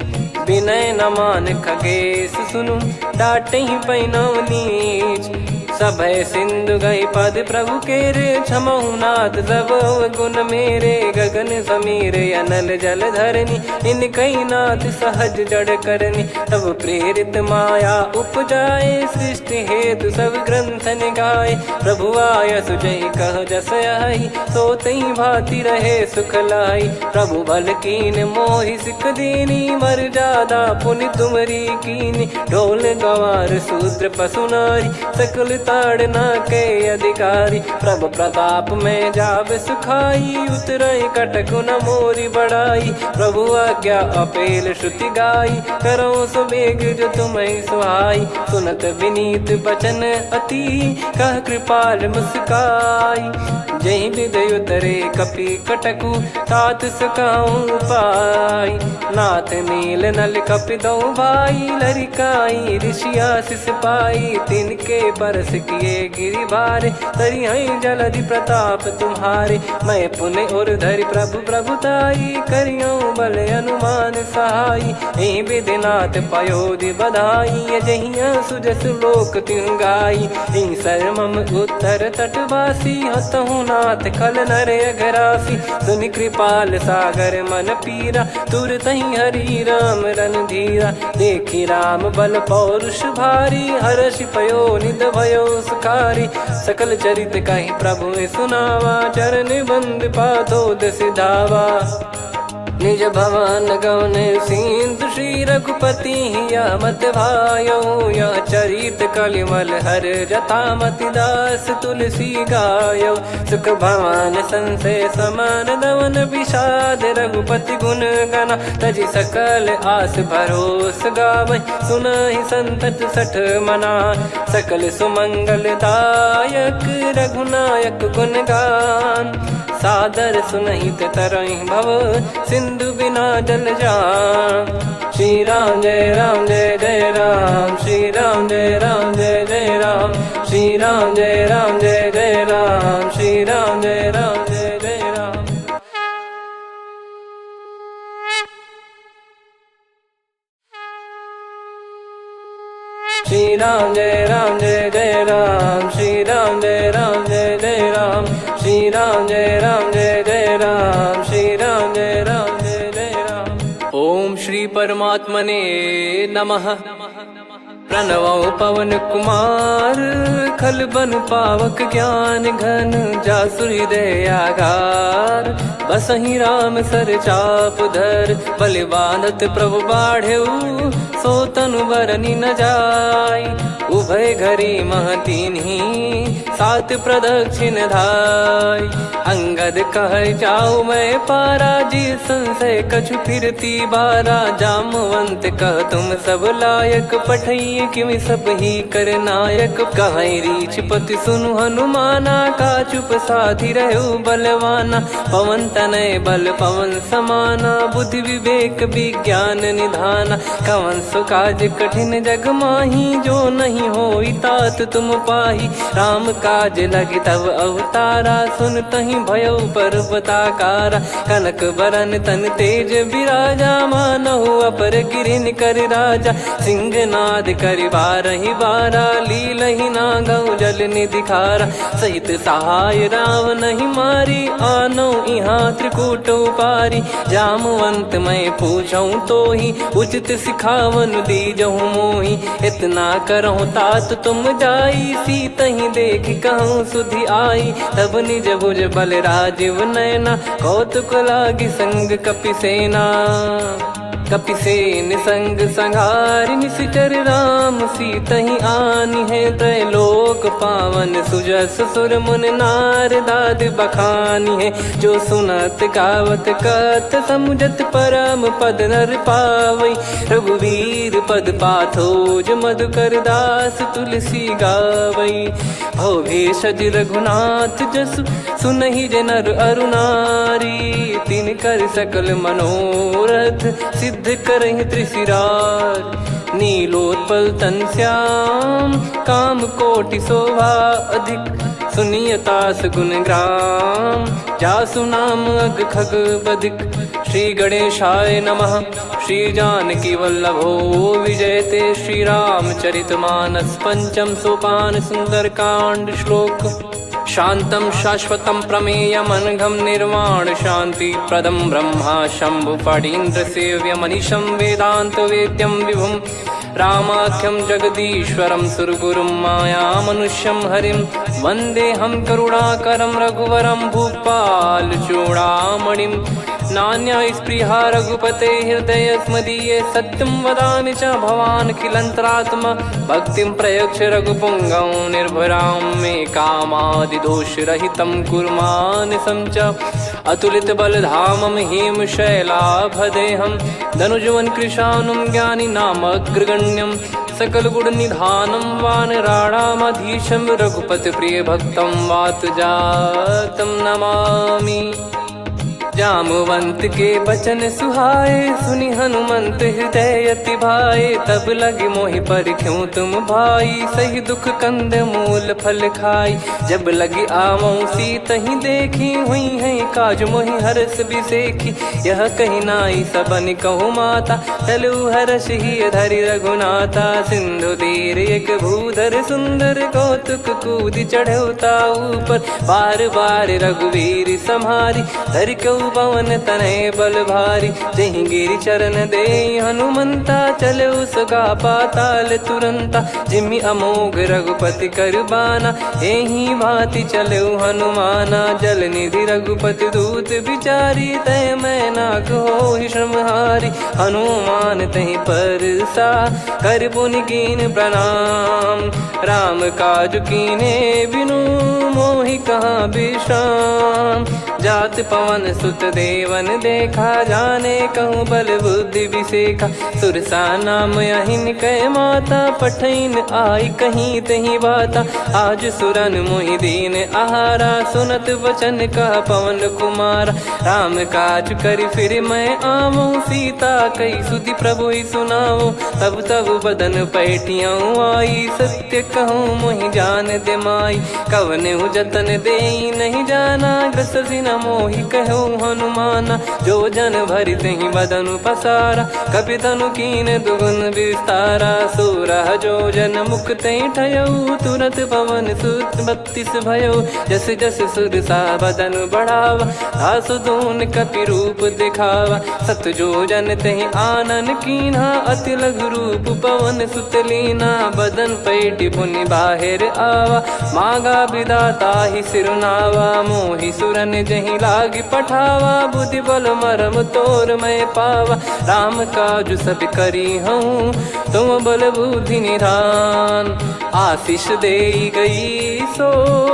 विनय न मान खगेश सुनु, डांटहि पै नव नीच। सभय सिंधु गई पद प्रभु केरे, क्षमहु नाथ सब गुण मेरे। गगन समीर अनल जल धरनी, इनकई नाथ सहज जड़ करनी। तब प्रेरित माया उपजाए, सृष्टि हेतु सब ग्रंथ निगाए। प्रभु आय सुजय कह जस आई, सोतई भांति रहे सुख लाई। प्रभु बल कीन मोहि सिख दीनी, मर्यादा पुनि तुमरी कीनी। ढोल गवार शूद्र पशु नारी, सकल ताड़ना के अधिकारी। प्रभु प्रताप में जाब सुखाई, उतरई कटक न मोरी बढ़ाई। प्रभु आज्ञा अपेल श्रुति गाई, करो सुबेग जो तुम्हें सुहाई। सुनत विनीत बचन अति, कह कृपाल मुस्काई। जही विद उतरे कपि कटकु, तात सकाऊं पाई। नाथ नील नल कपि दो भाई, लरिकाई ऋषि आशीष पाई। तिनके परस किए गिरि भारे, तरी हई जलधि प्रताप तुम्हारे। मैं पुण्य और धरि प्रभु प्रभुताई, करियो बल अनुमान सहाई। एहि विधिनाथ पयोधि बधाई, जहिया सुजस लोक तिहुँ गाई। एहि सरमम उत्तर तटवासी, हतहु नाथ खल नर अघरासी। सुनि कृपाल सागर मन पीरा, तुरत ही हरि राम रन धीरा। देखी राम बल पौरुष भारी, हर्ष पयो निध भयो सुखारी। सकल चरित कहि प्रभु सुनावा, चरण बंद पाथोद सिधावा। निज भवन गवन सिंधु, श्री रघुपति हिया मत भायो। यह चरित कलिमल हर जथा, मति दास तुलसी गायो। सुख भवन संशय समान दवन, विषाद रघुपति गुण गना। तजि सकल आस भरोस गावै, सुनहि संतत सठ मना। सकल सुमंगल दायक, रघुनायक गुण गान। सादर सुनहित तरहि भव, सिंधु बिना जल जान। श्री राम जय राम जय जय राम, श्री राम जय राम जय जय राम। श्री राम जय राम जय जय राम, श्री राम जय राम जय जय राम। श्री राम जय राम जय जय राम, श्री राम जय राम जय जय राम। श्री राम जय राम जय जय राम, श्री राम परमात्मने नमः। प्रणवो पवन कुमार खल बन पावक ज्ञान घन जासु हृदय आगार। बसहि राम सर चाप धर बलि बांधत प्रभु बाढ़ेऊ सो तनु बरनि न जाय। उभय घरी महतीन्ही सात प्रदक्षिण धाय। अंगद कह जाऊ मैं पारा जी संशय कछु फिरती बारा। जामवंत कह तुम सब लायक पठई किमि सब ही कर नायक। कहीं रीछ पति सुनु हनुमाना का चुप साधि रहु बलवाना। पवन तनय बल पवन समाना बुद्धि विवेक विज्ञान निधाना। कवन सो काज कठिन जग माही जो नहीं होई तात तुम पाही। राम काज लगी तब अवतारा सुन तहीं भयो पर्वताकारा। कनक बरन तन तेज विराजा मानहु अपर गिरिन कर राजा। सिंहनाद करि बारहि बारा लीलहि नागौ जल निधि खारा। सहित सहाय राव नहीं मारी आनो इहाँ त्रिकूट उपारी। जामवंत मैं पूछऊँ तो ही उचित सिखावन दीजहु मोही। इतना करहु तात तुम जाई सीतहि देख कहूँ सुधि आई। तब निज भुज बल राजीव नयना कौतुक लागी संग कपिसेना। कपिसेन संग संघारि निशिचर राम सीतहि आनी है। त्रैलोक पावन सुजस सुर मुन नार दाद बखानी है। जो सुनत गावत कथ समुझत परम पद नर पावई। रघुवीर पद पाथोज मधुकर दास तुलसी गावई। भव भेषज रघुनाथ जसु सुनहि जे नर अरु नारी। तिन कर सकल मनोरथ सिद्ध करहि त्रिशिरार। नीलोत्पल तन श्याम काम कोटि शोभा अधिक। सुनियतास गुण ग्राम जासु नाम अग खग बदिक। श्री गणेशाय नमः। श्री जानकी वल्लभो विजयते। श्री रामचरित मानस पंचम सोपान सुंदरकांड श्लोक। शांतं शाश्वतं प्रमेयमनघं निर्वाण शांति प्रदं ब्रह्मा शंभु फणीन्द्र सेव्यमनिशं वेदांत वेद्यं विभुं। रामाख्यं जगदीश्वरं सुरगुरुं मायामनुष्यं हरिं। वन्देऽहं करुणाकरं रघुवरं भूपाल चूडामणिं। नान्या स्पृहा रघुपते हृदय स्मदीये। सत्यं वदामि च भवान् खिलन्तरात्मा। भक्तिं प्रयच्छ रघुपुङ्गं निर्भरां मे कामादिदोषरहितं कुर्मानिसं च। अतुलित बलधामं हेमशैलाभदेहं धनुजवन कृशानुं ज्ञानी नामग्रगण्यं। सकल गुण निधानं वानराणामधीशं। रघुपति प्रिय भक्तं वात जातं नमामि। जामवंत के बचन सुहाए सुनि हनुमंत हृदय अति भाए। तब लगे मोहि पर क्यों तुम भाई सही दुख कंद मूल फल खाई। जब लगी आवऊं सीतहि देखी हुई है काज मोहि हरस बिसेखी। यह कही नाई सबन कहु माता चलु हरष ही धरि रघुनाथा। सिंधु तीर एक भूधर सुंदर कौतुक कूद चढ़ौता ऊपर। बार बार रघुवीर सम्हारी धरि कऊ पवन तनय बल भारी। जहि गिरि चरण दे हनुमंता चले उसका पाताल तुरंता। जिमि अमोघ रघुपति कर बाना एहि भांति चले हनुमाना। जल निधि रघुपति दूत बिचारी तय मैं नाग होहि श्रमहारी। हनुमान तहि परसा कर पुनि कीन प्रणाम। राम काज कीने बिनु मोहि कहाँ विश्राम। जात पवन सुत देवन देखा जाने कहूँ बल बुद्धि विसेखा। सुरसा नाम अहिन कै माता पठैन आई कहीं तहीं बाता। आज सुरन मोहि दीन आहारा सुनत वचन कह पवन कुमारा। राम काज करि फिर मैं आवऊं सीता कई सुधि प्रभु ही सुनाऊं। तब तब बदन पैठियाँ आई सत्य कहूँ मोहि जान दे माई। कवने जतन दे नहीं जाना ग्रस न मोहि कहो हनुमाना। जो जन भरि तहि बदनु पसारा, कपि तनु कीन दुगुन विस्तारा। 16 जो जन मुख तहि ठयऊ, तुरत पवन सुत 32 भयऊ। जस जस सुरसा बदन बढ़ावा, दासु दून कपि रूप दिखावा। 7 जो जन तहि आनन कीन्हा, अति लघु रूप पवन सुत लीना। बदन पैटि पुनि बाहिर आवा, मांगा विधाता ही सिरनावा। मोहि सुरन जहि लागी पठावा, बुद्धि बल मरम तोर मैं पावा। राम काजु सब करी हूँ, तुम बल बुद्धि निधान। आशीष देई गई सो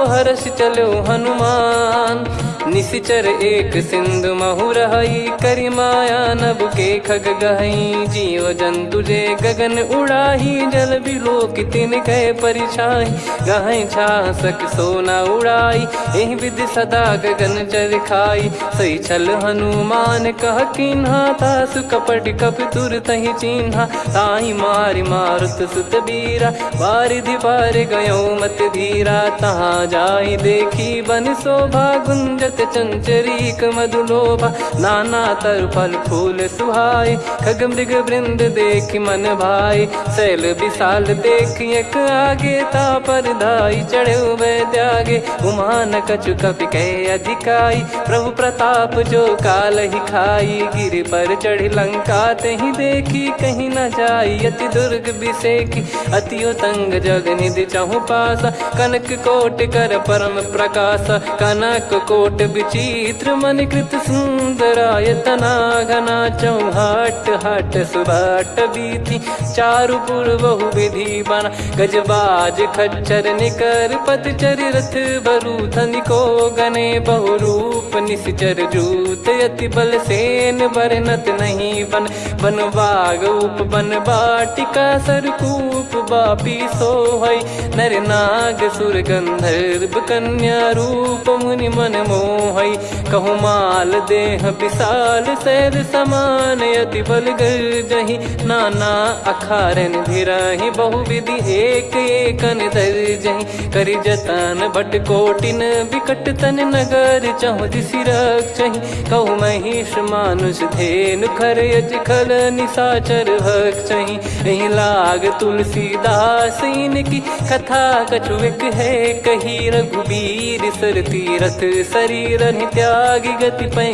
हर्ष चलो हनुमान। निशिचर एक सिंधु महु रहई, करि माया नभ के खग गहई। जीव जंतु जे गगन उड़ाही, जल बिलो कि तिन कह परिछाई। गहई छासक सोना उड़ाई, एहि विधि सदा गगन चर खाई। सही छल हनुमान कह कीन्हा, तासु कपट कप तुर तहि चिन्हा। ताहि मारि मारुत सुत बीरा, बारिधि पार गयो मत धीरा। तहाँ जाई देखी बन शोभा, गुंजत चंचरीक मधुलोभा। नाना तर फल फूल सुहाई, खग मृग वृंद देख मन भाई। शैल विशाल देख एक आगे, तापर धाई चढ़े वै त्यागे। उमान कछु कपि कह अधिकाई, प्रभु प्रताप जो काल ही खाई। गिर पर चढ़ी लंका तहि देखी, कहीं न जाई अति दुर्ग बिसेकी। अति उतंग जग निधि चहु पासा, कनक कोट कर परम प्रकाश। कनक कोट विचित्र मन कृत सुंदरायतना। घना चौहाट हाट सुबाट बीती, चारु पुर बहु विधि बना। गजबाज खच्चर निकर पतचर, रथ बरु धनिको गने। बहु रूप निशिचर जूत, अति बल सेन बरनत नहीं बन। बन बाग उप बन बाटिका, सरकूप बापी सोहई। नर नाग सुर गंधर्व कन्या, रूप मुनि मन मोहई। कहु माल देह विशाल, सैल समान अति बल गर्जहि। नाना अखारन भिरहि, बहु विधि एक एकन दर्जहि। करि जतन भट कोटिन, विकट तन नगर चहु दिसि रक्षहि। कहु महिष मानुष धेनु, खर यज खल निशाचर भक्षहि। एहि लाग तुलसीदास इनकी, कथा कछु एक है कही। रघुबीर सर तीरथ शरीर त्यागी, गति पै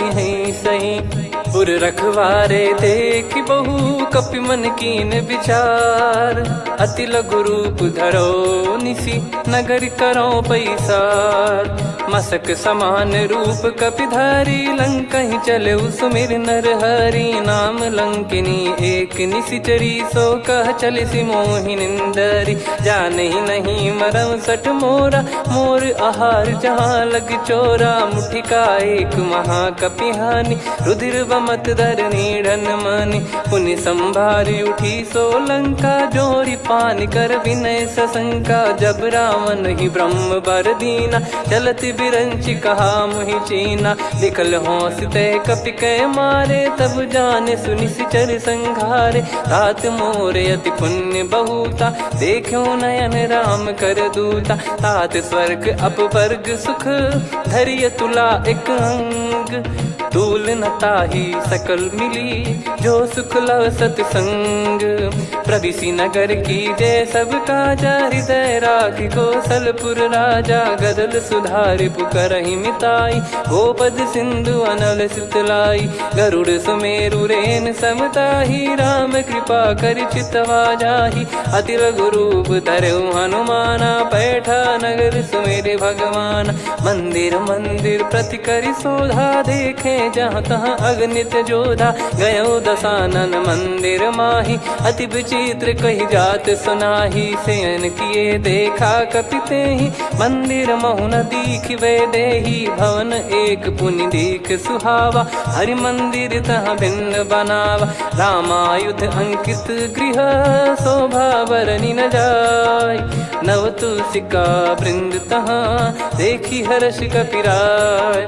सही। पुर रखवारे देख बहु, कपि मन कीन विचार। अति लघु रूप धरो निसी, नगर करो पैसार। मसक समान रूप कपिधारी, लंकहि चले सुमिर नर हरि। नाम लंकिनी एक निशिचरी, सो कह चलिसि मोहि निंदरी। जानहि नहीं मरम सठ मोरा, मोर आहार जहाँ लग चोरा। मुठिका एक महाकपिहानि, रुधिर बमत धरनी ढन मानि। पुनि संभारी उठी सो लंका, जोरी पान कर विनय सशंका। जब रावण ही ब्रह्म बर दीना, चलत बिरंचि कहा मुहि चीना। निकल होंस तय कपि कै मारे, तब जाने सुनिशिचर संघारे। तात मोर अति पुण्य बहुता, देखो नयन राम कर दूता। तात स्वर्ग अपवर्ग सुख, धैर्य तुला एक अंग। तूल न ताहि सकल मिली, जो सुख लव सतसंग। प्रविशि नगर की जय सब काजा, हृदय राखि कौशलपुर राजा। गदल सुधारि पुकारहि मिताई, गोपद सिंधु अनल सितलाई। गरुड़ सुमेरु रेन समताहि, राम कृपा करि चितवा जाहि। अति लघु रूप धरऊ हनुमाना, पैठा नगर सुमेरे भगवान। मंदिर मंदिर प्रति करि शोधा, देखे जहाँ तहाँ अगणित जोधा। गयो दशानन मंदिर माही, अति विचित्र कही जात सुनाही। शयन किए देखा कपि तेहि, मंदिर महु न दीख वे देहि। भवन एक पुनि दीख सुहावा, हरि मंदिर तहाँ भिन्न बनावा। रामायुध अंकित गृह, शोभा बरनि न जाय। नव तुलसिका वृंद तहाँ, देखी हर्ष कपिराय।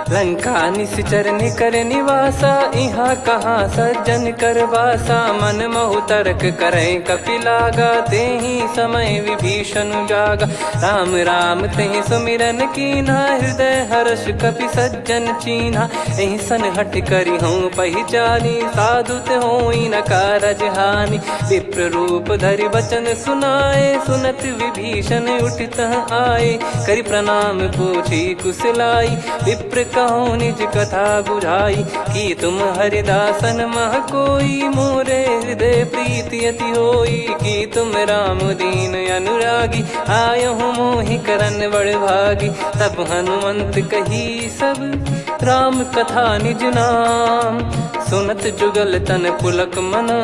लंका निश्चर निकर निवासा, यहाँ कहाँ सज्जन कर वासा। मन महु तर्क करें कपिलागा, तेहि समय विभीषण जागा। राम राम तेहि सुमिरन कीन्हा, हृदय हर्ष कपि सज्जन चीन्हा। एहि सन हट करि हूँ पहिचानी, साधु ते होई न कारज हानि। विप्र रूप धरि बचन सुनाए, सुनत विभीषण उठित आए। करि प्रणाम पूछी कुशलाई, विप्र कहो निज कथा बुझाई। कि तुम हरिदासन मह कोई, मोरे हृदय प्रीति अति होई। कि तुम राम दीन अनुरागी, आयहु मोहि करन बड़ भागी। तब हनुमंत कही सब राम कथा निज नाम, सुनत जुगल तन पुलक मना,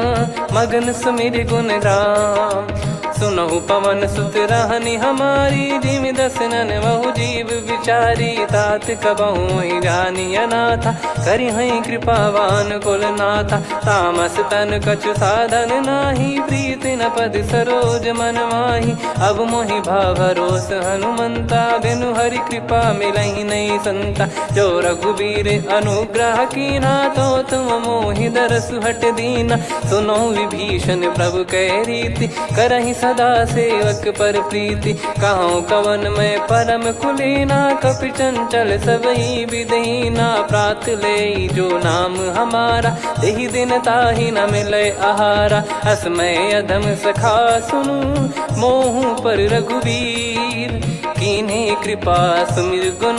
मगन सुमिर गुण राम। सुनहु पवन सुत रहनी हमारी, जिमि दसनन बहु जीव विचारी। तात कबहु जानी अनाथा, करि हई कृपावान कुल नाथा। तामस तन कछु साधन नाही, प्रीति न पद सरोज मन माही। अब मोहि भावरोस हनुमंता, बिनु हरि कृपा मिलहि नहीं संता। जो रघुबीर अनुग्रह कीन्हा, तो तुम मोहि दरसु हट दीना। सुनो विभीषण प्रभु कह रीति, करहि सदा सेवक पर प्रीति। कहूँ कवन में परम कुलीना, कपि चंचल सबही विदहीना। प्रात ले जो नाम हमारा, तेहि दिन ताहि न मिले आहारा। असमय अधम सखा सुनु, मोहु पर रघुवीर। कीन्हे कृपा सुमिर गुण,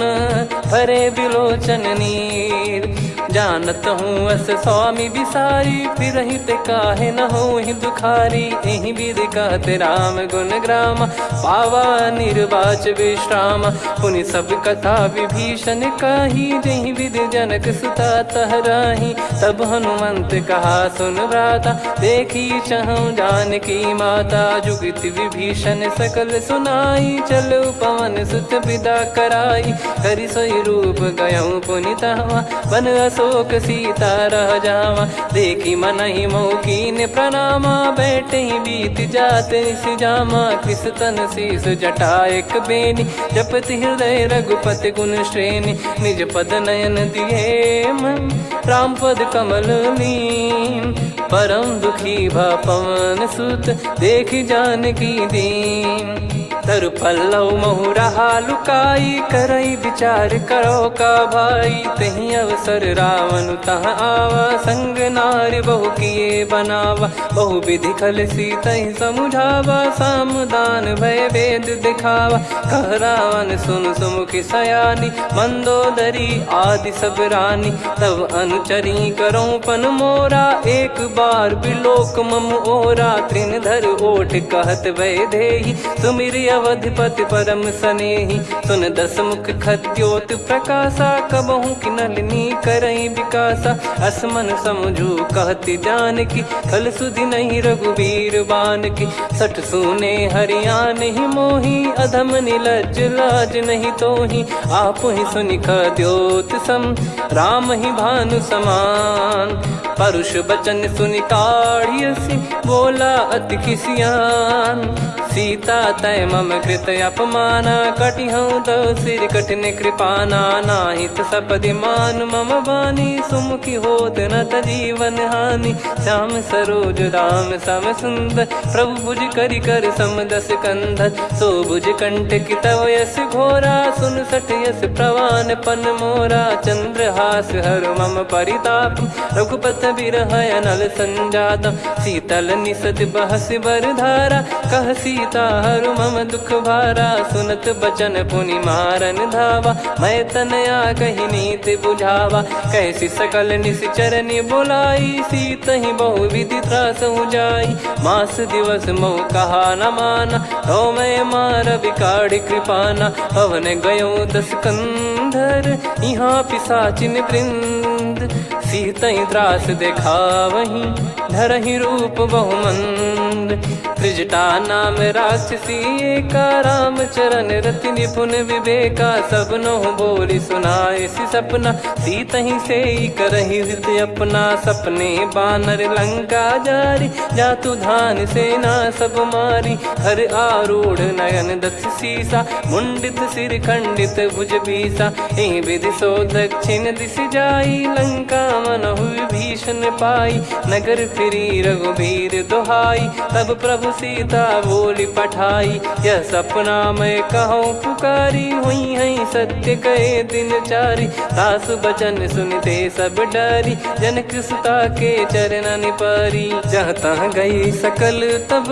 भरे बिलोचन नीर। जानत हूँ अस स्वामी बिसारी, फिरहित काहे न होहि दुखारी। एहि विधि कहत राम गुण ग्राम, पावा निर्वाच विश्राम। पुनि सब कथा विभीषण कही, जहि विधि जनक सुता तहराही। तब हनुमंत कहा सुन भ्राता, देखी चहु जानकी माता। जुगति विभीषण सकल सुनाई, चलो पवन सुत विदा कराई। हरि सोई रूप गयऊँ पुनि तहवा, बन अशोक सीता रह जावा। देखी मनहि मौकीन प्रणामा, बैठे ही बीत जात निस जामा। कृस तन शीस जटा एक बेनी, जपति हृदय रघुपति गुण श्रेणी। निज पद नयन दिए मन, राम पद कमल लीन। परम दुखी भा पवन सुत, देखि जानकी दीन। तरु पल्लव महु रहा लुकाई, करई विचार करो का भाई। तहि अवसर रावण तह आवा, संग नारी बहु किए बनावा। बहु विधि खल सीतहि समुझावा, सामदान भय वेद दिखावा। कह रावण सुन सुमुखि सयानी, मंदोदरी आदि सब रानी। तब अनुचरी करो पन मोरा, एक बार बिलोक मम ओरा। तृण धर ओठ कहत भय देहि, सुमिर अवधिपति परम सनेहि। सुन दस मुख खद्योत प्रकाशा, कबहु कि नलिनी करई विकासा। असमन समझू कहति जानकी, खल सुधि नहीं रघुबीर बान की। सठ सुने हरियाण ही मोही, अधम निलज्ज लाज नहीं तोही। आप ही सुनि खद्योत सम, राम ही भानु समान। परुष बचन सुनि काढ़ियसि, बोला अति किसियान। सीता तय मम कृत अपमाना, कटिहऊँ तो सिर कठिन कृपाना। नाहित सपदि मान मम बानी, सुमुखी होत न जीवन हानि। श्याम सरोज राम सम सुंदर, प्रभु भुज करि कर सम दस कंधर। सो भुज कंठ की तव यस घोरा, सुन सठ यस प्रवान पन मोरा। चंद्रहास हर मम परिताप, रघुपत बिरह अनल संजातम। शीतल निसत बहस बर धारा, कह सीता हर मम दुख भारा। सुनत बचन पुनि मारन धावा, मैं तनया कही नीति बुझावा। कैसी सकल निश्चरनि बुलाई, सीतहि बहु विधि त्रासहु जाई। मास दिवस मोह कहा न माना, तो मैं मार बिकाढ़ कृपाना। पवन गयो दस कंधर, यहाँ पिशाचिन वृंद। सीतहि त्रास देखावहीं, धरहि रूप बहुमंद। त्रिजटा नाम राक्षसी एका, राम चरण रति निपुण विवेका। सबनो बोली सुनाए सी सपना, सीत ही से करही हृदय अपना। सपने बानर लंका जारी, जातु धान सेना सब मारी। हर आरूढ़ नयन दस सीसा, मुंडित सिर खंडित भुज बीसा। एहि विधि सो दक्षिण दिश जाई, लंका मनहु विभीषण पाई। नगर फिरी रघुबीर दुहाई, तब प्रभु सीता बोली पठाई। यह सपना मैं कहूँ पुकारी, हुई है सत्य कहे दिन चारी। सासु बचन सुनते सब डरी, जनक सुता के चरण पारी। जहाँ तहाँ गई सकल तब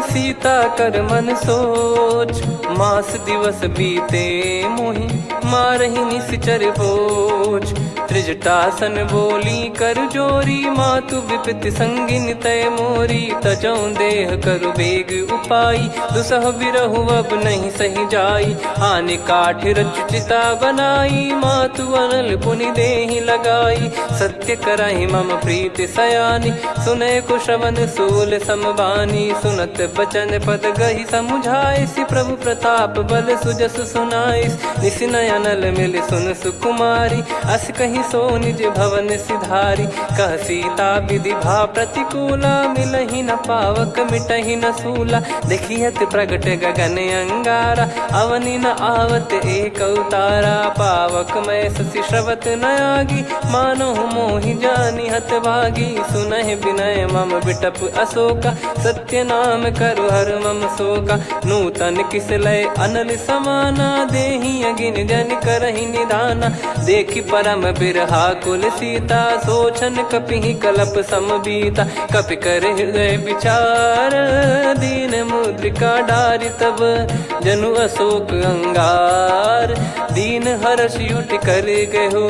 सीता कर मन सोच। मास दिवस बीते मोहि मारहि निश्चर बोझ। त्रिजटासन बोली कर जोरी, मातु विपित संगिन तय मोरी। तजौ देह करु बेग उपाई, दुसह बिरहु अब नहीं सही जाई। आने काठ रचिता बनाई, मातु अनल पुनि देहि लगाई। सत्य करहि मम प्रीति सयानी, सुनय कुशवन सूल समबानी। सुनत बचन पद गहि समुझाए, सि प्रभु प्रताप बल सुजस सुनाइस। निस नयनल मिल सुन सुकुमारी, अस कहि सो निज भवन सिधारी। कह सीता विधि भा प्रतिकूला, मिलहि न पावक मिटहि न सूला। देखियत प्रगट गगन अंगारा, अवनि न आवत एक अवतारा। पावक मैं शशि श्रवत न आगी, मानो मोहि जानि हत भागी। सुनहि विनय मम बिटप अशोका, सत्य नाम करु हर मम शोका। नूतन किस लय अनल समाना, देहि अगिन जन करहि निदाना। देखि परम बिरहा कुल सीता, सोचन कपिहि कलप समबीता। कपि कर हृदय विचार, दीन मुद्रिका डारि तब जनु अशोक अंगार। दीन हर्ष उठ कर गहु,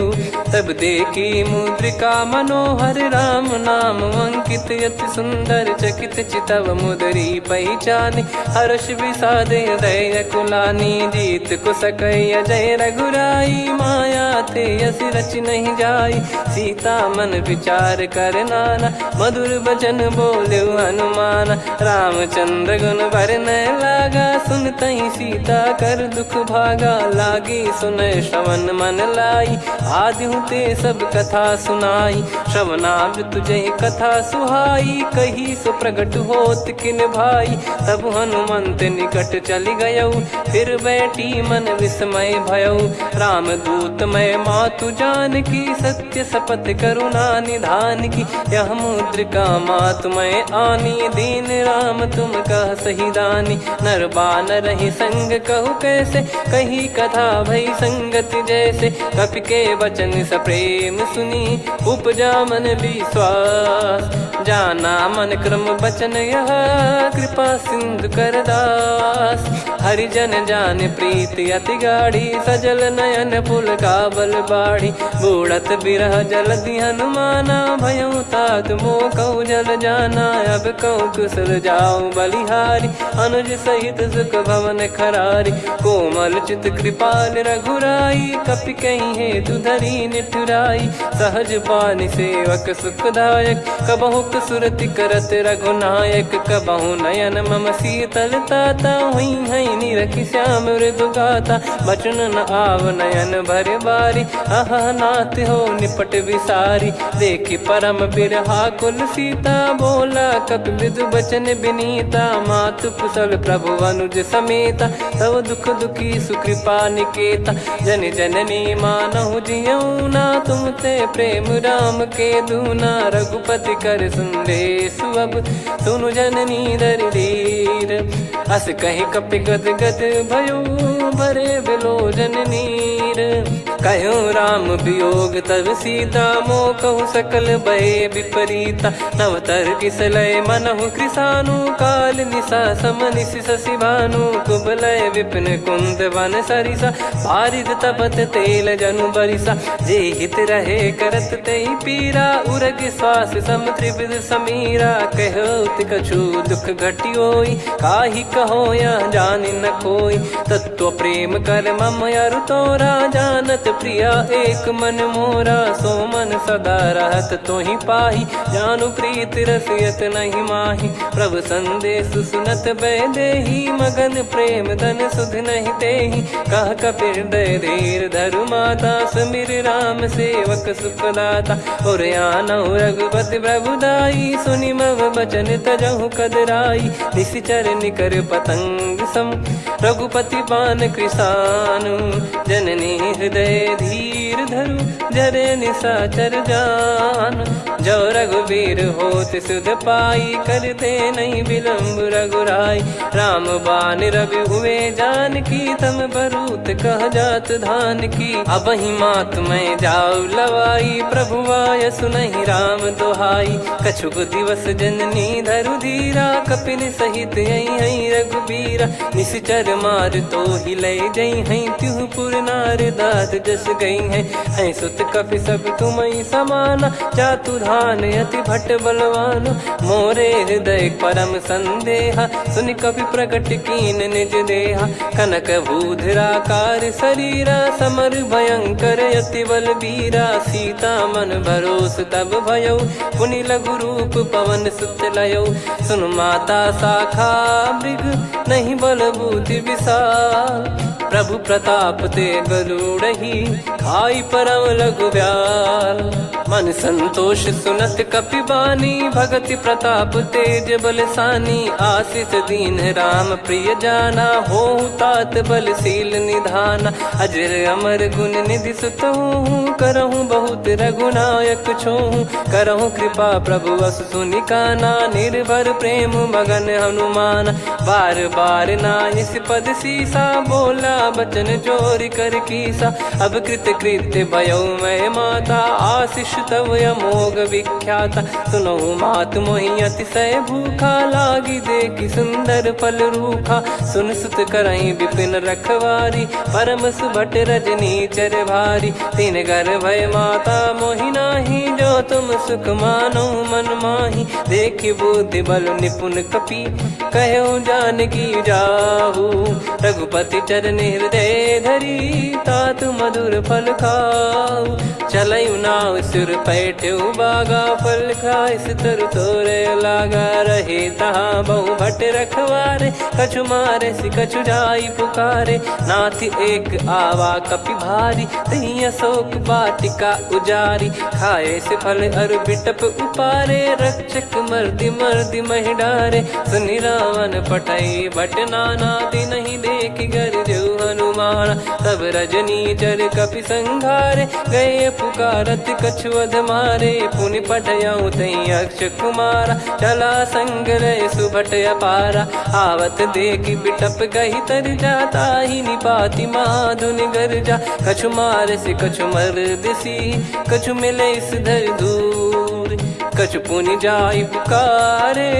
तब देखी मुद्रिका मनोहर। राम नाम अंकित अति सुंदर, चकित चितव मुदरी पहचानी। हर्ष विषाद हृदय कुलानी, जीत को सकय जय रघुराई। माया थे यस रच नहीं जाई, सीता मन विचार कर नाना। मधुर बचन बोले हनुमान, रामचंद्र गुण वरन लागा। सुनतहि सीता कर दुख भागा, लागी सुनय श्रवण मन लाई। आदि ते सब कथा सुनाई, श्रवणामृत जय कथा सुहाई। कही सो प्रगट होत किन भाई, तब हनुमंत निकट चली गयऊ। फिर बैठी मन विस्मय भयऊ, राम दूत मैं मातु जान की। सत्य शपथ करुणा निधान की, यह मुद्रिका मातु मैं आनी। दीन राम तुम कह सही दानी, नर बानर रही संग कहु कैसे। कही कथा भई संगति जैसे, कपि के वचन सप्रेम सुनी। उपजा मन विश्वास, जाना मन क्रम बचन यह। कृपा सिंधु कर दास, हरिजन जान प्रीति अति गाढ़ी। सजल नयन पुल काबल बाढ़ी, बूढ़त बिरह जलधि हनुमाना। भयउ तात मोह कहु जल जाना, अब कहु कुशल जाऊं बलिहारी। अनुज सहित सुख भवन खरारी, कोमल चित कृपाल रघुराई। कपि कहीं हेतु धरी निठुराई, सहज पानि सेवक सुखदायक। कबहु सुरति करत रघुनायक, कबहु नयन मम शीतल ताता। हुई है निरखि श्याम मृदु गाता, बचन न आव नयन भर बारी। अह नाथ हो निपट विसारी, देखि परम बिरहा कुल सीता। बोला कपि मृदु बचन बिनीता, मातु कुशल प्रभु अनुज समेता। तव दुख दुखी सुकृपा निकेता, जन जननी मानहु जियऊ ना। तुम ते प्रेम राम के दूना, रघुपति कर संदेशु अब सुनु जननी दर धीर। अस कहि कपि गद गद भयो, भरे विलोचन नीर। कहो राम वियोग तब सीता, मोह कहु सकल भय विपरीता। नवतर किसलय मनहु कृसानु, काल निशा समनिश शशि भानु। कुबलय विपिन कुंद वन सरिसा, पारिद तपत तेल जनु बरिसा। जे हित रहे करत तेहि पीरा, उरग श्वास सम त्रिविध समीरा। कहो कछु दुख घटियोई, काहि कहो या जानि न कोई। तत्व प्रेम कर मम अरु तोरा, जानत प्रिया एक मन मोरा। सो मन सदा रहत तोहि पाही, जानु प्रीत रसियत नहीं माही। प्रभु संदेश सुनत बैदेही, मगन प्रेम धन सुध नहीं तेहि। कह कपिर हृदय धीर धरु माता, सुमिर राम सेवक सुखदाता। और आनौ रघुपति प्रभुदाई, सुनि मम बचन तजहु कदराई। निशिचर निकर पतंग सम, रघुपति पान कृसानु। जननी हृदय धीर धरु, जरे निशाचर जान। जो रघुवीर होत सुध पाई, करते नहीं विलम्ब रघुराई। राम बान रवि हुए जानकी, तम बरूत कह जात धान की। अब ही मात मैं जाऊ लवाई, प्रभु आय सुनहि राम दोहाई। कछुक दिवस जननी धरु धीरा, कपिन सहित यही रघुबीरा। निशिचर मार तो ही ले जई हैं, त्युह पुर नार दाद जस गई हैं। सुत कपि सब तुमहि समाना, जातु धान अति भट बलवान। मोरे हृदय परम संदेहा, सुनि कपि प्रकट कीन निज देहा। कनक भूधराकार शरीरा, समर भयंकर अति बलबीरा। सीता मन भरोस तब भयौ, पुनि लघु रूप पवन सुत लयौ। सुन माता शाखा मृग, नहीं बल बुद्धि विशाल। प्रभु प्रताप ते गरुड़हि, खाई परम लघु ब्याल। मन संतोष सुनत कपि बानी, भगति प्रताप तेज बलसानी। आशीष दीन राम प्रिय जाना, होहु तात बलशील निधाना। अजर अमर गुण निधि सुतहु, करहु बहुत रघुनायक छोहु। करहु कृपा प्रभु अस सुनि काना, निर्भर प्रेम मगन हनुमान। बार बार नायस पद सीसा, बोला बचन चोरी कर कीसा। अब कृत कृत्य भयो मैं माता, आशीष तव अमोघ विख्याता। सुनो मात मोहि अतिशय भूखा, लागी देखी सुंदर फल रूखा। सुन सुत करहीं विपिन रखवारी, परम सुभट रजनी चर भारी। तीन घर भय माता मोहि नाही, जो तुम सुख मानो मन माही। देखी बुद्धि बल निपुण कपि, कहु जानकी जाहू। रघुपति चरण हृदय धरी, तात मधुर फल खाऊ। चलयु नाव सिर पैठ्यु बागा, फल खाय तरु तोरे लागा। रहे तहाँ बहु भट रखवारे, कछु मारे सि कछु जाई पुकारे। नाथ एक आवा कपि भारी, तही अशोक वाटिका उजारी। खाए से फल अरु बिटप उपारे, रक्षक मर्दि मर्दि महि डारे। सुनि रावण पठई भट नाना, तिनहि देखि गरजउ हनुमान। तब रजनी चर कपि संघारे, गए पुकारत कछु अध मारे। पुनि पठयउ तई अक्ष कुमारा, चला संग रहे सुभट अपारा। आवत देखि बिटप गही तर जाता, ही निपाति माधुनि गर्जा। कछु मार से कछु मर्दिसी, कछु मिले इस धर दूर। कछु पुनि जाई पुकारे,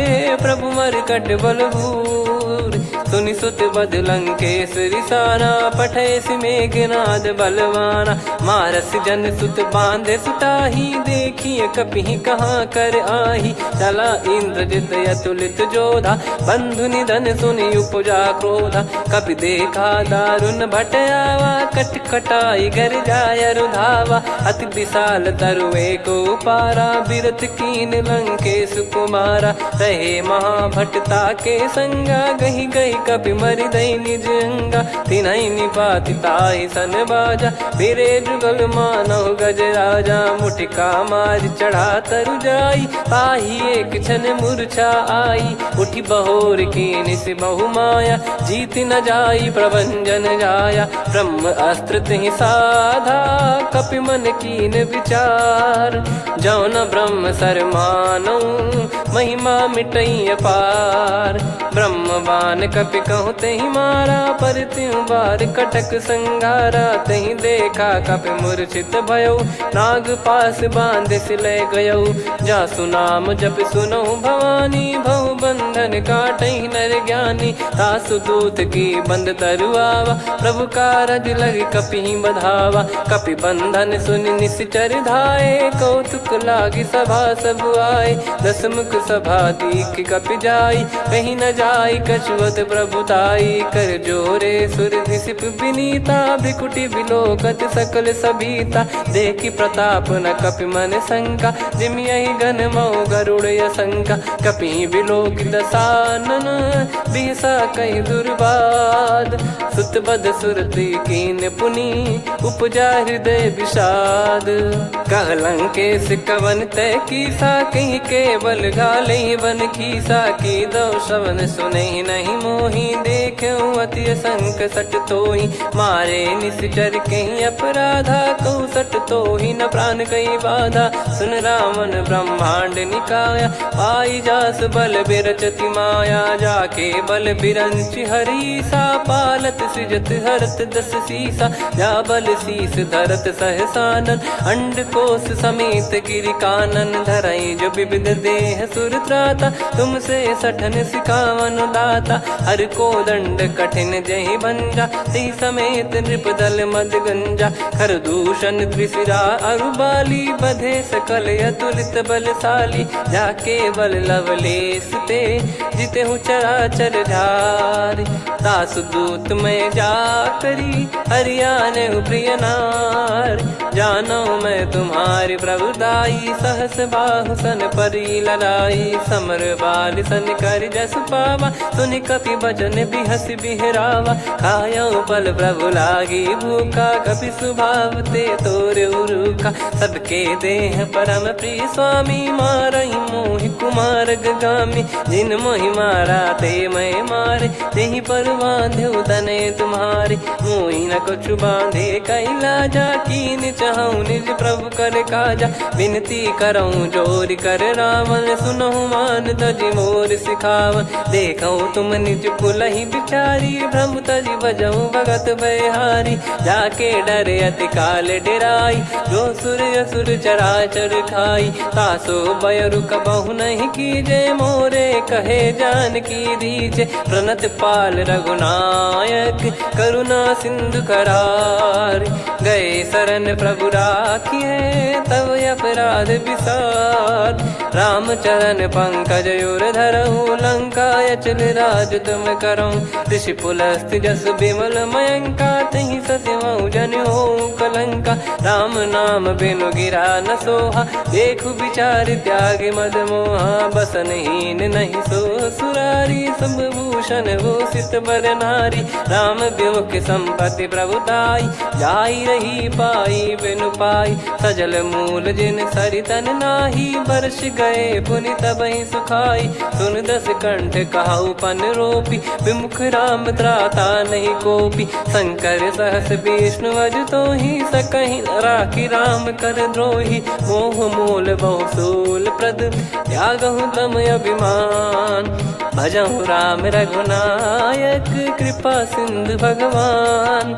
प्रभु मरकट बलभूर। सुनि सुत बद लंकेश रिसाना, पठयसि मेघनाद बलवाना। मारस जन सुत बांधे सुताही, देखिए कपिहि कहाँ कर आही। चला इंद्रजित अतुलित जोधा, बंधु निधन सुनि उपजा क्रोधा। कपि देखा दारुण भट आवा, कट कटाई घर जाय रुधावा। अति विशाल तरुए को पारा, बिरत कीन लंकेश कुमारा। रहे महाभटता के संगा, गही गही कपि मरि दई निज अंगा। तिनहि निपाति ताहि सन बाजा, फिरे जुगल मानव गज राजा। मुटिका मार चढ़ा तरु जाई, पाही एक क्षण मूर्छा आई। उठी बहोर कीन से बहु माया, जीत न जाई प्रभंजन जाया। ब्रह्म अस्त्र तिहि साधा, कपि मन कीन विचार। जौ न ब्रह्म सर मानौ, महिमा मिटई अपार। ब्रह्म बान कपि कहु तहि मारा, पर त्यों बार कटक संगारा। तहि देखा कपि मूर्छित भयउ, नाग पास बांध सिले गयउ। जासु नाम जप सुनहु भवानी, भव बंधन काटहि नर ज्ञानी। तासु दूत की बंद तरुआवा, प्रभु कारज लग कपि बधावा। कपि बंधन सुनि निश्चर धाये, कौतुक लागी सभा सब आए। दसमुख सभा दीख कपि जाई, कहीं न जाई कछुअत प्रभुताई कर जोरे सुर दिसिप विनीता भ्रिकुटी विलोकत सकल सबीता देखी प्रताप न कपि मन शंका जिमि यही गण मऊ गरुड़ असंका कपि विलोकित सानन बिहसा कही दुर्बाद सुत बद सुरति कीन पुनि उपजा हृदय विषाद कहलंकेश कवन तय कीसा कहीं केवल घाले बन खीसा की दो शवन सुने नहीं मोही देख अति संक सट तोही मारे निश्चर कहीं अपराधा कहू सट तोही न प्राण कहीं बाधा सुन रावण ब्रह्मांड निकाया पाई जास बल बिरचति माया जाके बल बिरंच हरीसा पालत सृजत हरत दस सीसा जा बल शीस धरत सहसानन अंड कोश समेत गिरि कानन धरई जो विविध देह सुर त्राता तुमसे सठन सिखावन दाता हर को दंड कठिन जहि भंजा ती समेत नृपदल मद गंजा खर दूषण त्रिशिरा अरुबाली बधे सकल अतुलित बलशाली जाके बल लवलेस ते जिते हूँ चराचर झारी दास दूत में जा करी हरियाने प्रिय नार जानो मैं तुम्हारी प्रभुताई सहस बाहु सन परी ललाई समर बाल सन कर जस पावा सुन कपि भजन बिहस बिहरावा खायो पल प्रभु लागी भूखा कपि स्वभाव ते तोर उरुखा सबके देह परम प्रिय स्वामी मारई मोहि कुमार गगामी जिन मोहि मारा ते मैं मारे तेहि पर बांधे तने तुम्हारे मोहि न कुछ बांधे कैला जा कीन चाहूं निज प्रभु कर काजा विनती करऊं जोर कर रावण सुनहु मान तज मोर सिखावन देखऊं तुम निज कुलहि बिचारी भ्रम तज बजऊं भगत बहारी जाके डरे अति काल डेराई जो सुर असुर चराचर खाई तासो बयरु कबहु नहीं कीजे मोरे कहे जान की दीजे प्रणत पाल रघुनायक करुणा सिंधु करार गए शरण प्रभु राखिए तब अपराध विसार राम चरण पंकज उर धरहु लंका अचल राज तुम करऊं ऋषि पुलस्त्य जस विमल मयंका तहि ससिमऊ जन हो कलंका राम नाम बिनु गिरा न सोहा देखु विचार त्याग मद मोहा बसनहीन नहीं सो सुरारी सब भूषण भूषित बर नारी राम विमुख संपत्ति प्रभुताई जाई रही पाई बिनु पाई सजल मूल जिन सरितन नाही बरस गए पुनि तबहि सुखाई सुन दस कंठ कहाऊ पन रोपी विमुख राम त्राता नहीं कोपी शंकर सहस विष्णु अज तो ही सकहि राखी राम कर द्रोही मोह मूल बहु सूल प्रद त्यागहु तम अभिमान भजहु राम रघुनायक कृपा सिंधु भगवान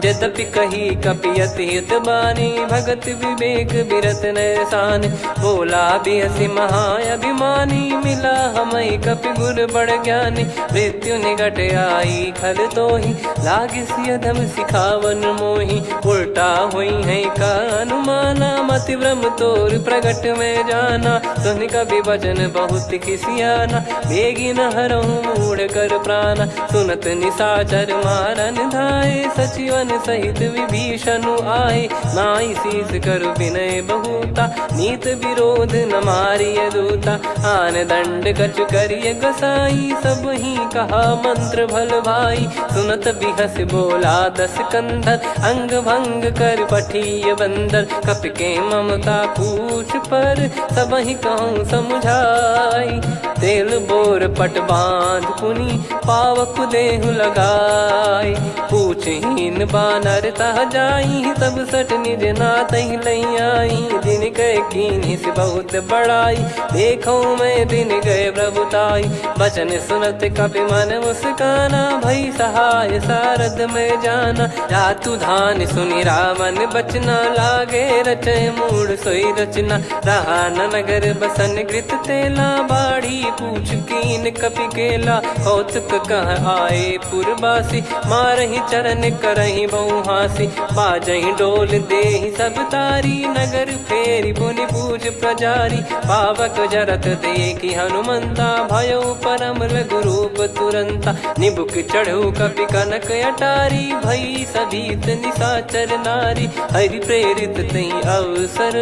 यद्यपि कही कपियत हित बानी भगत विवेक बिरत नैसान बोला बिहसी महाअभिमानी मिला हमई कपि गुर बड़ ज्ञानी मृत्यु निकट आई खल तो ही लागे सियधम सिखावन मोही उल्टा हुई है का अनुमाना मति ब्रह्म तोर प्रगट में जाना सुन कभी भजन बहुत किसियाना बेगी न हरहु मूढ़ कर प्राणा सुनत निशाचर मारन धाये सचिवन सहित विभीषणु आए नाई शीस कर विनय बहुता नीत विरोध न मारिय दूता आन दंड कछ करिय गसाई सब ही कहा मंत्र भल भाई सुनत बिहस बोला दस कंधर अंग भंग कर पठिय बंदर कप के ममता पूछ पर सब ही कहूँ समझाई तेल बोर पट बांध पुनि पावक देहु लगाई पूछहीन बानर तह जाई सब सट निज नाथ लई आई दिन गए कीनी से बहुत बड़ाई देखो मैं दिन गए प्रभुताई बचन सुनत कपि मन मुस्काना भई सहाय सारद में जाना जातु धान सुनि रावण बचना लागे रचय मूड सोई रचना रहा न नगर बसन कृत तेला बाड़ी पूछ कीन कपि केला कौतुक कह आए पुरबासी मारहि चरण कर सुनहि बहु हासी बाजहि डोल देहि सब तारी नगर फेरी पुनि पूज प्रजारी पावक जरत देखी हनुमंता भयो परम रघुरूप तुरंता निबुक चढ़ऊ कपि कनक अटारी भई सभीत निशाचर नारी हरि प्रेरित तई अवसर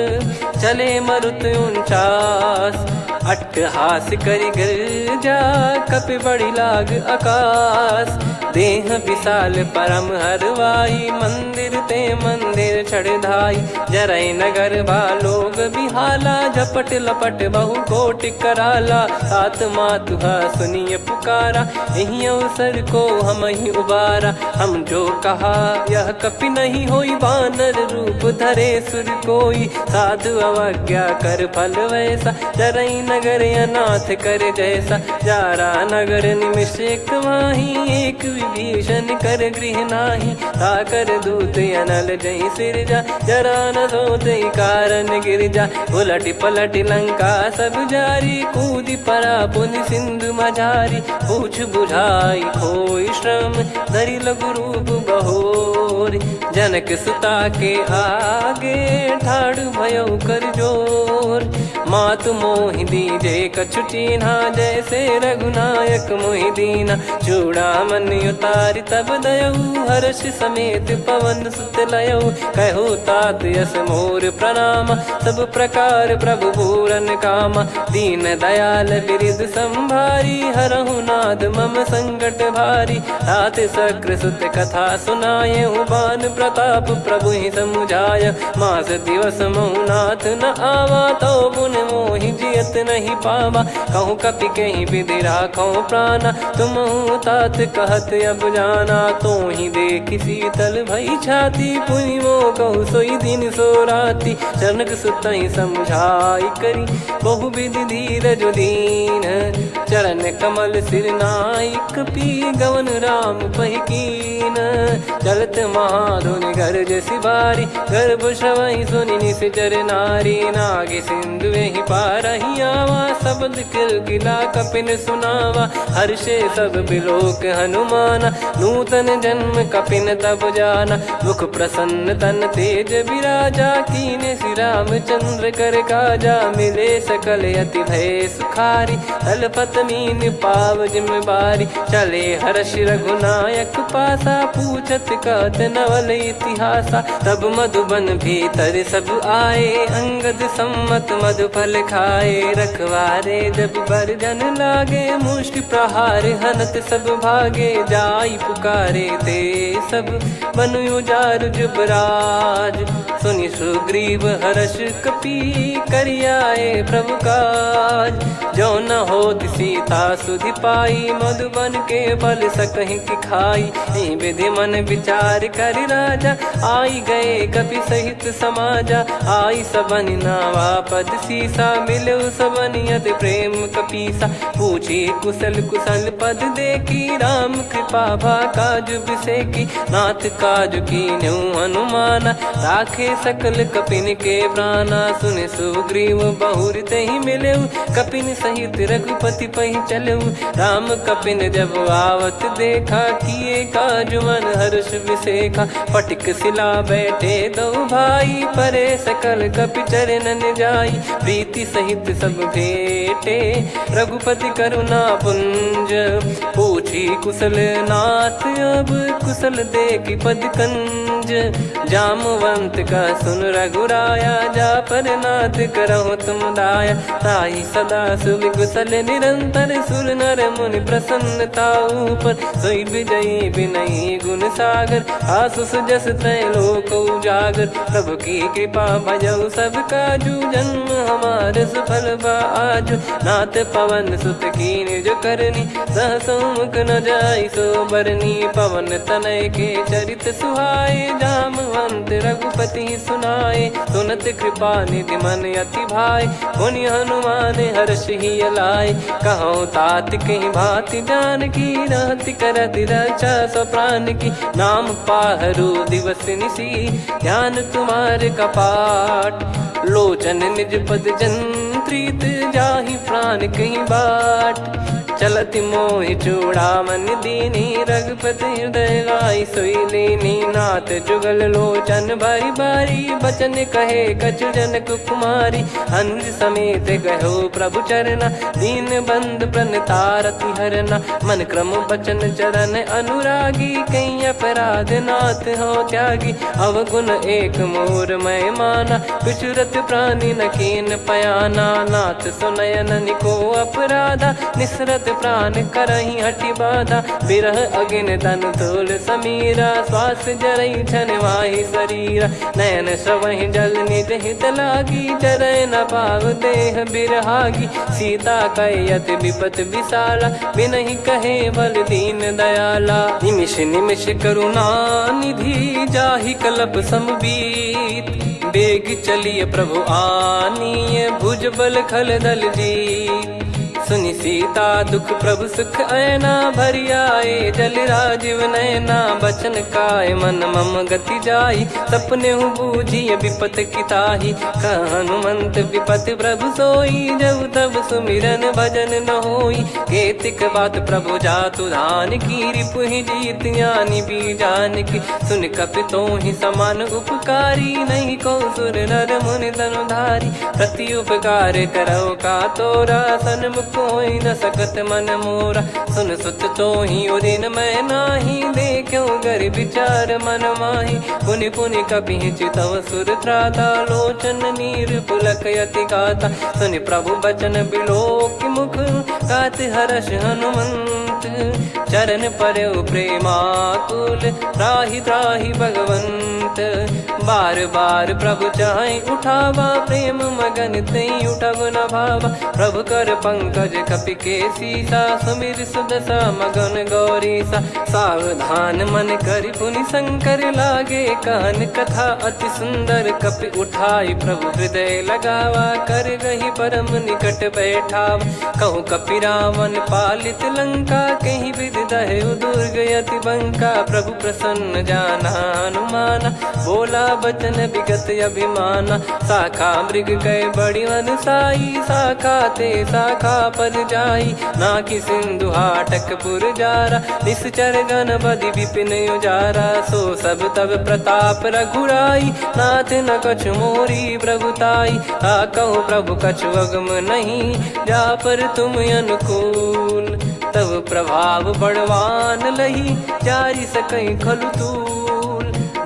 चले मरुत 49 अट्टहास करि गिरजा कपि बड़ी लाग आकाश देह विशाल परम हरवाई मंदिर ते मंदिर चढ़धाई जरई नगर बालोग बिहाला झपट लपट बहु कोटि कराला सात मातुहा सुनिय पुकारा यही अवसर को हम ही उबारा हम जो कहा यह कपि नहीं होई वानर रूप धरे सुर कोई साधु अवज्ञा कर फल वैसा जरई नगर अनाथ कर जैसा जारा नगर निमिष एक माही एक विभीषण कर गृह नाही ताकर दूत अनल जय सिर जा जरा न सोते कारण गिर जा उलट पलट लंका सब जारी कूदी परा पुनि सिंधु मझारी पूछ बुझाई खोई श्रम धरि लघु रूप बहोरी जनक सुता के आगे ठाड़ भयो कर जोर मातु मोहि दीजे कछु चीन्हा जैसे रघुनायक मोहि दीना चूड़ामन उतारि तब दयऊ हर्ष समेत पवन सुत लयऊ कहो तात यस मोर प्रणाम सब प्रकार प्रभु पूरन कामा दीन दयाल बिरिद संभारी हरहु नाद मम संकट भारी तात सक्र सुत कथा सुनाये बान प्रताप प्रभु ही समुझाय मास दिवस महुनाथ न आवा तो गुण मोहि जियत नहीं पावा कहूँ कपि कहीं विधि राखो प्राणा तुम तात कहत अब जाना तो ही देख शीतल भई छाती पुनि मो कहु सोई दिन सो राती जनक सुतई समझाई करी बहु विधि धीरज दीन चरण कमल सिर नायक पी गवन राम पहिकीन चलत महाधुनि गर्ज सिबारी गर्भ श्रवई सुनि निश्चर नारी नागे सिंधु ही पारही आवा शब्द किलकिला कपिन सुनावा हर्षे सब बिलोक हनुमाना नूतन जन्म कपिन तब जाना मुख प्रसन्न तन तेज विराजा कीने श्री रामचंद्र कर काजा मिले सकल अति भय सुखारी तलपत मीन पाव जिम्मेवारी चले हर्ष रघुनायक पासा पूछत कहत नवल इतिहासा तब मधुबन भीतर सब आए अंगद सम्मत मधुफल खाए रखवारे जब बरजन लागे मुष्टि प्रहार हनत सब भागे जाई पुकारे ते सब बनु उजार जुबराज सुनि सुग्रीव हर्ष कपि करियाए प्रभु काज जो न होत सीता सुधि पाई मधुबन के फल सकहि की खाई विधि मन विचार कर राजा आई गए कपि सहित समाजा आई सबन नावा पद सीसा मिलो सबनियत प्रेम कपीसा पूछी कुशल कुशल पद देखी राम कृपा भा काज बिसेकी नाथ काज की न्यू हनुमाना राखे सकल कपिन के प्राणा सुन सुग्रीव बहुर ही मिले कपिन सहित रघुपति पही चले राम कपिन जब आवत देखा किए काज मन हर्ष विसेखा फटिक सिला बैठे दो भाई परे सकल कपि चरणन जाई प्रीति सहित सब भेटे रघुपति करुणा पुंज पूछी कुशल नाथ अब कुशल देखी पद कंज जामवंत का सुन रघुराया जा पर नाथ करहु तुम दाया ताई सदा सुभि कुशल निरंतर सुर नर मुनि प्रसन्नता ऊपर सोई विजयी विनयी गुण सागर आसुस जस तय लोक उजागर प्रभु की कृपा भजऊ सब काजू जन्म हमार सफल आज नाथ पवन सुत की निज करनी सहसमुख न जाय सो बरनी पवन तनय के चरित सुहाए जामवंत रघुपति सुनाए सुनत कृपा निधि मन अति भाई पुनि हनुमान हर्ष ही अलाय कहो तात कहीं भांति जान की रहति करति रक्षा सो प्राण की नाम पाहरू दिवस निसी ध्यान तुम्हारे कपाट लोचन निज पद जंत्रित जाहि प्राण कहीं बाट चलति मोहि चूड़ामणि दीनी रघुपति हृदय लाई सोई लीनी नाथ जुगल लोचन बारी बारी बचन कहे कछु जनक कुमारी अनुज समेत गहो प्रभु चरना दीन बंद प्रणतारति हरना मन क्रम बचन चरण अनुरागी कई अपराध नाथ हो त्यागी अवगुण एक मोर मैं माना विचुरत प्राणी न कीन पयाना नाथ सुनयन निको अपराधा निसरत प्राण करही हटि बाधा बिरह अगिन तन तोल समीरा श्वास जरई छन वाहि शरीरा नयन सवहि जल निज हित लागी जरय न पाव देह बिरहागी सीता कयत विपत विशाला बिनहि कहे बल दीन दयाला निमिष निमिष करुणा निधि जाहि कलप समबीत बेग चलिए प्रभु आनीय भुज बल खल दल जीत सुनि सीता दुख प्रभु सुख ऐना भरि आए जल राजीव नैना बचन काय मन मम गति जाई सपने हूँ बूझिय विपत किताही हनुमंत विपत प्रभु सोई जब तब सुमिरन भजन न होई केतिक बात प्रभु जातु धान की रिपु ही जीत यानी भी जान की सुन कपितो ही समान उपकारी नहीं को सुर नर मुनि तनुधारी प्रति उपकार करो का तोरा सन्मुख कोई न सकत मन मोरा सुन सुत तो ही उदिन मैं नाही देखो गर विचार मन माही पुनि पुनि कपि चितव सुर त्राता लोचन नीर पुलक यति गाता सुनि प्रभु बचन बिलोक मुख गात हर्ष हनुमंत चरण परयो प्रेमाकुल त्राहि त्राहि भगवंत बार बार प्रभु चाहे उठावा प्रेम मगन तई उठब न भावा प्रभु कर पंकज कपि के सीसा सुमिर सुदशा मगन गौरीसा सावधान मन करि पुनि शंकर लागे कान कथा अति सुंदर कपि उठाई प्रभु हृदय लगावा कर गही परम निकट बैठाव कहूँ कपि रावण पालित लंका कहीं विधि दहु दुर्ग यति बंका प्रभु प्रसन्न जाना हनुमाना बोला बचन विगत अभिमाना शाखा मृग गए बड़ी अनुसाई शाखा ते शाखा पर जाई नाकि सिंधु हाटक पुर जारा निश्चर गण बदि विपिन उजारा सो सब तब प्रताप रघुराई नाथ न कछु मोरी प्रभुताई कहो प्रभु कछु अगम नहीं जा पर तुम अनुकूल तब प्रभाव बड़वान लही जारी सकई खलु तूल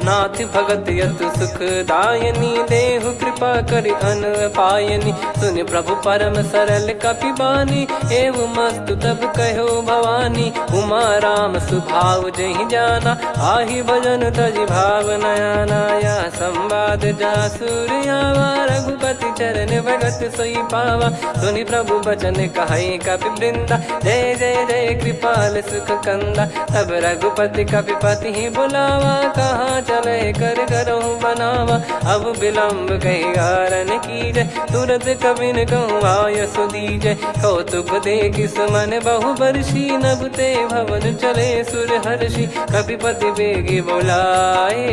नाथ भगत यत सुख दायनी देहु कृपा करि अन पायनी सुन प्रभु परम सरल कपि बानी एव मस्तु तब कहो भवानी उमा राम सुभाव जहि जाना आहि भजन तजि भाव नयाना या संवाद जासुर आवा रघुपति चरण भगत सोई पावा सुनि प्रभु बचन कहै कपि वृंदा जय जय जय कृपाल सुख कंदा तब रघुपति कपि पति ही बुलावा कहाँ चले कर करहूँ बनावा अब विलम्ब कही कारण कीजय तुरंत कबिन कहूँ आयस दीजय कौतुक देखि सुमन बहु बरसी नभ ते भवन चले सुर हर्षि कपिपति बेगी बोलाए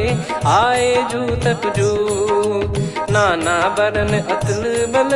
आए जूतक जूत नाना बरन अतुल बल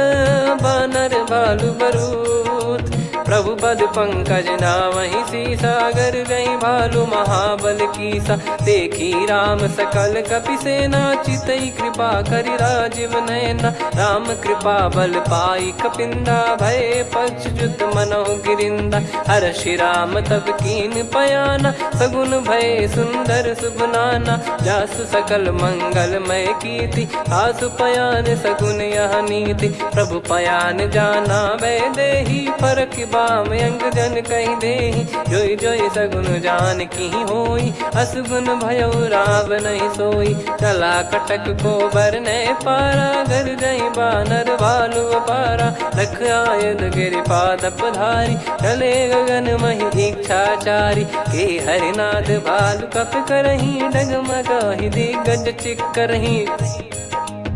बानर भालु बरूत प्रभु पद पंकज नावहि सीसागर गई भालु महाबल कीसा देखी राम सकल कपि सेना चितई कृपा करि राजीव नयना राम कृपा बल पाई कपिंदा भय पक्ष जुत मनोह गिरिंदा हर्षि राम तब कीन पयाना सगुन भय सुंदर सुगुनाना जासु सकल मंगलमय कीर्ति आसु पयान सगुन यह नीति प्रभु पयान जाना वै देही फरक बाम अंग जन कही देही जोई जोई सगुन जान की होई असगुन भयो राव नहीं सोई चला कटक को बरने पारा घर जई बानर भालु पारा लख आयद गिरि पाद पधारी चले गगन मही इच्छाचारी के हरिनाथ भालु कप करही डगमगाही दिग्गज चिक करही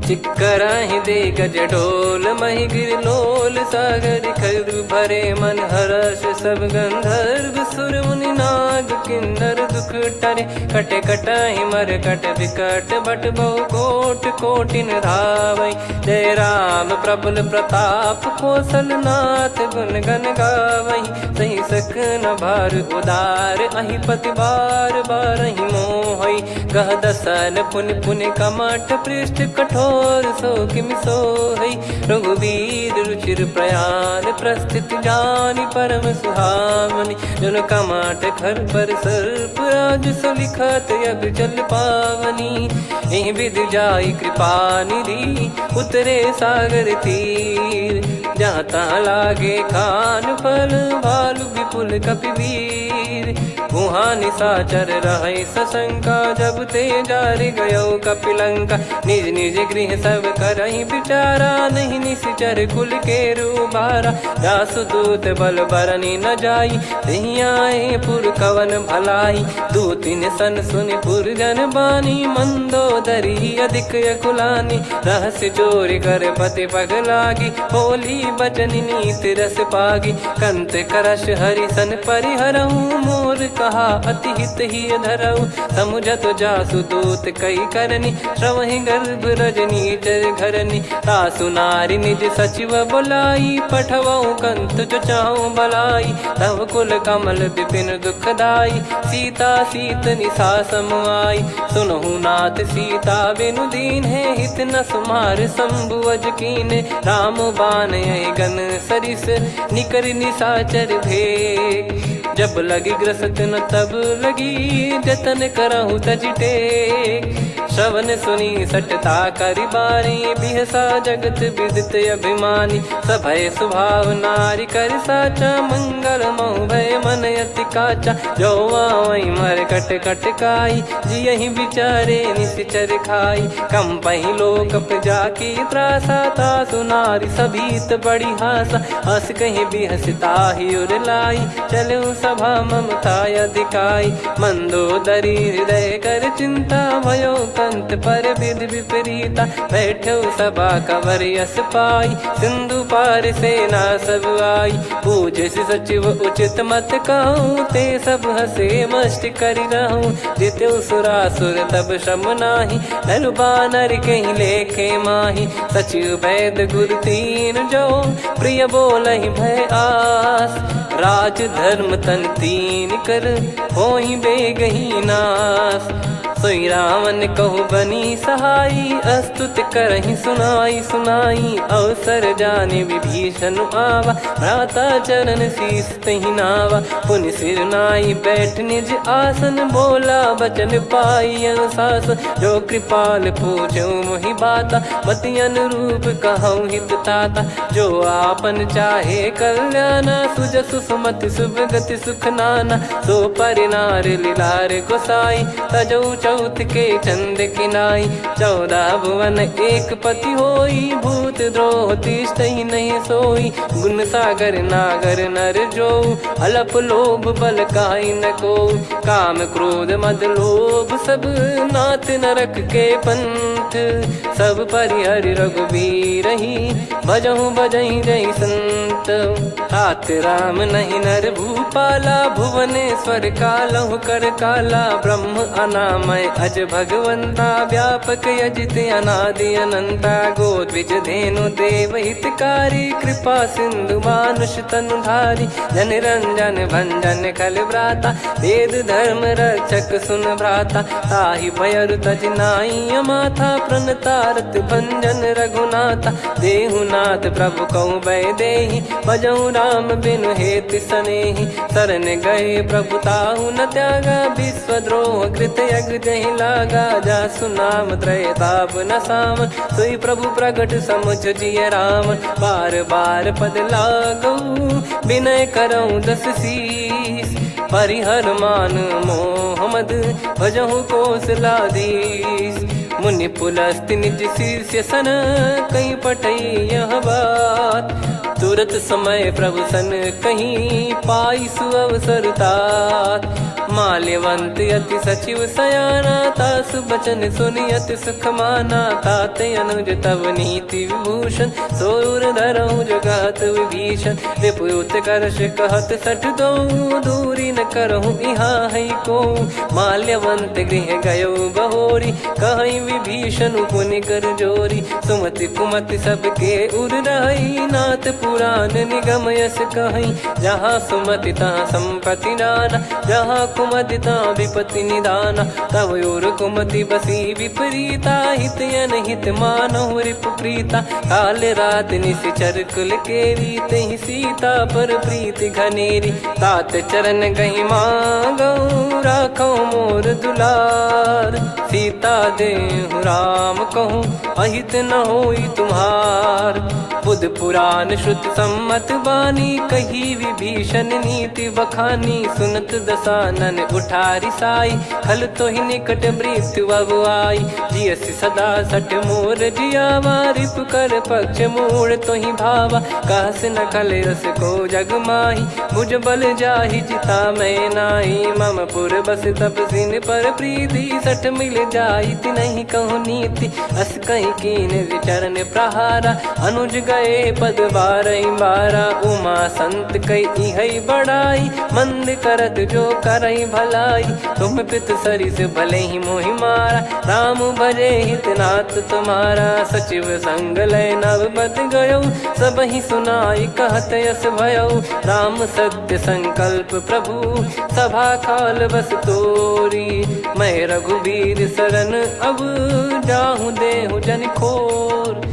चिक्कराहि दे गज ढोल मही गिर लोल सागर खर भरे मन हर्ष सब गंधर्व सुर मुनि नाग किन्नर दुख टरे कटे कटाहि मर कट विकट बट बहु कोट कोटिन धावै जय राम प्रबल प्रताप कौशल नाथ गुण गन गावै सही सकन भार उदार अहि पति बार बारहि मोहै गह दसन पुन पुन कमठ पृष्ठ कठोर सो किम सोहै रघुवीर रुचिर प्रयाण प्रस्थित जानि परम सुहावनि जन कमठ खर पर सर्प राज सलिखत अब जल पावनी एहि विधि जाई कृपा निधि उतरे सागर तीर जहाँ तहाँ लागे खान फल भालु विपुल कपिवीर वहाँ निशाचर रहे सशंका जब ते जारि गयो कपिलंका निज निज गृह सब करहि बिचारा नहीं निश्चर कुल के रूबारा जासु दूत बल बरनी न जाई तहि आए पुर कवन भलाई दूतिन सन सुनि पुर जन बानी मंदोदरी अधिक अकुलानी रहस्य चोरी कर पति पग लागी होली बचन नीति रस पागी कंत करश हरि सन परिहरहु मोर कहा अति हित ही धरऊ समुझत जासु दूत कई करनी श्रवहि गर्भ रजनी चर घरनी तासु नारी निज सचिव बुलाई पठवऊ कंत जो चाहूं बलाई तव कुल कमल विपिन दुखदाई सीता सीत निशा समुआई सुनहु नाथ सीता बिनु दीन है हित न सुमार शंभु अज कीने राम बान गन सरिस निकर निशाचर भेग जब लगी ग्रसत न तब लगी जतन करहु तज टेक श्रवण सुनी सटता करि बारी बिहसा जगत विदित अभिमानी सभय स्वभाव नारी कर साचा मंगल मऊ भय मन अति काचा जो आवई मर कट कट काई जियहि बिचारे निश्चर खाई कम पही लोक जाकी त्रासा तासु नारी सभीत बड़ी हासा हस कहीं बिहसता ही उर लाई चलऊ सभा ममता अधिकाई मंदोदरी हृदय कर चिंता भयो कंत पर विध विपरीता बैठो सभा कवर यस पाई सिंधु पार सेना सब आई पूज सचिव उचित मत कहूँ ते सब हसे मस्त करि रहूं जित्यो सुरासुर तब श्रम नाही नर बानर कहीं लेखे माही सचिव वैद गुरु तीन जो प्रिय बोलहि भय आस राज धर्म तन तीन कर होई बेगही नास सोई रावण कहु बनी सहाई अस्तुत करहि सुनाई सुनाई अवसर जाने विभीषण आवा भ्राता चरण शीस तहि नावा पुनि सिर नाई बैठ निज आसन बोला बचन पाई अनुशास जो कृपाल पूछो मोहि बाता मति अनुरूप कहूँ हित ताता जो आपन चाहे कल्याणा सुजसु सुमति शुभ गति सुख नाना सो परिनार लीलार गोसाई तजौ चौथ के चंद किनाई 14 भुवन एक पति होई भूत द्रोह तिष्ठहि नहीं सोई गुण सागर नागर नर जो अलप लोभ बल काई न को काम क्रोध मद लोभ सब नाथ नरक के पंथ सब परिहरि रघुबीर ही भजहु बजहि जय संत तात राम नहीं नर भूपाला भुवनेश्वर कालहु कर काला ब्रह्म अनामय अज भगवंता व्यापक यजित अनादि अनंता गोद्विज धेनु देव हितकारी कृपा सिंधु मानुष तनुधारी जन रंजन भंजन खल भ्राता वेद धर्म रक्षक सुन भ्राता ताहि भयर तज नाई माथा प्रणतारत भंजन रघुनाथा देहुनाथ प्रभु कहु भय देहि भजहु राम बिनु हेति सनेहि शरण गए प्रभु ताहु न त्यागा विश्वद्रोह कृत यज्ञ जहि लागा जासु नाम त्रय ताप न सावन सोई प्रभु प्रगट समुझ जिय राम बार बार पद लागऊ विनय करऊँ 10 शीस परिहर मान मोहम्मद भजहु कौशलाधीश मुनि पुलस्ति निज शीर्ष सन कहीं पटई यह बात तुरत समय प्रभु सन कहीं पाई सुअवसर तात माल्यवंत अति सचिव सयाना तासु बचन सुनियत सुख माना। ताते अनुज तव नीति विभूषण सोर धरहु जगत विभीषण। रिपुत करश कहत सठ दो दूरी न करहु यहाँ है को। माल्यवंत गृह गयो बहोरी कहीं विभीषण पुनि कर जोरी। सुमति कुमति सबके उर रही नाथ पुराण निगम यस कहीं। जहाँ सुमति तहाँ संपत्ति नाना जहाँ कुमति तहाँ विपत्ति निदाना। तव और कुमति बसी विपरीता हित अनहित मानहु रिपु प्रीता। काल रात निशिचर कुल केरी तहि सीता पर प्रीति घनेरी। तात चरण गही मांगऊ राखो मोर दुलार। सीता देहु राम कहूँ अहित न होई तुम्हार। बुध पुराण श्रुति सम्मत बानी कही विभीषण नीति बखानी। सुनत दसानन उठारी साई खल तो ही निकट मृत्यु अब आई। जियसि सदा सठ मोर जियावा रिप कर पक्ष मूड़ तो ही भावा। कहस न कलेस को जग माही भुज बल जाहि जिता मैं नाई। मम पुर बस तब सिन पर प्रीति सठ मिल जाई नहीं कहूँ नीति। अस कहीं कीन विचरण प्रहारा अनुज गए पद बारही बारा। उमा संत कई है बड़ाई मंद करत जो करई भलाई। तुम पित सरिस भले ही मोहि मारा राम भजे हितनाथ तुम्हारा। सचिव संग लय नव बद गयो सब ही सुनाई कहत यस भयो। राम सत्य संकल्प प्रभु सभा काल बस तोरी। मैं रघुबीर शरण अब जाहूँ देहु जन खोर।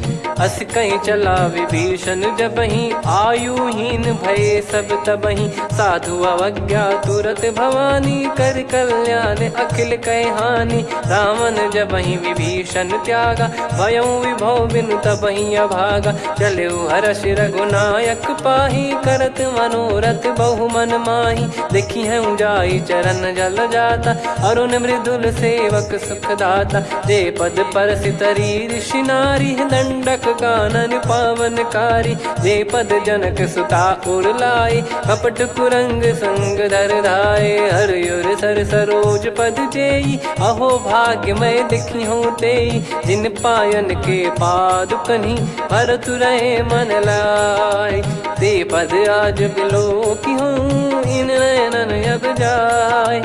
अस कहीं चला विभीषण जबहि आयुहीन भय सब तबहि। साधु अवज्ञा तुरत भवानी कर कल्याण अखिल कह हानि। रावण जबहि विभीषण त्यागा भयउ विभव बिनु तबहि अभागा। चलऊ हर्ष रघुनायक पाही करत मनोरथ बहु मन माही। देखी हूँ जाई चरण जल जाता अरुण मृदुल सेवक सुखदाता। जे पद पर सितरी ऋषि नारी दंडक कानन पावनकारी। जे पद जनक सुता उर लाए कपट कुरंग संग धर धाये। हरियुर सर सरोज पद जेई अहो भाग्य मैं दिखी हूँ तेई। जिन पायन के पादुकनी भरत रहे मन लाए। ते पद आज बिलो की हूँ इन नयनन अब जाय।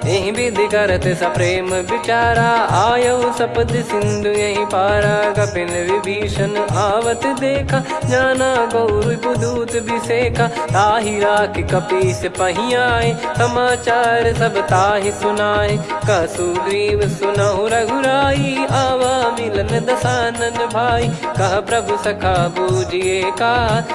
यही विधि करत सप्रेम विचारा आयो सपद सिंधु यही पारा। कपिन विभीषण आवत देखा जाना गौर बुदूत बिसेखा। ताहि राख कपीस पही आए समाचार सब ताहि सुनाए। कह सुग्रीव सुनहु रघुराई आवा मिलन दसानन भाई। कह प्रभु सखा बूझिए का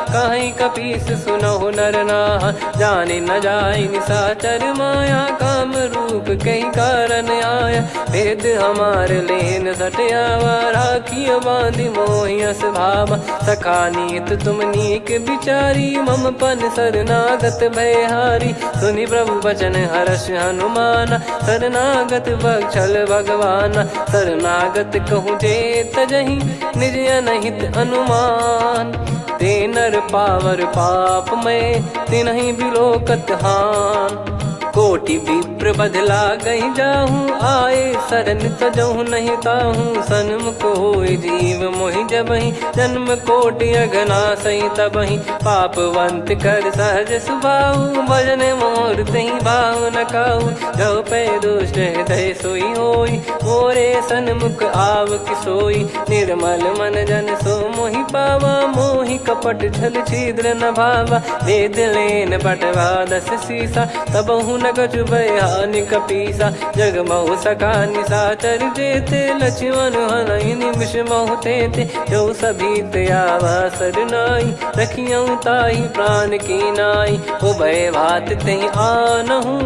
कहीं कपीस सुनहु नर नाहा। जाने न जाय निशाचर माया काम रूप कई कारण आया। भेद हमार लेन सटयावा राखिय बांधि मोहियस भावा। सखा नीत तुम नीक बिचारी मम पन शरणागत भयहारी। सुनि प्रभु वचन हर्ष हनुमाना शरणागत बक्षल भगवाना। शरणागत कहूँ जे तजहि निज अनहित अनुमान। ते नर पावर पाप में तिन्हि बिलोकत हान। कोटि विप्र बदला गई जाहूँ आए शरण तजहूँ नहीं ताहूँ। सन्मुख होय जीव मोहि जबहि जन्म कोटि अघना सही तबहि। पापवंत कर सहज सुभाऊ भजन मोर तहि भाव न काऊ। जो पै दुष्ट हृदय सोई होई मोरे सन्मुख आव किसोई। निर्मल मन जन सो मोहि पावा मोहि कपट छल छिद्र न भावा। वेद लेन बटवा दस सीसा तबहु न कछु भयानि कपीसा। जग महु सखा निशाचर जेते लक्ष्मण हनहि निमिष महु तेते। जो सभी त्यावा सरनाई रखियऊ ताहि प्राण की नाई। उभय भात तहि आनहु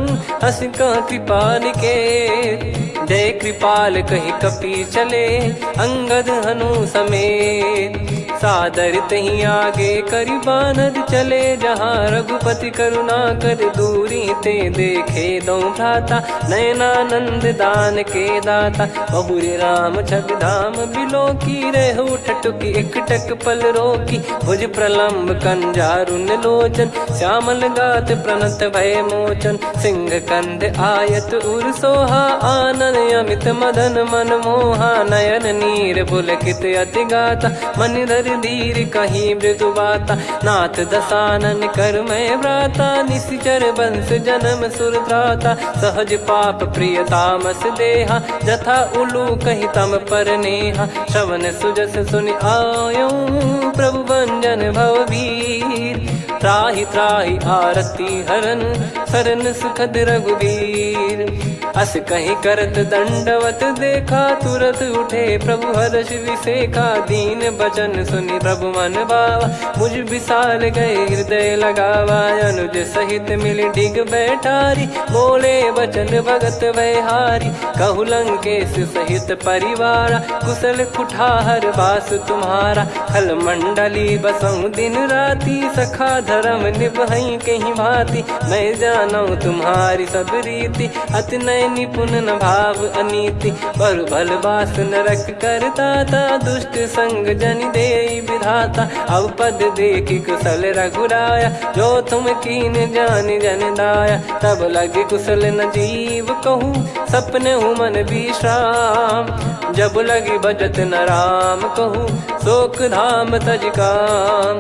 हस कह कृपाल के। जय कृपाल कहि कपी चले अंगद हनु समेत। सादर तही आगे करी बानर चले जहाँ रघुपति करुणा कर दूरी ते देखे दो भ्राता नयनानंद दान के दाता बहुरे राम छग धाम बिलो की रेहु ठटुकी एकटक पल रोकी भुज प्रलंब कंजारुन लोचन श्यामल गात प्रणत भय मोचन सिंह कंध आयत उर सोहा आनन अमित मदन मन मोहा नयन नीर पुलकित अति गाता मन धर धीर कहीं मृदु बाता नाथ दसानन कर मैं व्राता निशिचर बंस जन्म सुर त्राता सहज पाप प्रिय तामस देहा जथा उलू कही तम पर नेहा श्रवण सुजस सुनि आयो प्रभु भंजन भववीर त्राहि त्राहि आरती हरन सरन सुखद रघुवीर अस कहीं करत दंडवत देखा तुरत उठे प्रभु हर्ष विसेखा दीन बचन सुनि प्रभु मन भावा मुझ विशाल गए हृदय लगावा अनुज सहित मिल डिग बैठारी बोले बचन भगत वैहारी कहु लंकेश सहित परिवारा कुशल कुठार बास तुम्हारा खल मंडली बसऊं दिन राती सखा धर्म निभई कहीं भांति मैं जानू तुम्हारी सब रीति अति नय निपुण न भाव अनीति पर भल बास नरक करता था दुष्ट संग जन दे विधाता अब पद देखी कुशल रघुराया जो तुम कीन जान जन दाया तब लगे कुशल न जीव कहूँ सपने मन विश्राम जब लगी बजत न राम कहूँ शोक धाम तज काम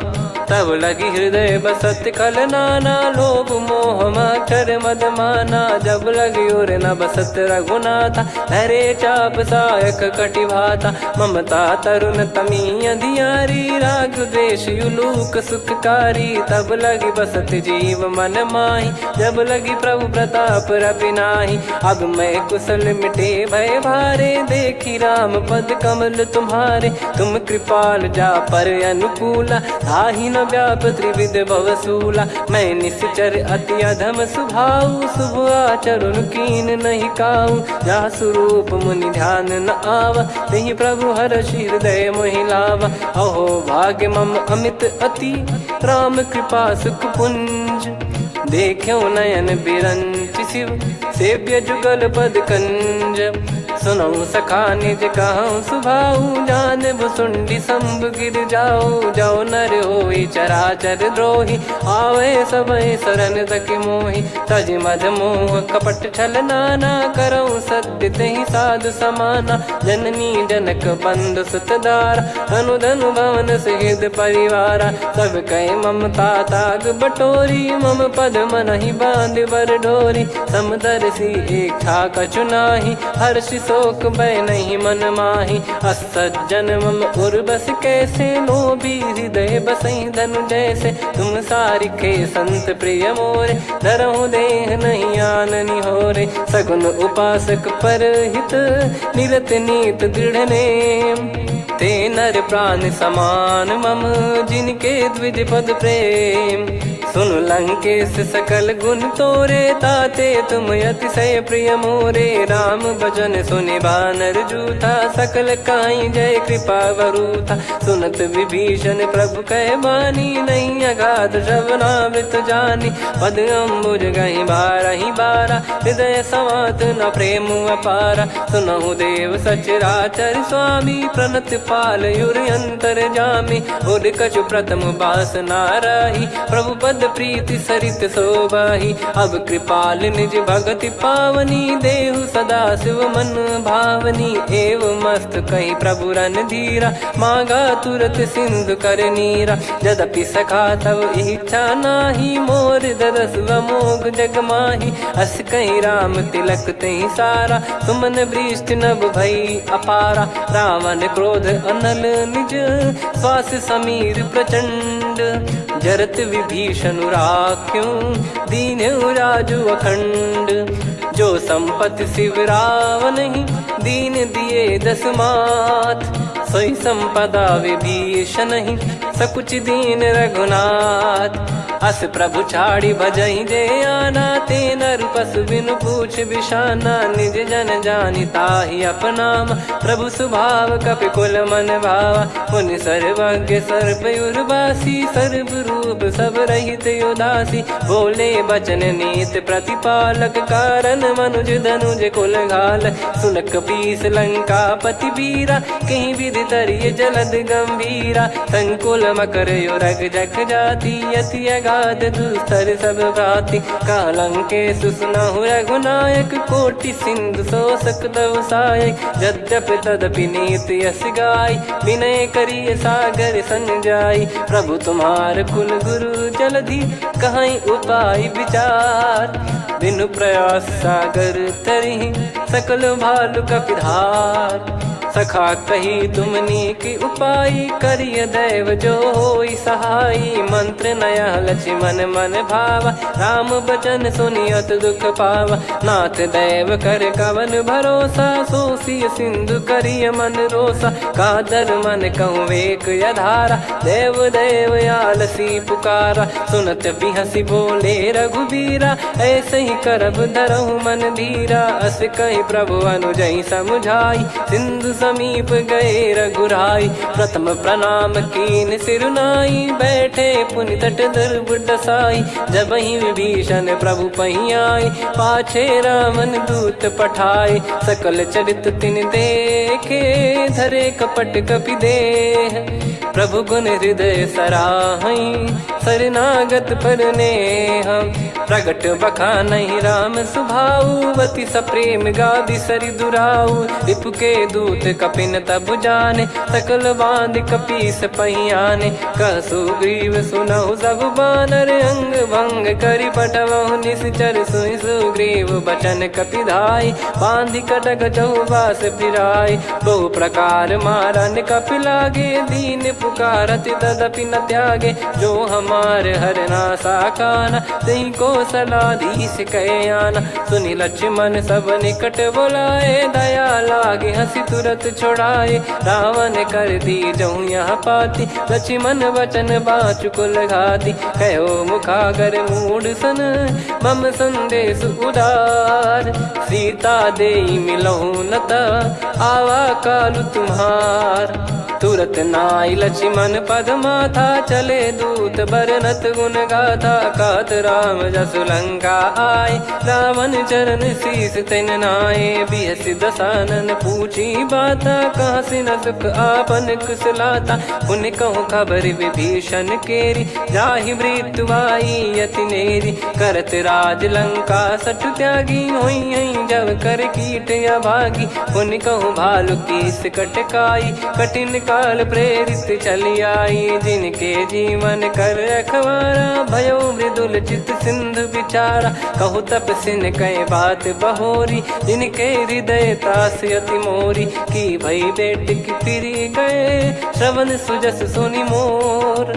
तब लगी हृदय बसत खल नाना लोभ मोह मच्छर मद माना जब लगी और न बसत रघुनाथा धरे चाप सायक कटि भाता ममता तरुण तमी अधियारी राग द्वेष युलूक सुखकारी तब लगी बसत जीव मन माही जब लगी प्रभु प्रताप रविनाही अब मैं कुशल मिटे भय भारे देखी राम पद कमल तुम्हारे तुम कृपाल जा पर अनुकूला ताहि न व्याप त्रिविध भवसूला मैं निश्चर अति अधम सुभाऊ शुभ आचरण कीन नहीं काऊ जा स्वरूप मुनि ध्यान न आवा नहीं प्रभु हर्ष हृदय मोहि लावा अहो भाग्य मम अमित अति राम कृपा सुख पुंज देखो नयन बिरंच शिव सेव्य जुगल पद कंज सुनऊ सखा निज कहूँ सुभाऊ जान भुसुंडी संभ गिर जाओ जाओ नर होई चराचर द्रोही आवे सबय शरण तक मोहि तज मद मोह कपट छल नाना करऊँ सत्य तहि साधु समाना जननी जनक बंधु सुतदारा धनु धनु भवन सहित परिवारा सब कहे ममता ताग बटोरी मम पद मनहि बांध बर डोरी समदर्शी इच्छा कछु नाही हर्षि शोक भय नहीं मन माही असज्जन मम उर बस कैसे लोभी हृदय बसई धनु जैसे तुम सारिखे संत प्रिय मोरे धरहु देह नहीं आननि होरे सगुन उपासक पर हित निरत नीत दृढ़ नेम ते नर प्राण समान मम जिनके द्विज पद प्रेम सुन लंकेश सकल गुण तोरे ताते तुम अतिशय प्रिय मोरे राम भजन सुनि बानर जूथा सकल काई जय कृपा वरूथा सुनत विभीषण प्रभु कह बानी नहीं अगाध श्रवणामृत जानी पद अम्बुज गहि बारहि बारा हृदय समात न प्रेम अपारा सुनहु देव सचराचर स्वामी प्रणत पाल युर अंतर जामी उर कछु प्रथम बास नाराही प्रभु पद प्रीति सरित शोभाही अब कृपाल निज भगति पावनी देहु सदा शिव मन भावनी एव मस्त कही प्रभु रन धीरा मांगा तुरत सिंधु कर नीरा यद्यपि सखा तब इच्छा नाही मोर दरस मोग जग माही अस कहीं राम तिलक तही सारा सुमन वृष्ट नभ भई अपारा रावण क्रोध अनल निज श्वास समीर प्रचंड जरत विभीषण राख्यों दीन राजु अखंड जो संपत्ति शिव रावण ही दीन दिए दस मात सोई संपदा विभीषण ही सकुच दीन रघुनाथ अस प्रभु छाड़ी भजई जे आना, ते नर पशु बिनु पूछ बिशाना, निज जन जानि ताहि अपनाम, प्रभु स्वभाव कपि कुल मन भावा, मुनि सर्वज्ञ सर्प उर्वासी, सर्व रूप सब रहित उदासी, बोले बचन नीत प्रतिपालक, कारण मनुज धनुज कुल घाल, सुन कपीस लंका पति वीरा, कहीं विधि तरिय जलद गंभीरा, संकुल मकर युरग जख जाति, यति अगाध दुस्तर सब भ्राति, कालंके सुसुनहु रघुनायक, कोटि सिंधु शोषक तव सहायक, यद्यपि तदपि नीति यस गाय, विनय करिय सागर संजाई, प्रभु तुम्हार कुल गुरु जलधि, कहीं उपाय विचार, बिनु प्रयास सागर तरिहि, सकल भालु कपिधार, सखा कही तुमनी की उपाय, करिय दैव जो होई सहाई, मंत्र नया लक्ष्मण मन भावा, राम बचन सुनियत दुख पावा, नाथ दैव कर कवन भरोसा, सोसी सिंधु करिय मन रोसा, कादर मन कहूँ वेक यधारा, देव देव आलसी पुकारा, सुनत बिहसी बोले रघुबीरा, ऐसे ही करब धरहु मन धीरा, अस कही प्रभु अनुजई समुझाई, सिंधु समीप गए रघुराई, प्रथम प्रणाम कीन सिरुनाई, बैठे पुनि तट दर्भ डसाई, जब ही विभीषण प्रभु पहियाई, पाछे रामन दूत पठाए, सकल चरित तिन देखे, धरे कपट कपि देह, प्रभु गुण हृदय सराहई, शरणागत पर नेह, प्रगट बखानहि राम सुभाऊ, अति सप्रेम गादि सरि दुराऊ, रिपु के दूत कपिन तब जाने, सकल बांध कपीस पहियाने, कह सुग्रीव सुनहु सब बानर, अंग भंग करि पठवहु निश्चर, सुनि सुग्रीव बचन कपिधाई, बांधि कटक चौबास फिराई, बहु प्रकार मारन कपि लागे, दीन पुकारत तदपि न त्यागे, जो हमार हरना साकाना, तही को सलाधीश कहे आना, सुनि लक्ष्मण सब निकट बोलाए, दया लागे हंसी तुरत छोड़ाए, रावण कर दी जऊँ यहाँ पाती, लक्ष्मण वचन बाचु कुल घाती, कहो मुखागर मूढ़ सन, मम संदेश उदार, सीता देई मिलहु नता, आवा कालु तुम्हार, तुरत नाई लक्ष्मण पद माथा, चले दूत बरनत गुण गाथा, कात राम जसु लंका आए, रावण चरण शीस तिन नाये, बिहस दसानन पूछी बाता, कहाँ से न सुख आपन कुशलाता, पुन कहूँ खबर विभीषण केरी, जाहि मृत्यु आई यति नेरी, करत राज लंका सठ त्यागी, होई जब कर कीट अभागी, पुन कहूँ भालु कीस कटकाई, कठिन काल प्रेरित चली आई, जिनके जीवन कर रखवारा, भयो मृदुल चित सिंधु विचारा, कहु तपसिन कई बात बहोरी, जिनके हृदय तास यति मोरी, की भई बेट की फिरी गए, श्रवण सुजस सुनि मोर,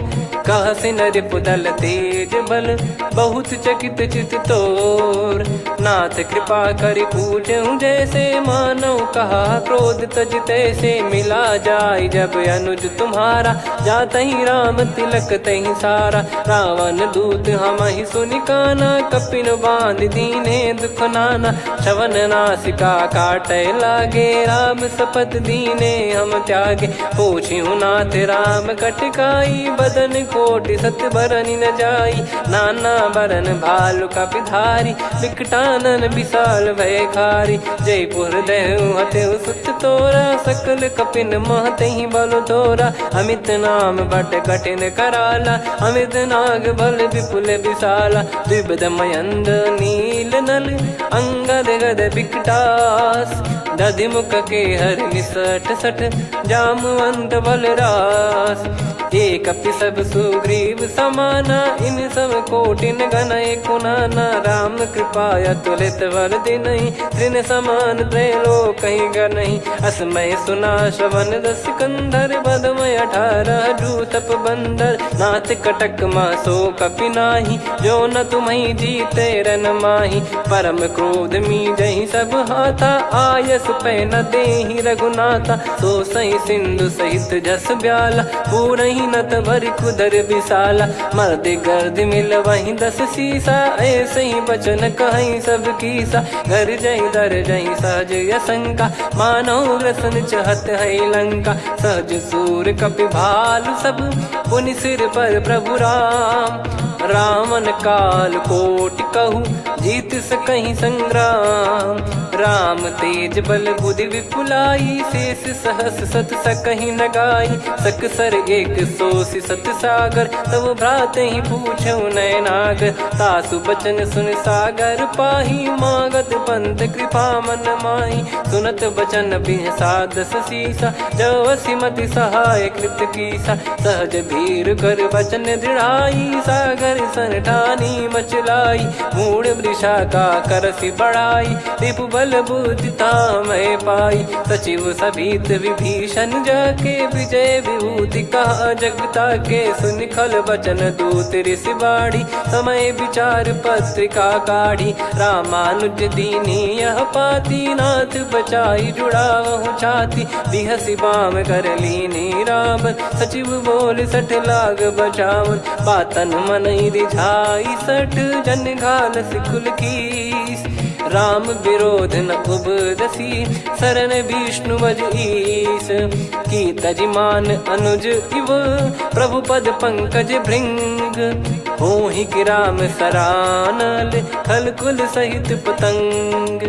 कह सिन रिपुदल तेज बल, बहुत चकित चित तोर, नाथ कृपा करि पूजहु जैसे, मानव कहा क्रोध तज तैसे, मिला जाय जब अनुज तुम्हारा, जातहि राम तिलक तहि सारा, रावण दूत हमहि सुनि काना, कपिन बांध दीने दुख नाना, श्रवण नासिका काटे लागे, राम शपथ दीने हम त्यागे, पूछिहु नाथ राम कटकाई, बदन कोटि सत बरनि न जाई, नाना बरन भालु कपिधारी, विकटानन विशाल भयखारी, जयपुर देहु हतेहु सुत तोरा, सकल कपिन महतहि बल तोरा, अमित नाम बट कठिन कराला, अमित नाग बल विपुल विशाला, द्विविध मयंद नील नल, अंगद गद विकटास, दधिमुख के हर निसठ सठ, जामवंत बलरास, एक कपि सब सुग्रीव समाना, इन सब कोटिन गणय कुनाना, राम कृपा अतुलित वर दिनहि, तृण समान त्रैलोक कहीं गनहि, असमय सुना श्रवण दस कंधर, बदमय 18 जूतप बंदर, नाथ कटक मासो कपि नाही, जो न तुम्हि जीते रन माही, परम क्रोध मी जहि सब हाथा, आयस पे न देहि रघुनाथा, सो सही सिंधु सहित जस ब्याला, पूरही नत भरि कुदर विशाला, मर्द गर्द मिल वही 10 सीसा, ऐसे ही बचन कहीं सब कीसा, घर जय दर जय सहज यसंका, मानव रसन चहत है लंका, सहज सूर कपि भालु सब, पुनि सिर पर प्रभु राम, रावण काल कोटि कहूँ जीत सकहीं संग्राम, राम तेज बल बुद्धि विपुलाई, शेष सहस सत सकहीं न गाई, सकसर एक सोसी सत सागर, तब भ्रात ही पूछो नयनागर, तासु बचन सुन सागर पाही, मागत पंथ कृपा मन माही, सुनत बचन बिहसा 10 सीसा, जो सिमति सहाय कृत कीसा, सहज भीर कर बचन दृढ़ाई, सागर सन ठानी मचलाई, मूड वृषा का करसी बढ़ाई, रिपु बल बुद्धि मैं पाई, सचिव सभीत विभीषण जाके, विजय विभूति कहा जगता के, सुन खल बचन दूत ऋषि बाड़ी, समय विचार पत्रिका काढ़ी, रामानुज दीनी यह पाती, नाथ बचाई जुड़ावहु छाती, बिहसी बाम कर लीनी राम, सचिव बोल 60 लाग बचावन, बातन मन रिझाई 60 जन घाल सिकुल कीस, राम विरोध न उपदसी, शरण विष्णु बज ईस, की तजिमान अनुज इव, प्रभु पद पंकज भृंग, होहि कि राम सरानल, खल कुल सहित पतंग,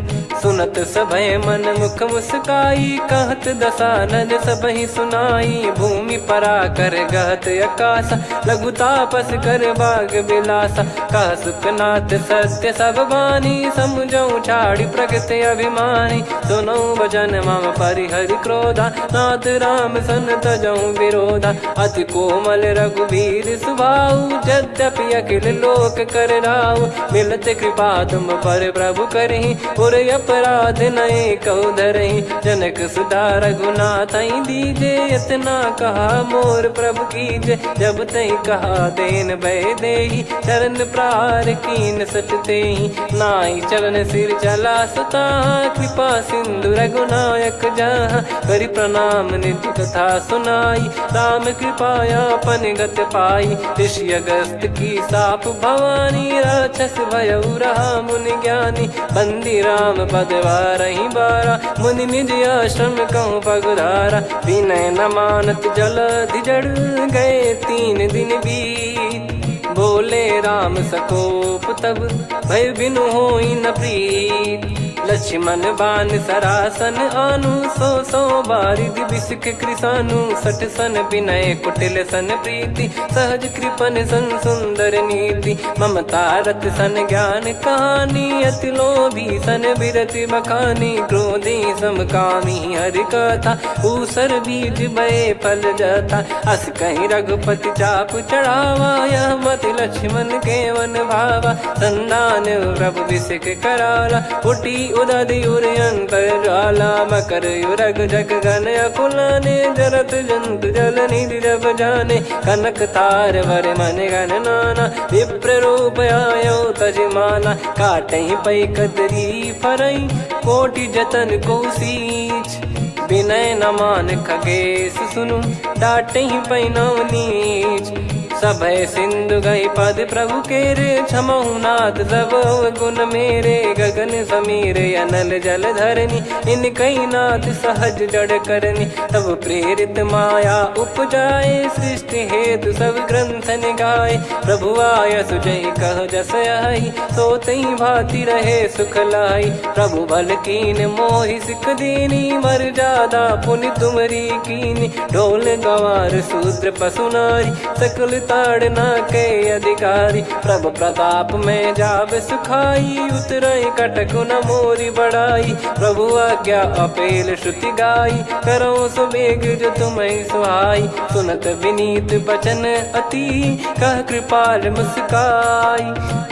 सुनत सभय मन मुख मुस्काई, कहत दसानन सबहि सुनाई, भूमि परा कर गहत आकाशा, लघु तापस कर बाग बिलासा, कह सुखनाथ सत्य सब बानी, समझौ छाड़ी प्रगति अभिमानी, सुनो भजन मम परिहरि क्रोधा, नाथ राम सन तजौ विरोधा, अति कोमल रघुवीर सुभाऊ, यद्यपि अखिल लोक कर राऊ, मिलत कृपा तुम पर प्रभु करहि, पुर अपराध नए कौ धरहि, जनक सुता रघुनाथ दीजे, इतना कहा मोर प्रभु कीजे, जब तई कहा देन भय देहि, चरण प्रार कीन सटते, नाई चरण सिर चला सता, कृपा सिंधु रघुनायक जहाँ, करि प्रणाम नित्य कथा सुनाई, राम कृपाया अपन गत पाई, ऋषि अगस्त की साप भवानी, राक्षस भयउ रहा मुनि ज्ञानी, बंदी राम पदवारहि बारा, मुनि निज आश्रम कहूँ पगुधारा, विनय न मानत जलधि जड़ गए 3 दिन बीत, बोले राम सकोप तब भय बिनु होई न प्रीत, लक्ष्मण बान सरासन आनु, 100 बारिधि बिसक कृसानु, 60 सन विनय कुटिल सन प्रीति, सहज कृपन सन सुंदर नीति, ममता रत सन ज्ञान कहानी, अति लोभी सन बिरति बखानी, क्रोधी समकामी हरि कथा, ऊसर बीज बये फल जथा, अस कहीं रघुपति चाप चढ़ावा, यह मत लक्ष्मण के वन भावा, संदान प्रभु बिसक कराला, उठी उदधि उर अंतर ज्वाला, मकर युरग जग गन अकुलाने, जरत जंतु जल निधि जब जाने, कनक तार वर मन गण नाना, विप्र रूप आयो तजमाना, काटहि पै कदरी फरई, कोटि जतन को सींच, विनय न मान खगेश सुनु, डांटहि पै नव नीच, सभय सिंधु गई पद प्रभु केरे, क्षमहु नाथ सब गुण मेरे, गगन समीर अनल जल धरनी, इन कई नाथ सहज जड़ करनी, तब प्रेरित माया उपजाए, सृष्टि हेतु सब ग्रंथ निगाए, प्रभु आय सुजय कह जस आई, सोतई भांति रहे सुख लाई, प्रभु बल कीन मोहि सिख दीनी, मर जादा पुनि तुमरी कीनी, ढोल गवार शूद्र पशु नारी, सकल ताड़ना के अधिकारी, प्रभु प्रताप में जाब सुखाई, उतरई कटक न मोरी बढ़ाई, प्रभु आज्ञा अपेल श्रुति गाई, करो सुबेग जो तुम्हें सुहाई, सुनत विनीत बचन अति, कह कृपाल मुस्काई,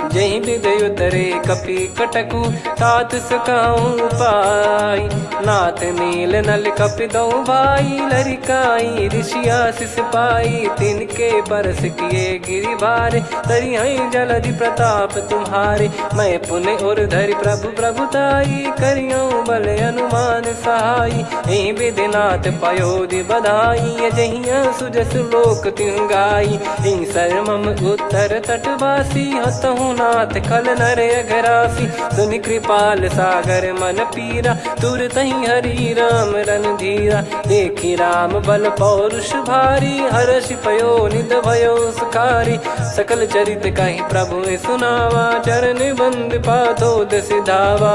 जही विदय उतरे कपि कटकु, तात सकाऊं पाई, नाथ नील नल कपि दो भाई, लरिकाई ऋषि आशीष पाई, तिनके पर किए गिरिबारे, तरियाई जलधि प्रताप तुम्हारे। मैं पुण्य और धरि प्रभु प्रभुताई, करियो बल अनुमान सहाई। यही विधिनाथ पयोधि बधाई, जहिया सुजस लोक तिहुँ गाई। यही सरमम उत्तर तटवासी, हतहु नाथ खल नर अघरासी। सुनि कृपाल सागर मन पीरा, तुरतहि हरि राम रणधीरा। देखि राम बल पौरुष भारी, हर्षि पयो निध भयो सुखारी। सकल चरित कहि प्रभु सुनावा, चरण बंद पाथोद सिधावा।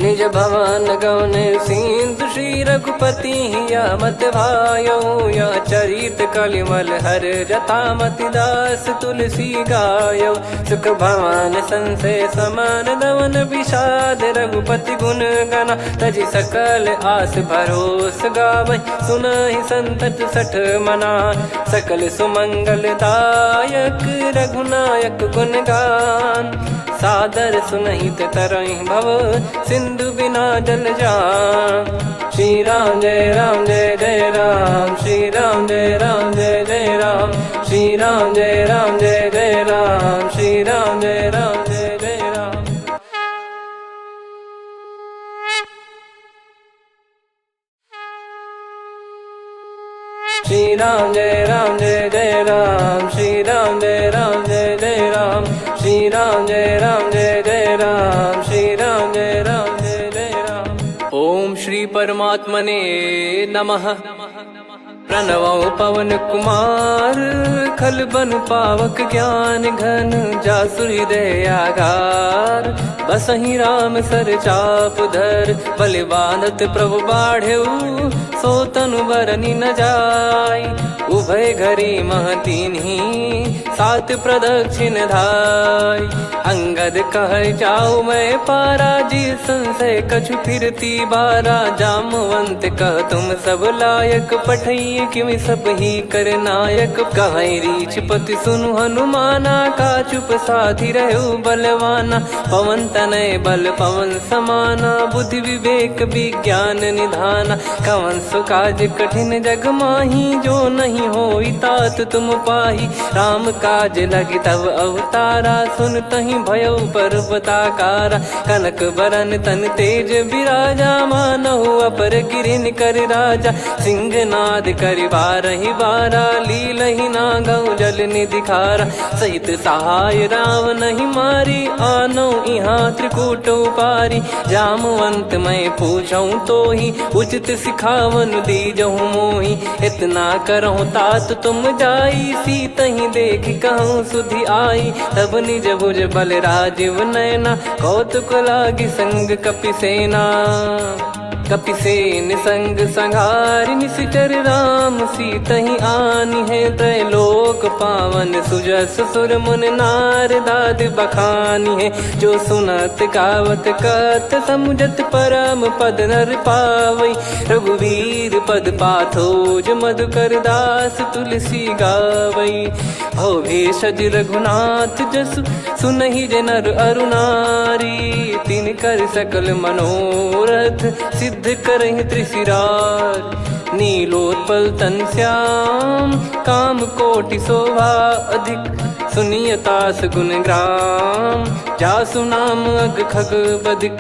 निज भवन गवन सिंधु श्री रघुपति, यह मत भायो यह चरित कलिमल हर जथा मति दास तुलसी गायो। सुख भवन संशय समान दवन, विषाद रघुपति गुण गना। तजि सकल आस भरोस गावै, सुनहि संतत सठ मना। सकल सुमंगल दायक रघुनायक गुण गान, सादर सुनहित तरहि भव सिंधु बिना जल जान। श्री राम जय राम जय जय राम, श्री राम जय राम जय जय राम, श्री राम जय राम जय जय राम, श्री राम जय राम जय जय राम। श्री राम जय राम जय जय राम, श्री राम जय राम जय जय राम, श्री राम जय राम जय जय राम, श्री राम जय राम जय जय राम। ओम श्री परमात्मने नमः। प्रणवो पवन कुमार, खल बन पावक ज्ञान घन। जासु हृदय आगार, बसहि राम सर चाप धर। बलि बांधत प्रभु बाढ़ऊ, सो तनु बरनि न जाय। उभय घरी महतीन्ही, सात प्रदक्षिण धाय। अंगद कह जाऊ मैं पारा, जी संशय कछु फिरती बारा। जामवंत कह तुम सब लायक, पठई किमि सब ही कर नायक। कहीं रीछ पति सुनु हनुमाना, का चुप साधि रहु बलवाना। पवन तनय बल पवन समाना, बुद्धि विवेक विज्ञान निधाना। कवन सो काज कठिन जग माही, जो नहीं होई तात तुम पाही। राम काज लगी तब अवतारा, सुन तहि भयो पर्वताकारा। कनक बरन तन तेज विराजा, मानहु अपर गिरिन कर राजा। सिंहनाद करि बारहि बारा, लीलहि नागौ जल निधि खारा। सहित सहाय राम नहीं मारी, आनो इहाँ त्रिकूट उपारी। जामवंत मैं पूछऊँ तोहि, उचित सिखावन दीजहु मोहि। इतना करहु तात तुम जाई, सीतहि देखि कहूँ सुधि आई। तब निज भुज बल राजीव नयना, कौतुक लागी संग कपिसेना। कपिसेन संग संघारि, निशिचर राम सीतहि आनि है। त्रैलोक पावन सुजस सुर मुन नार, दाद बखानी है। जो सुनत गावत कथ, समुझत परम पद नर पावै। रघुवीर पद पाथोज, मधुकर दास तुलसी गावै। भव भेषज रघुनाथ जसु, सुनहि जे नर अरु नारी। तिन कर सकल मनोरथ, सिद्ध करहि त्रिशिरार। नीलोत्पल तन श्याम, काम कोटि शोभा अधिक। सुनियतास गुण ग्राम, जासु नाम अग खग बदिक।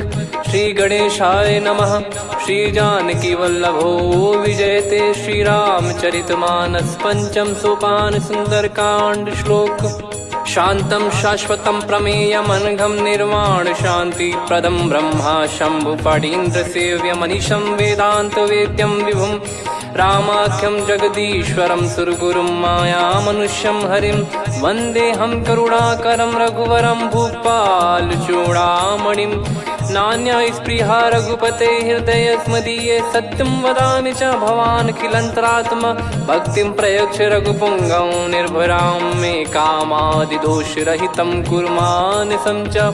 श्री गणेशाय नमः। श्री जानकी वल्लभो विजयते, श्री रामचरितमानस। पंचम सोपान सुंदरकांड श्लोक। शांतं शाश्वतं प्रमेयमनघं निर्वाण शांति प्रदं ब्रह्मा शंभु फणीन्द्र सेव्यमनिशं वेदांत वेद्यं विभुं। रामाख्यं जगदीश्वरं सुरगुरुं मायामनुष्यं हरिं। वन्देऽहं करुणाकरं रघुवरं भूपाल चूडामणिं। नान्या स्पृहा रघुपते हृदय स्मदीये, सत्यं वदामि च भवान् खिलन्तरात्मा। भक्तिं प्रयच्छ रघुपुङ्गं निर्भरां मे कामादिदोषरहितं कुर्मानसं च।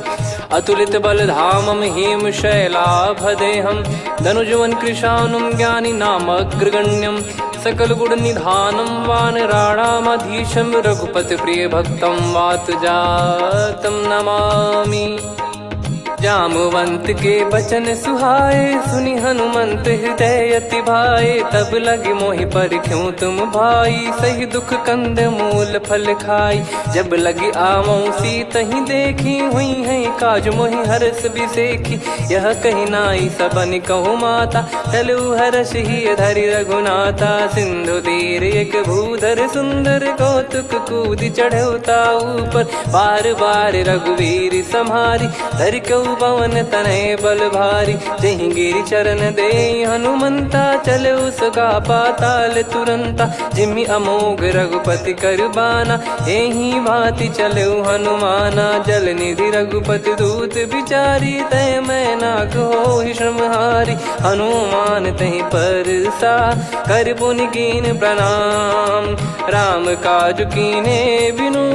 अतुलित बलधामं हेमशैलाभदेहं, धनुजवन कृशानुं ज्ञानी नामग्रगण्यं। सकल गुण निधानं वानराणामधीशं, रघुपति प्रिय भक्तं वात जातं नमामि। जामवंत के बचन सुहाए, सुनि हनुमंत हृदय अति भाए। तब लगे मोहि पर क्यों तुम भाई, सही दुख कंद मूल फल खाई। जब लगी आवऊं सीतहि देखी, हुई है काज मोहि हरस बिसेखी। यह कही नाई सबन कहु माता, चलु हरष ही धरि रघुनाथा। सिंधु तीर एक भूधर सुंदर, कौतुक कूद चढ़ौता ऊपर। बार बार रघुवीर सम्हारी, धरि कऊ पवन तनय बल भारी। जहि गिरि चरण दे हनुमंता, चले उसका पाताल तुरंता। जिमि अमोघ रघुपति कर बाना, एहि भांति चले हनुमाना। जल निधि रघुपति दूत बिचारी, तय मैं नाक होहि श्रमहारी। हनुमान तहि परसा, कर पुनि कीन प्रणाम। राम काज कीने बिनु,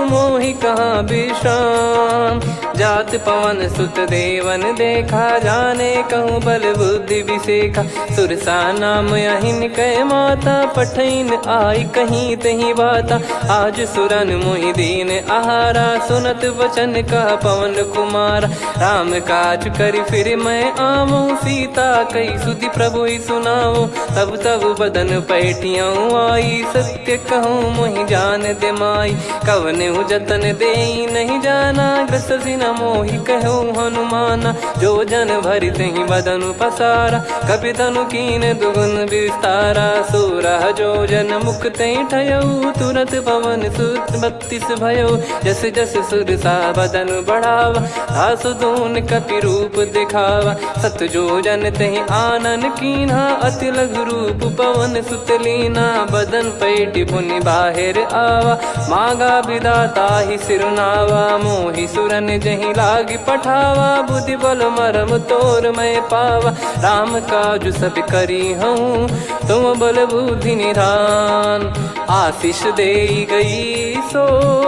मोहि कहाँ विश्राम। जात पवन सुत देवन देखा, जाने कहूँ बल बुद्धि विसेखा। सुरसा नाम अहिन कै माता, पठैन आई कहीं तहीं बाता। आज सुरन मोहि दीन आहारा, सुनत वचन कह पवन कुमारा। राम काज करि फिर मैं आवऊं, सीता कई सुधि प्रभु ही सुनाओ। तब तब बदन पैठियाँ आई, सत्य कहूँ मोहि जान दे माई। कवने जतन दे नहीं जाना, ग्रसि न मोहि कहूँ हनुमाना। जो जन भरि तहि बदन पसारा, कपि तनु कीन दुगुन विस्तारा। 16 जो जन मुख तहि ठयऊ, तुरत पवन सुत 32 भयऊ। जस जस सुरसा बदन बढ़ावा, आसु दून कपि रूप दिखावा। 7 जो जन तहि आनन कीन्हा, अति लघु रूप पवन सुत लीना। बदन पैठि पुनि बाहिर आवा, मांगा विधाता ही सिरुनावा। मोहि सुरन जहि लागी पठावा, बुद्धि बल मरम तोर मैं पावा। राम काज सब करी हूँ, तुम बल बुद्धि निधान। आशीष दे गई सो,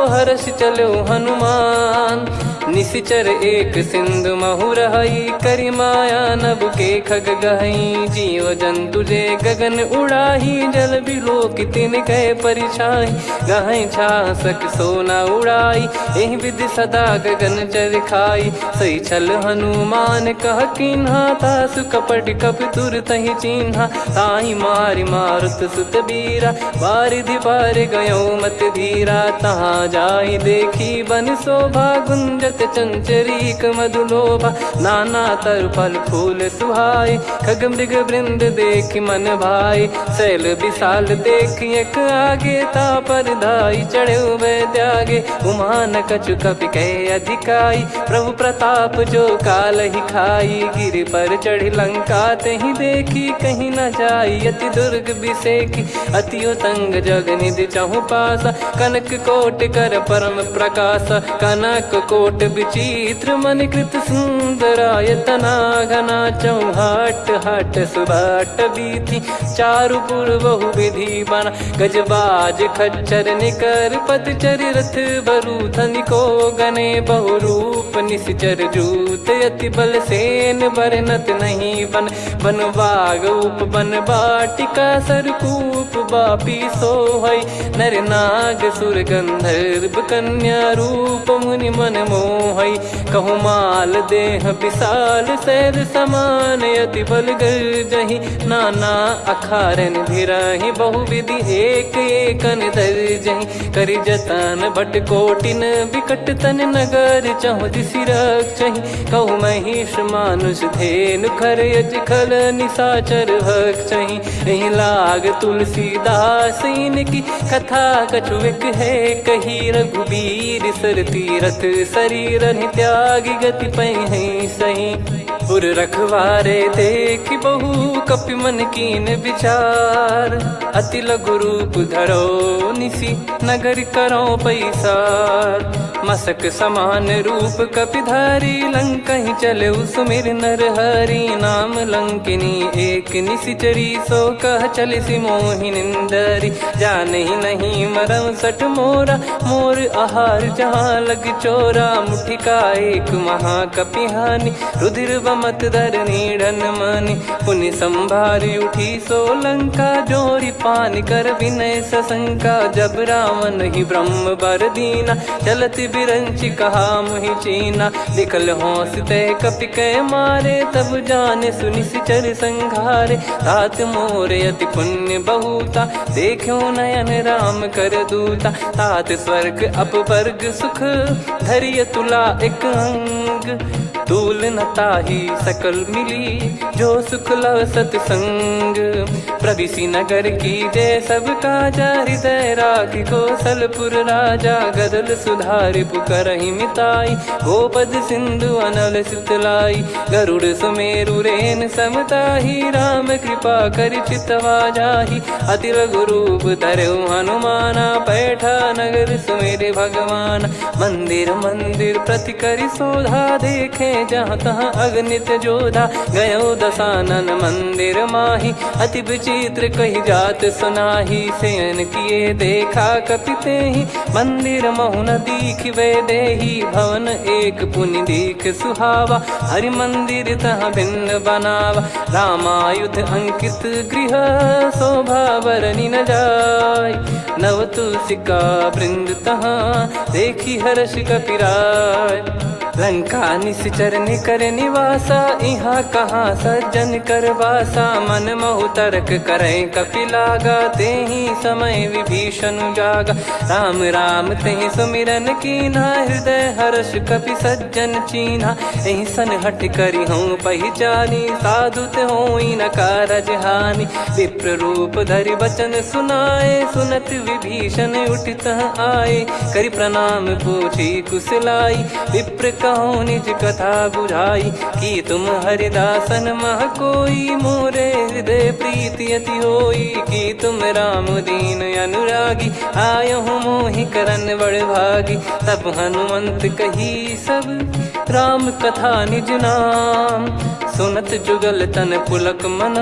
हर्ष चलो हनुमान। निशिचर एक सिंधु महु रहई, करि माया नभ के खग गहई। जीव जंतु जे गगन उड़ाही, जल बिलो की तिन कह परिछाई। गहई छासक सोना उड़ाई, एहि विधि सदा गगन चर खाई। सही छल हनुमान कह कीन्हा, तासु कपट कप तुर तहि चिन्हा। ताहि मारि मारुत सुत बीरा, बारिधि पार गयो मत धीरा। तहाँ जाई देखी बन शोभा, गुंजत चंचरीक मधुलोभा। नाना तरु फल फूल सुहाई, खग मृग वृंद देख मन भाई। शैल विशाल देख एक आगे, तापर धाई चढ़े वै त्यागे। उमान कछु कपि कह अधिकाई, प्रभु प्रताप जो काल ही खाई। गिरि पर चढ़ी लंका तहि देखी, कहीं न जाई अति दुर्ग बिसेखी। अति उतंग जग निधि चहु पासा, कनक कोट कर परम प्रकाश। कनक कोट विचित्र मन कृत सुंदरायतना। घना चौहाट हाट सुबाट बीथी, चारु पुर बहु विधि बना। गजबाज खच्चर निकर पतचर, रथ बरु धनिको गने। बहु रूप निश्चर जूत, अति बल सेन बरनत नहीं बन। बन बाग उप बन बाटिका, सरकूप बापी सोहई। नर नाग सुर गंधर्व कन्या, रूप मुनि मन मोहई। कहु माल देह विशाल, शैल समान अति बल गर्जहि। नाना अखारन भिरहि, बहु विधि एक एकन दर्जहि। करि जतन भट कोटिन, विकट तन नगर चहु दिसि रक्षहि। कहु महिष मानुष धेनु, खर यज खल निशाचर भक्षहि। एहि लाग तुलसीदास इनकी, कथा कछु एक है कही। रघुबीर सर तीरथ शरीर त्यागी, गति पै सही। उर रखवारे देखि बहु, कपि मन कीन विचार। अति लघु रूप धरो निसी, नगर करो पैसार। मसक समान रूप कपिधारी, लंकहि चले सुमिर नर हरि। नाम लंकिनी एक निशिचरी, सो कह चलिसि मोहि निंदरी। जानहि नहीं मरम सठ मोरा, मोर आहार जहाँ लग चोरा। मुठिका एक महाकपिहानि, रुधिर कमत धरनी ढन मानी। पुनि संभारी उठी सोलंका, जोरी पान कर विनय सशंका। जब रावण ही ब्रह्म बर दीना, चलत बिरंच कहा मुहि चीना। निकल होंस तय कपि कै मारे, तब जाने सुनि सिचर संघारे। तात मोर अति पुण्य बहुता, देखो नयन राम कर दूता। तात स्वर्ग अपवर्ग सुख, धैर्य तुला एक अंग। तूल न ताहि सकल मिली, जो सुख लव सतसंग। प्रविशि नगर की जय सब काजा, हृदय राखि कौशलपुर राजा। गदल सुधारि पुकारहि मिताई, गोपद सिंधु अनल सितलाई। गरुड़ सुमेरु रेन समताहि, राम कृपा करि चितवा जाहि। अति लघु रूप धरऊ हनुमाना, बैठा नगर सुमेरे भगवान। मंदिर मंदिर प्रति करि शोधा, देखे जहाँ तहाँ अगणित जोधा। गयो दशानन मंदिर माही, अति विचित्र कही जात सुनाही। शयन किए देखा कपिते ही, मंदिर महु न दीख वे देही। भवन एक पुनि दीख सुहावा, हरि मंदिर तहाँ भिन्न बनावा। रामायुध अंकित गृह, शोभा बरनी न जाय। नव तुलसिका वृंद तहाँ, देखी हर्ष कपिराय। लंका निश्चर निकर निवासा, यहाँ कहाँ सज्जन कर वासा। मन महु तर्क करें कपिलागा, तेहि समय विभीषण जागा। राम राम तेहि सुमिरन कीन्हा, हृदय हर्ष कपि सज्जन चीन्हा। एहि सन हट करि हूँ पहिचानी, साधु होई न कारज हानि। विप्र रूप धरि वचन सुनाए, सुनत विभीषण उठित आए। करि प्रणाम पूछी कुशलाई, विप्र कहो निज कथा बुझाई। कि तुम हरिदासन मह कोई, मोरे हृदय प्रीति अति होई। कि तुम राम दीन अनुरागी, आयो हूँ मोहि करन बड़ भागी। तब हनुमंत कही सब, राम कथा निज नाम। सुनत जुगल तन पुलक मन,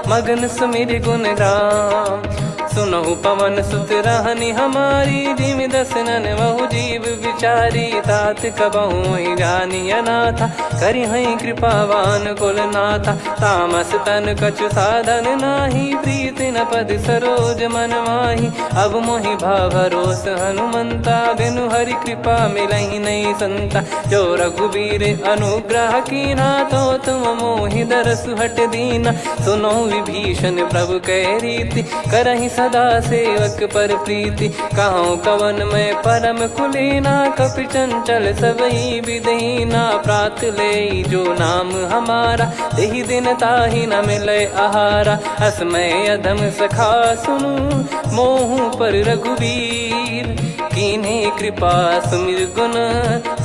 मगन सुमिर गुण राम। सुनहु पवन सुत रहनी हमारी, जिमि दसनन महु जीव विचारी। तात कबहु जानी अनाथा, करि हई कृपावान कुल नाथा। तामस तन कछु साधन नाही, प्रीति न पद सरोज मन माही। अब मोहि भावरोस हनुमंता, बिनु हरि कृपा मिलहि नहीं संता। जो रघुबीर अनुग्रह कीन्हा, तो तुम मोहि दरसु हट दीना। सुनो विभीषण प्रभु कह रीति, करहि सदा सेवक पर प्रीति। कहूँ कवन में परम कुलीना, कपि चंचल सबई विदहीना। प्रात ले जो नाम हमारा, तेहि दिन ताहि न मिले आहारा। असमय अधम सखा सुनु, मोहु पर रघुवीर। कीन्हे कृपा सुमिर गुण,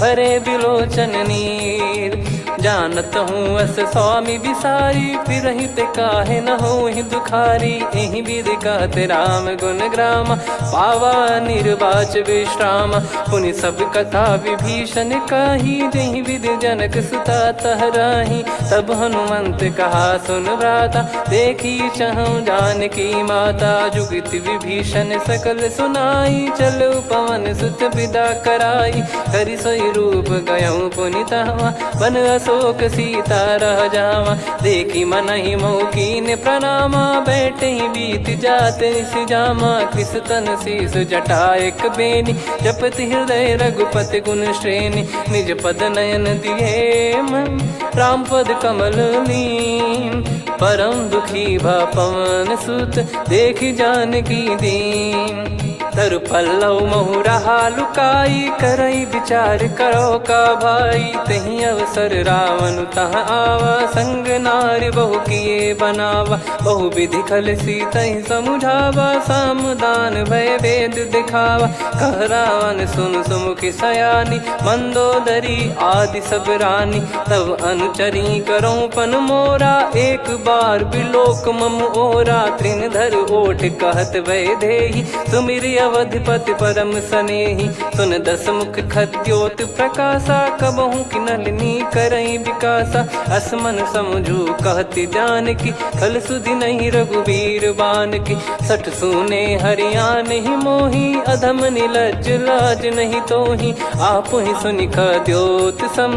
भरे बिलोचन नीर। जानत हूँ अस स्वामी बिसारी, फिरहि ते काहे न होहि दुखारी। एहि विधि कहते राम गुण ग्राम, पावा निर्वाच विश्राम। पुनि सब कथा विभीषण कही, जेहि विधि जनक सुता तहराही। तब हनुमंत कहा सुन भ्राता, देखी चहु जानकी माता। जुगति विभीषण सकल सुनाई, चलो पवन सुत विदा कराई। हरि सोई रूप गयऊँ पुनि तहवा, बन अशोक सीता रह जावा। देखी मनहि मोह कीन्ह प्रणामा, बैठे ही बीत जात निस जामा। कृस तन शीस जटा एक बेनी, जपति हृदय रघुपति गुण श्रेणी। निज पद नयन दिए मन, राम पद कमल लीन। परम दुखी भा पवन सुत, देखि जानकी दीन। तरु पल्लव महु रहा लुकाई, करई विचार करो का भाई। तही अवसर रावण तह आवा, संग नारी बहु किए बनावा। बहु विधि खल सीतहि समुझावा, सामदान भय वेद दिखावा। कह रावण सुन सुमुखि सयानी, मंदोदरी आदि सब रानी। तब अनुचरी करो पन मोरा, एक बार बिलोक मम ओरा। तृण धर ओठ कहत भय देहि, सुमिर अवधिपति परम स्नेही। सुन दस मुख खद्योत प्रकाशा, कबहू की नलिनी करई विकासा। असमन समझू कहती जान की, खल सुधि नहीं रघुवीर बान की। सठ सुने हरियाण ही मोही, अधम निलज लाज नहीं तोही। आप ही सुनि खद्योत सम,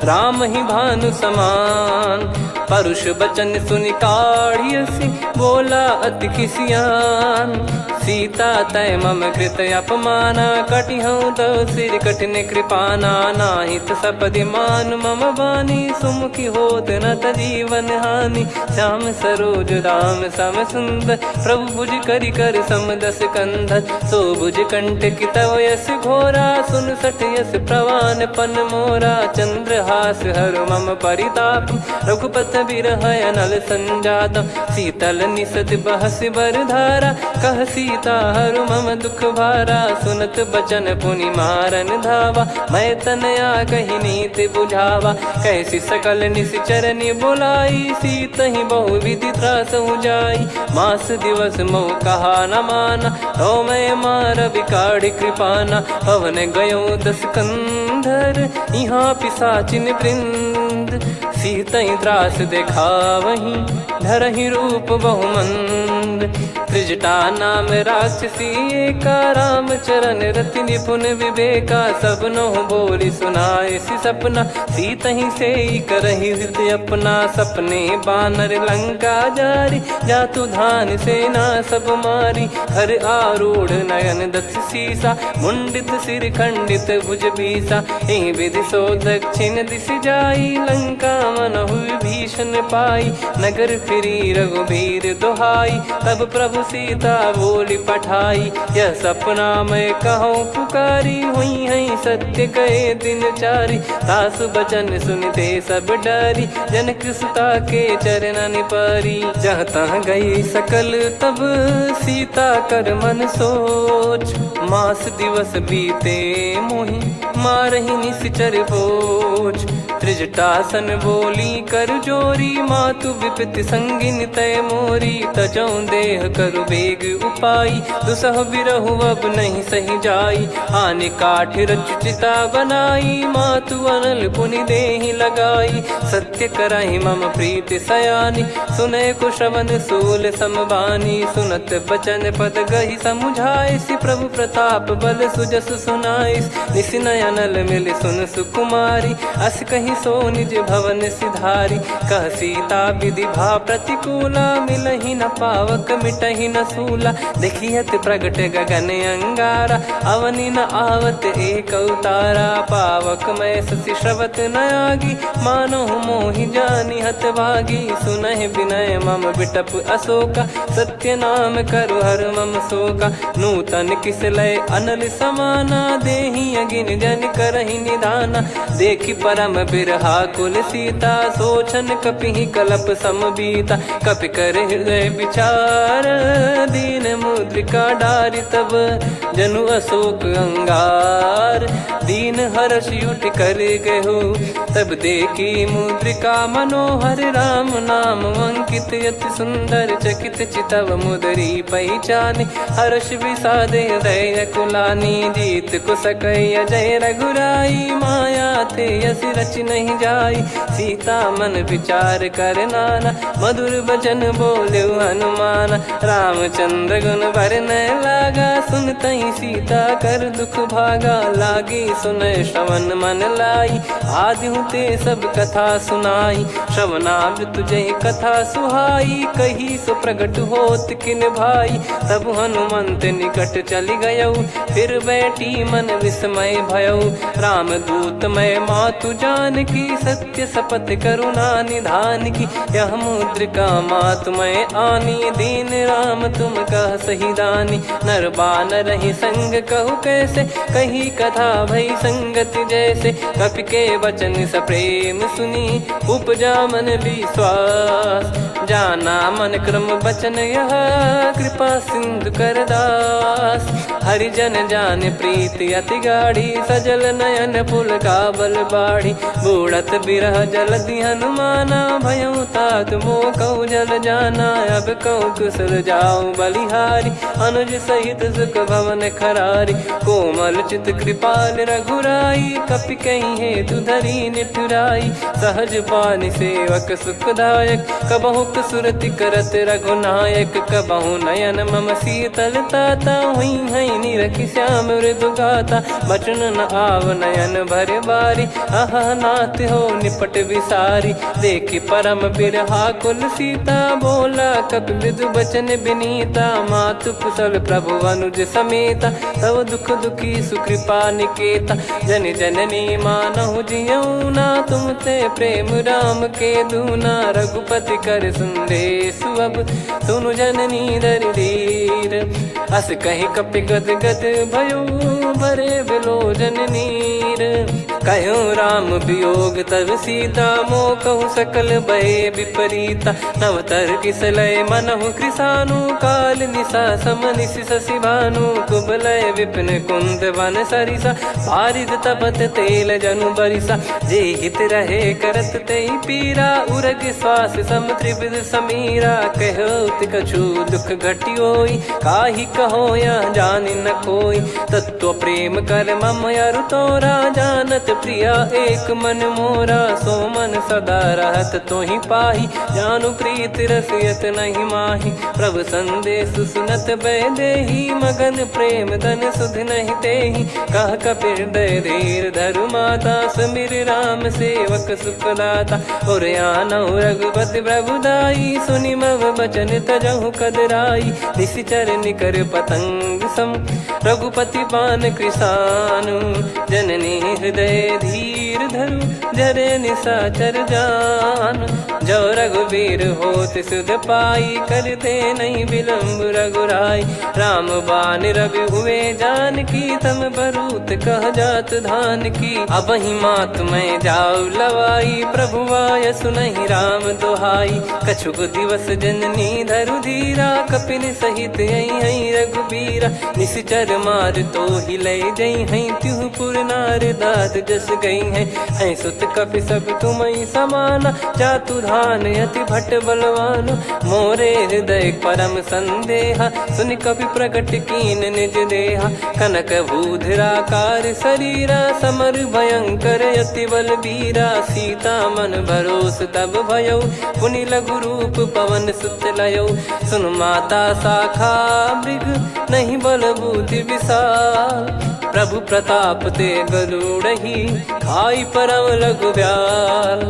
राम ही भानु समान। परुष बचन सुनि काढ़ियसि, बोला अति किसियान। सीता तय मम कृत अपमाना, कटिहऊँ तो सिर कठिन कृपाना। नाहित सपदि मान मम बानी, सुमुखी होत न त जीवन हानि। श्याम सरोज राम सम सुंदर, प्रभु भुज करि कर सम दस कंधर। सो भुज कंठ की तव यस घोरा, सुन सठ यस प्रवान पन मोरा। चंद्रहास हर मम परिताप, रघुपत बिरह अनल संजात। शीतल निसत बहस बर धारा, कह सीता हर मम दुख भारा। सुनत बचन पुनि मारन धावा, मैं तनया कही नीति बुझावा। कैसी सकल निश्चर बुलाई, सीत ही बहु विधि त्रास जाई। मास दिवस मोह कहा न माना, तो मैं मार बिकाढ़ कृपाना। पवन गयो दस कंधर, यहाँ पिशाचिन वृंद। सीतई त्रास देखा वहीं, धरहि रूप बहुमंद। त्रिजटा नाम राक्षसी एका, राम चरण रति निपुण विवेका। सबनो बोली सुनाए सि सपना, सीतहि से करहि हृदय अपना। सपने बानर लंका जारी, जातु धान सेना सब मारी। हर आरूढ़ नयन दस सीसा, मुंडित सिर खंडित भुज बीसा। एहि विधि सो दक्षिण दिश जाई, लंका मनहु भीषण पाई। नगर फिरी रघुबीर दुहाई, तब प्रभु सीता बोली पठाई। यह सपना मैं कहूँ पुकारी, हुई है सत्य कहे दिन चारी। सासु बचन सुनते सब डरी, जनक सुता के चरण पारी। जहाँ तहाँ गई सकल तब, सीता कर मन सोच। मास दिवस बीते मोहि, मारहि निश्चर बोझ। त्रिजटासन बोली कर जोरी, मातु विपति संगिन तय मोरी। तजौ देह करु बेग उपाई, दुसह बिरहु अब नहीं सही जाई। आने काठ रचिता बनाई, मातु अनल पुनि देहि लगाई। सत्य करहि मम प्रीति सयानी, सुनय को श्रवण सूल समबानी। सुनत बचन पद गहि समुझाइसि, प्रभु प्रताप बल सुजस सुनाइस। निसिनय अनल मिल सुन सुकुमारी, अस कहि सो निज भवन सिधारी। कह सीता विधि भा प्रतिकूला, मिलहि न पावक मिटहि न सूला। देखियत प्रगट गगन अंगारा, अवनि न आवत एक अवतारा। पावक मैं शशि श्रवत न आगी, मानो मोहि जानि हत भागी। सुनहि विनय मम बिटप अशोका, सत्य नाम करु हर मम शोका। नूतन किस लय अनल समाना, देहि अगिन जन करहि निदाना। देखि परम बिरहा कुल सीता, सोचन कपिहि कलप समबीता। कपि कर हृदय विचार, दीन मुद्रिका डारि तब। जनु अशोक अंगार, दीन हर्ष युट कर गहु। तब देखी मुद्रिका मनोहर, राम नाम अंकित अति सुंदर। चकित चितव मुदरी पहचाने, हर्ष विषाद हृदय कुलानी। जीत को सकय जय रघुराई, माया थे यस रच नहीं जाई। सीता मन विचार कर नाना, मधुर बचन बोले हनुमान। रामचंद्र गुण भरने लागा, सुनतहि सीता कर दुख भागा। लागी सुनय श्रवण मन लाई, आदि ते सब कथा सुनाई। श्रवणामृत तुझे कथा सुहाई, कही सो प्रगट होत किन भाई। तब हनुमंत निकट चली गयौ, फिर बैठी मन विस्मय भयौ। राम दूत मैं मातु जान की, सत्य शपथ करुणा निधान की। यह मुद्रिका मातु मैं आनी, दीन राम तुम कह सही दानी। नर बानर ही संग कहु कैसे, कही कथा भई संगति जैसे। कपि के वचन सप्रेम सुनी, उपजा मन विश्वास। जाना मन क्रम बचन यह, कृपा सिंधु कर दास। हरिजन जान प्रीति अति गाढ़ी, सजल नयन पुल काबल बाढ़ी। उड़त बिरह जलधि हनुमाना, भयउ तात मोह कहु जल जाना। अब कहु कुशल जाऊं बलिहारी, अनुज सहित सुख भवन खरारी। कोमल चित कृपाल रघुराई, कपि कहीं हेतु धरी निठुराई। सहज पानि सेवक सुखदायक, कबहु सुरति करत रघुनायक। कबहु नयन मम शीतल ताता, हुई हई निरखि श्याम मृदु गाता। बचन न आव नयन भर बारी, आह नाथ हो निपट विसारी। देखि परम बिरहा कुल सीता, बोला कपि मृदु बचन बिनीता। मातु कुशल प्रभु अनुज समेता, तव दुख दुखी सुकृपा निकेता। जन जननी मानहु जियऊ ना, तुम ते प्रेम राम के दूना। रघुपति कर संदेशु अब, सुनु जननी दर धीर। अस कहीं कपि गद गद भयो, भरे विलोचन नीर। कहूँ राम वियोग तब सीता, मोह कहूँ सकल भय विपरीता। नवतर किसलय मनहु कृसानु, काल निशा समनिशि शशि भानु। कुबलय विपिन कुंद वन सरिसा, पारिद तपत तेल जनु बरिसा। जे हित रहे करत तेहि पीरा, उरग श्वास सम त्रिविध समीरा। कहो कछु दुख घटियोई, काहि कहो या जानि न कोई। तत्व प्रेम कर मम अरु तोरा, जानत प्रिया एक मन मोरा। सो मन सदा रहत तोहि पाही, जानु प्रीत रसियत नहीं माही। प्रभु संदेश सुनत बैदेही, मगन प्रेम धन सुध नहीं तेहि। कह कपि हृदय धीर धरु माता, सुमिर राम सेवक सुखदाता। और आनौ रघुपति प्रभुदाई, सुनि मव बचन तजहु कदराई। निशिचर निकर पतंग सम, रघुपति पान कृसानु। जननी हृदय धीर धरु, जरे निशाचर जान। जो रघुबीर होत सुध पाई, कर दे नहीं विलम्ब रघुराई। राम बान रवि हुए जानकी, तम बरूत कह जात धान की। अब ही मात मैं जाऊ लवाई, प्रभु आय सुनहि राम दोहाई। कछुक दिवस जननी धरु धीरा, कपिन सहित यही रघुबीरा। निशिचर मार तो ही ले जई हैं, त्युह पुर नार दाद जस गई हैं। सुत कपि सब तुमहि समाना, जातु धान अति भट बलवान। मोरे हृदय परम संदेहा, सुनि कपि प्रकट कीन निज देहा। कनक भूधराकार शरीरा, समर भयंकर अति बलबीरा। सीता मन भरोस तब भयउ, पुनि लघु रूप पवन सुत लयौ। सुन माता शाखा मृग, नहीं बल बुद्धि विशाल। प्रभु प्रताप ते गरुड़हि, खाई परम लघु ब्याल।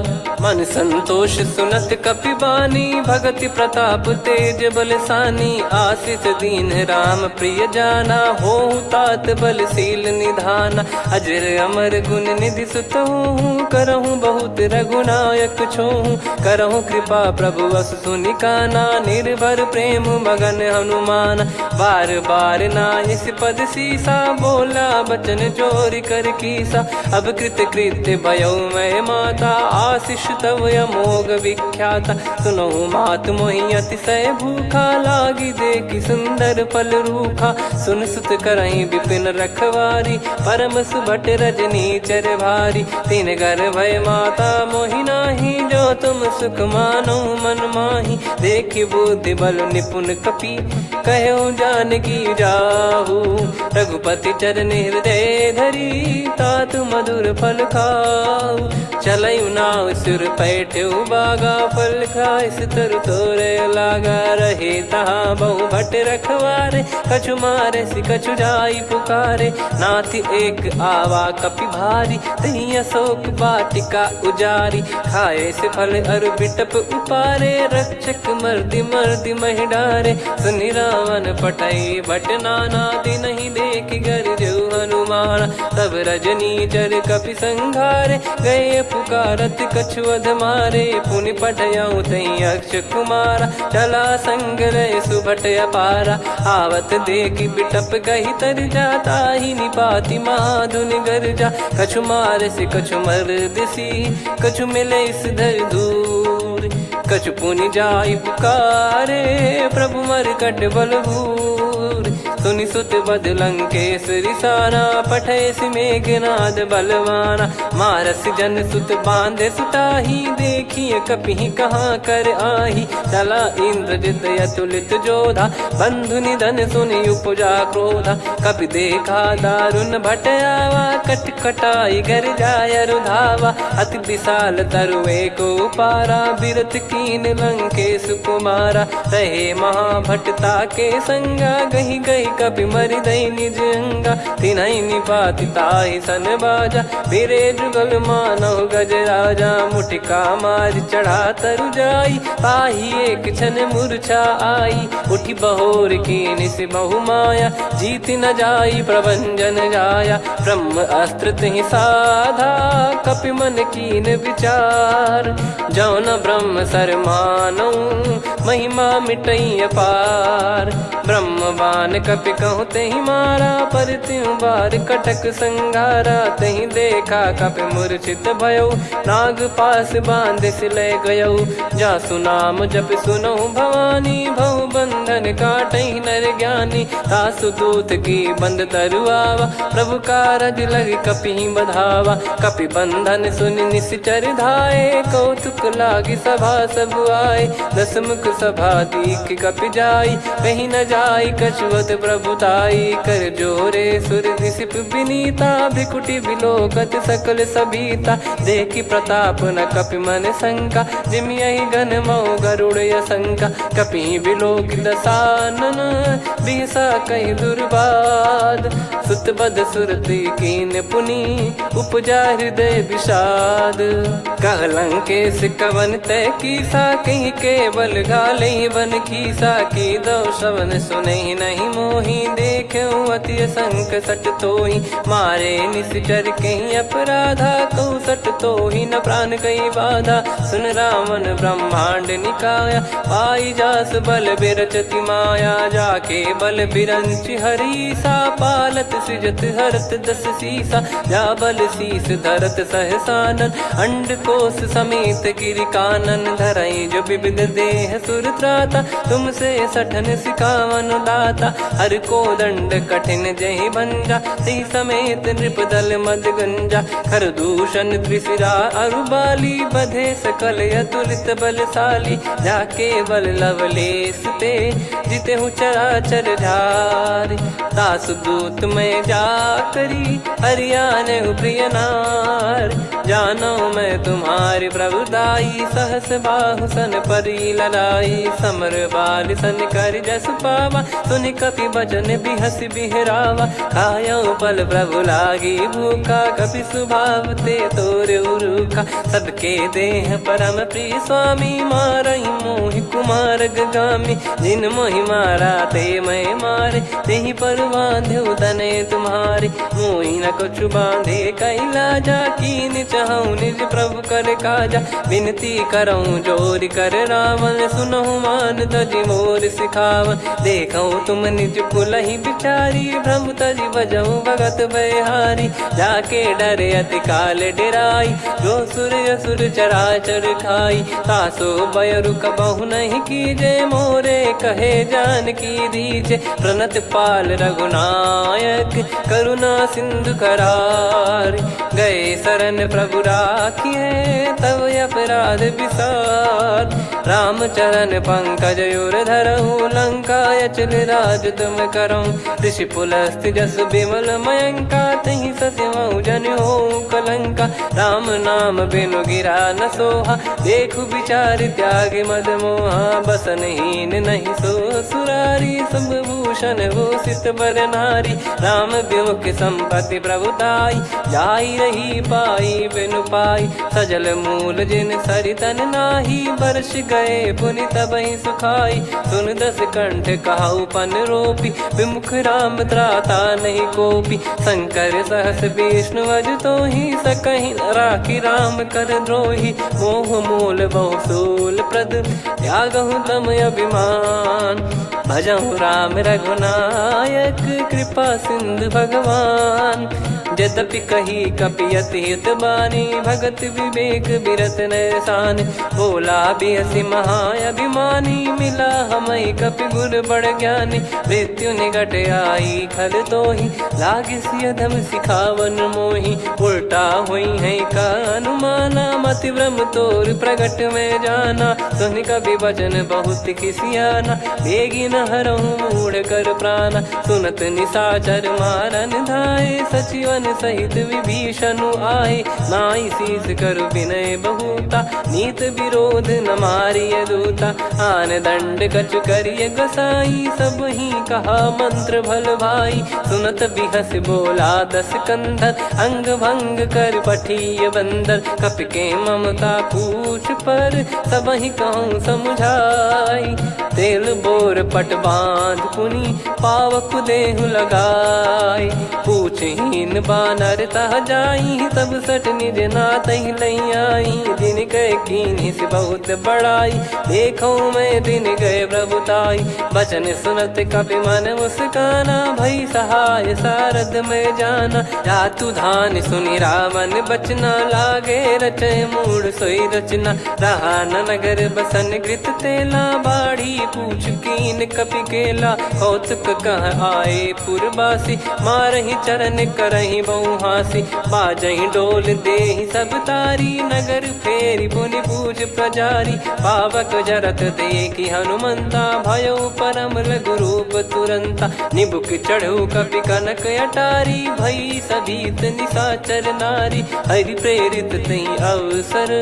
मन संतोष सुनत कपि बानी, भगति प्रताप तेज बलसानी। आशीष दीन राम प्रिय जाना, होहु तात बलशील निधाना। अजर अमर गुण निधि सुतहु, करहु बहुत रघुनायक छोहु। करहु कृपा प्रभु अस सुनि काना, निर्भर प्रेम मगन हनुमान। बार बार नायस पद सीसा, बोला बचन चोरी कर कीसा। अब कृत कृत्य भयो मैं माता, आशीष तव अमोघ विख्याता। सुनो मात मोहि अतिशय भूखा, लागी देखि सुंदर फल रूखा। सुन सुत करहि विपिन रखवारी, परम सुभट रजनी चर भारी। तीन घर भय माता मोहि नाही, जो तुम सुख मानो मन माही। देखि बुद्धि बल निपुण कपि, कहु जानकी जाहु। रघुपति चरण हृदय धरी, तात मधुर फल खाऊ। चलऊ नाव सुर पैठऊ बागा, फल खाइस तरु तोरे लागा। रहे तहाँ बहु भट रखवारे, कछु मारे सि कछु जाई पुकारे। नाथ एक आवा कपि भारी, तही अशोक वाटिका उजारी। खाए से फल अरु बिटप उपारे, रक्षक मर्दि मर्दि महि डारे। सुनि रावण पटई भट नाना, तिनहि देखि गरजऊ हनुमान। तब रजनी चर कपि संघारे, गए पुकारत कछु अध मारे। पुनि पठयऊ तई अक्ष कुमारा, चला संग रहे सुभट अपारा। आवत देखि बिटप गही तर जाता, ही निपाति माधुनि गर्जा। कछु मार से कछु मर्दिसी, कछु मिले इस धर दूर। कछु पुनि जाई पुकारे, प्रभु मरकट बलभूर। सुनि सुत बद लंकेश्वरी साना, पठैसि मेघनाद बलवाना। मारस जन सुत बांधे सुताही, देखिए कपिहि कहाँ कर आही। चला इंद्रजित अतुलित जोधा, बंधु निधन सुनि उपजा क्रोधा। कपि देखा दारुण भट आवा, कट कटाई घर जाय रुधावा। अति विशाल तरुए को पारा, बिरथ कीन लंकेश कुमारा। रहे महाभटता के संगा, गही गही कपि मरि दई निज अंगा। तिन्हि निपाति ताहि सन बाजा, फिरे जुगल मानव गज राजा। मुटिका मार चढ़ा तरु जाई, पाही एक क्षण मूर्छा आई। उठी बहोर कीन से बहु माया, जीत न जाई प्रभंजन जाया। ब्रह्म अस्त्र तिहि साधा, कपि मन कीन विचार। जौ न ब्रह्म सर मानौ, महिमा मिटई अपार। ब्रह्मवान कपि कहु तेहि मारा, पर त्यों बार कटक संगारा। तहि देखा कपि मूर्छित भयो, नाग पास बांध सिले गयो। जासु नाम जप सुनहु भवानी, भव बंधन काटहि नर ज्ञानी। तासु दूत की बंद तरुआवा, प्रभु कारज लग कपि बधावा। कपि बंधन सुनि निश्चर धाये, कौतुक लागी सभा सब आए। दस मुख सभा दीख कपि जाई, कहीं न जाई कछुवत प्रभुताई। कर जोरे सुर दिसिप विनीता, भ्रिकुटि बिलोकत सकल सबीता। देखि प्रताप न कपि मन शंका, जिमियहि गन मऊ गरुड़ असंका। कपि बिलोक दसानन, बिहसा कहि दुर्बाद। सुत बद सुरति कीन पुनि, उपजा हृदय विषाद। कह लंकेश कवन तय कीसा, कहीं केवल घाले बन खीसा। की दो श्रवण सुनहि नहीं मोहि, देखऊं अति संक सट तोहि। मारे निश्चर कहीं अपराधा, कहूँ सट तोहि न प्राण कहीं बाधा। सुन रावण ब्रह्मांड निकाया, पाई जास बल बिरचति माया। जाके बल बिरंच हरीसा, पालत सृजत हरत दस सीसा। जा बल शीस धरत सहसानन, अंड कोश समेत गिरि कानन। धरई जो विविध देह सुर त्राता, तुमसे सठन सिखावन दाता। हर को दंड कठिन जहि भंजा, सी समेत नृप दल मद गंजा। खर दूषण त्रिशिरा अरुबाली, बधे सकल अतुलित बलशाली। जाके बल लवलेस ते, जिते हूँ चराचर झारी। दास दूत में जा करी, हरियाण प्रिय नार। जानो मैं तुम्हारी प्रभुताई, सहस बाहु सन परी ललाई। समर बाल सन कर जस पावा, सुनि कपि बचन बिहस बिहरावा। खायो पल प्रभु लागी भूखा, कपि स्वभाव ते तोर उरुखा। सबके देह परम प्रिय स्वामी, मारई मोहि कुमार गगामी। जिन मोहि मारा ते मैं मारे, तेहि पर बांध्यो तने तुम्हारे। मोहि न कछु बांधे कैलाजा, कीन चाहूं निज प्रभु कर काजा। विनती करऊं जोरि कर रावण, सुनहु मान तजि मोर सिखावन। देखऊं तुम निज कुलहि बिचारी, भ्रम तजि बजऊं भगत बयहारी। जाके डरे अति काल डेराई, जो सुर असुर चराचर खाई। तासो भय रुक बहु नहीं कीजे, मोरे कहे जान की दीजे। प्रणत पाल रघुनायक, करुणा सिंधु करार। गए शरण प्रभु राखिए, तब अपराध विसार। राम चरण पंकज उर धरहु, लंका अचल राज तुम करऊं। ऋषि पुलस्त्य जस विमल मयंका, तहि सत्यमऊ जन हो कलंका। राम नाम बिनु गिरा न सोहा, देखु विचार त्याग मद मोहा। बसनहीन नहीं सो सुरारी, सब भूषण भूषित बर नारी। राम विमुख संपत्ति प्रभुताई, जाई रही पाई बिनु पाई। सजल मूल जिन सरितन नाही, बरस गए पुनि तबहि सुखाई। सुन दस कंठ कहाऊ पन रोपी, विमुख राम त्राता नहीं कोपी। शंकर सहस विष्णु अज तोहि, सकहि न राखी राम कर द्रोही। मोह मूल बहु सूल प्रद, त्यागहु तम अभिमान। भजहु राम रघुनायक कृपा सिंधु भगवान। यद्यपि कही कपियत हित बानी भगत विवेक बिरत नरसान। बोला बिहसी महाअभिमानी मिला हमई कपि गुर बड़ ज्ञानी। मृत्यु निकट आई खल तोहि लागे सिय धम सिखावन मोहि। उल्टा हुई है का अनुमाना मति ब्रह्म तोर प्रगट में जाना। सुन कवि वचन बहुत किसियाना बेगी न हरहु मूढ़ कर प्राणा। सुनत निशाचर मारन धाये सचिवन सहित विभीषणु आए। नाई शीस कर विनय बहुता नीत विरोध न मारिय दूता। आन दंड कछु करिय गोसाई सब ही कहा मंत्र भल भाई। सुनत बिहस बोला दस कंधर अंग भंग कर पठिय बंदर। कपि के ममता पूछ पर सब ही कहूँ समझाई। तेल बोर पट बांध पुनि पावक देहु लगाई। पूछहीन बानर तह जाई सब सट निज नाथ लई आई। दिन गए कीन्ही से बहुत बड़ाई देखो मैं दिन गए प्रभुताई। बचन सुनत कपि मन मुस्काना भई सहाय सारद में जाना। जातु धान सुनि रामन बचना लागे रचय मूढ़ सोई रचना। रहा न नगर बसन कृत तेला बाड़ी पूछ कीन कपि केला। कौतुक कह आए पुरबासी मारहि चरण करहि बहु हासी। बाजहि डोल देहि सब तारी नगर फेरी पुनि पूज प्रजारी। पावक जरत देखि हनुमंता भयो परम लघु रूप तुरंता। निबुक चढ़ऊ कपि कनक अटारी भई सभीत निशाचर नारी। हरि प्रेरित तई अवसर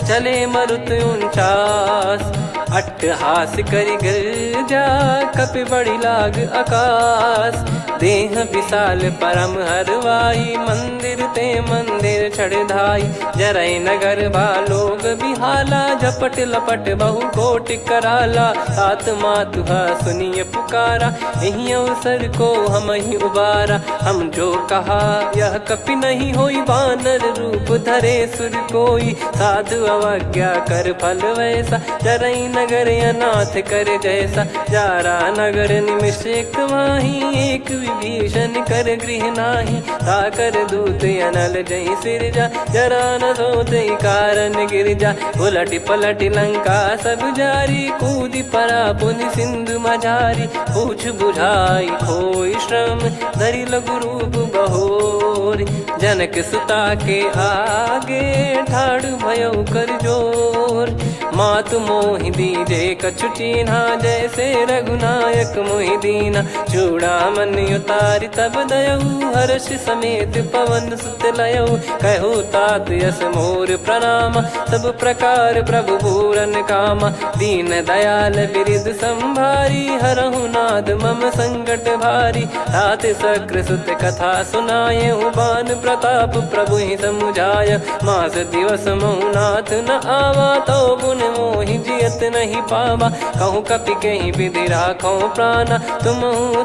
चले मरुत 49। अट्टहास करि गिरजा कपि बड़ी लाग आकाश। देह विशाल परम हरवाई मंदिर ते मंदिर चढ़ाई। जरई नगर भालोग बिहाला झपट लपट बहु कोट कराला। सात मातुहा सुनिय पुकारा यही अवसर को हम ही उबारा। हम जो कहा यह कपि नहीं होई बानर रूप धरे सुर कोई। साधु अवज्ञा कर फल वैसा जरई नगर अनाथ कर जैसा। जारा नगर निमिष एक माही एक विभीषण कर गृह नाही। ताकर दूत अनल जय सिरजा जरा न सोते कारण गिरजा। उलट पलट लंका सब जारी कूद परा पुनि सिंधु मझारी। पूछ बुझाई खोई श्रम धरि लघु रूप बहोरी। जनक सुता के आगे ठाड़ भयो कर जोर। मातु मोहि दीजे कछु चीन्हा जैसे रघुनायक मोहि दीना। चूड़ामन उतारि तब दयऊ हर्ष समेत पवन सुत लयऊ। कहु तात यस मोर प्रणाम सब प्रकार प्रभु पूरन कामा। दीन दयाल बिरिद संभारी हरहु नाद मम संकट भारी। तात सक्र सुत कथा सुनाये बान प्रताप प्रभु ही समुझाय। मास दिवस महु नाथ न आवा तो गुण मोहि जियत नहीं पावा। कहूँ कपि कहीं विधि राखो प्राणा तुम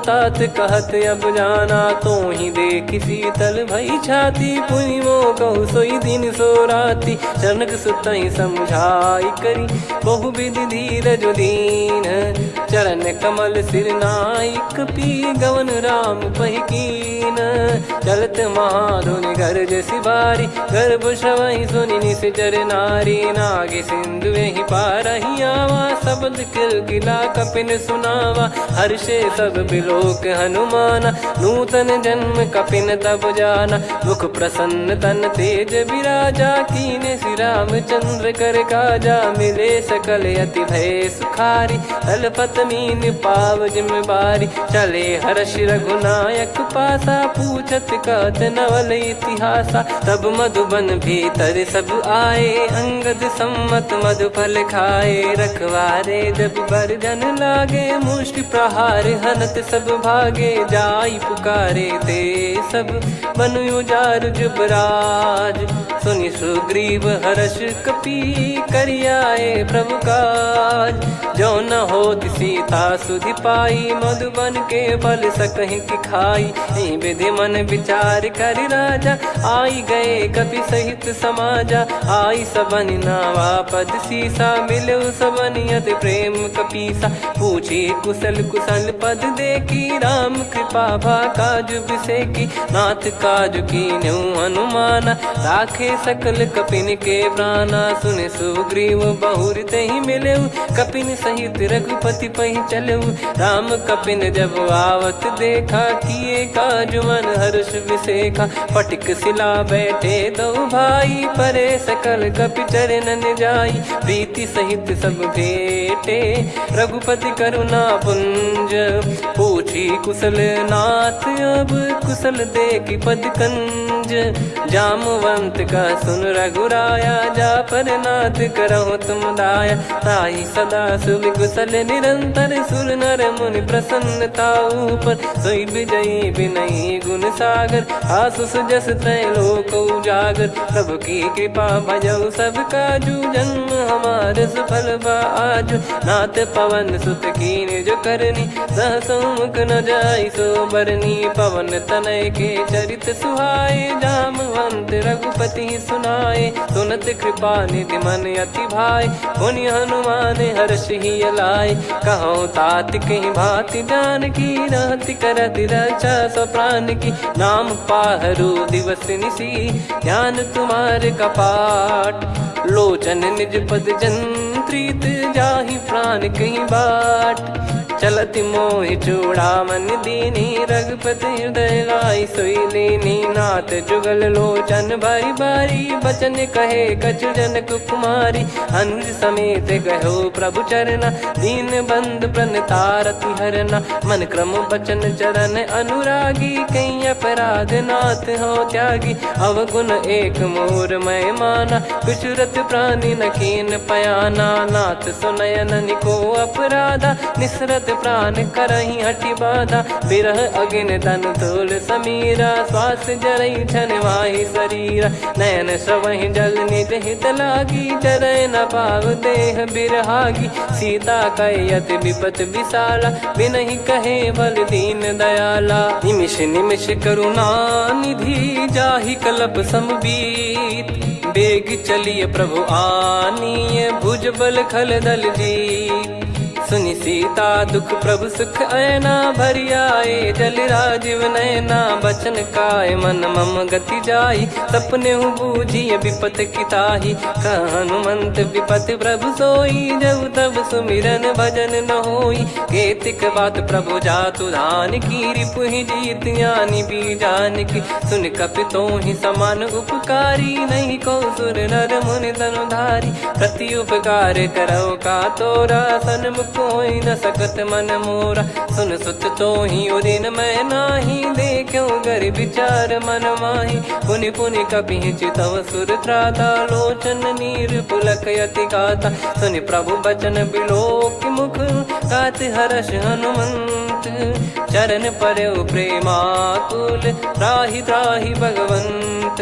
तात कहत अब जाना। तो ही देख शीतल भई छाती पुनि मो कहु सोई दिन सो राती। जनक सुतहि समझाई करी बहु विधि धीरज दीन। चरण कमल सिर नाइक पी गवन राम पहिकीन। चलत महाधुनि गरज सिबारी गर्भ श्रवहि सुनि निश्चर नारी। नागे सिंधु ही पारहि आवा शब्द किल गिला कपिन सुनावा। हर्षे सब बिलोक हनुमाना नूतन जन्म कपिन तब जाना। मुख प्रसन्न तन तेज विराजा कीने श्री रामचंद्र कर काजा। मिले सकल अति भय सुखारी तलपत मीन पाव जिम्मेवारी। चले हर्ष रघुनायक पासा पूछत कहत नवल इतिहासा। तब मधुबन भीतर सब आए अंगद सम्मत मधुफल खाए। रखवारे जब बरजन लागे मुष्टि प्रहार हनत सब भागे। जाई पुकारे ते सब बनु उजार जुबराज। सुनि सुग्रीव हर्ष कपि करियाए प्रभु काज। जो न होत सीता सुधि पाई मधुबन के फल सकहि कि खाई। विधि मन विचार कर राजा, आई गए कपि सहित समाजा। आई सबन नावा पद सीसा, मिलो सबन यत प्रेम कपीसा। पूछी कुशल कुशल पद देखी, राम कृपा भा काज बिसेकी। नाथ काज कीन्हु हनुमाना, राखे सकल कपिन के प्राणा। सुने सुग्रीव बहुर तेहि मिलेउ, कपिन सहित रघुपति पहि चलेउ। राम कपिन जब आवत देखा, किए काज मन हर्ष विसेखा। फटिक सिला बैठे दो भाई, परे सकल कपि चरणन जाई। प्रीति सहित सब भेटे, रघुपति करुणा पुंज। पूछी कुशल नाथ, अब कुशल देखि पद कंज। जामवंत का सुन रघुराया, जा पर नाथ करहु तुम दाया। ताई सदा सुविकुशल निरंतर, सुर नर मुनि प्रसन्नता ऊपर। सोई विजयी विनयी गुण सागर, आसुस जस त्रैलोक उजागर। प्रभु की कृपा भजऊ सब काजू, जन्म हमार सफल बा आजु। नाथ पवन सुत कीन्ह जो करनी, सहसो मुख न जाई सो बरनी। पवन तनय के चरित सुहाए, जामवंत रघुपति सुनाए। सुनत कृपा निधि मन अति भाई, पुनि हनुमान हर्ष ही लाए। कहो तात कहीं भांति जानकी, रहति करति रक्षा सो प्राण की। नाम पाहरु दिवस निसी, ध्यान तुम्हारे कपाट। लोचन निज पद जंत्रित, जाहि प्राण कहीं बाट। चलति मोहि चूड़ामन दीनी, रघुपति हृदय लाई सोई लीनी। नाथ जुगल लोचन बारी बारी, बचन कहे कछु जनक कुमारी। अनुज समेत गयो प्रभु चरना, दीन बंद प्रणतारति हरना। मन क्रम बचन चरण अनुरागी, कहीं अपराध नाथ हो त्यागी। अवगुण एक मोर मैं माना, कुछुरत प्राणी न कीन पयाना। नाथ सुनयन निको अपराधा, निसरत प्राण करही हटि बाधा। बिरह अगिन तन तोल समीरा, श्वास जरई छन वाहि शरीरा। नयन श्रवहि जल निज हित लागी, जरय न पाव देह बिरहागी। सीता कयत विपत विशाला, बिनहि कहे बल दीन दयाला। निमिष निमिष करुणा निधि, जाहि कलप समबीत। बेग चलिए प्रभु आनीय, भुज बल खल दल जीत। सुनि सीता दुख प्रभु सुख ऐना, भरि आए जल राजीव नैना। बचन काय मन मम गति जाई, सपने हूँ बूझिए विपत किताही। हनुमंत विपत प्रभु सोई, जब तब सुमिरन भजन न होई। केतिक बात प्रभु जातु धान की, रिपुहि जीत ज्ञानी बीजान की। सुन कपि तोहि समान उपकारी, नहीं को सुर नर मुनि तनुधारी। प्रति उपकार करौ का तोरा, सन्मुख कोई न सकत मन मोरा। सुन सुत तो ही उदिन मैं नाही, देखो गर विचार मन माही। पुनि पुनि कपि चितव सुर त्राता, लोचन नीर पुलक यति गाता। सुनि प्रभु बचन बिलोक मुख, गात हर्ष हनुमंत। चरण परौ प्रेमाकुल, त्राहि त्राहि भगवंत।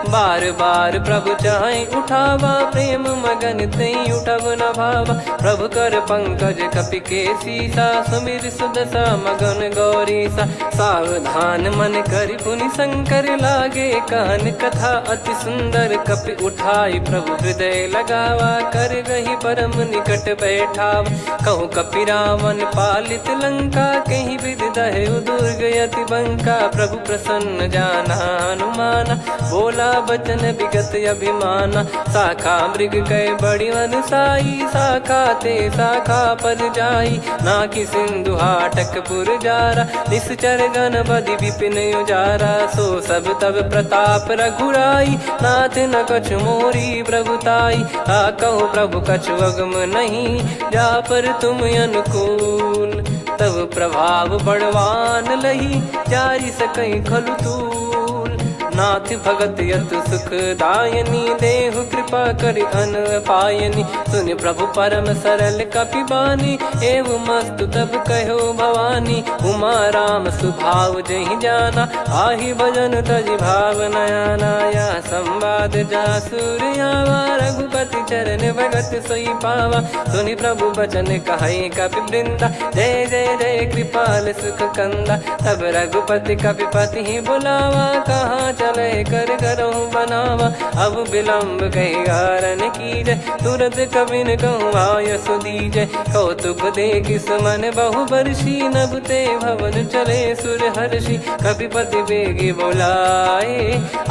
बार बार प्रभु चाहि उठावा, प्रेम मगन तई उठब न भावा। प्रभु कर पंकज कपि के सीसा, सुमिर सुदशा मगन गौरीसा। सावधान मन करि पुनि शंकर लागे, कहन कथा अति सुंदर। कपि उठाई प्रभु हृदय लगावा, कर गही परम निकट बैठावा। कहूँ कपि रावण पालित लंका, कहीं विधि दहु दुर्ग यति बंका। प्रभु प्रसन्न जाना हनुमाना, बोला बचन विगत अभिमाना। शाखा मृग कै बड़ी अनुसाई, शाखा ते शाखा पर जाई। नाकि सिंधु हाटक पुर जारा, निश्चर गण बदि विपिन उजारा। सो सब तब प्रताप रघुराई, नाथ न कछु मोरी प्रभुताई। कहो प्रभु कछु अगम नहीं, जा पर तुम अनुकूल। तब प्रभाव बड़वान लही, जारी सकई खलु तूल। नाथ भगत यत सुख दायनी, देहु कृपा करि अन पायनी। सुन प्रभु परम सरल कपि बानी, एव मस्तु तब कहो भवानी। भवानी उमा राम सुभाव जहि जाना आहि भजन तजि भाव नया नाया संवाद जासुर आवा रघुपति चरण भगत सोई पावा सुनि प्रभु बचन कहे कपि वृंदा जय जय जय कृपाल सुख कंदा तब रघुपति कपिपति ही बुलावा कहाँ चले कर करहु बनावा अब विलम्ब कही कारण कीजय तुरंत कबिन कहूँ आयस दीजय कौतुक देखि सुमन बहु बरसी नभ ते भवन चले सुर हर्षि कपिपति बेगी बोलाए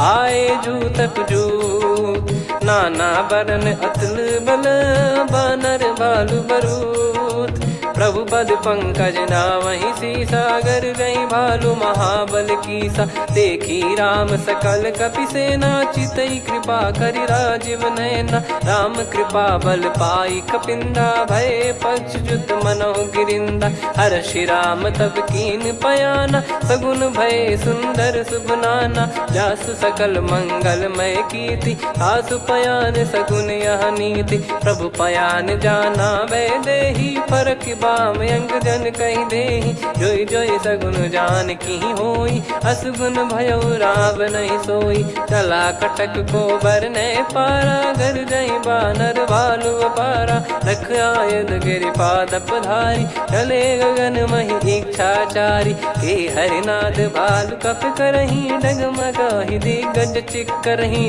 आए जूतक जूत नाना बरन अतुल बल बानर बालु बरूत प्रभु पद पंकज नावहि सी सागर गई भालू महाबल कीसा देखी राम सकल कपि सेना चितई कृपा करि राजीव नयना राम कृपा बल पाई कपिंदा भय पक्ष जुत मनोह गिरिंदा हर्षि राम तब कीन पयाना सगुन भय सुंदर सुबनाना जासु सकल मंगलमय कीर्ति आसु पयान सगुन यह नीति प्रभु पयान जाना वै देहि फरक बाम अंग जन कहि देहि जोई जोई सगुन जान की होई असगुन भयो राव नहीं सोई चला कटक को बरने पारा घर जई बानर भालु पारा लख आयद गिरिपाद पधारी चले गगन मही इच्छाचारी के हरिनाथ भालु कप करही डगमगाहि दिग्गज चिक्करही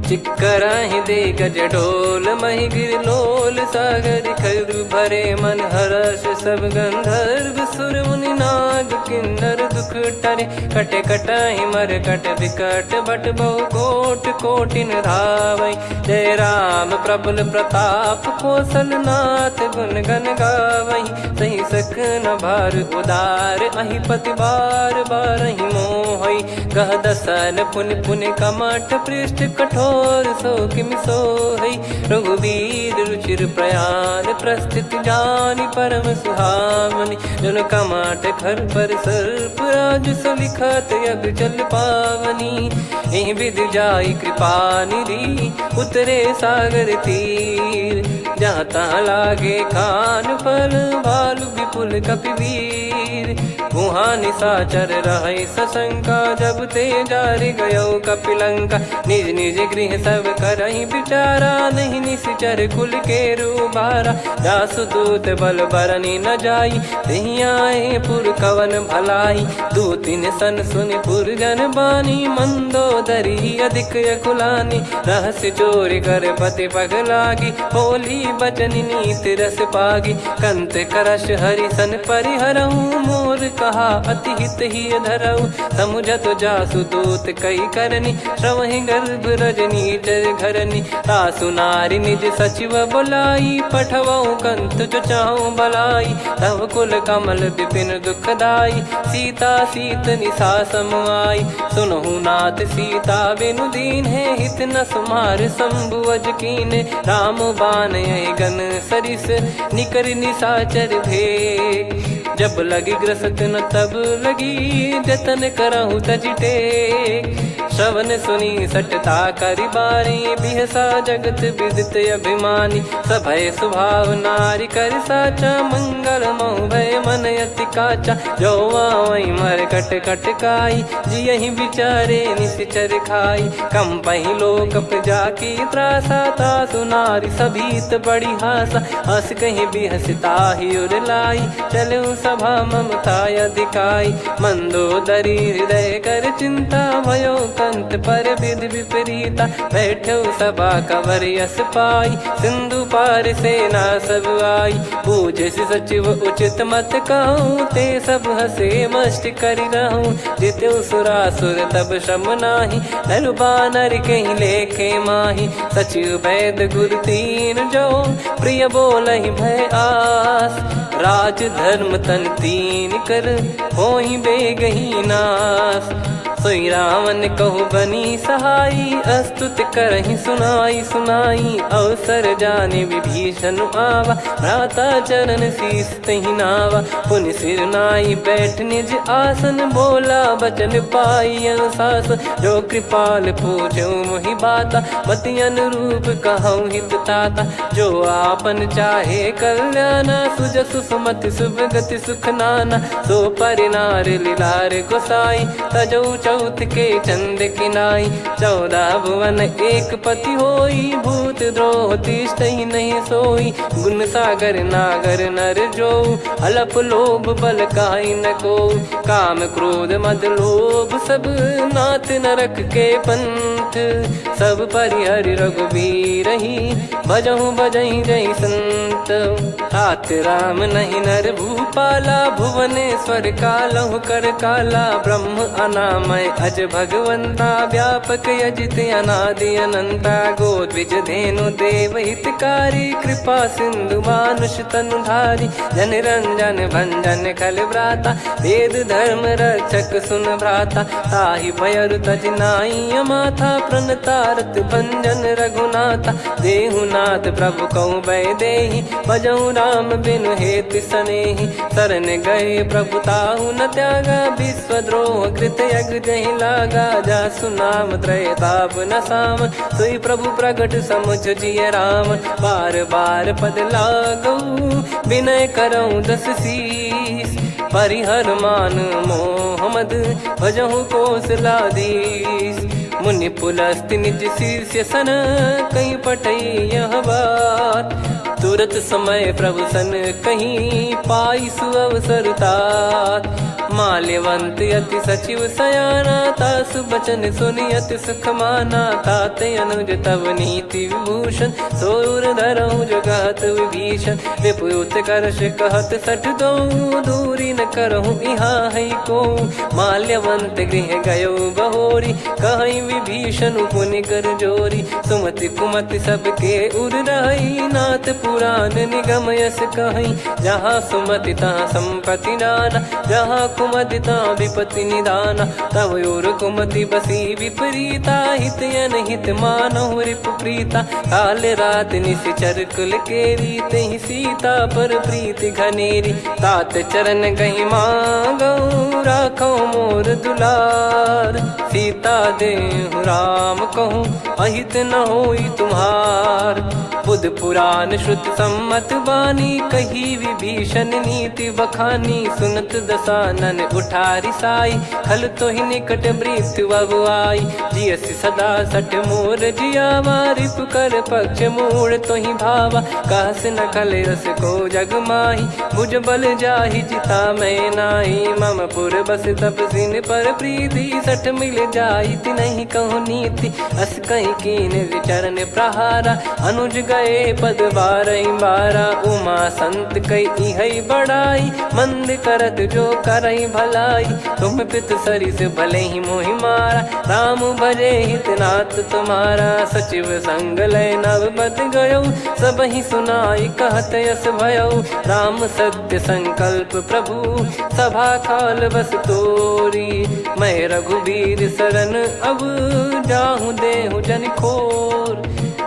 चिक्कराहि दे गज ढोल महि गिर लोल सागर खर भरे मन हर्ष सब गंधर्व सुर मुनि नाग किन्नर दुख टरे कटे कटाहि मर कट विकट बट बहु कोट कोटिन धावै जय राम प्रबल प्रताप कौशल नाथ गुण गन गावै सही सकन भार उदार अहि पति बार बारहि मोहै गह दसन पुन पुन कमठ पृष्ठ कठोर सो किम सोहै रघुवीर रुचिर प्रयाण प्रस्थित जानि परम सुहावनि जन कमाट घर पर सर्प राज सलिखत अब चल पावनी एहि विधि जाई कृपा निधि उतरे सागर तीर जहाँ तहाँ लागे खान फल भालु विपुल कपिवीर वहाँ निशाचर रहे सशंका जब ते जारि गयो कपिलंका निज निज गृह सब करहि बिचारा नहीं निश्चर कुल के रूबारा जासु दूत बल बरनी न जाई तहि आए पुर कवन भलाई दूतिन सन सुनि पुर जन बानी मंदोदरी अधिक अकुलानी रहस्य चोरी कर पति पग लागी होली बचन नीति रस पागी कंत करश हरि सन परिहरहु मोर कहा अति हित ही धरऊ समुझत जासु दूत कई करनी श्रवहि गर्भ रजनी चर घरनी तासु नारी निज सचिव बुलाई पठवऊ कंत जो चाहूं भलाई तव कुल कमल विपिन दुखदाई सीता सीत निशा समाई सुनहु नाथ सीता बिनु दीन है हित न सुमार शंभु अज कीने राम बान गन सरिस निकर निशाचर भेग जब लगी ग्रसत न तब लगी जतन करहु तजिटे श्रवण सुनी सटता करि बारी बिहसा जगत विदित अभिमानी सभय स्वभाव नारी कर साचा मंगल मऊ भय मन अति काचा जो आवई मर कट कट काई जियहि बिचारे निश्चर खाई कम पही लोक प्रजा की त्रासा तासु नारी सभीत बड़ी हासा हस कहीं बिहसता ही उर लाई चलऊ सभा ममता अधिकाई मंदोदरी हृदय कर चिंता भयो कंत पर विधि विपरीता बैठो सभा कवर यस पाई सिंधु पार सेना सब आई पूजे सचिव उचित मत कहूँ ते सब हसे मस्त करि रहूँ जित्यु सुरासुर तब श्रम नाही नरु बानर कहीं लेखे माही सचिव वैद गुरु तीन जो प्रिय बोलहि भय आस राज धर्म तन तीन कर होहि बेगही नास सोई रावण कहु बनी सहाई, अस्तुत करहि सुनाई सुनाई। अवसर जाने विभीषण आवा, भ्राता चरण शीस तहि नावा। पुनि सिर नाई बैठ निज आसन, बोला बचन पाई अनुशासन। जो कृपाल पूछो मोहि बाता, मति अनुरूप कहूँ हित ताता। जो आपन चाहे कल्याणा, सुजसु सुमति शुभ गति सुख नाना। सो परिनार लीलार गोसाई, तजौ चौथ के चंद किनाई। 14 भुवन एक पति होई, भूत द्रोह तिष्ठहि नहीं सोई। गुण सागर नागर नर जो, अलप लोभ बल काई न को। काम क्रोध मद लोभ सब, नाथ नरक के पंथ। सब परिहरि रघुबीर ही, भजहु भजहि जय संत। तात राम नहीं नर भूपाला, भुवनेश्वर कालहु कर काला। ब्रह्म अनामय अज भगवंता, व्यापक यजित अनादि अनंता। गोद्विज धेनु देव हितकारी, कृपा सिंधु मानुष तनुधारी। जन रंजन भंजन खल भ्राता, वेद धर्म रक्षक सुन भ्राता। ताहि भयरु तज नाई माथा, प्रणतारत भंजन रघुनाथा। देहुनाथ प्रभु कहु बै देहि, भजहु राम बिनु हेतु सनेहि। शरण गए प्रभु ताहु न त्यागा, विश्वद्रोह कृत यज्ञ जहि लागा। जासु नाम त्रय ताप न सावन, सोई प्रभु प्रगट समुझ जिय रामन। बार बार पद लागऊ, विनय करऊँ 10 शीस। परिहर मान मोह मद, भजहु कौशलाधीश। मुनि पुलस्त्य निज शीर्ष सन, कहीं पटई यह बात। तुरत समय प्रभु सन कहीं, पाई सुअवसर तात। माल्यवंत अति सचिव सयाना, तासु बचन सुनि अति सुख माना। ताते अनुज तव नीति विभूषण, सोर धरहु जगत विभीषण। विपुत करश कहत सठ दो, दूरी न करहु यहाँ है को। माल्यवंत गृह गयो बहोरी, कहीं विभीषण पुनि कर जोरी। सुमति कुमति सबके उर रही, नाथ पुराण निगम यस कहीं। जहाँ सुमति तहाँ संपत्ति नाना, जहाँ कुमति तहाँ विपत्ति निदाना। तव और कुमति बसी विपरीता, हित अनहित मानहु रिपु प्रीता। काल रात निशिचर कुल केरी, तेहि सीता पर प्रीति घनेरी। तात चरण गहि मांगऊ, राखो मोर दुलार। सीता देहु राम कहूँ, अहित न होई तुम्हार। बुध पुराण श्रुत सम्मत बानी, कही विभीषण नीति बखानी। सुनत दसानन उठारी साई, खल तो ही निकट मृत्यु अब आई। जियसि सदा सठ मोर जियावा, रिपु कर पक्ष मूड़ तो ही भावा। कहस न खल रस को जग माही, भुज बल जाहि जिता मैं नाई। मम पुर बस तपसिन पर प्रीति, सठ मिल जाई तिनहि कहु नीति। अस कहीं कीन विचरण प्रहारा, अनुज गए पद बारहि बारा। उमा संत कई है बड़ाई, मंद करत जो करई भलाई। तुम पित सरिस भले ही मोहि मारा, राम भजे हितनाथ तुम्हारा। सचिव संग लय नव बद गयो, सब ही सुनाई कहत यस भयो। राम सत्य संकल्प प्रभु, सभा काल बस तोरी। मैं रघुबीर शरण अब, जाहु देहु जन खोर।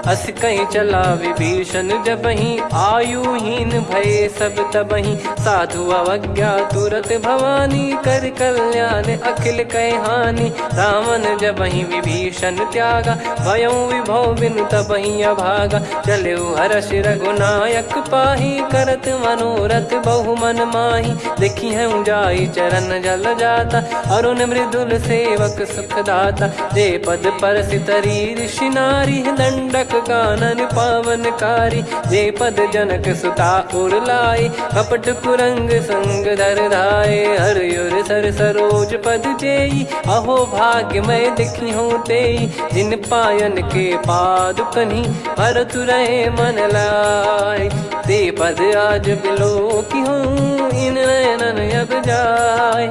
अस कहीं चला विभीषण जबहि, आयुहीन भय सब तबहि। साधु अवज्ञा तुरत भवानी, कर कल्याण अखिल कह हानि। रावण जबहि विभीषण त्यागा, भयउ विभव बिनु तबहि अभागा। चलऊ हर्ष रघुनायक पाहि, करत मनोरथ बहु मन माहि। देखी हूँ जाई चरण जल जाता, अरुण मृदुल सेवक सुखदाता। जे पद पर सितरी ऋषि नारी, दंडक कानन पावनकारी। जे पद जनक सुता उर लाए, कपट कुरंग संग धर धाये। हरियुर सर सरोज पद जेई, अहो भाग्य मैं दिखी हूँ तेई। जिन पायन के पाद कन्ही, भरत रहे मन लाए। ते पद आज बिलो की हूँ, इन नयनन अब जाए।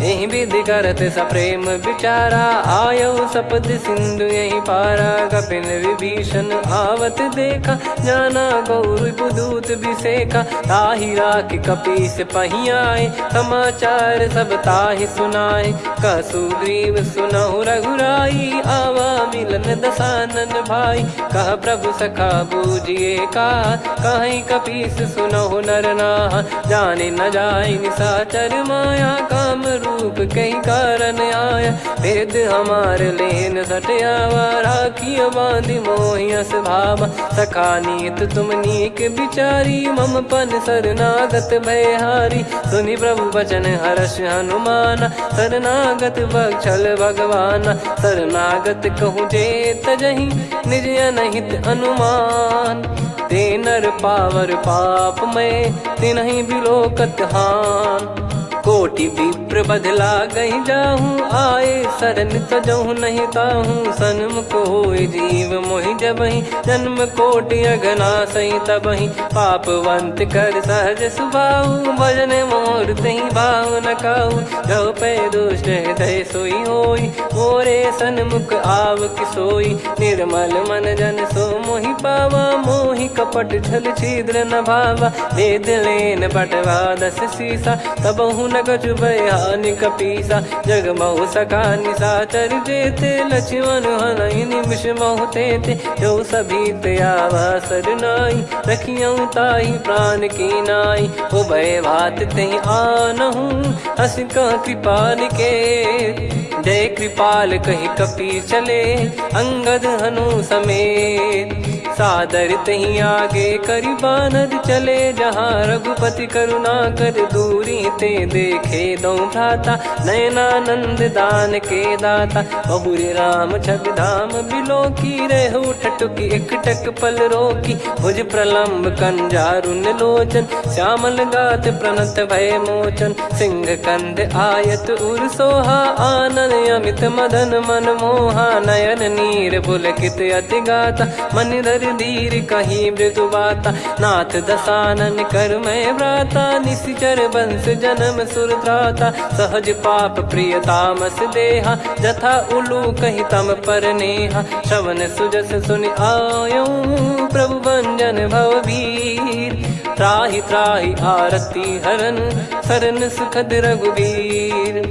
यही विधि करत सप्रेम विचारा, आयो सपद सिंधु यही पारा। कपिन विभीषण आवत देखा, जाना गौर बुदूत बिसेखा। ताहि राख कपीस पहियाए, समाचार सब ताहि सुनाए। कह सुग्रीव सुनहु रघुराई, आवा मिलन दसानन भाई। कह प्रभु सखा बूझिए का, कहीं कपीस सुनहु नर नाहा। जाने न जाय निशाचर माया, काम रूप कई कारण आया। भेद हमार लेन सटयावा, राखियो बांधि मोहियस भावा। सखा नीत तुम नीक बिचारी, मम पन शरणागत भयहारी। सुनि प्रभु वचन हर्ष हनुमाना, शरणागत बक्षल भगवाना। शरणागत कहूँ जे तजहि, निज अनहित अनुमान। ते नर पावर पाप में, तिन्हि बिलोकत हान। कोटि विप्र बदला गई जाहूँ, आए शरण तजहु नहीं ताहूँ। सन्मुख होय जीव मोहि जबहि, जन्म कोटि अगना सही तबहि। पापवंत कर सहज सुभाऊ, भजन मोर तहि भाव न काऊ। जो पै दुष्ट हृदय सोई होई, मोरे सन्मुख आव किसोई। निर्मल मन जन सो मोहि पावा, मोहि कपट छल छिद्र न भावा। वेद लेन बटवा 10 सीसा, तबहु न कछु भय हानि कपीसा। जग महु सखा निशाचर जेते, लक्ष्मण हनहि निमिष महु तेते। जो सभी त्यावा सरनाई, रखियऊ ताहि प्राण की नाई। उभय भात तेहि आनहु, हस कह कृपाल के। जय कृपाल कहि कपी चले, अंगद हनु समेत। सादर तही आगे करि बानर चले, जहाँ रघुपति करुणा कर दूरी ते देखे। दो भ्राता नयनानंद दान के दाता, बहुरे राम छवि धाम बिलो की। रेहु ठटुकी एकटक पल रोकी, भुज प्रलम्ब कंजारुन लोचन। श्यामल गात प्रणत भय मोचन, सिंह कंध आयत उर सोहा। आनन अमित मदन मन मोहा, नयन नीर पुलकित अति गाता। मन धर धीर कहीं मृदु बाता, नाथ दसानन कर मैं व्राता। निशिचर बंस जन्म सुर त्राता, सहज पाप प्रिय तामस देहा। जथा उलू कहि तम पर नेहा, श्रवण सुजस सुनि आयो। प्रभु भंजन भवभीर, त्राहि त्राहि आरती हरन। शरण सुखद रघुवीर,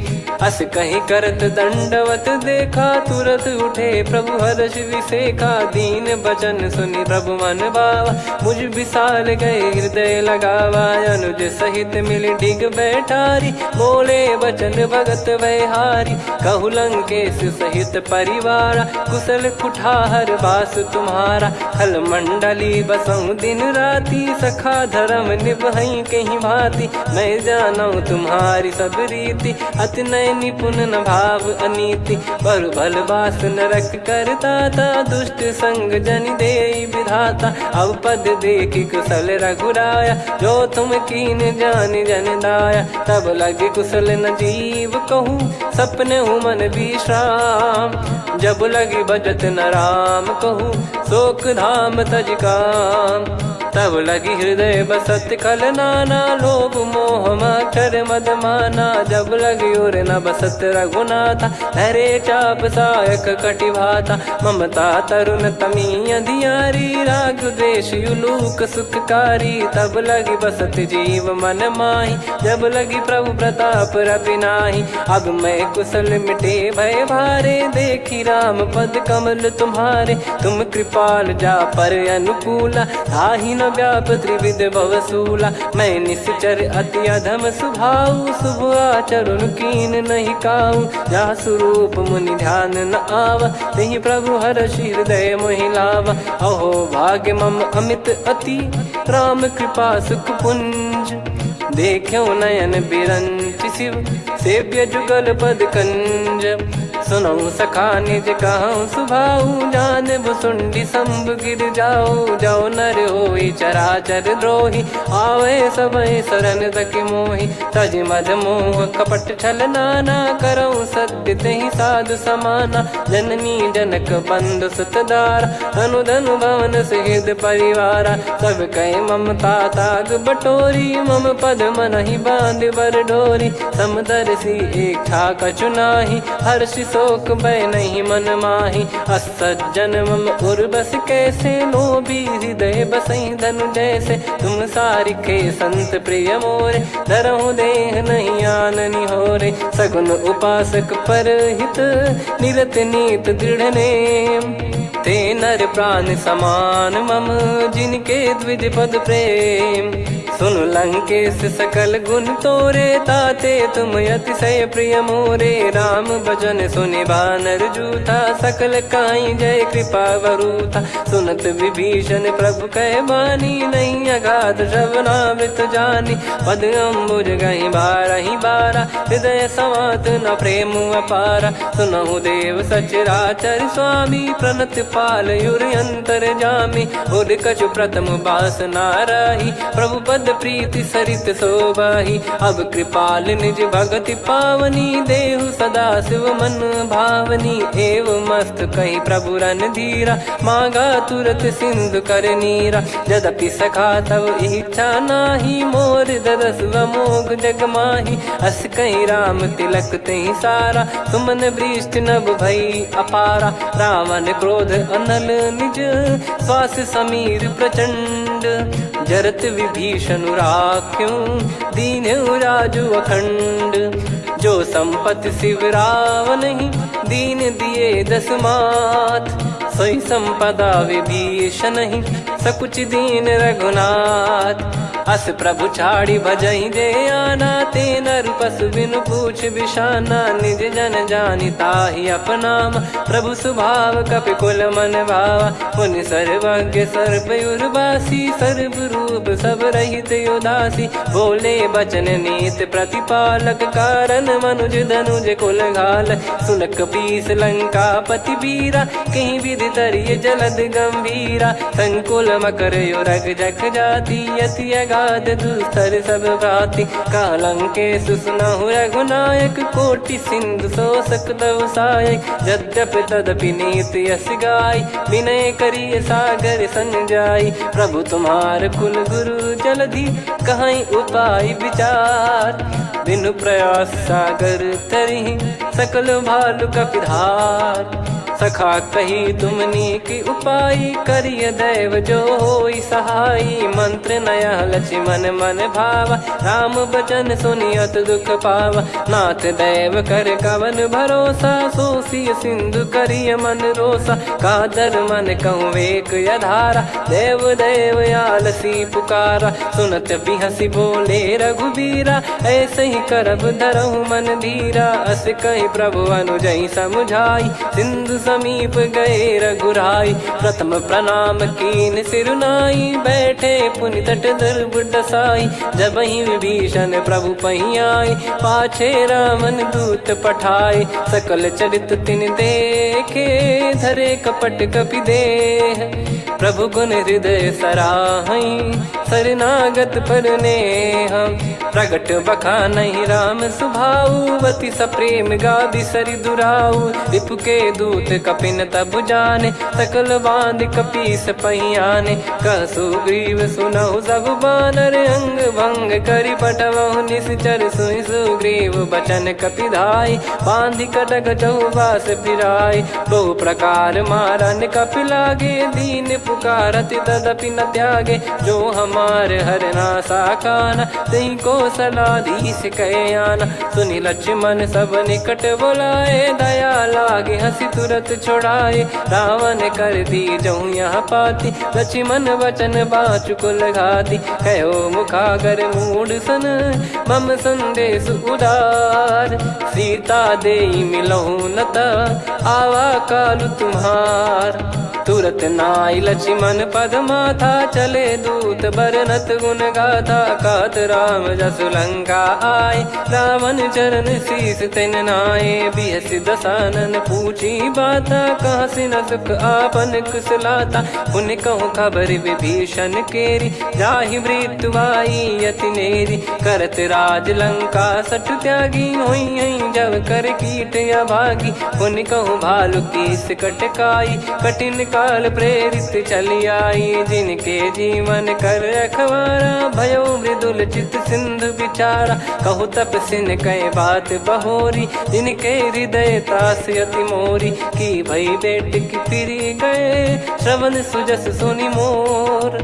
अस कहीं करत दंडवत देखा। तुरत उठे प्रभु हर्ष विसेखा, दीन बचन सुनि प्रभु मन भावा। मुझ विशाल गए हृदय लगावा, अनुज सहित मिल डिग बैठारी। बोले बचन भगत भयहारी, कहु लंकेश सहित परिवारा। कुशल कुठार बास तुम्हारा, खल मंडली बसऊं दिन राती। सखा धर्म निभई कहीं भांति, मैं जानू तुम्हारी सब रीति। अति नय निपुण न भाव अनीति, पर भल बास नरक करता था। दुष्ट संग जन दे विधाता, अब पद देखी कुशल रघुराया। जो तुम कीन जान जन दाया, तब लगे कुशल न जीव कहूँ। सपने हूँ मन विश्राम, जब लगी बजत न राम कहूँ। शोक धाम तज काम, तब लगी हृदय बसत खल नाना। लोभ मोह मक्षर मद माना, जब लगी उर न बसत रघुनाथा। हरे चाप सायक कटि भाता, ममता तरुण तमी अधियारी। राग द्वेष युलूक सुखकारी, तब लगी बसत जीव मन माही। जब लगी प्रभु प्रताप रवि नाही, अब मैं कुशल मिटे भय भारे। देखी राम पद कमल तुम्हारे, तुम कृपाल जा पर अनुकूला। ताहि न व्याप त्रिविध भवसूला, मैं निश्चर अति अधम सुभाऊ। शुभ आचरण कीन नहीं काऊ, जा स्वरूप मुनि ध्यान न आवा। तेहि प्रभु हर्षि हृदय मोहि लावा। अहो भाग्य मम अमित अति, राम कृपा सुख पुंज। देखो नयन बिरंच शिव, सेव्य जुगल पद कंज। सुनऊ सखा निज कहूँ सुभाऊ, जान भुसुंडी संभ गिर जाओ। जाओ नर होई चराचर द्रोही, आवे सबय शरण तक मोहि। तज मद मोह कपट छल नाना, करऊँ सत्य तेहि साधु समाना। जननी जनक बंधु सुतदारा, धनु धनु भवन सहित परिवारा। सब कहे ममता ताग बटोरी, मम पद मनहि बांध बर डोरी। समदर्शी इच्छा कछु नाही, हर्षि शोक भय नहीं मन माही। असज्जन मम उर बस कैसे, लोभी हृदय बसई धनु जैसे। तुम सारिखे संत प्रिय मोरे, धरहु देह नहीं आननि होरे। सगुन उपासक परहित, निरत नीत दृढ़ नेम। ते नर प्राण समान मम, जिनके द्विज पद प्रेम। सुन लंकेश सकल गुण तोरे, ताते तुम अतिशय प्रिय मोरे। राम भजन सुनि बानर जूथा, सकल काई जय कृपा वरूथा। सुनत विभीषण प्रभु कह बानी, नहीं अगाध श्रवणामृत जानी। पद अम्बुज गहि बारहि बारा, हृदय समात न प्रेम अपारा। सुनहु देव सचराचर स्वामी, प्रणत पाल युर अंतर जामी। उर कछु प्रथम बास नाराही, प्रभु पद प्रीति सरित शोभाही। अब कृपाल निज भगति पावनी, देहु सदा शिव मन भावनी। एव मस्त कही प्रभु रन धीरा, मांगा तुरत सिंधु कर नीरा। यद्यपि सखा तब इच्छा नाही, मोर दरस मोग जग माही। अस कही राम तिलक तहि सारा, सुमन वृष्ट नभ भई अपारा। रावण क्रोध अनल निज, श्वास समीर प्रचंड। जरत विभीषण राख्यों, दीन्हु राजु अखंड। जो संपत्ति शिव रावण ही, दीन दिए दस मात। सोई संपदा विभीषण ही, सकुच दीन रघुनाथ। अस प्रभु छाड़ी भजहि जे आना, ते नर पशु बिनु पूछ बिशाना। निज जन जानि ताहि अपनाम, प्रभु स्वभाव कपि कुल मन भावा। मुनि सर्वज्ञ सर्वयुर्वासी, सर्व रूप सब रहित उदासी। बोले बचन नीत प्रतिपालक, कारण मनुज धनुज कुल घाल। सुन कपीस लंका पति वीरा, कहीं विधि तरिय जलद गंभीरा। संकुल मकर युरग जख जाति, यति अगाध दुस्तर सब भांति। कालंकेश सुनहु रघुनायक, कोटि सिंधु शोषक तव सहायक। यद्यपि तदपि नीति यस गाय, विनय करिय सागर सन जाई। प्रभु तुम्हार कुल गुरु जलधि, कहीं उपाय विचार। बिनु प्रयास सागर तरिहि, सकल भालु कपिधार। सखा कही तुमनी की उपाय, करिय दैव जो होई सहाई। मंत्र नया लक्ष्मण मन भावा, राम बचन सुनियत दुख पावा। नाथ दैव कर कवन भरोसा, सोसिय सिंधु करिय मन रोसा। कादर मन कहूँ एक यधारा, देव देव आलसी पुकारा। सुनत बिहसी बोले रघुबीरा, ऐसे ही करब धरहु मन धीरा। अस कही प्रभु अनुजहि समुझाई, सिंधु समीप गए रघुराई। प्रथम प्रणाम कीन सिरुनाई, बैठे पुनि तट दर्भ डसाई। जब ही विभीषण प्रभु पही आए, पाछे रावण दूत पठाए। सकल चरित तिन देखे, धरे कपट कपि देह। प्रभु गुण हृदय सराहई, शरणागत पर नेह। प्रगट बखानहि राम सुभाऊ, अति सप्रेम गाबि सरि दुराऊ। रिपु के दूत कपिन तब जाने, सकल बांध कपीस पहियाने। कह सुग्रीव सुनहु सब बानर, अंग भंग करि पठवहु निश्चर। सुनि सुग्रीव बचन कपिधाई, बांधि कटक चौबास फिराई। बहु प्रकार मारन कपि लागे, दीन पुकारत तदपि न त्यागे। जो हमार हरनासा खाना, तही को सलाधीश कहे आना। सुनि लक्ष्मण सब निकट बुलाए, दया लागे हंसी तुरत छुड़ाए। रावण कर दी जऊँ यहाँ पाती, लक्ष्मण वचन बाचु कुल घाती। कहो मुखागर मूड सन, मम संदेश उदार। सीता देई मिलहु न ता, आवा कालु तुम्हार। तुरत नाई लक्ष्मण पद माथा, चले दूत बरनत गुण गाथा। कहत राम जसु लंका आए, रावण चरण शीस तिन नाये। बिहस दसानन पूछी बाता, कहाँ से न सुख आपन कुशलाता। पुन कहूँ खबर विभीषण केरी, जाहि मृत्यु आई अति नेरी। करत राज लंका सठ त्यागी, होई जब कर कीट अभागी। पुन कहूँ भालु कीस कटकाई, कठिन काल प्रेरित चली आई। जिनके जीवन कर रखवारा, भयो मृदुल चित सिंधु बिचारा। कहु तपसिन कह बात बहोरी, जिनके हृदय त्रास अति मोरी। की भई बेट की फिरी गए, श्रवण सुजस सुनि मोर।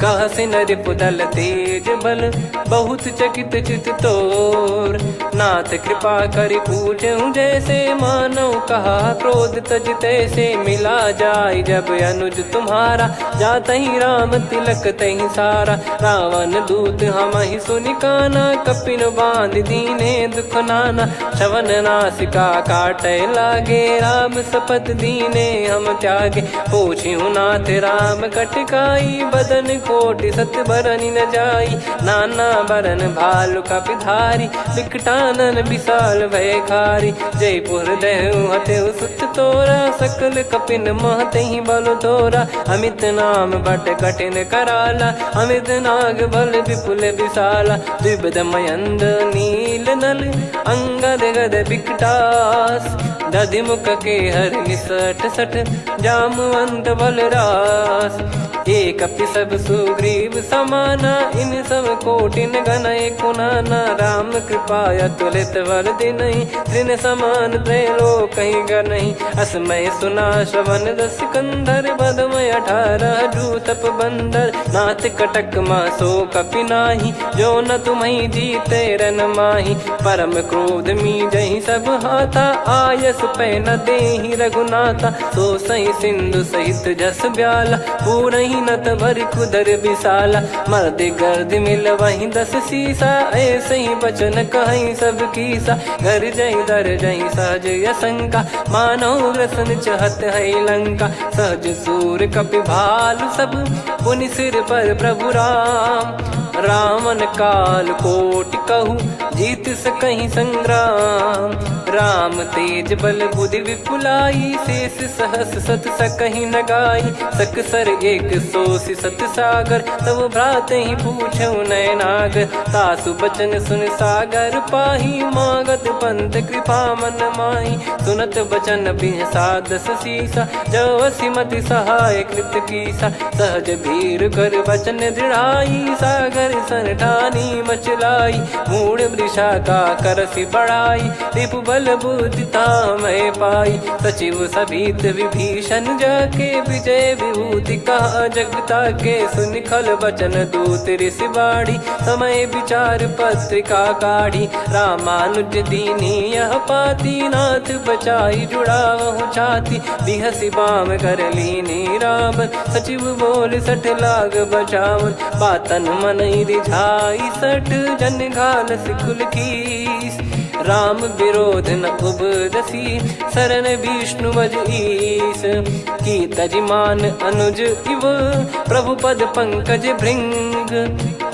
कह सिन रिपुदल तेज बल, बहुत चकित चित तोर। नाथ कृपा करि पूछऊं जैसे, मानव कहा क्रोध तज तैसे। मिला जाय जब अनुज तुम्हारा, जाता ही राम तिलक तही सारा। रावण दूत हम ही सुनि काना, कपिन बांध दीने दुख नाना। श्रवण नासिका काटे लागे, राम शपथ दीने हम त्यागे। पूछियो नाथ राम कटकाई, बदन कोटि सत बरनि न जाई। नाना बरन भालु कपिधारी, विकटानन विशाल भयकारी। जयपुर देहु हतेउ सुत तोरा, सकल कपिन महतहि बल तोरा। अमित नाम बट कठिन कराला, अमित नाग बल विपुल विशाला। द्विविध मयंद नील नल, अंगद गद विकटास। दधिमुख के हर निसठ सठ, जामवंत बलरास। एक कपि सब सुग्रीव समाना, इन सब कोटिन गनय कुनाना। राम कृपा अतुलित वर दिनहि, तृण समान त्रैलोक कहीं गनहि। असमय सुना श्रवण रस कंधर, बदमय 18 जूतप बंदर। नाथ कटक मां सो कपि नाही, जो न तुम्हि जीते रन माही। परम क्रोध मी जहि सब हाथा, आयस पै न देहि रघुनाथा। सो सही सिंधु सहित जस ब्याला, पूरहि नत भरि कुदर विशाला। मर्द गर्द मिल वहीं 10 सीसा, ऐसे ही बचन कहीं सब कीसा। घर जय दर जय सहज यसंका, मानव रसन चहत है लंका। सहज सूर कपि भालु सब, पुनि सिर पर प्रभु राम। रावण काल कोटि कहूँ, जीत सकहीं संग्राम। राम तेज बल बुद्धि विपुलाई, शेष सहस सत सकहीं न गाई। सकसर 180 सत सागर, तब भ्रात ही पूछो नयनाग। तासु बचन सुन सागर पाही, मागत पंथ कृपा मन माही। सुनत बचन बिहसा 10 सीसा, जो असिमति सहाय कृत कीसा। सहज भीर कर बचन दृढ़ाई, सागर सन ठानी मचलाई। मूढ़ वृषा का करसि बढ़ाई, रिपु बल बुद्धि तामय पाई। सचिव सभीत विभीषण जाके, विजय विभूति कहा जगता के। सुनि खल बचन दूत ऋषि बाड़ी, समय विचार पत्रिका काढ़ी। रामानुज दीनी यह पाती, नाथ बचाई जुड़ावहु छाती। बिहसि बाम कर लीनी राम, सचिव बोल 60 लाग बचावन। बातन मन रिझाई 60, जन घाल सिकुल कीस। राम विरोध न उपजसी, शरण विष्णु बज ईस। की तजिमान अनुज इव, प्रभु पद पंकज भृंग।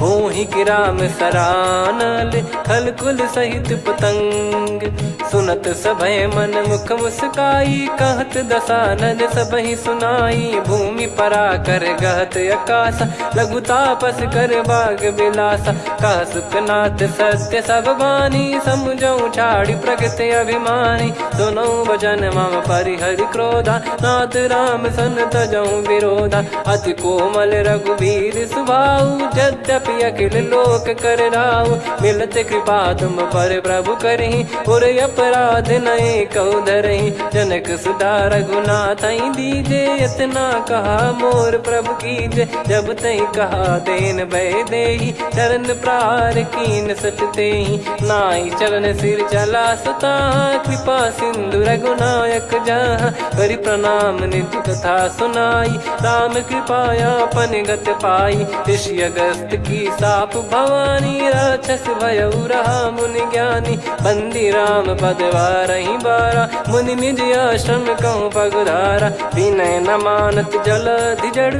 होहि कि राम सरानल, खल कुल सहित पतंग। सुनत सभय मन मुख मुस्काई, कहत दसानन सबहि सुनाई। भूमि परा कर गहत आकाश, लघु तापस कर बाग बिलासा। कह सुखनाथ सत्य सब बानी, समुझौ छाड़ी प्रगति अभिमानी। सुनो भजन मम परिहरि क्रोधा, नाथ राम सन तजौ विरोधा। अति कोमल रघुवीर सुभाऊ, यद्यपि अखिल लोक कर राऊ। मिलत कृपा तुम पर प्रभु करहि, पुर अपराध नए कौ धरहि। जनक सुधा रघुनाथ दीजे, इतना कहा मोर प्रभु कीजे। जब तई कहा देन भय देहि, चरण प्रार कीन सट तेहि। नाई चरण सिर चला सता, कृपा सिंधु रघुनायक जहाँ। करि प्रणाम नित्य कथा सुनाई, राम कृपाया अपन गत पाई। ऋषि अगस्त की साप भवानी राक्षस भयउ रहा मुनि ज्ञानी बंदी राम पदवारहि बारा मुनि निज आश्रम कहूँ पगधारा विनय न मानत जलधि जड़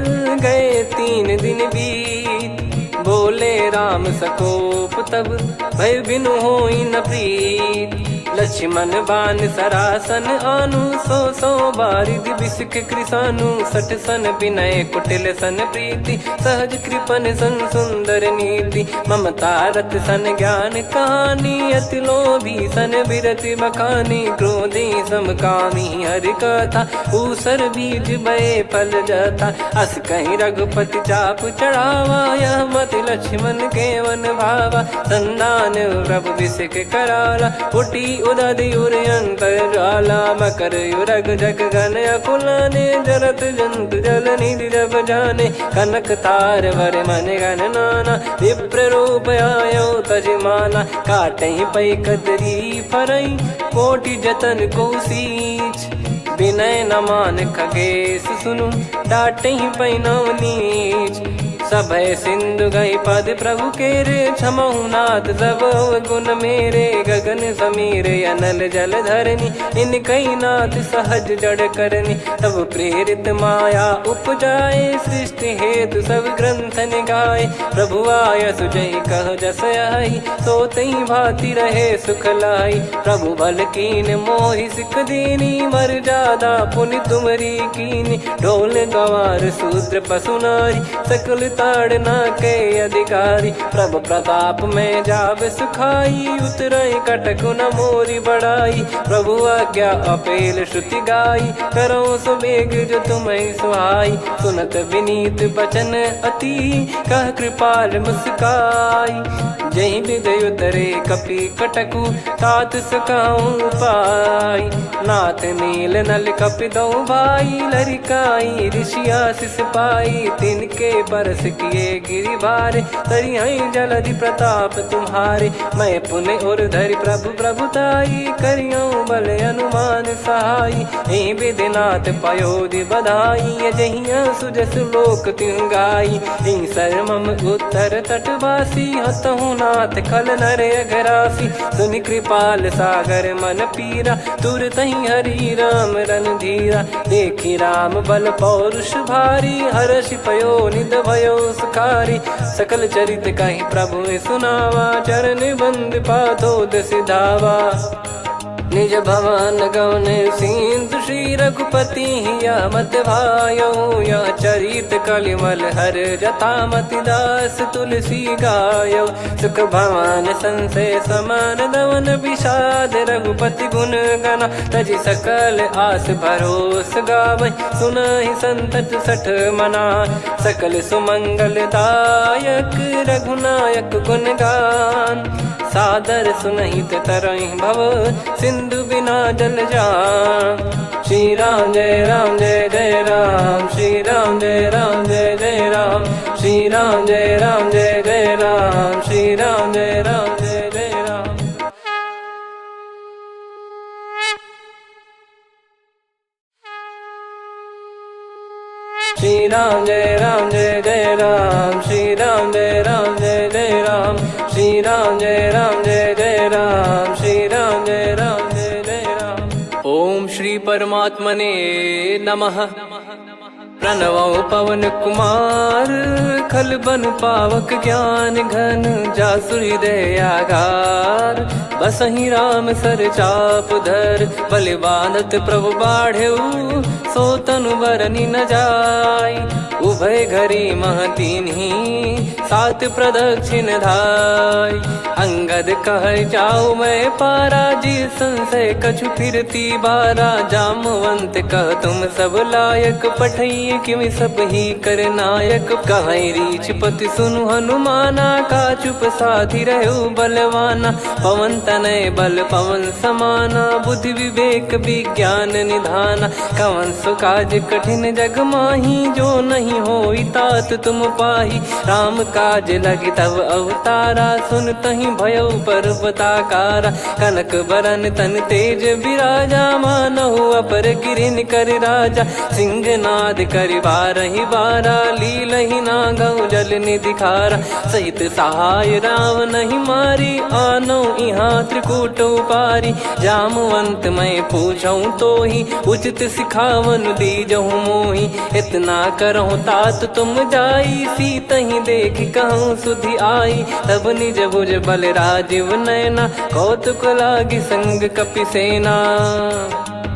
गए 3 दिन बीत बोले राम सकोप तब भय बिनु होई न प्रीत लक्ष्मण बान सरासन आनु 100 बारिद बिसक कृसानु 60 सन विनय कुटिल सन प्रीति सहज कृपन सन सुंदर नीति ममता रत सन ज्ञान कहानी अति लोभी सन बिरति बखानी क्रोधी समकामी हरि कथा ऊसर बीज बये फल जथा अस कहीं रघुपति चाप चढ़ावा यह मत लक्ष्मण के वन भावा संदान प्रभु बिसक कराला उठी उदधि उर अंतर ज्वाला मकर युरग जग गन अकुलाने जरत जंतु जल निधि जब जाने कनक तार वर मन गन नाना विप्र रूप आयो तजमाना काटे पै कदरी फरई कोटि जतन को सींच विनय न मान खगेश सुनु डाटे पै नव नीच सभय सिंधु गई पद प्रभु के रे क्षमहु नाथ सब गुण मेरे गगन समीरे अनल जल धरनी इन कई नाथ सहज जड़ करनी तब प्रेरित माया उपजाए सृष्टि हेतु सब ग्रंथ निगाए प्रभु आय सुजय कह जस आई सोतई भांति रहे सुख लाई प्रभु बल कीन मोहि सिख दीनी मर जादा पुनि तुमरी कीनी ढोल गवार शूद्र पशु नारी सकल ताड़ना के अधिकारी प्रभु प्रताप में जाब सुखाई उतरई कटक न मोरी बढ़ाई प्रभु आज्ञा अपेल श्रुति गाई करो सुबेग जो तुम्हें सुहाई सुनत विनीत बचन अति कह कृपाल मुस्काई जही विदय उतरे कपि कटकु तात सकाऊं पाई नाथ नील नल कपि दो भाई लरिकाई ऋषि आशीष पाई तिनके परस किए गिरि भारे तरी हई जलधि प्रताप तुम्हारे मैं पुण्य और धरि प्रभु प्रभुताई करियो बल अनुमान सहाई ए विधिनाथ पयोधि बधाई जहिया सुजस लोक तिहु गाई ए सरमम उत्तर तटवासी हतहु नाथ खल नर अघरासी सुनि कृपाल सागर मन पीरा तुरत ही हरि राम रन धीरा देखी राम बल पौरुष भारी हर्ष पयो निध भयो सुखारी सकल चरित कहीं प्रभु सुनावा चरण बंद पाथोद सिधावा निज भवन गवन सिंधु श्री रघुपति या मत भायो या चरित कलिमल हर जथा मति दास तुलसी गायो सुख भवन संशय समान दवन विषाद रघुपति गुण गना तजि सकल आस भरोस गावै सुनहि संतत सठ मना सकल सुमंगल दायक रघुनायक गुण गान सादर सुनहित तरहि भव सिंधु बिना जल जान श्री राम जय जय राम श्री राम जय जय राम श्री राम जय राम श्री राम जय जय राम श्री राम जय जय राम श्री राम जय जय राम श्री राम जय जय राम श्री राम जय जय राम। ओम श्री परमात्मने नमः। प्रणवौ पवन कुमार खल बन पावक ज्ञान घन जासु हृदय आगार बसहि राम सर चाप धर बलिवानत प्रभु बाढ़ेऊ सो तनु बरनि न जाय उभय घरी महतीन्ही सात प्रदक्षिण धाय अंगद कह जाऊ मैं पारा जी संशय कछु फिरती बारा जामवंत कह तुम सब लायक पठई किमि सब ही कर नायक कहीं रीछ पति सुनु हनुमाना का चुप साधि रहु बलवाना पवन तनय बल पवन समाना बुद्धि विवेक विज्ञान निधाना कवन सो काज कठिन जग माही जो नहीं होई तात तुम पाही राम काज लगी तब अवतारा सुन तही भयो पर्वताकारा कनक बरन तन तेज विराजा मानहु अपर गिरिन कर राजा सिंहनाद कर करि बारहि बारा, लीलहि नागौ जल निधि खारा। सहित सहाय रावणहि मारी, आनौ इहाँ त्रिकूट उपारी। जामवंत मैं पूछऊँ तोहि, उचित सिखावन दीजहु मोहि। इतना करहु तात तुम जाई, सीतहि देख कहूँ सुधि आई। तब निज भुज बल राजीव नयना, कौतुक लागी संग कपिसेना।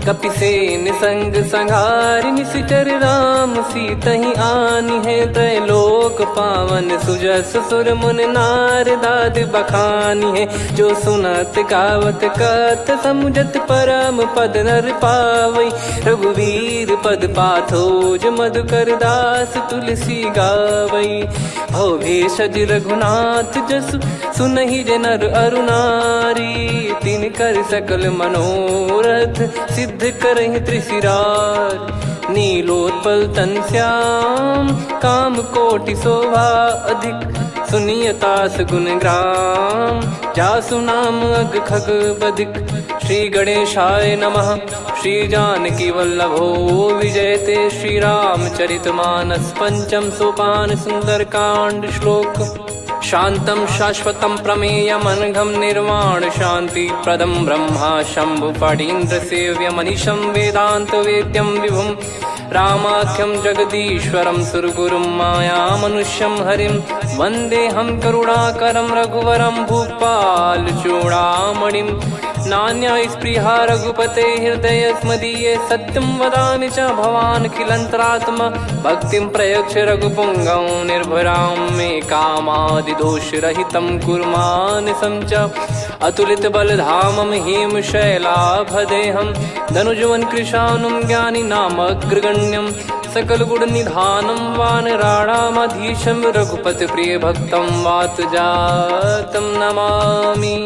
कपिसेन संग संघारि निशिचर राम, सीतहि आनी है त्रैलोक पावन। सुजस सुर मुन नार दाद बखानी है, जो सुनत गावत कथ समुझत परम पद नर पावई। रघुवीर पद पाथोज मधुकर दास तुलसी गावई। भव भेषज रघुनाथ जसु, सुनहि जे नर अरु नारी। तिन कर सकल मनोरथ, सिद्ध करहि त्रिशिरार। नीलोत्पल तन श्याम, काम कोटि शोभा अधिक। सुनियतास गुण ग्राम, जासु नाम अग खग बदिक। श्री गणेशाय नमः। श्री जानकी वल्लभो विजयते, श्री रामचरित मानस पंचम सोपान सुंदरकांड श्लोक। शांतं शाश्वतं प्रमेयमनघं निर्वाण शांति प्रदं ब्रह्मा शंभु फणीन्द्र सेव्यमनिशं वेदांत वेद्यं विभुं। रामाख्यं जगदीश्वरं सुरगुरुं मायामनुष्यं हरिं। वन्देऽहं करुणाकरं रघुवरं भूपाल चूडामणिं। नान्या स्पृहा रघुपते हृदय स्मदीये, सत्यं वदामि च भवान् खिलन्तरात्मा। भक्तिं प्रयच्छ रघुपुङ्गं निर्भरां मे कामादिदोषरहितं कुर्मानसं च। अतुलित बलधामं हेमशैलाभदेहं, धनुजवन कृशानुं ज्ञानी नामग्रगण्यं। सकल गुण निधानं वानराणामधीशं, रघुपति प्रिय भक्तं वातजातं नमामि।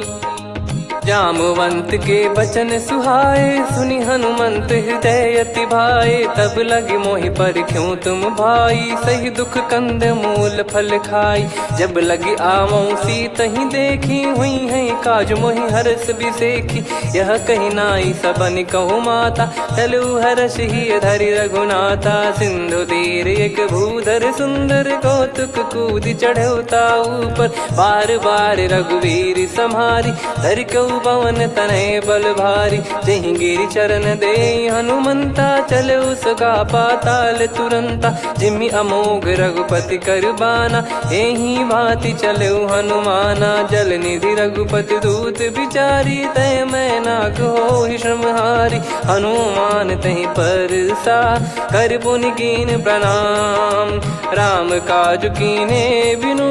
जामवंत के बचन सुहाए, सुनि हनुमंत हृदय अति भाए। तब लगे मोहि पर क्यों तुम भाई, सही दुख कंद मूल फल खाई। जब लगे आवऊँ सीतहि देखी, हुई है काज मोहि हरस बिसेखी। यह कही नाई सबन कहु माता, चलु हरष ही धरि रघुनाथा। सिंधु तीर एक भूधर सुंदर, कौतुक कूद चढ़ौता ऊपर। बार बार रघुवीर सम्हारी, धरि कऊ पवन तनय बल भारी। जहि गिरि चरण दे हनुमंता, चले उसका पाताल तुरंता। जिमि अमोघ रघुपति कर बाना, एहि भांति चले हनुमाना। जल निधि रघुपति दूत बिचारी, तय मैं नाग होहि श्रमहारी। हनुमान तहि परसा, कर पुनि कीन प्रणाम। राम काज कीने बिनु,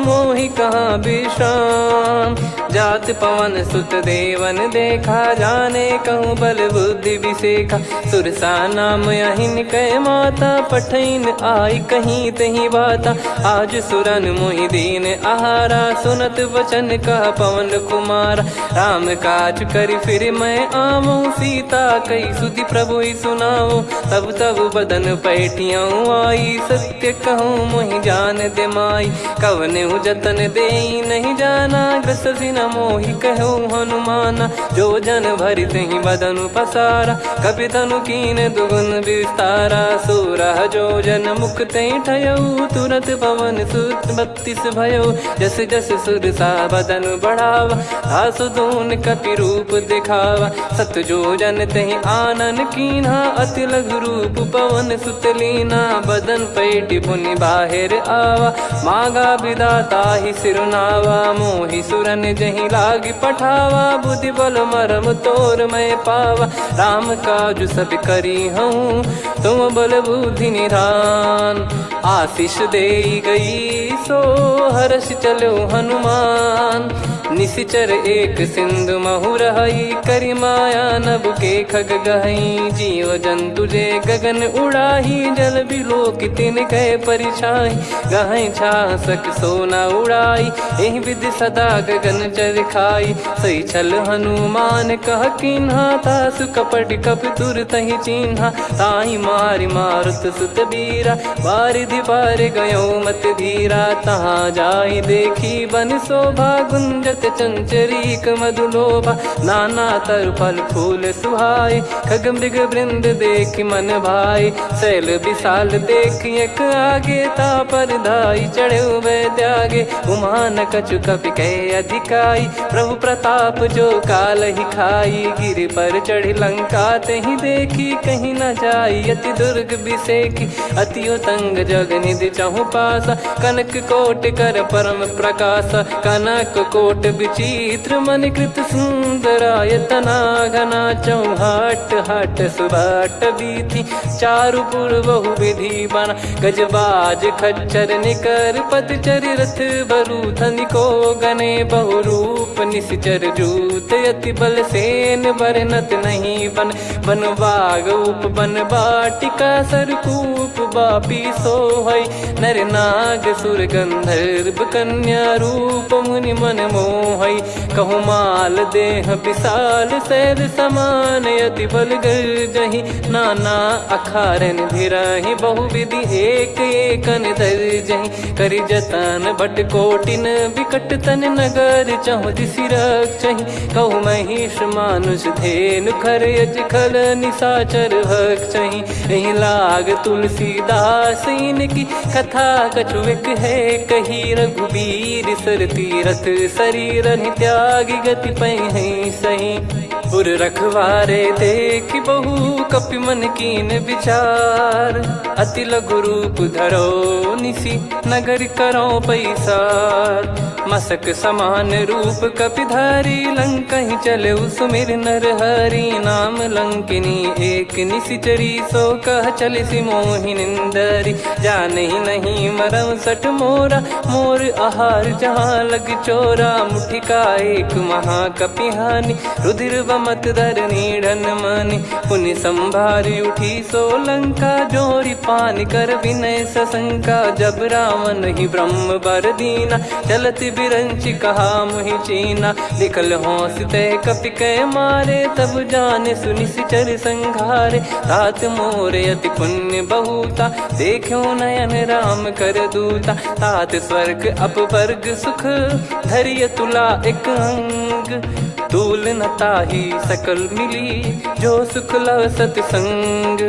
मोहि कहाँ विश्राम। जात पवन सुत देवन देखा, जाने कहूँ बल बुद्धि विसेखा। सुरसा नाम अहिन कै माता, पठैन आई कहीं तहीं बाता। आज सुरन मोहि दीन आहारा, सुनत वचन कह पवन कुमारा। राम काज करि फिर मैं आवऊँ, सीता कई सुधि प्रभु ही सुनाऊँ। तब तब बदन पैठियाँ आई, सत्य कहूँ मोहि जान दे माई। कवने जतन दे नहीं जाना, ग्रसि न मोहि कहूँ हनुमाना। जो जन भरि तहि बदनु पसारा, कपि तनु कीन दुगुन विस्तारा। सोरह जो जन मुख तहि ठयऊ, तुरत पवन सुत 32 भयऊ। जस जस सुरसा बदन बढ़ावा, आसु दून कपि रूप दिखावा। सत जो जन तहि आनन कीन्हा, अति लघु रूप पवन सुत लीना। बदन पैठि पुनि बाहिर आवा, मागा विधाता ही सिरुनावा। मोहि सुरन जहि लागी पठावा, बुद्धि बल मरम तोर मैं पावा। राम काज सब करी हूँ, तुम बल बुद्धि निधान। आशीष दे गई सो हर्ष चलो हनुमान। निशिचर एक सिंधु महु रहई, करि माया नभ के खग गहई। जीव जंतु जे गगन उड़ाही, जल बिलोक तिन गए परिछाई। गहई छासक सोना उड़ाई, एहि विधि सदा गगन निश्चर खाई। सही छल हनुमान कह कीन्हा, तासु कपट कप तुर तहि चिन्हा। ताहि मारि मारुत सुत बीरा, बारिधि पार गयो मत धीरा। तहाँ जाई देखी बन शोभा, गुंजत चंचरीक मधुलोभा। नाना तर फल फूल सुहाए, खग मृग वृंद देख मन भाई। शैल विशाल देख एक आगे, तापर धाई चढ़े वै त्यागे। उमान कछु कपि कहे अधिकाई, प्रभु प्रताप जो काल ही खाई। गिर पर चढ़ी लंका तहि देखी, कहीं न जाई अति दुर्ग बिसेकी। अति उतंग जग निधि चहु पासा, कनक कोट कर परम प्रकाश। कनक कोट विचित्र मन कृत सुंदरायतना घना। चौहाट हाट सुबाट बीथी, चारु पुर बहु विधि बना। गजबाज खच्चर निकर पदचर, रथ बरु धनिको गने। बहु रूप निश्चर जूत, अति बल सेन बरनत नहीं बन। बन बाग उप बन बाटिका, सरकूप बापी सोहई। नर नाग सुर गंधर्व कन्या, रूप मुनि मन मोहई। कहु माल देह विशाल, शैल समान अति बल गर्जहि। नाना अखारन भिरहि, बहु विधि एक एकन दर्जहि। करि जतन भट कोटिन, विकट तन नगर चहु दिसि रक्षहि। कहु महिष मानुष धेनु, खर यज खल निशाचर भक्षहि। एहि लाग तुलसीदास इनकी, कथा कछु एक है कही। रघुबीर सर तीरथ शरीर, त्यागी गति पहि सही। पुर रखवारे देखि बहु, कपि मन कीन विचार। अति लघु रूप धरो निसी, नगर करो पैसार। मसक समान रूप कपिधारी, लंकहि चले सुमिर नर हरि। नाम लंकिनी एक निशिचरी, सो कह चलिसि मोहि निंदरी। जानहि नहीं मरम सठ मोरा, मोर आहार जहाँ लग चोरा। मुठिका एक महाकपिहानि, रुधिर बमत धरनी ढन मानि। पुनि संभारी उठी सो लंका, जोरी पान कर विनय सशंका। जब रावण ही ब्रह्म बर दीना, चलत बिरंचि कहा मुहि चीना। लिखल होंस तय कपि कै मारे, तब जाने सुनिश्चर संघारे। तात मोरे अति पुण्य बहुता, देखो नयन राम कर दूता। तात स्वर्ग अपवर्ग सुख, धैर्य तुला एक अंग। तूल न ताहि सकल मिली, जो सुख लव सतसंग।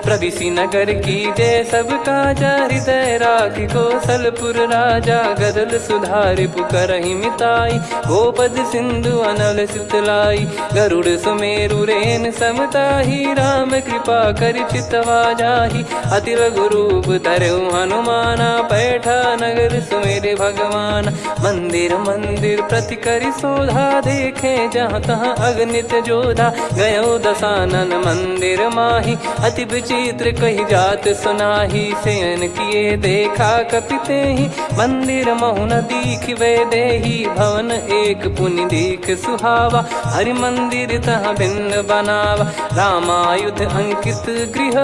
प्रविशि नगर की जय सब काजा, हृदय राखि कौशलपुर राजा। गदल सुधारि पुकारहि मिताई, गोपद सिंधु अनल सितलाई। गरुड़ सुमेरु रेन समताहि, राम कृपा करि चितवा जाहि। अति लघु रूप धरऊ हनुमाना, बैठा नगर सुमेरे भगवान। मंदिर मंदिर प्रति करि शोधा, देखे जहाँ तहाँ अगणित जोधा। गयो दशानन मंदिर माही, अति विचित्र कही जात सुनाही। शयन किए देखा कपिते ही, मंदिर महु न दीख वे देही। भवन एक पुनि दीख सुहावा, हरि मंदिर तहाँ भिन्न बनावा। रामायुध अंकित गृह,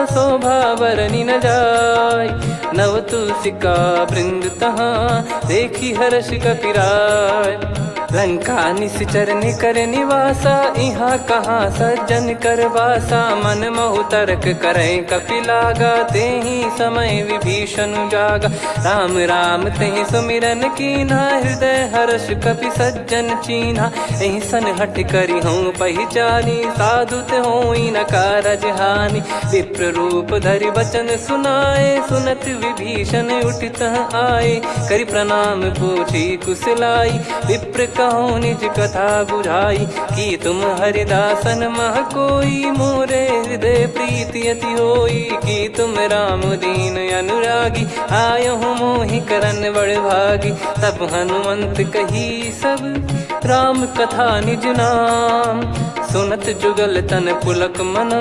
शोभा बरनि न जाय। नव तुलसिका वृंद तहाँ, देखी हर्ष कपिराय। लंका निश्चर निकर निवासा, इहाँ कहाँ सज्जन कर वासा। मन महु तर्क करे कपिलागा, तेहि समय विभीषण जागा। राम राम तेहि सुमिरन कीन्हा, हृदय हर्ष कपि सज्जन चीन्हा। एहि सन हठ करि हूँ पहिचानी, साधु ते होई न कारज हानि। विप्र रूप धरि वचन सुनाए, सुनत विभीषण उठित आए। करि प्रणाम पूछी कुशलाई, विप्र कहो निज कथा बुझाई। कि तुम हरिदासन मह कोई, मोरे हृदय प्रीति अति होई। कि तुम राम दीन अनुरागी, आयो हूँ मोहि करन बड़ भागी। तब हनुमंत कही सब, राम कथा निज नाम। सुनत जुगल तन पुलक मन,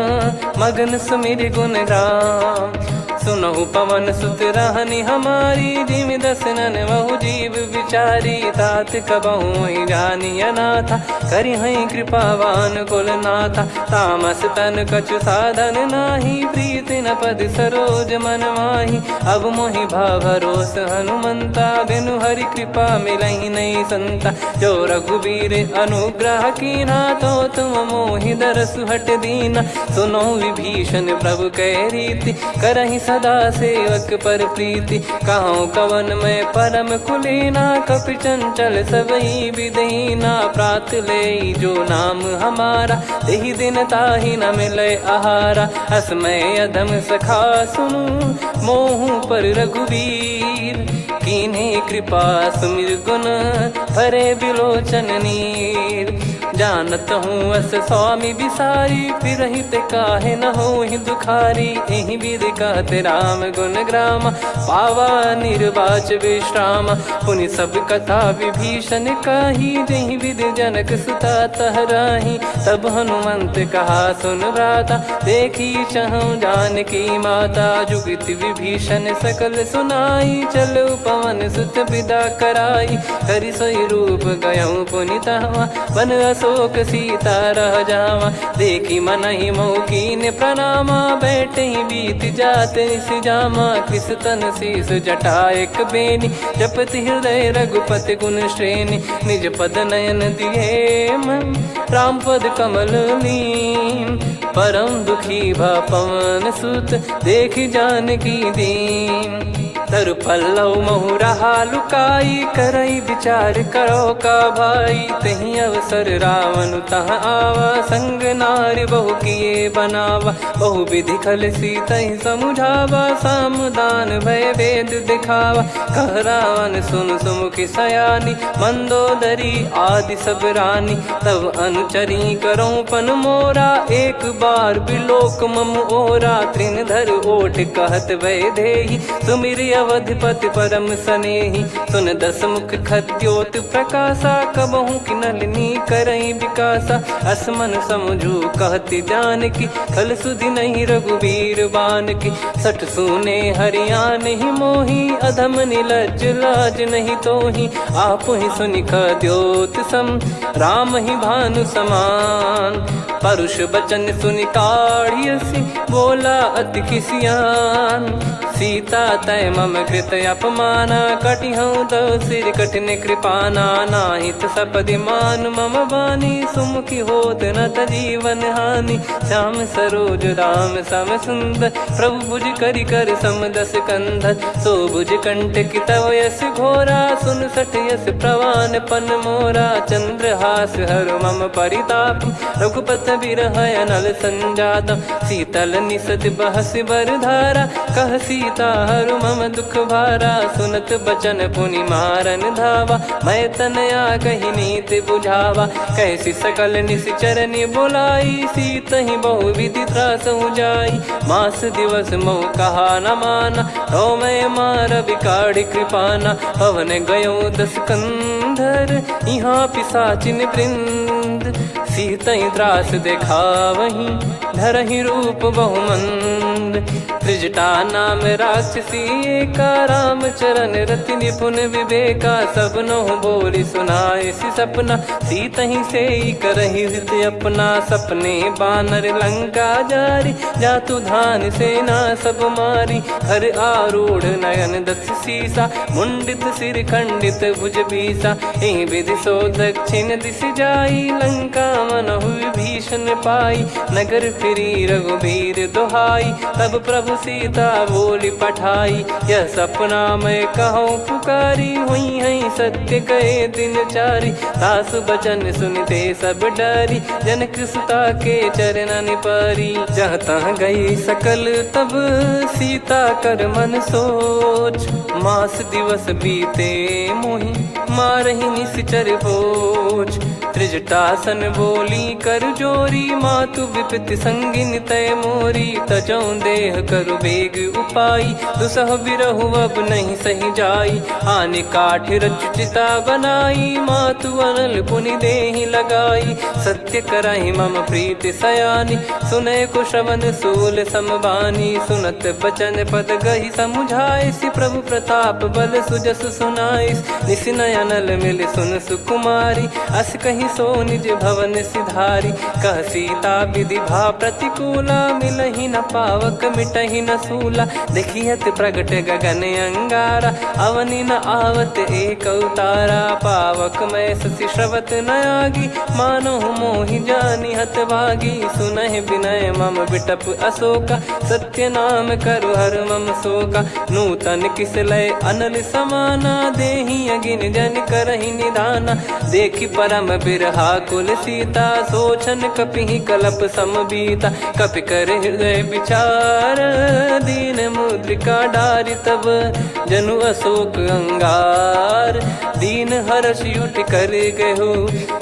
मगन सुमिर गुण राम। सुनहु पवन सुत रहनी हमारी, जिमि दसनन बहु जीव विचारी। तात कबहु ही जानी अनाथा, करि हई कृपावान कुलनाथा। तामस तन कछु साधन नाही, प्रीति न पद सरोज मन माही। अब मोहि भाव भरोस हनुमंता, बिनु हरि कृपा मिलहि नहीं संता। जो रघुबीर अनुग्रह कीना, तो तुम मोहि दरसु हट दीना। सुनो विभीषण प्रभु कह रीति, करहि सदा सेवक पर प्रीति। कहूँ कवन में परम कुलीना, कपि चंचल सबई विदहीना। प्रात ले जो नाम हमारा, तेहि दिन ताहि न मिले आहारा। असमय अधम सखा सुनु, मोहु पर रघुवीर। कीन्हे कृपा सुमिर गुण, भरे बिलोचन नीर। जानत हूँ अस स्वामी बिसारी, फिरहित काहे न होहि दुखारी। एहि विधि कहते राम गुण ग्राम, पावा निर्वाच विश्राम। पुनि सब कथा विभीषण कही, जहि विधि जनक सुता तहराही। तब हनुमंत कहा सुन भ्राता, देखी चहु जानकी माता। जुगति विभीषण सकल सुनाई, चलो पवन सुत विदा कराई। करि सोई रूप गयऊँ पुनि तहवा, वन अशोक सीता रह जावा। देखी मनहि मौकीन प्रणामा, बैठे ही बीत जात निस जामा। कृस तन शीस जटा एक बेनी, जपति हृदय रघुपति गुण श्रेणी। निज पद नयन दिए मन, राम पद कमल लीन। परम दुखी भा पवन सुत, देखि जानकी दीन। तरु पल्लव महु रहा लुकाई, करई विचार करो का भाई। तहि अवसर रावण तह आवा, संग नारी बहु किए बनावा। बहु विधि खल सीतहि समुझावा, सामदान भय वेद दिखावा। कह रावण सुन सुमुखि सयानी, मंदोदरी आदि सब रानी। तब अनुचरी करो पन मोरा, एक बार बिलोक मम ओरा। तृण धर ओठ कहत भय देहि, सुमिर अवधिपति परम सनेहि। सुन दस मुख खद्योत प्रकाशा, कबहु कि नलिनी करई विकासा। असमन समझू कहति जानकी, खल सुधि नहीं रघुवीर बानकी। सठ सुने हरियाण ही मोही, अधम निलज्ज लाज नहीं तोही। आप ही सुनि खद्योत सम, राम ही भानु समान। परुष बचन सुनि काढ़ियसि, बोला अति किसियान। सीता तय मम कृत अपमाना, कटिहऊँ तो सिर कठिन कृपाना। नाहित सपदि मान मम बानी, सुमुखी होत न जीवन हानि। श्याम सरोज राम सम सुंदर, प्रभु भुज करि कर सम दस कंधर। सो भुज कंटक तव यस घोरा, सुन सठ यस प्रवान पन मोरा। चंद्रहास हर मम परिताप, रघुपत बिरह अनल संजात। शीतल निसत बहस बर धारा, कह सीता हरु मम दुख भारा। सुनत बचन पुनि मारन धावा, मैं तनया कही नीति बुझावा। कैसी सकल निश्चरनि बुलाई, सीतहि बहु विधि त्रासहु जाई। मास दिवस मोह कहा न माना, तो मैं मार बिकाढ़ि कृपाना। पवन गयो दस कंधर, यहाँ पिशाचिन वृंद। सीतहि त्रास देखावहीं, धरहि रूप बहुमंद। त्रिजटा नाम राक्षसी एका, राम चरण रति निपुण विवेका। सब नोह बोली सुनाए सि सपना, सीतहि सेई करहि हित अपना। सपने बानर लंका जारी, जातु धान सेना सब मारी। हर आरूढ़ नयन दस सीसा, मुंडित सिर खंडित भुज बीसा। एहि विधि सो दक्षिण दिस जाई, लंका मनहु विभीषण पाई। नगर फिरी रघुबीर दुहाई, तब प्रभु सीता बोली पठाई। यह सपना मैं कहूँ पुकारी, हुई है सत्य कहे दिन चारी। सासु बचन सुनते सब डरी, जनक सुता के चरण पारी। जहाँ तहाँ गई सकल तब सीता कर मन सोच। मास दिवस बीते मोहि, मारहि निश्चर बोझ। त्रिजटासन बोली कर जोरी, मातु विपति संगिन तय मोरी। तजौ देह करु बेग उपाई, दुसह बिरहु अब नहीं सही जाई। आने काठ रच चिता बनाई, मातु अनल पुनि देहि लगाई। सत्य करहि मम प्रीति सयानी, सुनय को श्रवण सूल समबानी। सुनत बचन पद गहि समुझाइसि, प्रभु प्रताप बल सुजस सुनाइस। निस नयनल मिल सुन सुकुमारी, अस कहि सो निज भवन सिधारी। कह सीता विधि भा प्रतिकूला, मिलहि न पावक मिटहि न सूला। देखियत प्रगट गगन अंगारा, अवनि न आवत एक अवतारा। पावक मैं शशि श्रवत न आगी, मानो मोहि जानि हत भागी। सुनहि विनय मम बिटप अशोका, सत्य नाम करु हर मम शोका। नूतन किस लय अनल समाना, देहि अगिन जन करहि निदाना। देखि परम बिरहा कुल सीता, सोचन कपिहि कलप समबीता। कपि कर हृदय विचार, दीन मुद्रिका डारि तब जनु अशोक अंगार। दीन हर्ष उठ कर गहु,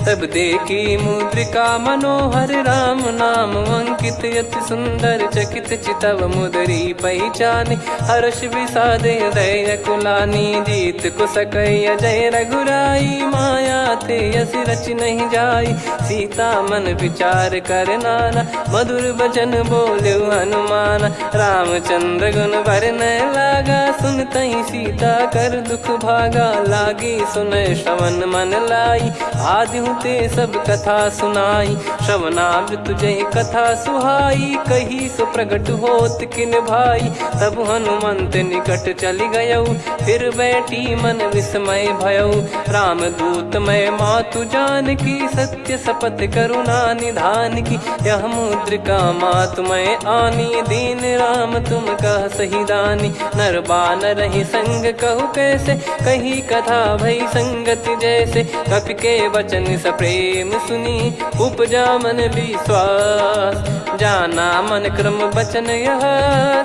तब देखी मुद्रिका मनोहर। राम नाम अंकित अति सुंदर, चकित चितव मुदरी पहचान। हर्ष विषाद हृदय कुलानी, जीत को सकय जय रघुराई। माया थे यस रच नहीं जाई, सीता मन विचार कर नाना। मधुर वचन बोल्यो हनुमान, रामचंद्र गुण बरनय लागा। सुनतहि सीता कर दुख भागा, लागी सुनय श्रवण मन लाई। आदिहु ते सब कथा सुनाई, श्रवणामृत जय कथा सुहाई। कही सो प्रगट होत किन भाई, तब हनुमंत निकट चली गयौ। फिर बैठी मन विस्मय भयौ, राम दूत मैं मातु जानकी। सत्य शपथ करुणा निधान की, यह मुद्रिका मातु मैं आनी। दीन राम तुम कह सही दानी, नर बानर ही संग कहु कैसे। कही कथा भई संगति जैसे, कपि के वचन सप्रेम सुनी। उपजा मन विश्वास, जाना मन क्रम बचन यह।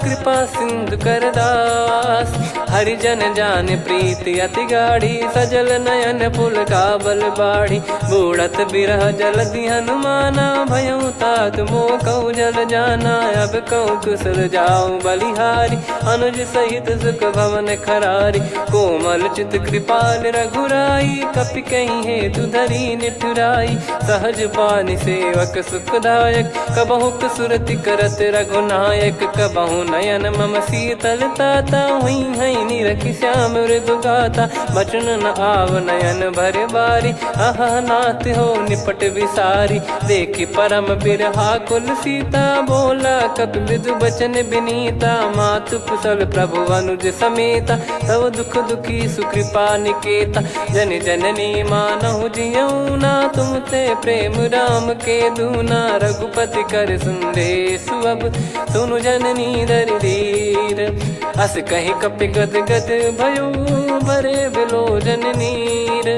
कृपा सिंधु कर दास, हरिजन जान प्रीति अति गाढ़ी। सजल नयन पुल का बल बाढ़ी, बूढ़त बिरह जल दी हनुमाना। भयउ तात मो कहु जल जाना, अब कहु कुशल जाऊं बलिहारी। अनुज सहित सुख भवन खरारी, कोमल चित कृपाल रघुराई। कपि कहीं हेतु धरी निठुराई, सहज पानि सेवक सुखदायक। कबहु सुरति करत रघुनायक, कबहु नयन मम शीतल ताता। हुई हई निरखि श्याम मृदु गाता, बचन न आव नयन भर बारी। अह नाथ हो निपट विसारी, देखि परम बिरहा कुल सीता। बोला कपि विदु बचन बिनीता, मातु कुशल प्रभु अनुज समेता। तव दुख दुखी सुकृपा निकेता, जन जननी मानहु जियऊ ना। तुम ते प्रेम राम के दूना, रघुपति कर संदेशु अब सुनु जननी दरि धीर। अस कहि कपि गद गद भयो, भरे बिलोचन नीर।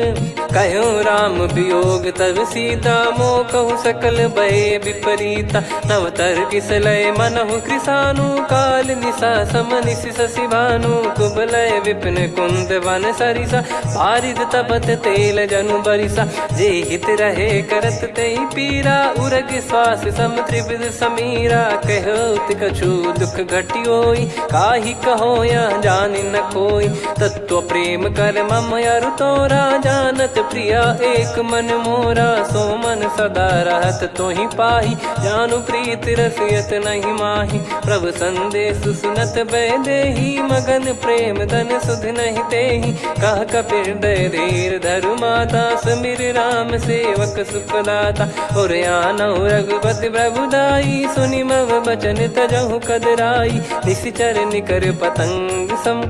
कहूँ राम वियोग तब सीता, मोह कहूँ सकल भय विपरीता। नवतर किसलय मनहु कृसानु, काल निशा समनिशि शशि भानु। कुबलय विपिन कुंद वन सरिसा, पारिद तपत तेल जनु बरिसा। जे हित रहे करत तेहि पीरा, उरग श्वास सम त्रिविध समीरा। कहो कछु दुख घटियोई, काहि कहो या जानि न कोई। तत्व प्रेम कर मम अरु तोरा, जानत प्रिया एक मन मोरा। सो मन सदा रहत तोहि पाहि, जानु प्रीत रसियत नहीं माहि। प्रभु संदेश सुनत बैदेहि, मगन प्रेम धन सुध नहीं तेहि। कह कपिर हृदय धीर धरु माता, सुमिर राम सेवक सुखदाता। और आनौ रघुपति प्रभुदाई, सुनि मम बचन तजहु कदराई। निशिचर निकर पतंग सम,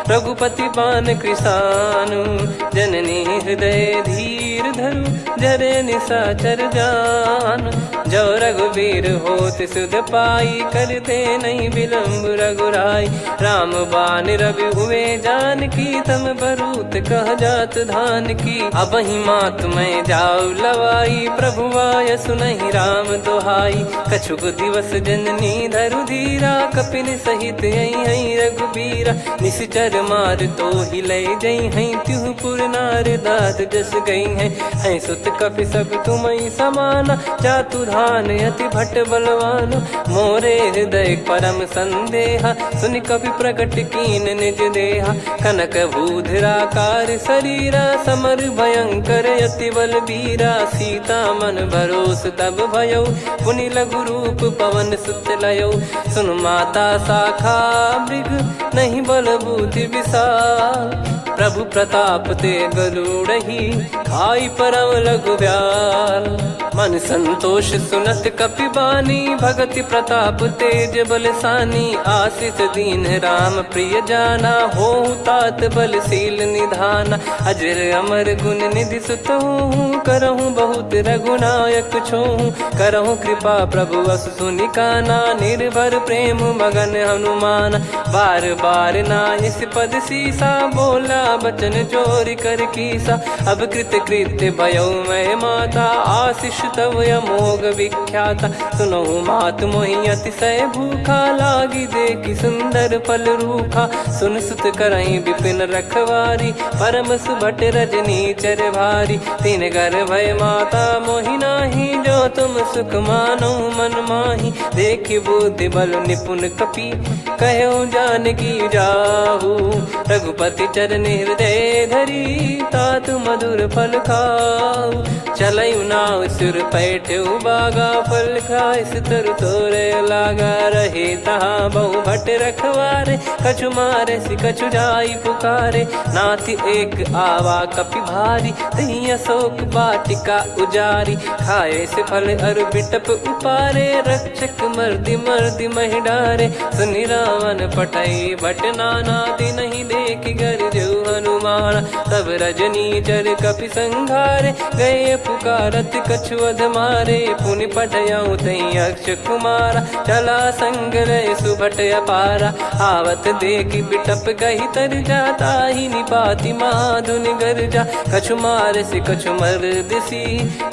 रघुपति पान कृसानु। जननी हृदय धीर धरु, जरे निशाचर जान। जो रघुबीर होत सुध पाई, करते नहीं विलम्ब रघुराई। राम बान रवि हुए जानकी, तम बरूत कह जात धान की। अब ही मात मैं जाऊ लवाई, प्रभु आय सुनहि राम दोहाई। कछुक दिवस जननी धरु धीरा, कपिन सहित आई रघुबीरा। निश्चर मार तो ही ले जई हैं, त्युह पुर नार दात जस गई हैं। सुत कपि सब तुमई समाना, जातु धान अति भट बलवान। मोरे हृदय परम संदेहा, सुनि कपि प्रकट कीन निज देहा। कनक भूधराकार शरीरा, समर भयंकर अति बलबीरा। सीता मन भरोस तब भयो, पुनि लघु रूप पवन सुत लयो। सुन माता शाखा मृग, नहीं बल बुद्धि विशाल। प्रभु प्रताप ते गरुड़हि, खाई परम लघु ब्याल। मन संतोष सुनत कपि बानी, भगति प्रताप तेज बलसानी। आशीष दीन राम प्रिय जाना, होहु तात बलशील निधाना। अजर अमर गुण निधि सुत हूँ, करहूँ बहुत रघुनायक छोहूँ। करहूँ कृपा प्रभु अस सुनि काना, निर्भर प्रेम मगन हनुमान। बार बार नायस पद सीसा, बोला बचन चोरी कर कीसा। अब कृत कृत्य भयो मैं माता, आशीष तव अमोघ विख्याता। सुनो मात मोहि अतिशय भूखा, लागी देखी सुंदर फल रूखा। सुन सुत करई विपिन रखवारी, परम सुभट रजनी चर भारी। तीन घर भय माता मोहि नाही, जो तुम सुख मानो मन माही। देखि बुद्धि बल निपुण कपि, कहो जानकी जाहू। रघुपति चरण हृदय धरी, तात मधुर फल खाऊ। चलऊ नाव सिर पैठऊ बागा, फल खाइस तरु तोरे लागा। रहे तहाँ बहु भट रखवारे, कछु मारे सि कछु जाई पुकारे। नाथि एक आवा कपि भारी, तही अशोक वाटिका उजारी। खाए से फल अरु बिटप उपारे, रक्षक मर्दि मर्दि महि डारे। सुनि रावण पटई भट नाना, नहीं देखि गर जो हनुमान। तब रजनी चर कपि संघारे, गए पुकारत कछु अध मारे। पुनि पटयऊ तई अक्ष कुमारा, चला संग रहे सुभट अपारा। आवत देखि बिटप गही तर जाता, ही निपाति माधुनि गर्जा। कछु मार से कछु मर्दिसी,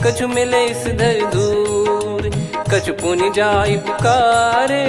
कछु मिले इस धर दूर। कछु पुनि जाई पुकारे,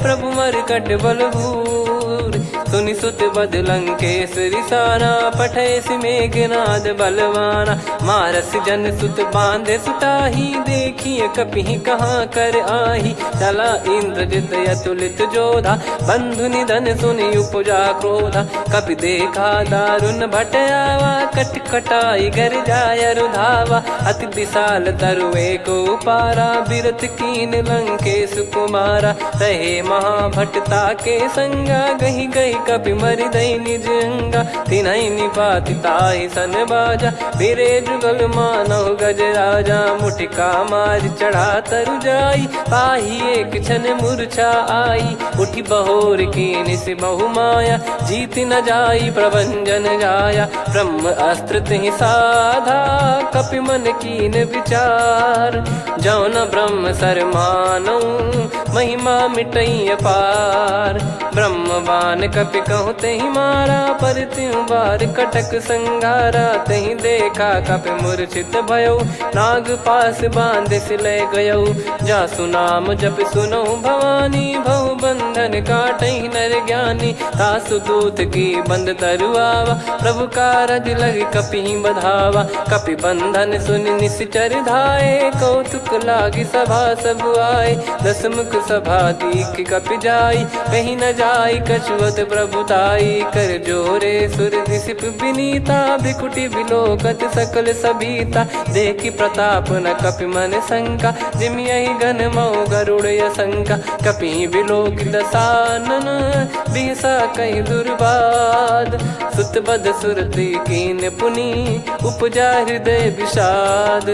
प्रभु मरकट बलभूर। सुनि सुत बद लंकेश्वरी साना, पठैस मेघनाद बलवाना। मारस जन सुत बांधे सुताही, देखिए कपिहि कहाँ कर आही। चला इंद्रजित अतुलित जोधा, बंधु निधन सुनि उपजा क्रोधा। कपि देखा दारुण भट आवा, कट कटाई गर जाय रुधावा। अति विशाल तरुए को पारा, बिरत कीन लंकेश कुमारा। रहे महाभटता के संगा, गही गही कपि मरि दई निज अंगा। तिन्हि निपाति ताहि सन बाजा, बिरे जुगल मानव गज राजा। मुटिका मार चढ़ा तरु जाई, पाही एक क्षण मूर्छा आई। उठि बहोर कीन से बहु माया, जीत न जाई प्रभंजन जाया। ब्रह्म अस्त्र तिहि साधा, कपि मन कीन विचार। जौ न ब्रह्म सर मानौ, महिमा मिटई अपार। ब्रह्म बान कपि कहु तहि मारा, पर त्यों बार कटक संगारा। तहि देखा कपि मूर्छित भयो, नाग पास बांध सिले गयो। जासु नाम जप सुनौ भवानी, भव बंधन काटहि नर ज्ञानी। तासु दूत की बंद तरुआवा, प्रभु कारज लग कपि बधावा। कपि बंधन सुनि निश्चर धाये, कौतुक लागी सभा सब आए। दस मुख सभा दीख कपि जाई, कहीं न जाई कछुअत प्रभुताई। कर जोरे सुर दिसिप विनीता, भिकुटी बिलोकत सकल सबीता। देखि प्रताप न कपि मन शंका, जिमियहि गन मऊ गरुड़ असंका। कपि बिलोक दसानन, बिहसा कहि दुर्बाद। सुत बद सुरति की दीन पुनी उपजा हृदय विषाद।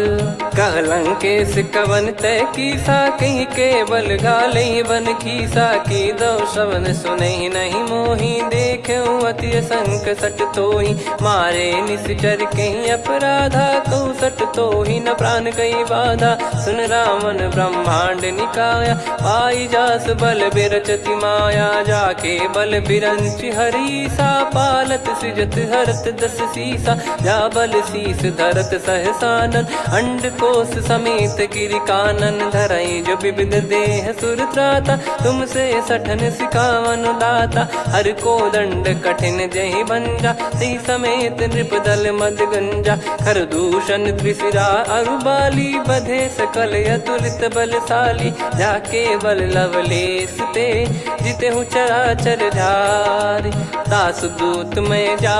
कहलंकेश कवन तय कीसा कहीं केवल गाले बन खीसा की दो शवन सुने नहीं मोही देखे अति संक सट तोही मारे निश्चर कहीं अपराधा को सट तोही न प्राण कई बाधा। सुन रावण ब्रह्मांड निकाया पाई जास बल बिरचति माया जाके बल बिरंच हरीसा पालत सृजत हरत दस सीसा जा बल शीस धरत सहसानन अंड कोश समेत गिरि कानन धरई जो विविध देह सुर त्राता तुमसे सठन सिखावन दाता हर को दंड कठिन जहि भंजा सी समेत नृप दल मद गंजा खर दूषण त्रिशिरा अरुबाली बधे सकल अतुलित बलशाली जाके बल लवलेस ते जिते हूँ चराचर धारी दास दूत में जा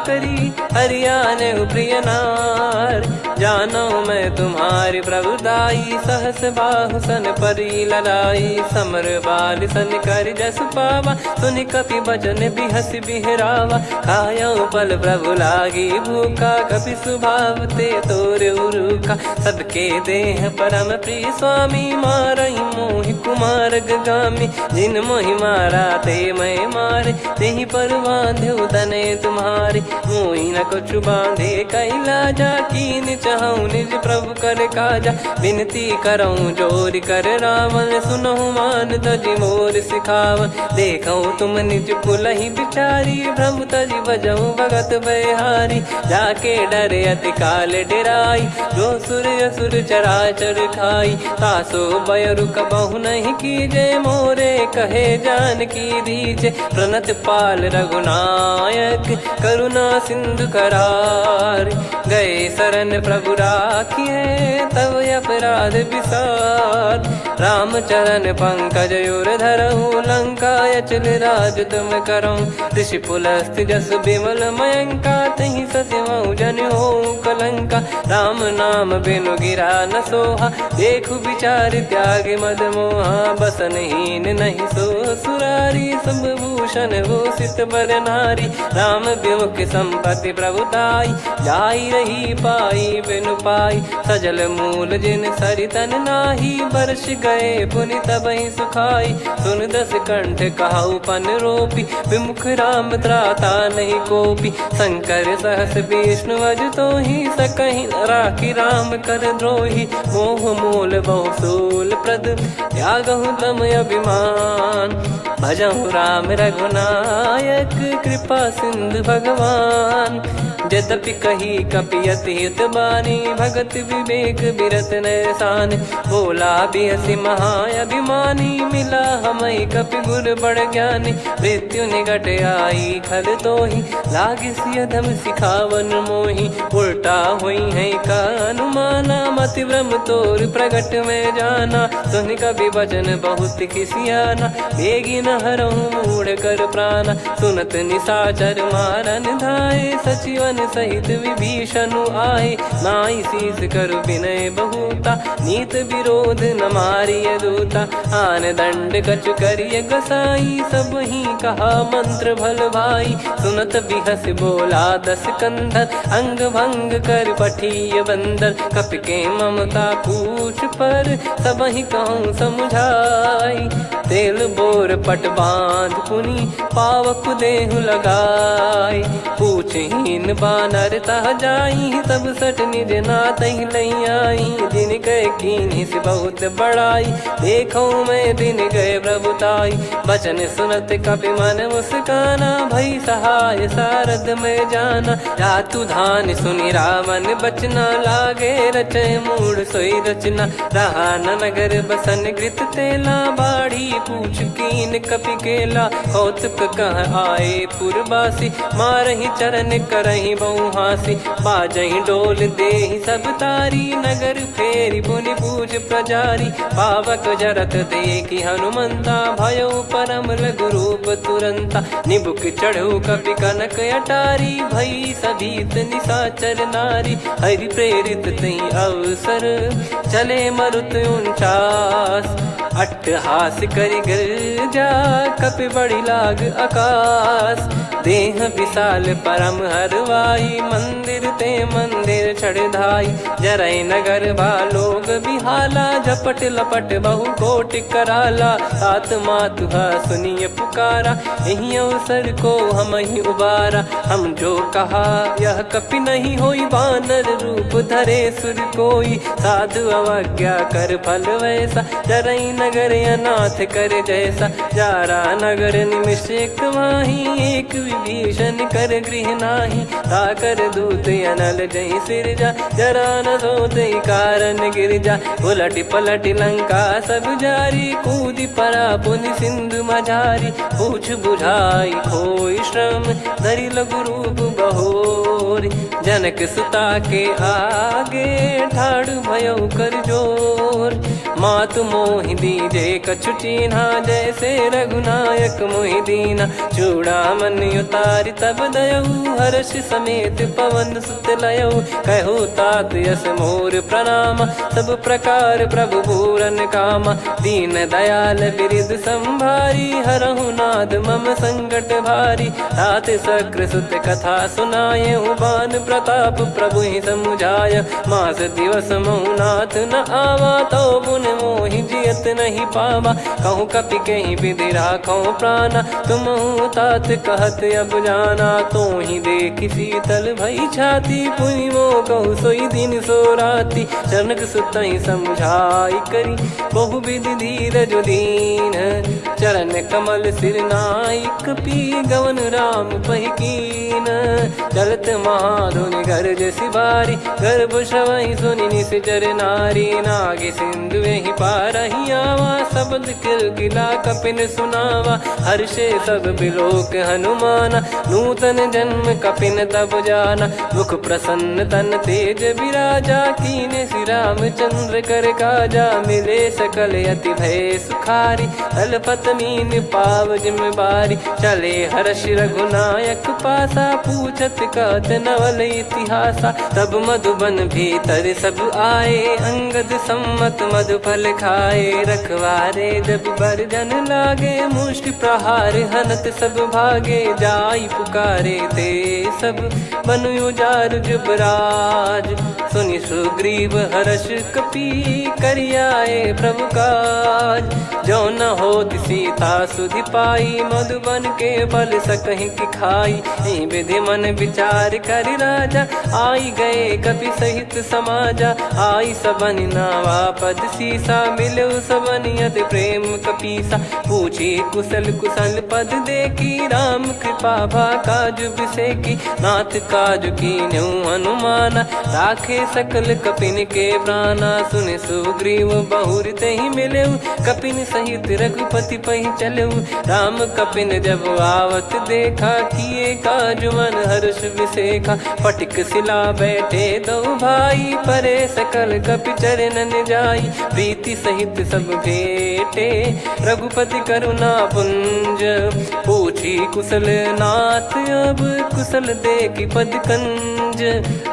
करी हरियाने प्रिय नार जानो मैं तुम्हारी प्रभुदाई सहस बाहु सन परी लड़ाई समर बाल सन कर जस पावा सुनि कपि भजन बिहस बिहरावा खायो पल प्रभु लागी भूखा कपि स्वभाव ते तोर उरुखा सबके देह परम प्रिय स्वामी मारई मोहि कुमार गामी जिन मोहि मारा ते मैं मारे तेहि पर बांधो तने तुम्हारे मोहि न कुछ बांधे कैला जा कीन चाहूं निज प्रभु कर काजा विनती करऊं जोर कर रावण सुनो मान तजी मोर सिखावन देखो तुम निज पुलहि बिचारी भ्रम तजी बजऊं भगत बहारी जाके डरे अति काल डेराई जो सुर असुर चराचर खाई तासो बयरु कबहु नहीं कीजे मोरे कहे जान की दीजे प्रणत पाल रघुनायक करुणा सिंधु करार गए शरण प्रभु राखिए तब अपराध विसार राम चरण पंकज उर धरहु लंका अचल राज तुम करऊं ऋषि पुलस्त्य जस विमल मयंका तहि ससिमऊ जन हो कलंका राम नाम बिनु गिरा न सोहा देखु विचार त्याग मद मोहा बसनहीन नहीं सो सुरारी सब भूषण भूषित बर नारी राम विमुख संपत्ति प्रभुताई जाई रही पाई बिनु पाई सजल मूल जिन सरितन नाही बरस गए पुनि तबहि सुखाई सुन दस कंठ कहाऊ पन रोपी विमुख राम त्राता नहीं कोपी शंकर सहस विष्णु अज तो ही सकहि राखी राम कर द्रोही मोह मूल बहु सूल प्रद त्यागहु तम अभिमान भजहु राम रघुनायक कृपा सिंधु भगवान यद्यपि कही कपियत हित बानी भगत विवेक बिरत नैसान बोला बिहसी महाअभिमानी मिला हमई कपि गुर बड़ ज्ञानी मृत्यु निकट आई खल तो ही लागे सियधम सिखावन मोही उल्टा हुई है का अनुमाना मति ब्रह्म तोर प्रगट में जाना सुन कभी वचन बहुत किसियाना बेगी न हरहु मूढ़ कर प्राणा सुनत निशाचर मारन धाये सचिवन सहित विभीषणु आए नाई शीस कर विनय बहुता नीत विरोध न मारिय दूता आन दंड कछु करिय गसाई सब ही कहा मंत्र भल भाई सुनत बिहस बोला दस कंधर अंग भंग कर पठिय बंदर कप के ममता पूछ पर सब ही कहूँ समझाई तेल बोर पट बांध पुनी पावक देहु लगाई पूछहीन बानर तह जाई सब सट निज नात ही लई आई दिन कह कीनी से बहुत बड़ाई देखो मैं दिन गए प्रभुताई बचन सुनत कपि मन मुस्काना भई सहाय सारद में जाना जातु धान सुनि रावण बचना लागे रचय मूढ़ सोई रचना रहा न नगर बसन कृत तेला बाड़ी पूछ कीन कपि केला कौतुक कह आए पुरबासी मारहि चरण करहि बहु हासी बाजहि डोल देहि सब तारी नगर फेरी पुनि पूज प्रजारी पावक जरत देखि हनुमंता भयो परम लघु रूप तुरंता निबुक चढ़ऊ कपि कनक अटारी भई सभीत निशाचर नारी हरि प्रेरित तई अवसर चले मरुत 49 अट्टहास कर करी गिरजा कपि बड़ी लाग आकाश। देह विशाल परम हरवाई मंदिर ते मंदिर चढ़ाई। जरई नगर लोग बिहाला झपट लपट बहु कोट कराला। सात मातुहा सुनिए पुकारा यही अवसर को हम ही उबारा। हम जो कहा यह कपि नहीं होई बानर रूप धरे सुर कोई। साधु अवज्ञा कर फल वैसा जरई नगर अनाथ कर जैसा। जारा नगर निमिष एक माही एक विभीषण कर गृह नाही। ताकर दूत अनल जय सिरजा जरा न सोते कारण गिरजा। उलट पलट लंका सब जारी कूद परा पुनि सिंधु मझारी। पूछ बुझाई खोई श्रम धरि लघु रूप बहोरी। जनक सुता के आगे ठाड़ भयो कर जोर। मातु मोहि दीजे कछु चीन्हा जैसे रघुनायक मोहि दीना। चूड़ामणि उतारि तब दयऊ हर्ष समेत पवन सुत लयऊ। कहु तात यस मोर प्रणाम सब प्रकार प्रभु पूरन कामा। दीन दयाल बिरिद संभारी हरहु नाद मम संकट भारी। तात सक्र सुत कथा सुनाये बान प्रताप प्रभु ही समुझाय। मास दिवस महु नाथ न आवा तो पुन मोहि जियत नहीं पावा। कहूँ कपि कहीं विधि राखो प्राणा तुम तात कहत अब जाना। तो ही देख शीतल भई छाती पुनि मो कहु सोई दिन सो राती। जनक सुत ही समझाई करी बहु विधि धीरज दीन। चरण कमल सिर नाई कपि गवन राम पहिकीन। चलत महाधुनि गरज सिबारी गर्भ श्रवहि सुनि निश्चर नारी। नागे सिंधु ही पारहि आवा शब्द किलकिला कपिन सुनावा। हर्षे सब बिलोक हनुमाना नूतन जन्म कपिन तब जाना। मुख प्रसन्न तन तेज विराजा कीने श्री रामचंद्र कर काजा। मिले सकल अति भय सुखारी तलपत मीन पाव जिम्मेवारी। चले हर्ष रघुनायक पासा पूछत कहत नवल इतिहासा। तब मधुबन भीतर सब आए अंगद सम्मत मधुफल खाए। रखवारे जब बरजन लागे मुष्टि प्रहार हनत सब भागे। जाई पुकारे ते सब बनु उजार जुबराज। सुनि सुग्रीव हर्ष कपि करियाए प्रभु काज। जो न होत सीता सुधि पाई मधुबन के फल सकहि की खाई। विधि मन विचार कर राजा आई गए कपि सहित समाजा। आई सबन नावा पद सीसा मिलो सबन यत प्रेम कपीसा। पूछी कुशल कुशल पद देखी राम कृपा भा काज बिसेकी। नाथ काज कीन्यु हनुमाना राखे सकल कपिन के प्राणा। सुन सुग्रीव बहुर तेहि मिलेऊ कपिन सहित रघुपति पहि चलेऊ। राम कपिन जब आवत देखा किए काज मन हर्ष विसेखा। फटिक सिला बैठे दो भाई परे सकल कपि चरणन जाई। प्रीति सहित सब भेटे रघुपति करुणा पुंज। पूछी कुशल नाथ अब कुशल देखि पद कंज।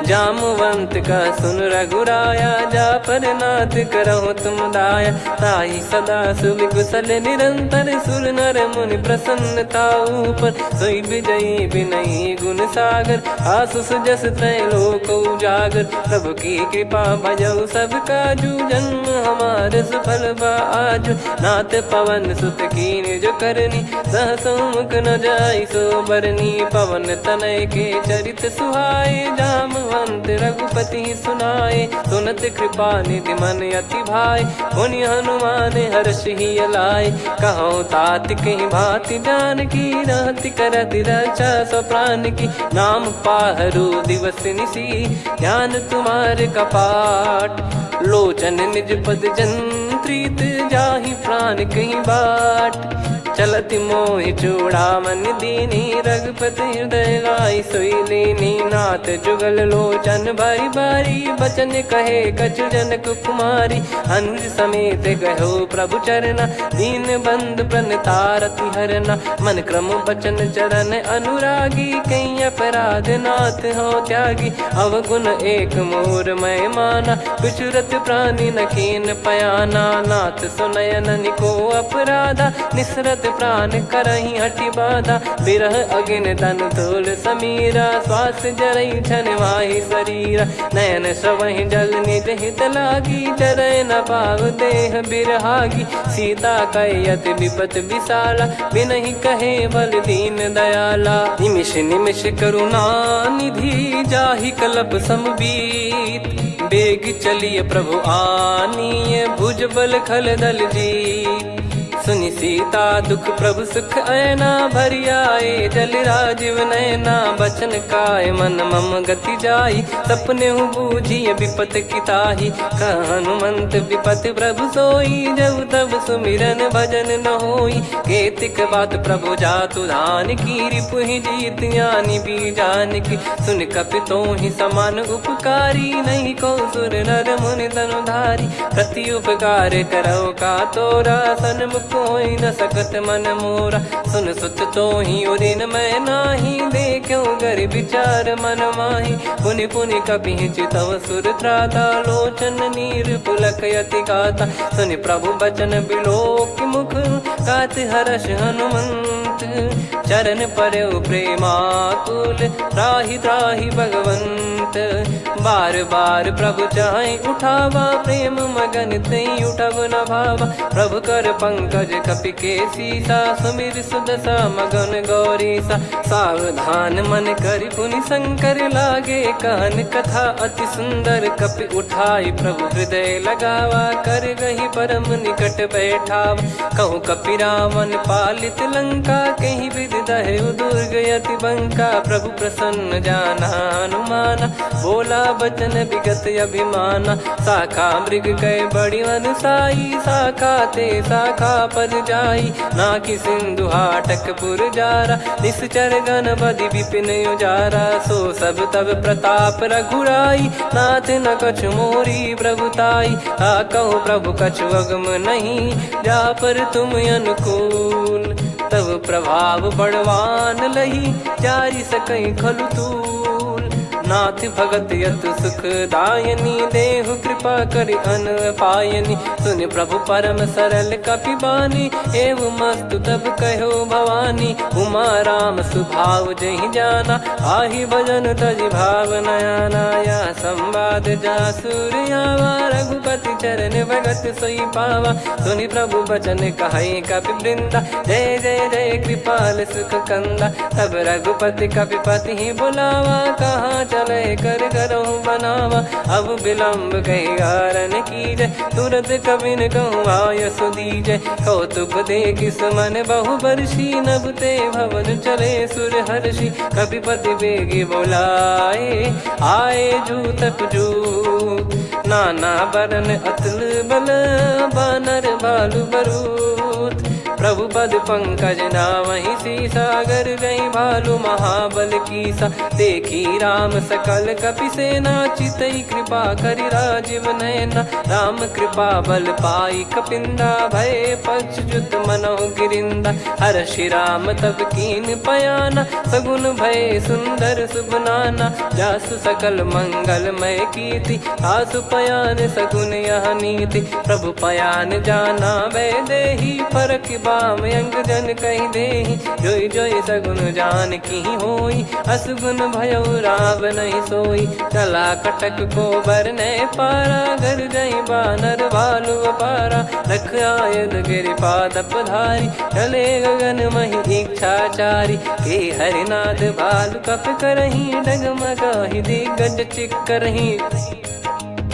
जामवंत का सुन रघुराया जा पर नाथ करहु तुम दाया। ताई सदा सुभि कुशल निरंतर सुर नर मुनि प्रसन्नता ऊपर। सोई विजयी विनयी गुण सागर आसुस जस तय लोक उजागर। प्रभु की कृपा भजऊ सब काजू जन्म हमार सफल बा आज। नाथ पवन सुत कीन जो करनी सहसो मुख न जाई सो बरनी। पवन तनय के चरित सुहाए जामवंत रघुपति सुनाए। सुनत कृपा निधि मन अति भाई पुनि हनुमान हर्ष ही लाए। कहो तात कहीं भांति जान की रहति करति रक्षा सो प्राण की। नाम पाहरु दिवस निसी ध्यान तुम्हारे कपाट। लोचन निज पद जंत्रित जाहि प्राण कहीं बाट। चल लति मोहि चूड़ामन दीनी, रघुपति हृदय लाई सोई लीनी। नाथ जुगल लोचन बारी बारी, बचन कहे कछु जनक कुमारी। अनुज समेत गयो प्रभु चरना, दीन बंधु प्रणतारति हरना। मन क्रम बचन चरण अनुरागी, कहीं अपराध नाथ हो त्यागी। अवगुण एक मोर मैं माना, बिचुरत प्राणी न कीन पयाना। नाथ सुनयन निको अपराधा, निसरत प्राण करही हटि बाधा। बिरह अगिन तन तोल समीरा, श्वास जरई छन माही शरीरा। नयन सवहि जल निज हित लागी, जरय न पाव देह बिरहागी। सीता कयत विपत विशाला, बिनहि कहे बल दीन दयाला। निमिष निमिष करुणा निधि, जाहि कल्प समबीत। बेग चलिए प्रभु आनीय, भुज बल खल दल जीत। सुनि सीता दुख प्रभु सुख ऐना, भरि आए जल राजीव नैना। बचन काय मन मम गति जाई, सपने हूँ बूझिय विपत किताही। हनुमंत विपत प्रभु सोई, जब तब सुमिरन भजन न होई। केतिक बात प्रभु जातु धान की, रिपुहि जीत ज्ञानी बीजान की। सुन कपि तोहि समान उपकारी, नहीं को सुर नर मुनि तनुधारी। प्रति उपकार करौ का तोरा, सन्मुख कोई न सकत मन मोरा। सुन सुत तो ही उदिन मैं नाही, देखो गर विचार मन माही। पुनि पुनि कपि चितव सुर त्राता, लोचन नीर पुलक यति गाता। सुनि प्रभु बचन बिलोक मुख, गात हर्ष हनुमंत। चरण परौ प्रेमाकुल, त्राहि त्राहि भगवंत। बार बार प्रभु चाहि उठावा, प्रेम मगन तई उठब न भावा। प्रभु कर पंकज कपि के सीसा, सुमिर सुदशा मगन गौरीसा। सावधान मन करि पुनि शंकर लागे, कहन कथा अति सुंदर। कपि उठाई प्रभु हृदय लगावा, कर गही परम निकट बैठावा। कहूँ कपि रावण पालित लंका, कहीं विधि दहु दुर्ग यति बंका। प्रभु प्रसन्न जाना हनुमाना, बोला बचन विगत अभिमाना। शाखा मृग कै बड़ी अनुसाई, शाखा ते शाखा पर जाई। नाकि सिंधु हाटक पुर जारा, निश्चर गण बधि विपिन उजारा। सो सब तब प्रताप रघुराई, नाथ न कछु मोरी प्रभुताई। कहूँ प्रभु कछु अगम नहीं, जा पर तुम अनुकूल। तब प्रभाव बड़वान लही, जारी सकई खलु तूल। नाथ भगत यत सुख दायनी, देहु कृपा करि अन पायनी। सुनि प्रभु परम सरल कपि बानी, एव मस्तु तब कहो भवानी। उमा राम सुभाव जहि जाना, आहि भजन तजि भाव नयाना। या संवाद जासुर आवा, रघुपति चरण भगत सोई पावा। सुनि प्रभु बचन कहै कपि वृंदा, जय जय जय कृपाल सुख कंदा। तब रघुपति कपि पति बुलावा, कहाँ चले कर करहु बनावा। अब विलम्ब कही कारण कीजय, तुरत कबिन कहूँ आयस दीजय। कौतुक देखि सुमन बहु बरसी, नभ ते भवन चले सुर हर्षि। कपिपति बेगी बोलाए, आए जूतक जूत। नाना बरन अतुल बल, बानर भालु बरूत। प्रभु पद पंकज नावहि सीसा, गर गई भालु महाबल कीसा। देखी राम सकल कपि सेना, चितई कृपा करि राजीव नयना। राम कृपा बल पाई कपिंदा, भय पक्ष जुत मनहु गिरिंदा। हर्षि राम तब कीन पयाना, सगुन भय सुंदर शुभ नाना। जासु सकल मंगलमय कीर्ति, आसु पयान सगुन यह नीति। प्रभु पयान जाना वै देहि, फरक बाम अंग जन कहि देहि। जोई जोई सगुन जान की होई, असगुन भयो राव नहीं सोई। चला कटक को बरने पारा, घर जई बानर भालु अपारा। लख आयद गिरिपाद पधारी, चले गगन महि इच्छाचारी। के हरिनाथ भालु कप करही, डगमगाहि दिग्गज चिक्करही।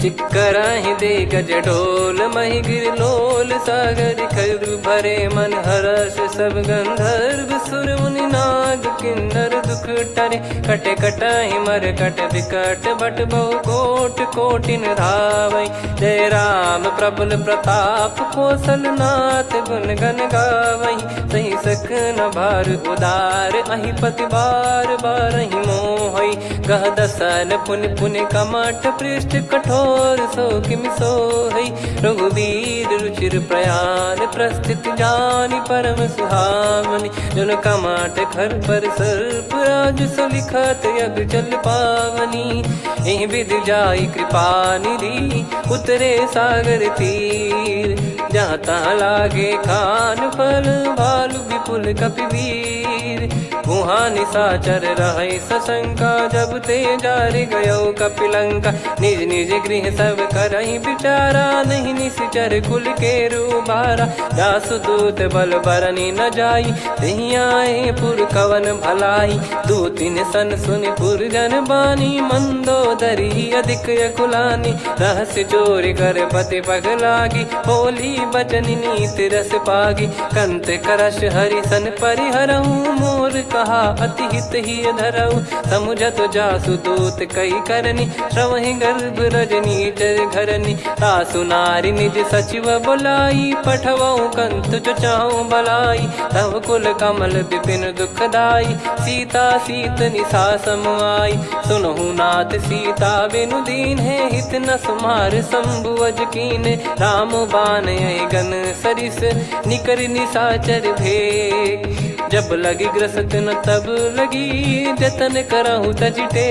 चिक्कराहि दिग्गज ढोल, महि गिर लोल। सागर खर भरे मन हर्ष, सब गंधर्व सुर मुनि नाग किन्नर दुख टरे कटे कटाई मर कट विकट भट बहु कोट कोटिन धावै जय राम प्रबल प्रताप कौशल नाथ गुण गण गावै सही सक न भार उदार अहि पति बार बार ही मोहै गह दसन पुन पुन कमठ पृष्ठ कठोर सो किम सोहै रघुवीर रुचिर प्रयाण प्रस्थित जानि परम सुहावनि जुन कमठ खर पर सर्प राज सलिखत यग चल पावनी एहि विधि जाई कृपा निधि उतरे सागर तीर जहाँ तहाँ लागे खान फल भालु विपुल कपिवीर वहाँ निशाचर रहे सशंका जब ते जारि गयो कपिलंका निज निज गृह सब करहि विचारा नहीं निश्चर कुल के रूबारा जासु दूत बल बरनी न जाई तेहि आए पुर कवन भलाई दूतिन सन सुनि पुर जन बानी मंदोदरी अधिक अकुलानी रहस्य चोरी कर पति पग लागी होली बचन नीति रस पागी कंत करश हरि सन परिहरहु मोर कहा अति हित ही धरऊ समुझत जासु दूत कई करनी श्रवहि गर्भ रजनी चर घरनी तासु नारी निज सचिव बुलाई पठवऊ कंत जो चाहूं बलाई तव कुल कमल विपिन दुखदाई सीता सीत निशा समाई सुनहु नाथ सीता बिनु दीन है हित न सुमार शंभु अज कीन राम बान गन सरिस निकर निशाचर भेग जब लगी ग्रसत न तब लगी जतन करहु तजटे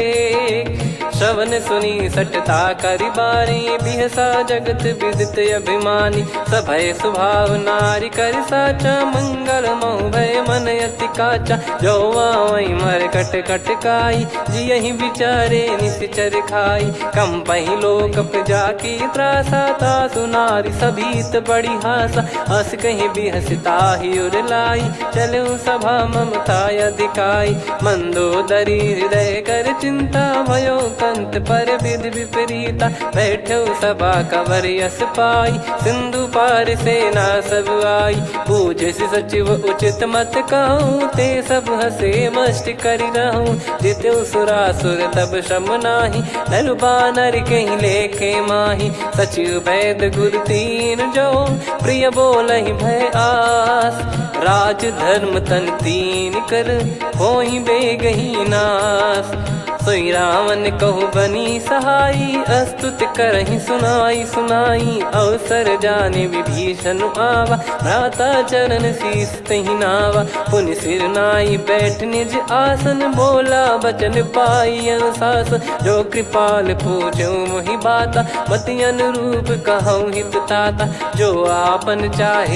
श्रवण सुनी सटता करि बारी बिहसा जगत विदित अभिमानी सभय स्वभाव नारी कर साचा मंगल मऊ भय मन अति काचा जो आवई मर कट कट काई जियहि विचारे निश्चर खाई कम पही लोक प्रजा की त्रासा तासु नारी सभीत बड़ी हासा हस कहीं बिहसता ही उर लाई चलऊ सभा ममता अधिकाई मंदोदरी हृदय कर चिंता भयो कंत पर विधि विपरीता बैठो सभा कवर यस पाई सिंधु पार सेना सब आई पूजे सचिव उचित मत कहूँ ते सब हसे मस्त करि रहूं जित्यु सुरासुर तब श्रम नाही नर बानर कहीं लेखे माही सचिव वैद गुरु तीन जो प्रिय बोलहि भय आस राज धर्म तन तीन कर होई बेगही नास सोई रावण कहु बनी सहाई अस्तुत करहि सुनाई सुनाई अवसर जाने विभीषण आवा भ्राता चरण शीस तहि नावा पुनि सिर नाई बैठ निज आसन बोला बचन पाई अनुशास जो कृपाल पूछो मोहि बाता मति अनुरूप कहूँ हित ताता जो आपन चाहे